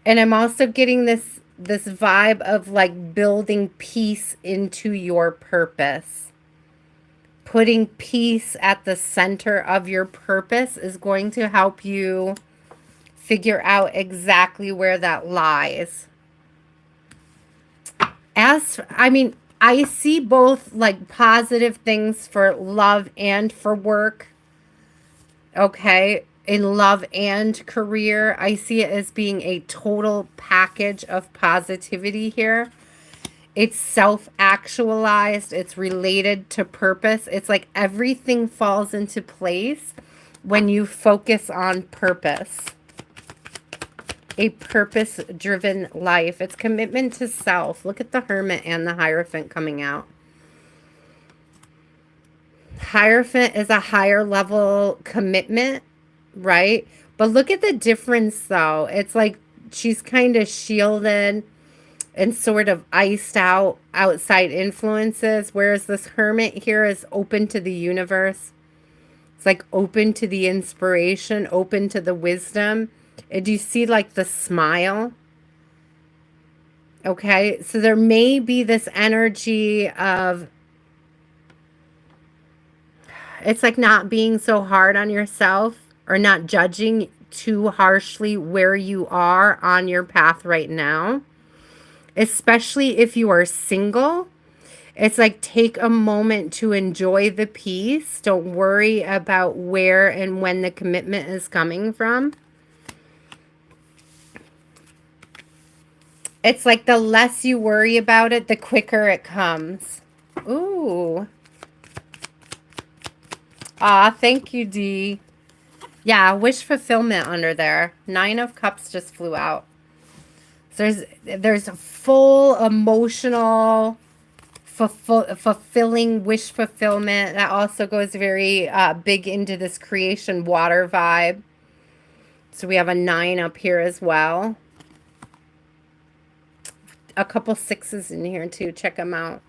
And I'm also getting this vibe of like building peace into your purpose. Putting peace at the center of your purpose is going to help you figure out exactly where that lies. I see both like positive things for love and for work. Okay. In love and career, I see it as being a total package of positivity here. It's self-actualized. It's related to purpose. It's like everything falls into place when you focus on purpose. A purpose-driven life. It's commitment to self. Look at the Hermit and the Hierophant coming out. Hierophant is a higher level commitment, right? But look at the difference, though. It's like she's kind of shielded and sort of iced out outside influences, whereas this Hermit here is open to the universe. It's like open to the inspiration, open to the wisdom. And do you see like the smile? Okay, so there may be this energy of it's like not being so hard on yourself or not judging too harshly where you are on your path right now. Especially if you are single, it's like take a moment to enjoy the peace. Don't worry about where and when the commitment is coming from. It's like the less you worry about it, the quicker it comes. Ooh. Aw, thank you, Dee. Yeah, wish fulfillment under there. 9 of Cups just flew out. So there's full emotional, fulfilling wish fulfillment. That also goes very big into this creation water vibe. So we have a 9 up here as well. A couple 6s in here too. Check them out.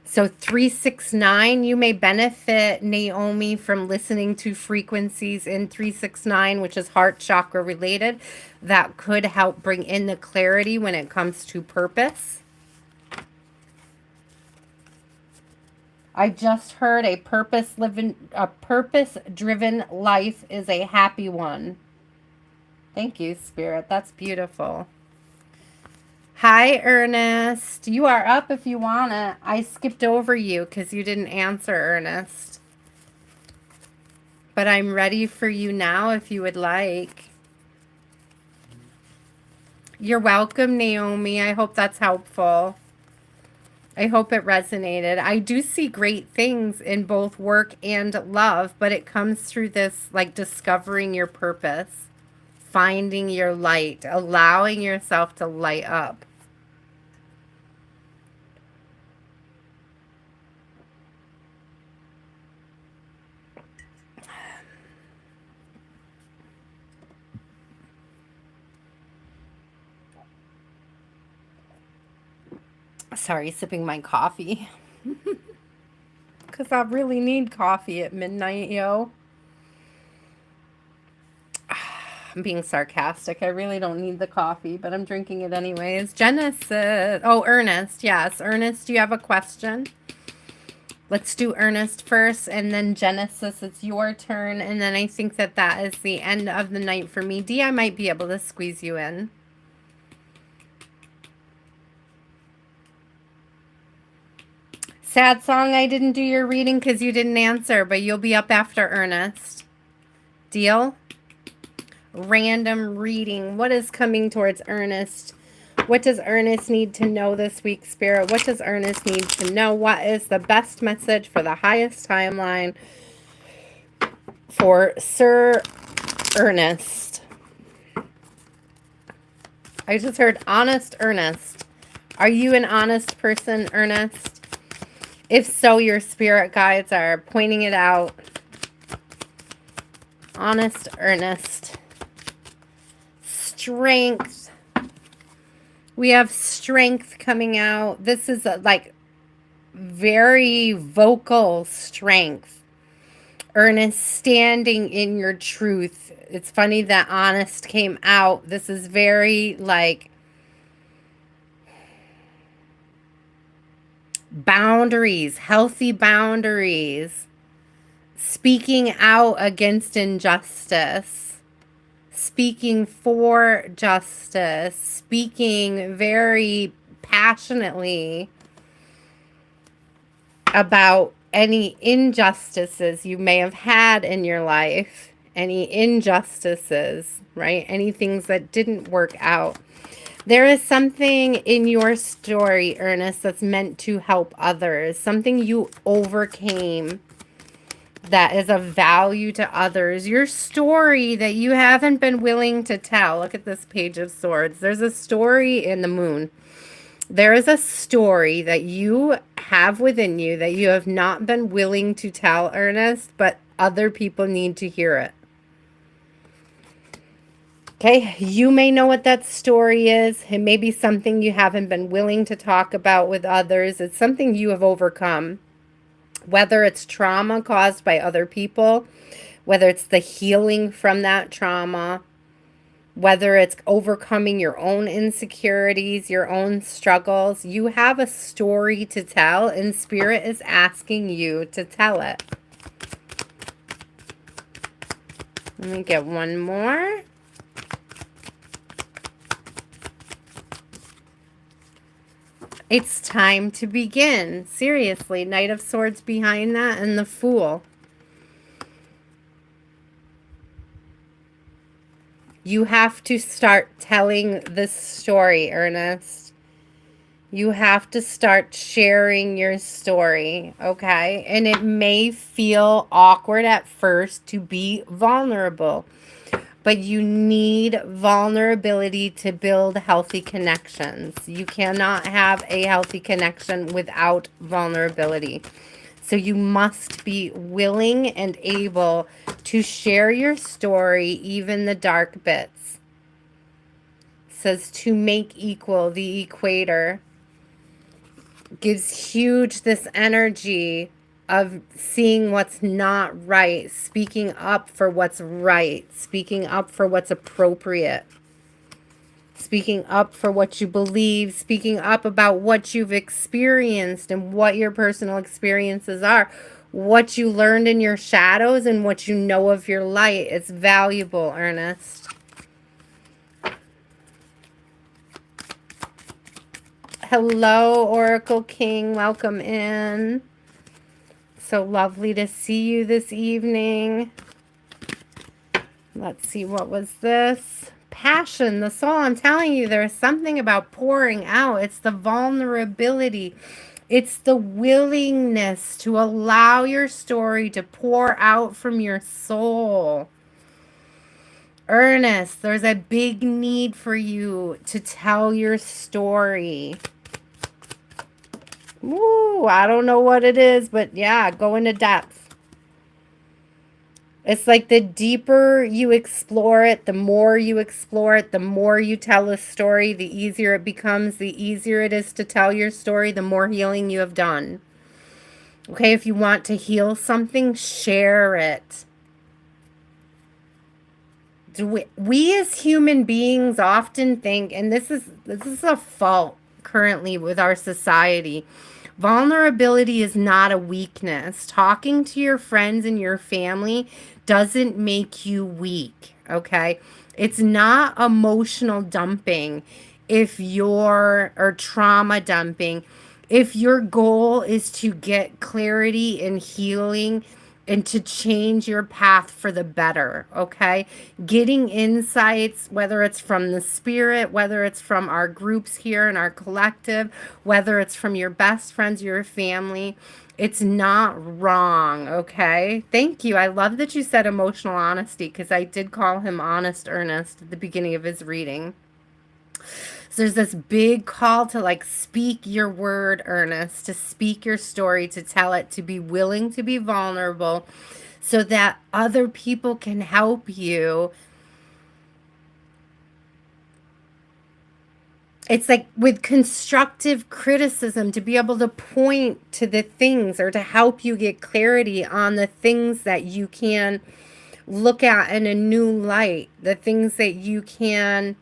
So 369, you may benefit, Naomi, from listening to frequencies in 369, which is heart chakra related. That could help bring in the clarity when it comes to purpose. I just heard a purpose-driven life is a happy one. Thank you, Spirit. That's beautiful. Hi, Ernest. You are up if you want it. I skipped over you because you didn't answer, Ernest. But I'm ready for you now if you would like. You're welcome, Naomi. I hope that's helpful. I hope it resonated. I do see great things in both work and love, but it comes through this like discovering your purpose, finding your light, allowing yourself to light up. Sorry, sipping my coffee. Because I really need coffee at midnight, yo. I'm being sarcastic. I really don't need the coffee, but I'm drinking it anyways. Genesis. Oh, Ernest. Yes. Ernest, do you have a question? Let's do Ernest first, and then Genesis, it's your turn. And then I think that that is the end of the night for me. Dee, I might be able to squeeze you in. Sad song, I didn't do your reading because you didn't answer, but you'll be up after Ernest. Deal? Random reading. What is coming towards Ernest? What does Ernest need to know this week, Spirit? What does Ernest need to know? What is the best message for the highest timeline for Sir Ernest? I just heard honest Ernest. Are you an honest person, Ernest? If so, your spirit guides are pointing it out. Honest Ernest. Strength. We have strength coming out. This is like very vocal strength. Ernest, standing in your truth. It's funny that honest came out. This is very like boundaries, healthy boundaries, speaking out against injustice, speaking for justice, speaking very passionately about any injustices you may have had in your life, any injustices, right? Any things that didn't work out. There is something in your story, Ernest, that's meant to help others. Something you overcame that is of value to others. Your story that you haven't been willing to tell. Look at this Page of Swords. There's a story in the moon. There is a story that you have within you that you have not been willing to tell, Ernest, but other people need to hear it. Okay, you may know what that story is. It may be something you haven't been willing to talk about with others. It's something you have overcome. Whether it's trauma caused by other people, whether it's the healing from that trauma, whether it's overcoming your own insecurities, your own struggles. You have a story to tell, and Spirit is asking you to tell it. Let me get one more. It's time to begin. Seriously, Knight of Swords behind that and the Fool. You have to start telling this story, Ernest. You have to start sharing your story, okay? And it may feel awkward at first to be vulnerable, but you need vulnerability to build healthy connections. You cannot have a healthy connection without vulnerability. So you must be willing and able to share your story, even the dark bits. It says to make equal the equator. Gives huge this energy of seeing what's not right, speaking up for what's right, speaking up for what's appropriate, speaking up for what you believe, speaking up about what you've experienced and what your personal experiences are, what you learned in your shadows and what you know of your light. It's valuable, Ernest. Hello, Oracle King. Welcome in. So lovely to see you this evening. Let's see, what was this? Passion, the soul. I'm telling you, there's something about pouring out. It's the vulnerability. It's the willingness to allow your story to pour out from your soul. Ernest, there's a big need for you to tell your story. Woo, I don't know what it is, but yeah, go into depth. It's like the deeper you explore it, the more you explore it, the more you tell a story, the easier it becomes, the easier it is to tell your story, the more healing you have done. Okay, if you want to heal something, share it. We as human beings often think, and this is a fault currently with our society, vulnerability is not a weakness. Talking to your friends and your family doesn't make you weak, okay? It's not emotional dumping or trauma dumping. If your goal is to get clarity and healing and to change your path for the better, okay? Getting insights, whether it's from the spirit, whether it's from our groups here in our collective, whether it's from your best friends, your family, it's not wrong, okay? Thank you. I love that you said emotional honesty, because I did call him Honest Ernest at the beginning of his reading. So there's this big call to like speak your word, Ernest, to speak your story, to tell it, to be willing to be vulnerable so that other people can help you. It's like with constructive criticism, to be able to point to the things or to help you get clarity on the things that you can look at in a new light, the things that you can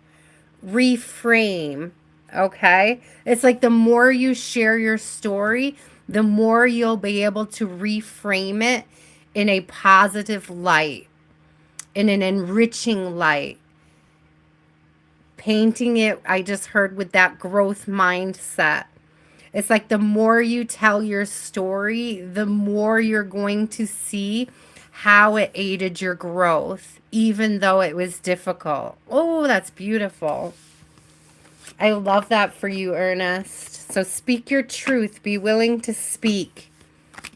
reframe, okay? It's like the more you share your story, the more you'll be able to reframe it in a positive light, in an enriching light. Painting it, I just heard, with that growth mindset. It's like the more you tell your story, the more you're going to see how it aided your growth, even though it was difficult. Oh, that's beautiful. I love that for you, Ernest. So speak your truth. Be willing to speak.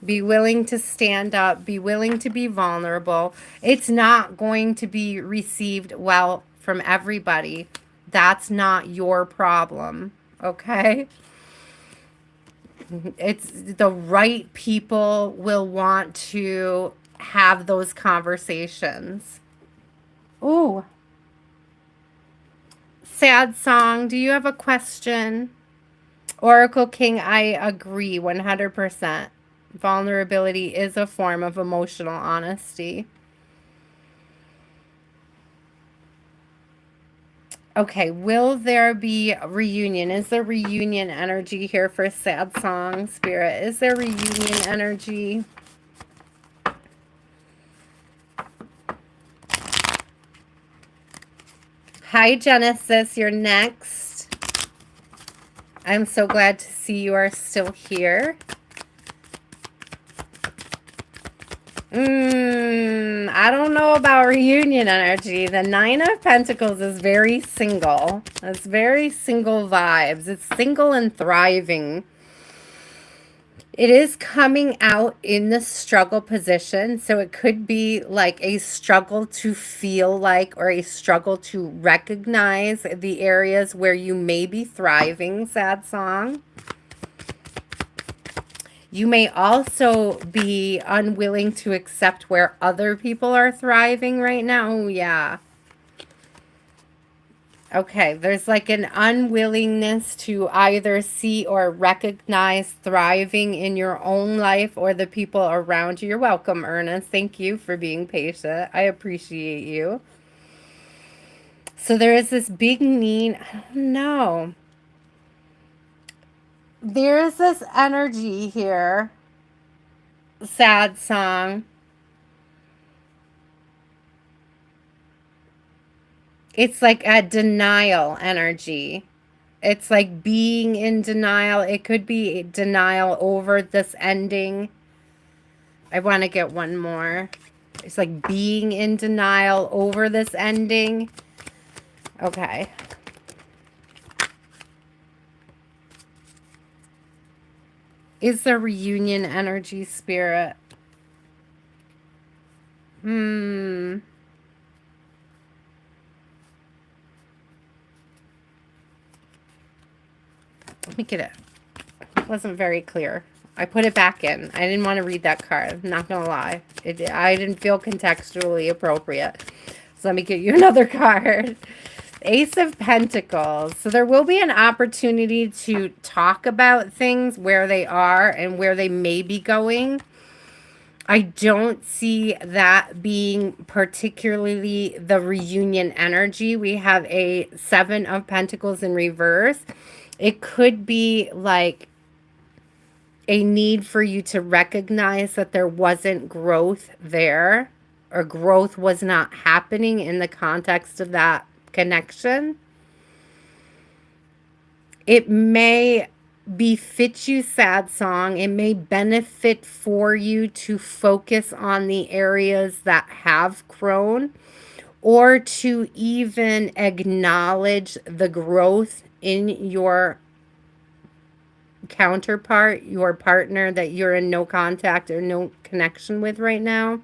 Be willing to stand up. Be willing to be vulnerable. It's not going to be received well from everybody. That's not your problem, okay? It's the right people will want to have those conversations. Ooh. Sad song. Do you have a question? Oracle King, I agree 100%. Vulnerability is a form of emotional honesty. Okay, will there be a reunion? Is there reunion energy here for Sad Song Spirit? Is there reunion energy? Hi, Genesis. You're next. I'm so glad to see you are still here. I don't know about reunion energy. The Nine of Pentacles is very single. It's very single vibes. It's single and thriving. It is coming out in the struggle position. So it could be like a struggle to feel like, or a struggle to recognize the areas where you may be thriving, Sad Song. You may also be unwilling to accept where other people are thriving right now. Oh, yeah. Okay, there's like an unwillingness to either see or recognize thriving in your own life or the people around you. You're welcome, Ernest. Thank you for being patient. I appreciate you. So there is this big need. I don't know. There is this energy here. Sad Song. It's like a denial energy. It's like being in denial. It could be denial over this ending. I want to get one more. It's like being in denial over this ending. Okay. Is there reunion energy, Spirit? Let me get it. It wasn't very clear. I put it back in. I didn't want to read that card. I'm not going to lie. I didn't feel contextually appropriate. So let me get you another card. Ace of Pentacles. So there will be an opportunity to talk about things, where they are and where they may be going. I don't see that being particularly the reunion energy. We have a Seven of Pentacles in reverse. It could be like a need for you to recognize that there wasn't growth there, or growth was not happening in the context of that connection. It may befit you, Sad Song. It may benefit for you to focus on the areas that have grown, or to even acknowledge the growth in your counterpart, your partner that you're in no contact or no connection with right now.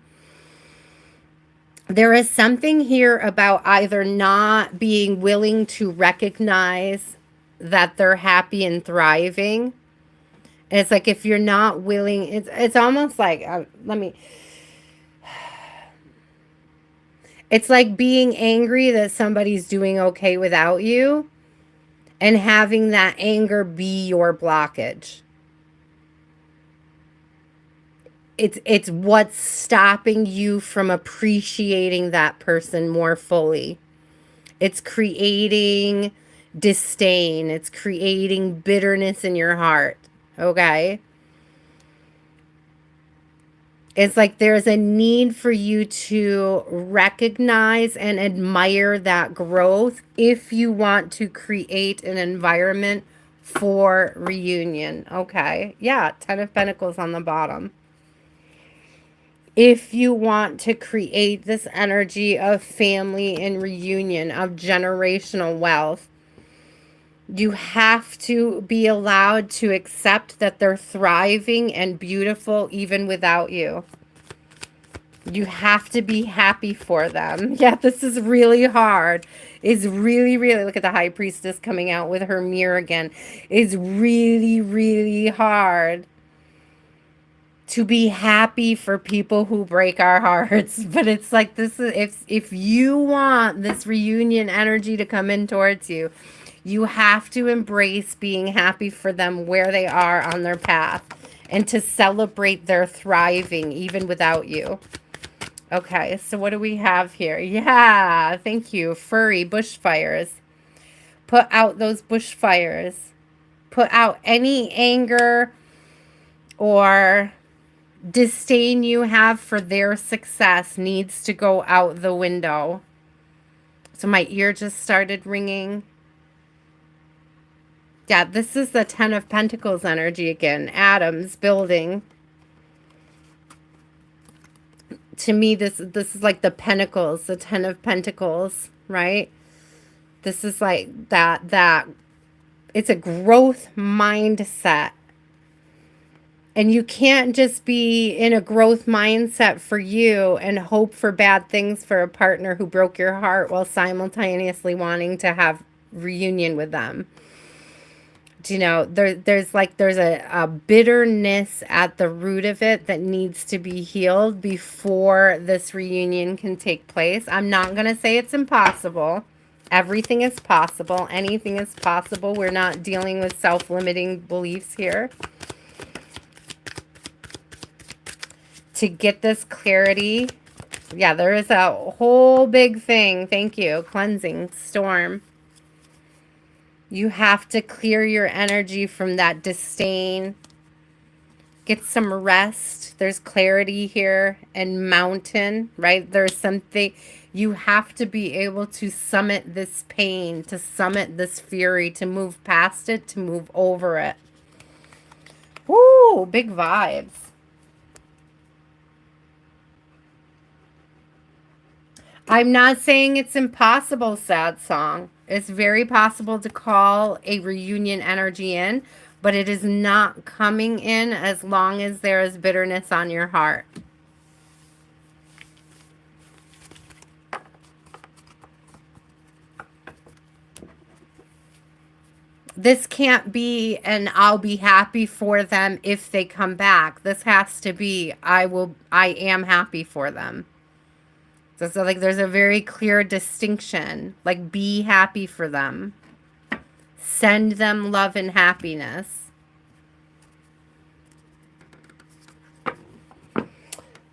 There is something here about either not being willing to recognize that they're happy and thriving. And it's like, if you're not willing, it's almost like, it's like being angry that somebody's doing okay without you, and having that anger be your blockage. It's what's stopping you from appreciating that person more fully. It's creating disdain. It's creating bitterness in your heart. Okay? It's like there's a need for you to recognize and admire that growth if you want to create an environment for reunion. Okay. Yeah. 10 of Pentacles on the bottom. If you want to create this energy of family and reunion, of generational wealth, you have to be allowed to accept that they're thriving and beautiful even without you. You have to be happy for them. Yeah, this is really hard. It's really, really, look at the High Priestess coming out with her mirror again. It's really, really hard to be happy for people who break our hearts. But it's like, this is, if you want this reunion energy to come in towards you, you have to embrace being happy for them where they are on their path, and to celebrate their thriving even without you. Okay, so what do we have here? Yeah, thank you. Furry bushfires. Put out those bushfires. Put out any anger or disdain you have for their success needs to go out the window. So my ear just started ringing. Yeah, this is the Ten of Pentacles energy again. Atoms building. To me, this is like the Pentacles, the Ten of Pentacles, right? This is like that it's a growth mindset. And you can't just be in a growth mindset for you and hope for bad things for a partner who broke your heart while simultaneously wanting to have reunion with them. Do you know, there's a bitterness at the root of it that needs to be healed before this reunion can take place. I'm not going to say it's impossible. Everything is possible. Anything is possible. We're not dealing with self-limiting beliefs here. To get this clarity, yeah, there is a whole big thing. Thank you. Cleansing, storm. You have to clear your energy from that disdain. Get some rest. There's clarity here. And mountain, right? There's something. You have to be able to summit this pain, to summit this fury, to move past it, to move over it. Woo, big vibes. I'm not saying it's impossible, sad song. It's very possible to call a reunion energy in, but it is not coming in as long as there is bitterness on your heart. This can't be an I'll be happy for them if they come back. This has to be I am happy for them. So like there's a very clear distinction. Like be happy for them. Send them love and happiness.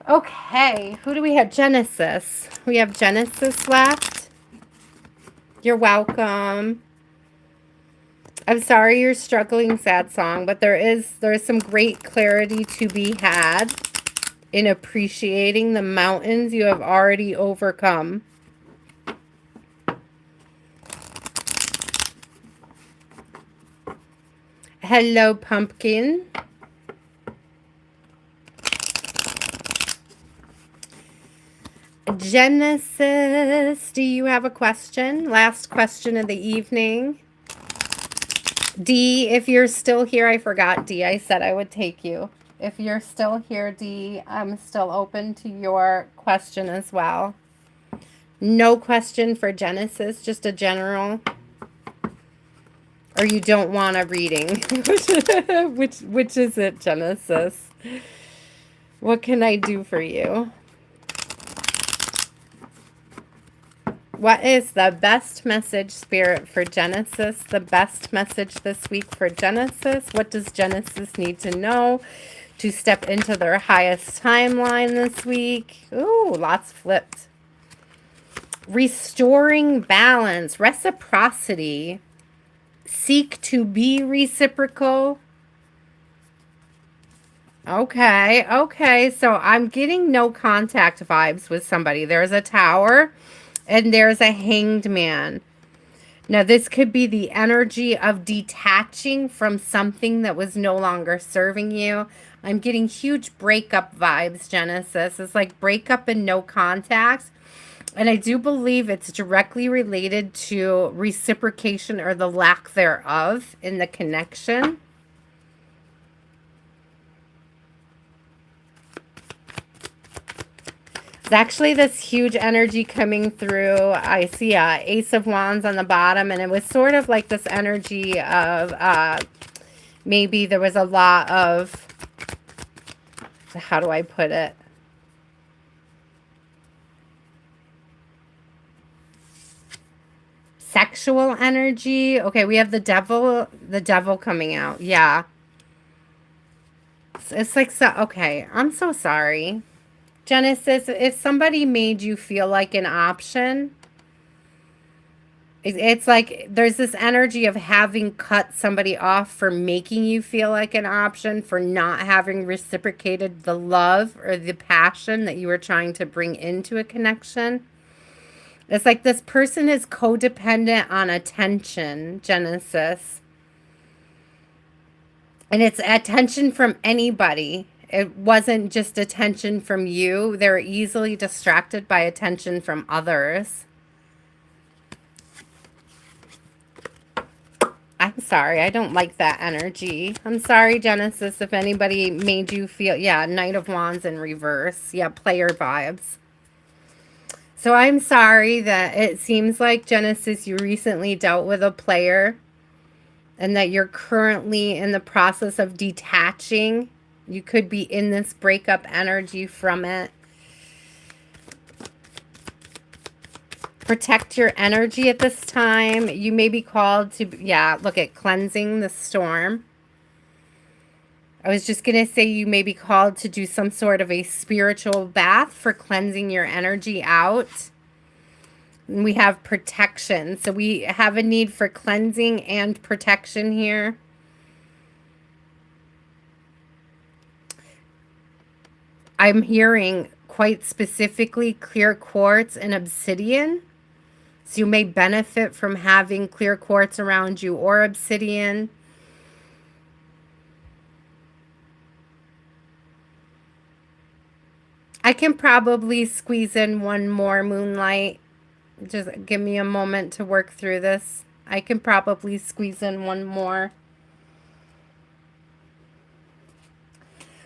Okay, who do we have? Genesis. We have Genesis left. You're welcome. I'm sorry you're struggling, sad song, but there is some great clarity to be had in appreciating the mountains you have already overcome. Hello, pumpkin. Genesis, do you have a question? Last question of the evening. D, if you're still here, I forgot D. I said I would take you. If you're still here, D, I'm still open to your question as well. No question for Genesis, just a general. Or you don't want a reading. which is it, Genesis? What can I do for you? What is the best message, Spirit, for Genesis? The best message this week for Genesis? What does Genesis need to know to step into their highest timeline this week? Ooh, lots flipped. Restoring balance, reciprocity. Seek to be reciprocal. Okay. So I'm getting no contact vibes with somebody. There's a tower and there's a hanged man. Now, this could be the energy of detaching from something that was no longer serving you. I'm getting huge breakup vibes, Genesis. It's like breakup and no contact. And I do believe it's directly related to reciprocation or the lack thereof in the connection. It's actually this huge energy coming through. I see a Ace of Wands on the bottom, and it was sort of like this energy of maybe there was a lot of, how do I put it? Sexual energy. Okay, we have the devil coming out. Yeah. It's like, so, okay, I'm so sorry. Genesis, if somebody made you feel like an option, It's like there's this energy of having cut somebody off for making you feel like an option, for not having reciprocated the love or the passion that you were trying to bring into a connection. It's like this person is codependent on attention, Genesis. And it's attention from anybody. It wasn't just attention from you. They're easily distracted by attention from others. I'm sorry. I don't like that energy. I'm sorry, Genesis, if anybody made you feel... Yeah, Knight of Wands in reverse. Yeah, player vibes. So I'm sorry that it seems like, Genesis, you recently dealt with a player and that you're currently in the process of detaching. You could be in this breakup energy from it. Protect your energy at this time. You may be called to, yeah, look at cleansing the storm. I was just going to say you may be called to do some sort of a spiritual bath for cleansing your energy out. And we have protection. So we have a need for cleansing and protection here. I'm hearing quite specifically clear quartz and obsidian. So you may benefit from having clear quartz around you or obsidian. I can probably squeeze in one more, Moonlight. Just give me a moment to work through this. I can probably squeeze in one more.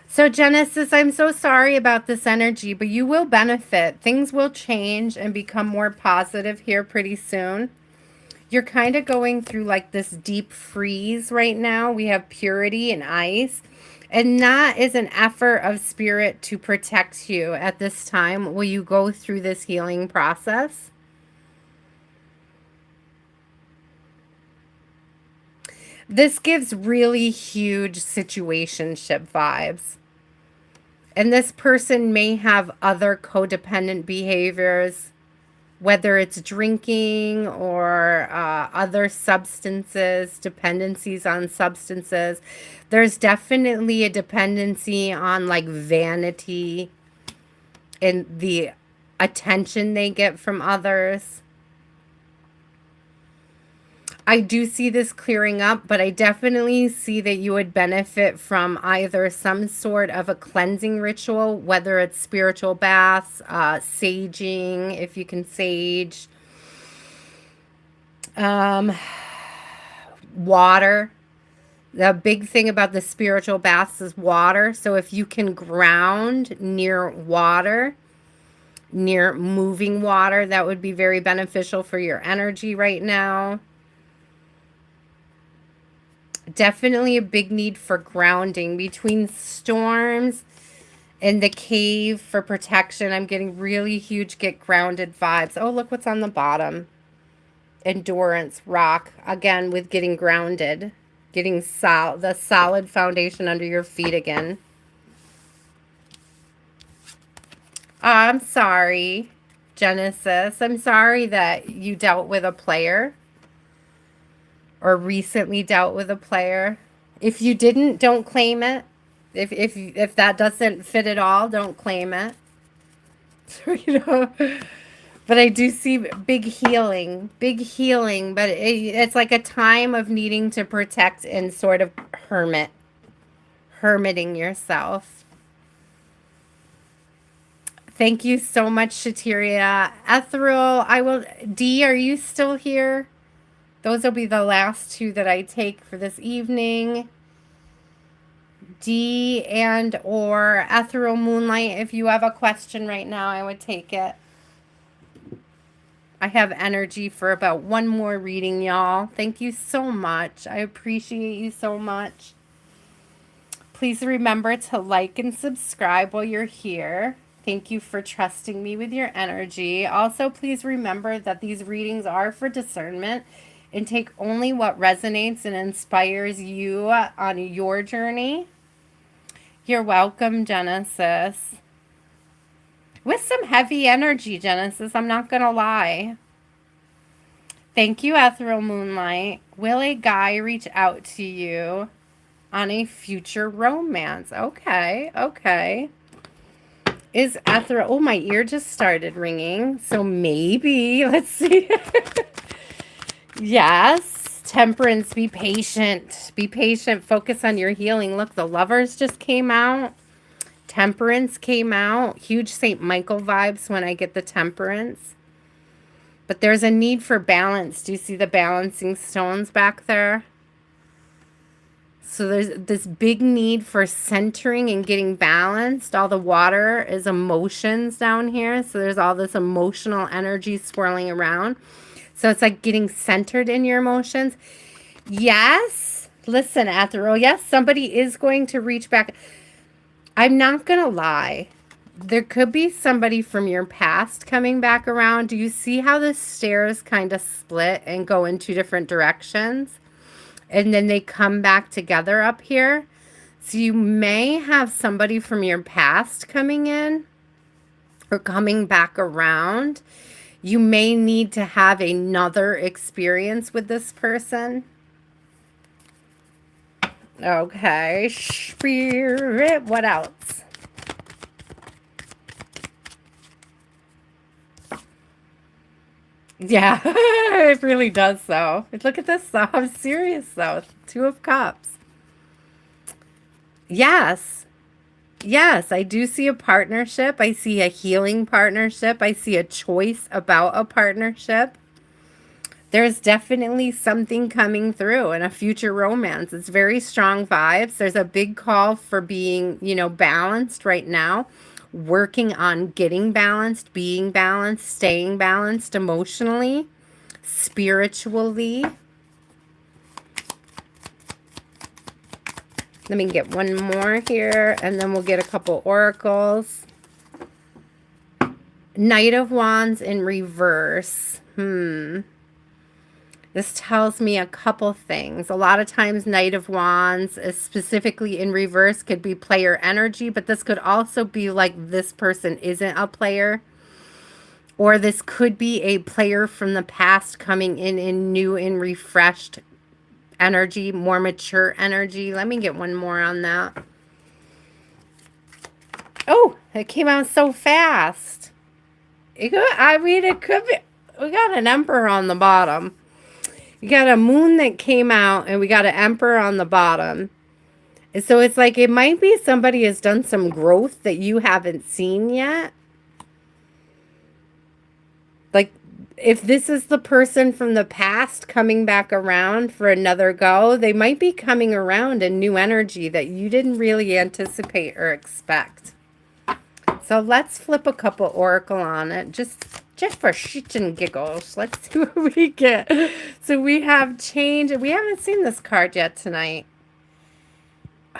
So Genesis, I'm so sorry about this energy, but you will benefit. Things will change and become more positive here pretty soon. You're kind of going through like this deep freeze right now. We have purity and ice. And that is an effort of spirit to protect you at this time while you go through this healing process. This gives really huge situationship vibes. And this person may have other codependent behaviors, whether it's drinking or other substances, dependencies on substances. There's definitely a dependency on like vanity and the attention they get from others. I do see this clearing up, but I definitely see that you would benefit from either some sort of a cleansing ritual, whether it's spiritual baths, saging, if you can sage, water. The big thing about the spiritual baths is water. So if you can ground near water, near moving water, that would be very beneficial for your energy right now. Definitely a big need for grounding between storms and the cave for protection. I'm getting really huge get grounded vibes. Oh, look what's on the bottom. Endurance rock. Again, with getting grounded. Getting the solid foundation under your feet again. I'm sorry, Genesis. I'm sorry that you dealt with a player. Or recently dealt with a player. If you didn't, don't claim it. If that doesn't fit at all, don't claim it. You know, but I do see big healing, but it's like a time of needing to protect and sort of hermiting yourself. Thank you so much, Shhateria. Ethereal, D, are you still here? Those will be the last two that I take for this evening. D and or Ethereal Moonlight. If you have a question right now, I would take it. I have energy for about one more reading, y'all. Thank you so much. I appreciate you so much. Please remember to like and subscribe while you're here. Thank you for trusting me with your energy. Also, please remember that these readings are for discernment and take only what resonates and inspires you on your journey. You're welcome, Genesis. With some heavy energy, Genesis, I'm not going to lie. Thank you, Eil Moonlight. Will a guy reach out to you on a future romance? Okay, okay. Is Eil... Oh, my ear just started ringing. So maybe, let's see. Yes. Temperance, be patient. Be patient. Focus on your healing. Look, the Lovers just came out. Temperance came out. Huge St. Michael vibes when I get the Temperance. But there's a need for balance. Do you see the balancing stones back there? So there's this big need for centering and getting balanced. All the water is emotions down here. So there's all this emotional energy swirling around. So it's like getting centered in your emotions. Yes. Listen, Ethereal. Yes, somebody is going to reach back. I'm not going to lie. There could be somebody from your past coming back around. Do you see how the stairs kind of split and go in two different directions? And then they come back together up here. So you may have somebody from your past coming in or coming back around. You may need to have another experience with this person. Okay, Spirit, what else? Yeah, it really does though. Look at this though. I'm serious though. Two of Cups. Yes. Yes, I do see a partnership. I see a healing partnership. I see a choice about a partnership. There's definitely something coming through in a future romance. It's very strong vibes. There's a big call for being, balanced right now. Working on getting balanced, being balanced, staying balanced emotionally, spiritually. Let me get one more here, and then we'll get a couple oracles. Knight of Wands in reverse. This tells me a couple things. A lot of times Knight of Wands, specifically in reverse, could be player energy, but this could also be like this person isn't a player. Or this could be a player from the past coming in new and refreshed energy, more mature energy. Let me get one more on that. Oh, it came out so fast. It could be. We got an Emperor on the bottom. You got a moon that came out, and we got an Emperor on the bottom. And so it's like it might be somebody has done some growth that you haven't seen yet. Like, if this is the person from the past coming back around for another go, they might be coming around in new energy that you didn't really anticipate or expect. So let's flip a couple oracle on it, just for shits and giggles. Let's see what we get. So we have change. We haven't seen this card yet tonight.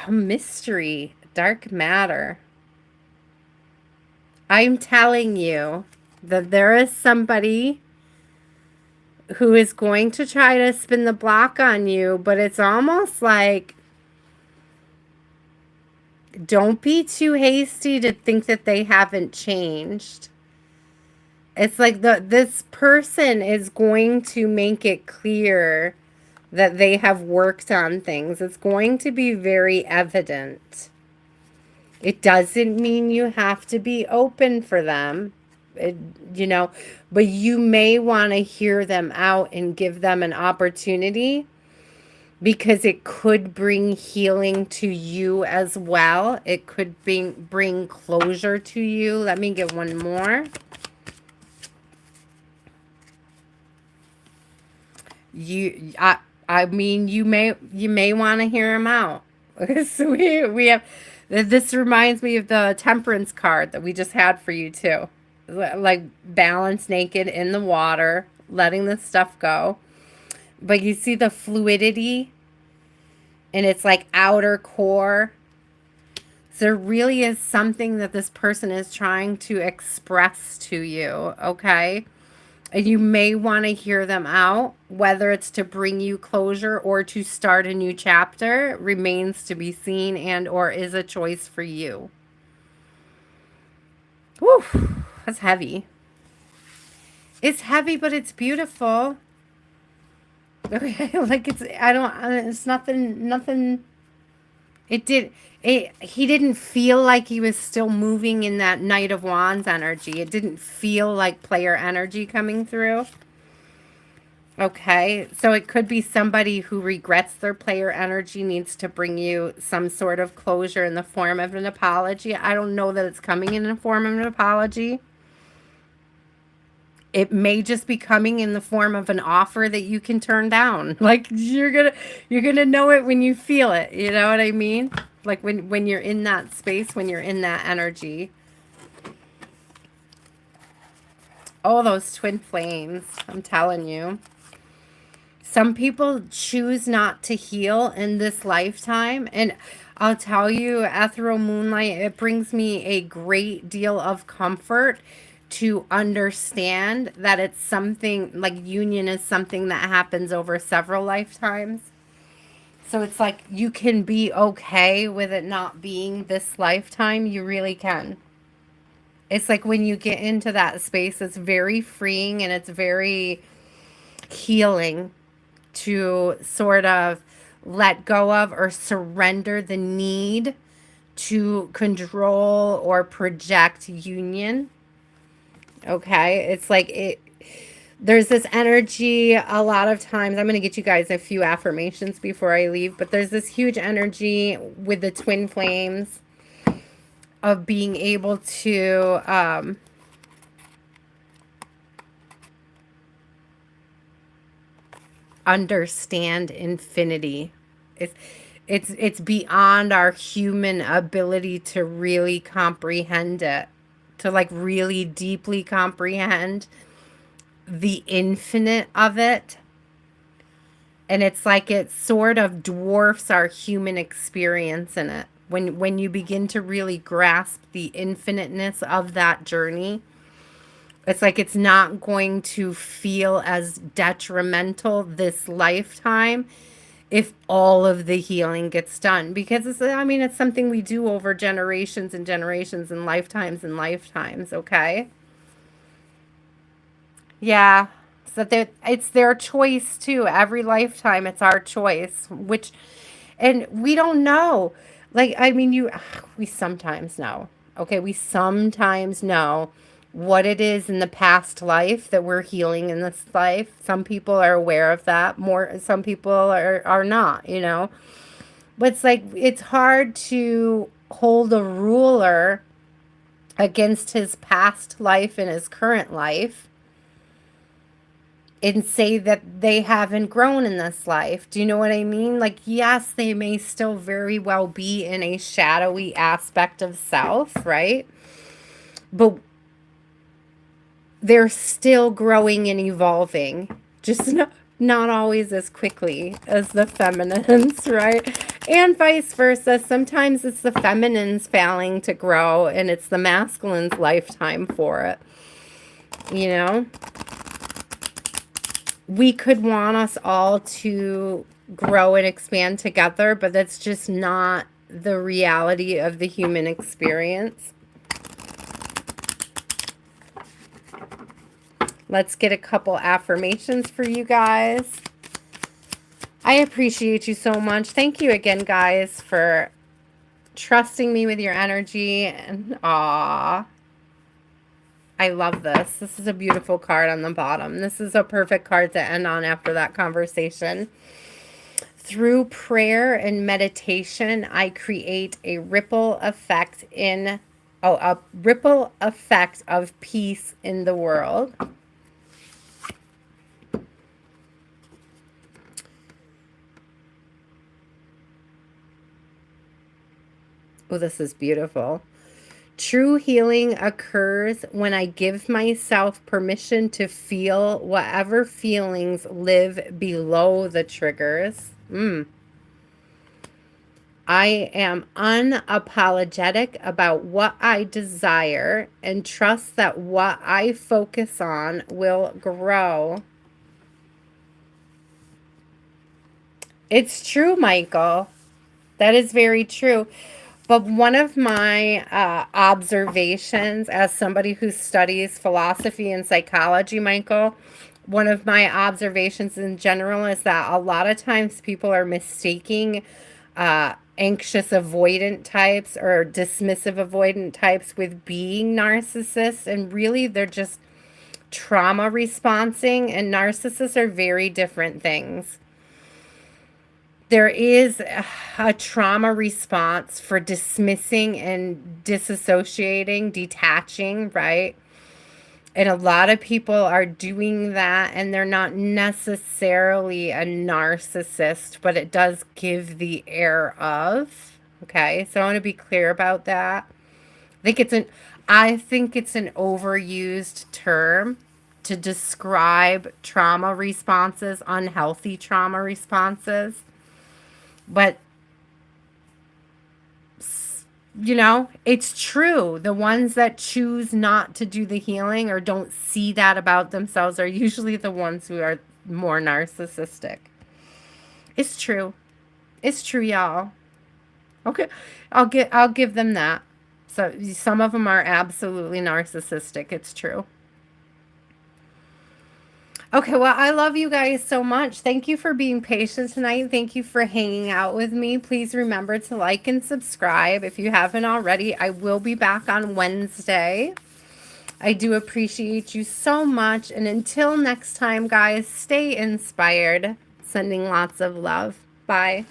A mystery, dark matter. I'm telling you that there is somebody who is going to try to spin the block on you, but it's almost like don't be too hasty to think that they haven't changed. It's like this person is going to make it clear that they have worked on things. It's going to be very evident. It doesn't mean you have to be open for them, but you may want to hear them out and give them an opportunity because it could bring healing to you as well. It could bring closure to you. Let me get one more. I mean, you may want to hear him out. So we have, this reminds me of the Temperance card that we just had for you too. Like balance naked in the water, letting the stuff go. But you see the fluidity, and it's like outer core. So there really is something that this person is trying to express to you, okay? And you may want to hear them out, whether it's to bring you closure or to start a new chapter, remains to be seen and or is a choice for you. Whew, that's heavy. It's heavy, but it's beautiful. Okay, like it's nothing. He didn't feel like he was still moving in that Knight of Wands energy. It didn't feel like player energy coming through. Okay, so it could be somebody who regrets their player energy, needs to bring you some sort of closure in the form of an apology. I don't know that it's coming in the form of an apology. It may just be coming in the form of an offer that you can turn down. Like you're gonna know it when you feel it. You know what I mean? Like when you're in that space, when you're in that energy. Oh, those twin flames! I'm telling you. Some people choose not to heal in this lifetime. And I'll tell you, Eil Moonlight, it brings me a great deal of comfort to understand that it's something like union is something that happens over several lifetimes. So it's like you can be okay with it not being this lifetime. You really can. It's like when you get into that space, it's very freeing and it's very healing to sort of let go of or surrender the need to control or project union. Okay, it's like there's this energy a lot of times. I'm going to get you guys a few affirmations before I leave, but there's this huge energy with the twin flames of being able to understand infinity. It's beyond our human ability to really comprehend it, to like really deeply comprehend the infinite of it. And it's like it sort of dwarfs our human experience in it. When you begin to really grasp the infiniteness of that journey, it's like it's not going to feel as detrimental this lifetime if all of the healing gets done. Because it's something we do over generations and generations and lifetimes, okay? Yeah. So it's their choice too. Every lifetime it's our choice, and we don't know. Like, we sometimes know. Okay, we sometimes know what it is in the past life that we're healing in this life. Some people are aware of that more, some people are not, But it's like it's hard to hold a ruler against his past life and his current life and say that they haven't grown in this life. Do you know what I mean? Like, yes, they may still very well be in a shadowy aspect of self, right? But they're still growing and evolving, just not always as quickly as the feminines, right? And vice versa. Sometimes it's the feminines failing to grow and it's the masculine's lifetime for it, We could want us all to grow and expand together, but that's just not the reality of the human experience. Let's get a couple affirmations for you guys. I appreciate you so much. Thank you again, guys, for trusting me with your energy. And I love this. This is a beautiful card on the bottom. This is a perfect card to end on after that conversation. Through prayer and meditation, I create a ripple effect of peace in the world. Oh, this is beautiful. True healing occurs when I give myself permission to feel whatever feelings live below the triggers. I am unapologetic about what I desire and trust that what I focus on will grow. It's true, Michael. That is very true. But one of my observations as somebody who studies philosophy and psychology, Michael, one of my observations in general is that a lot of times people are mistaking anxious avoidant types or dismissive avoidant types with being narcissists, and really they're just trauma responding, and narcissists are very different things. There is a trauma response for dismissing and disassociating, detaching, right? And a lot of people are doing that, and they're not necessarily a narcissist, but it does give the air of. Okay, so I want to be clear about that. I think it's an overused term to describe trauma responses, unhealthy trauma responses. But you know, it's true. The ones that choose not to do the healing or don't see that about themselves are usually the ones who are more narcissistic. It's true. It's true, y'all. Okay. I'll give them that. So some of them are absolutely narcissistic. It's true. Okay, well, I love you guys so much. Thank you for being patient tonight. Thank you for hanging out with me. Please remember to like and subscribe if you haven't already. I will be back on Wednesday. I do appreciate you so much. And until next time, guys, stay inspired. Sending lots of love. Bye.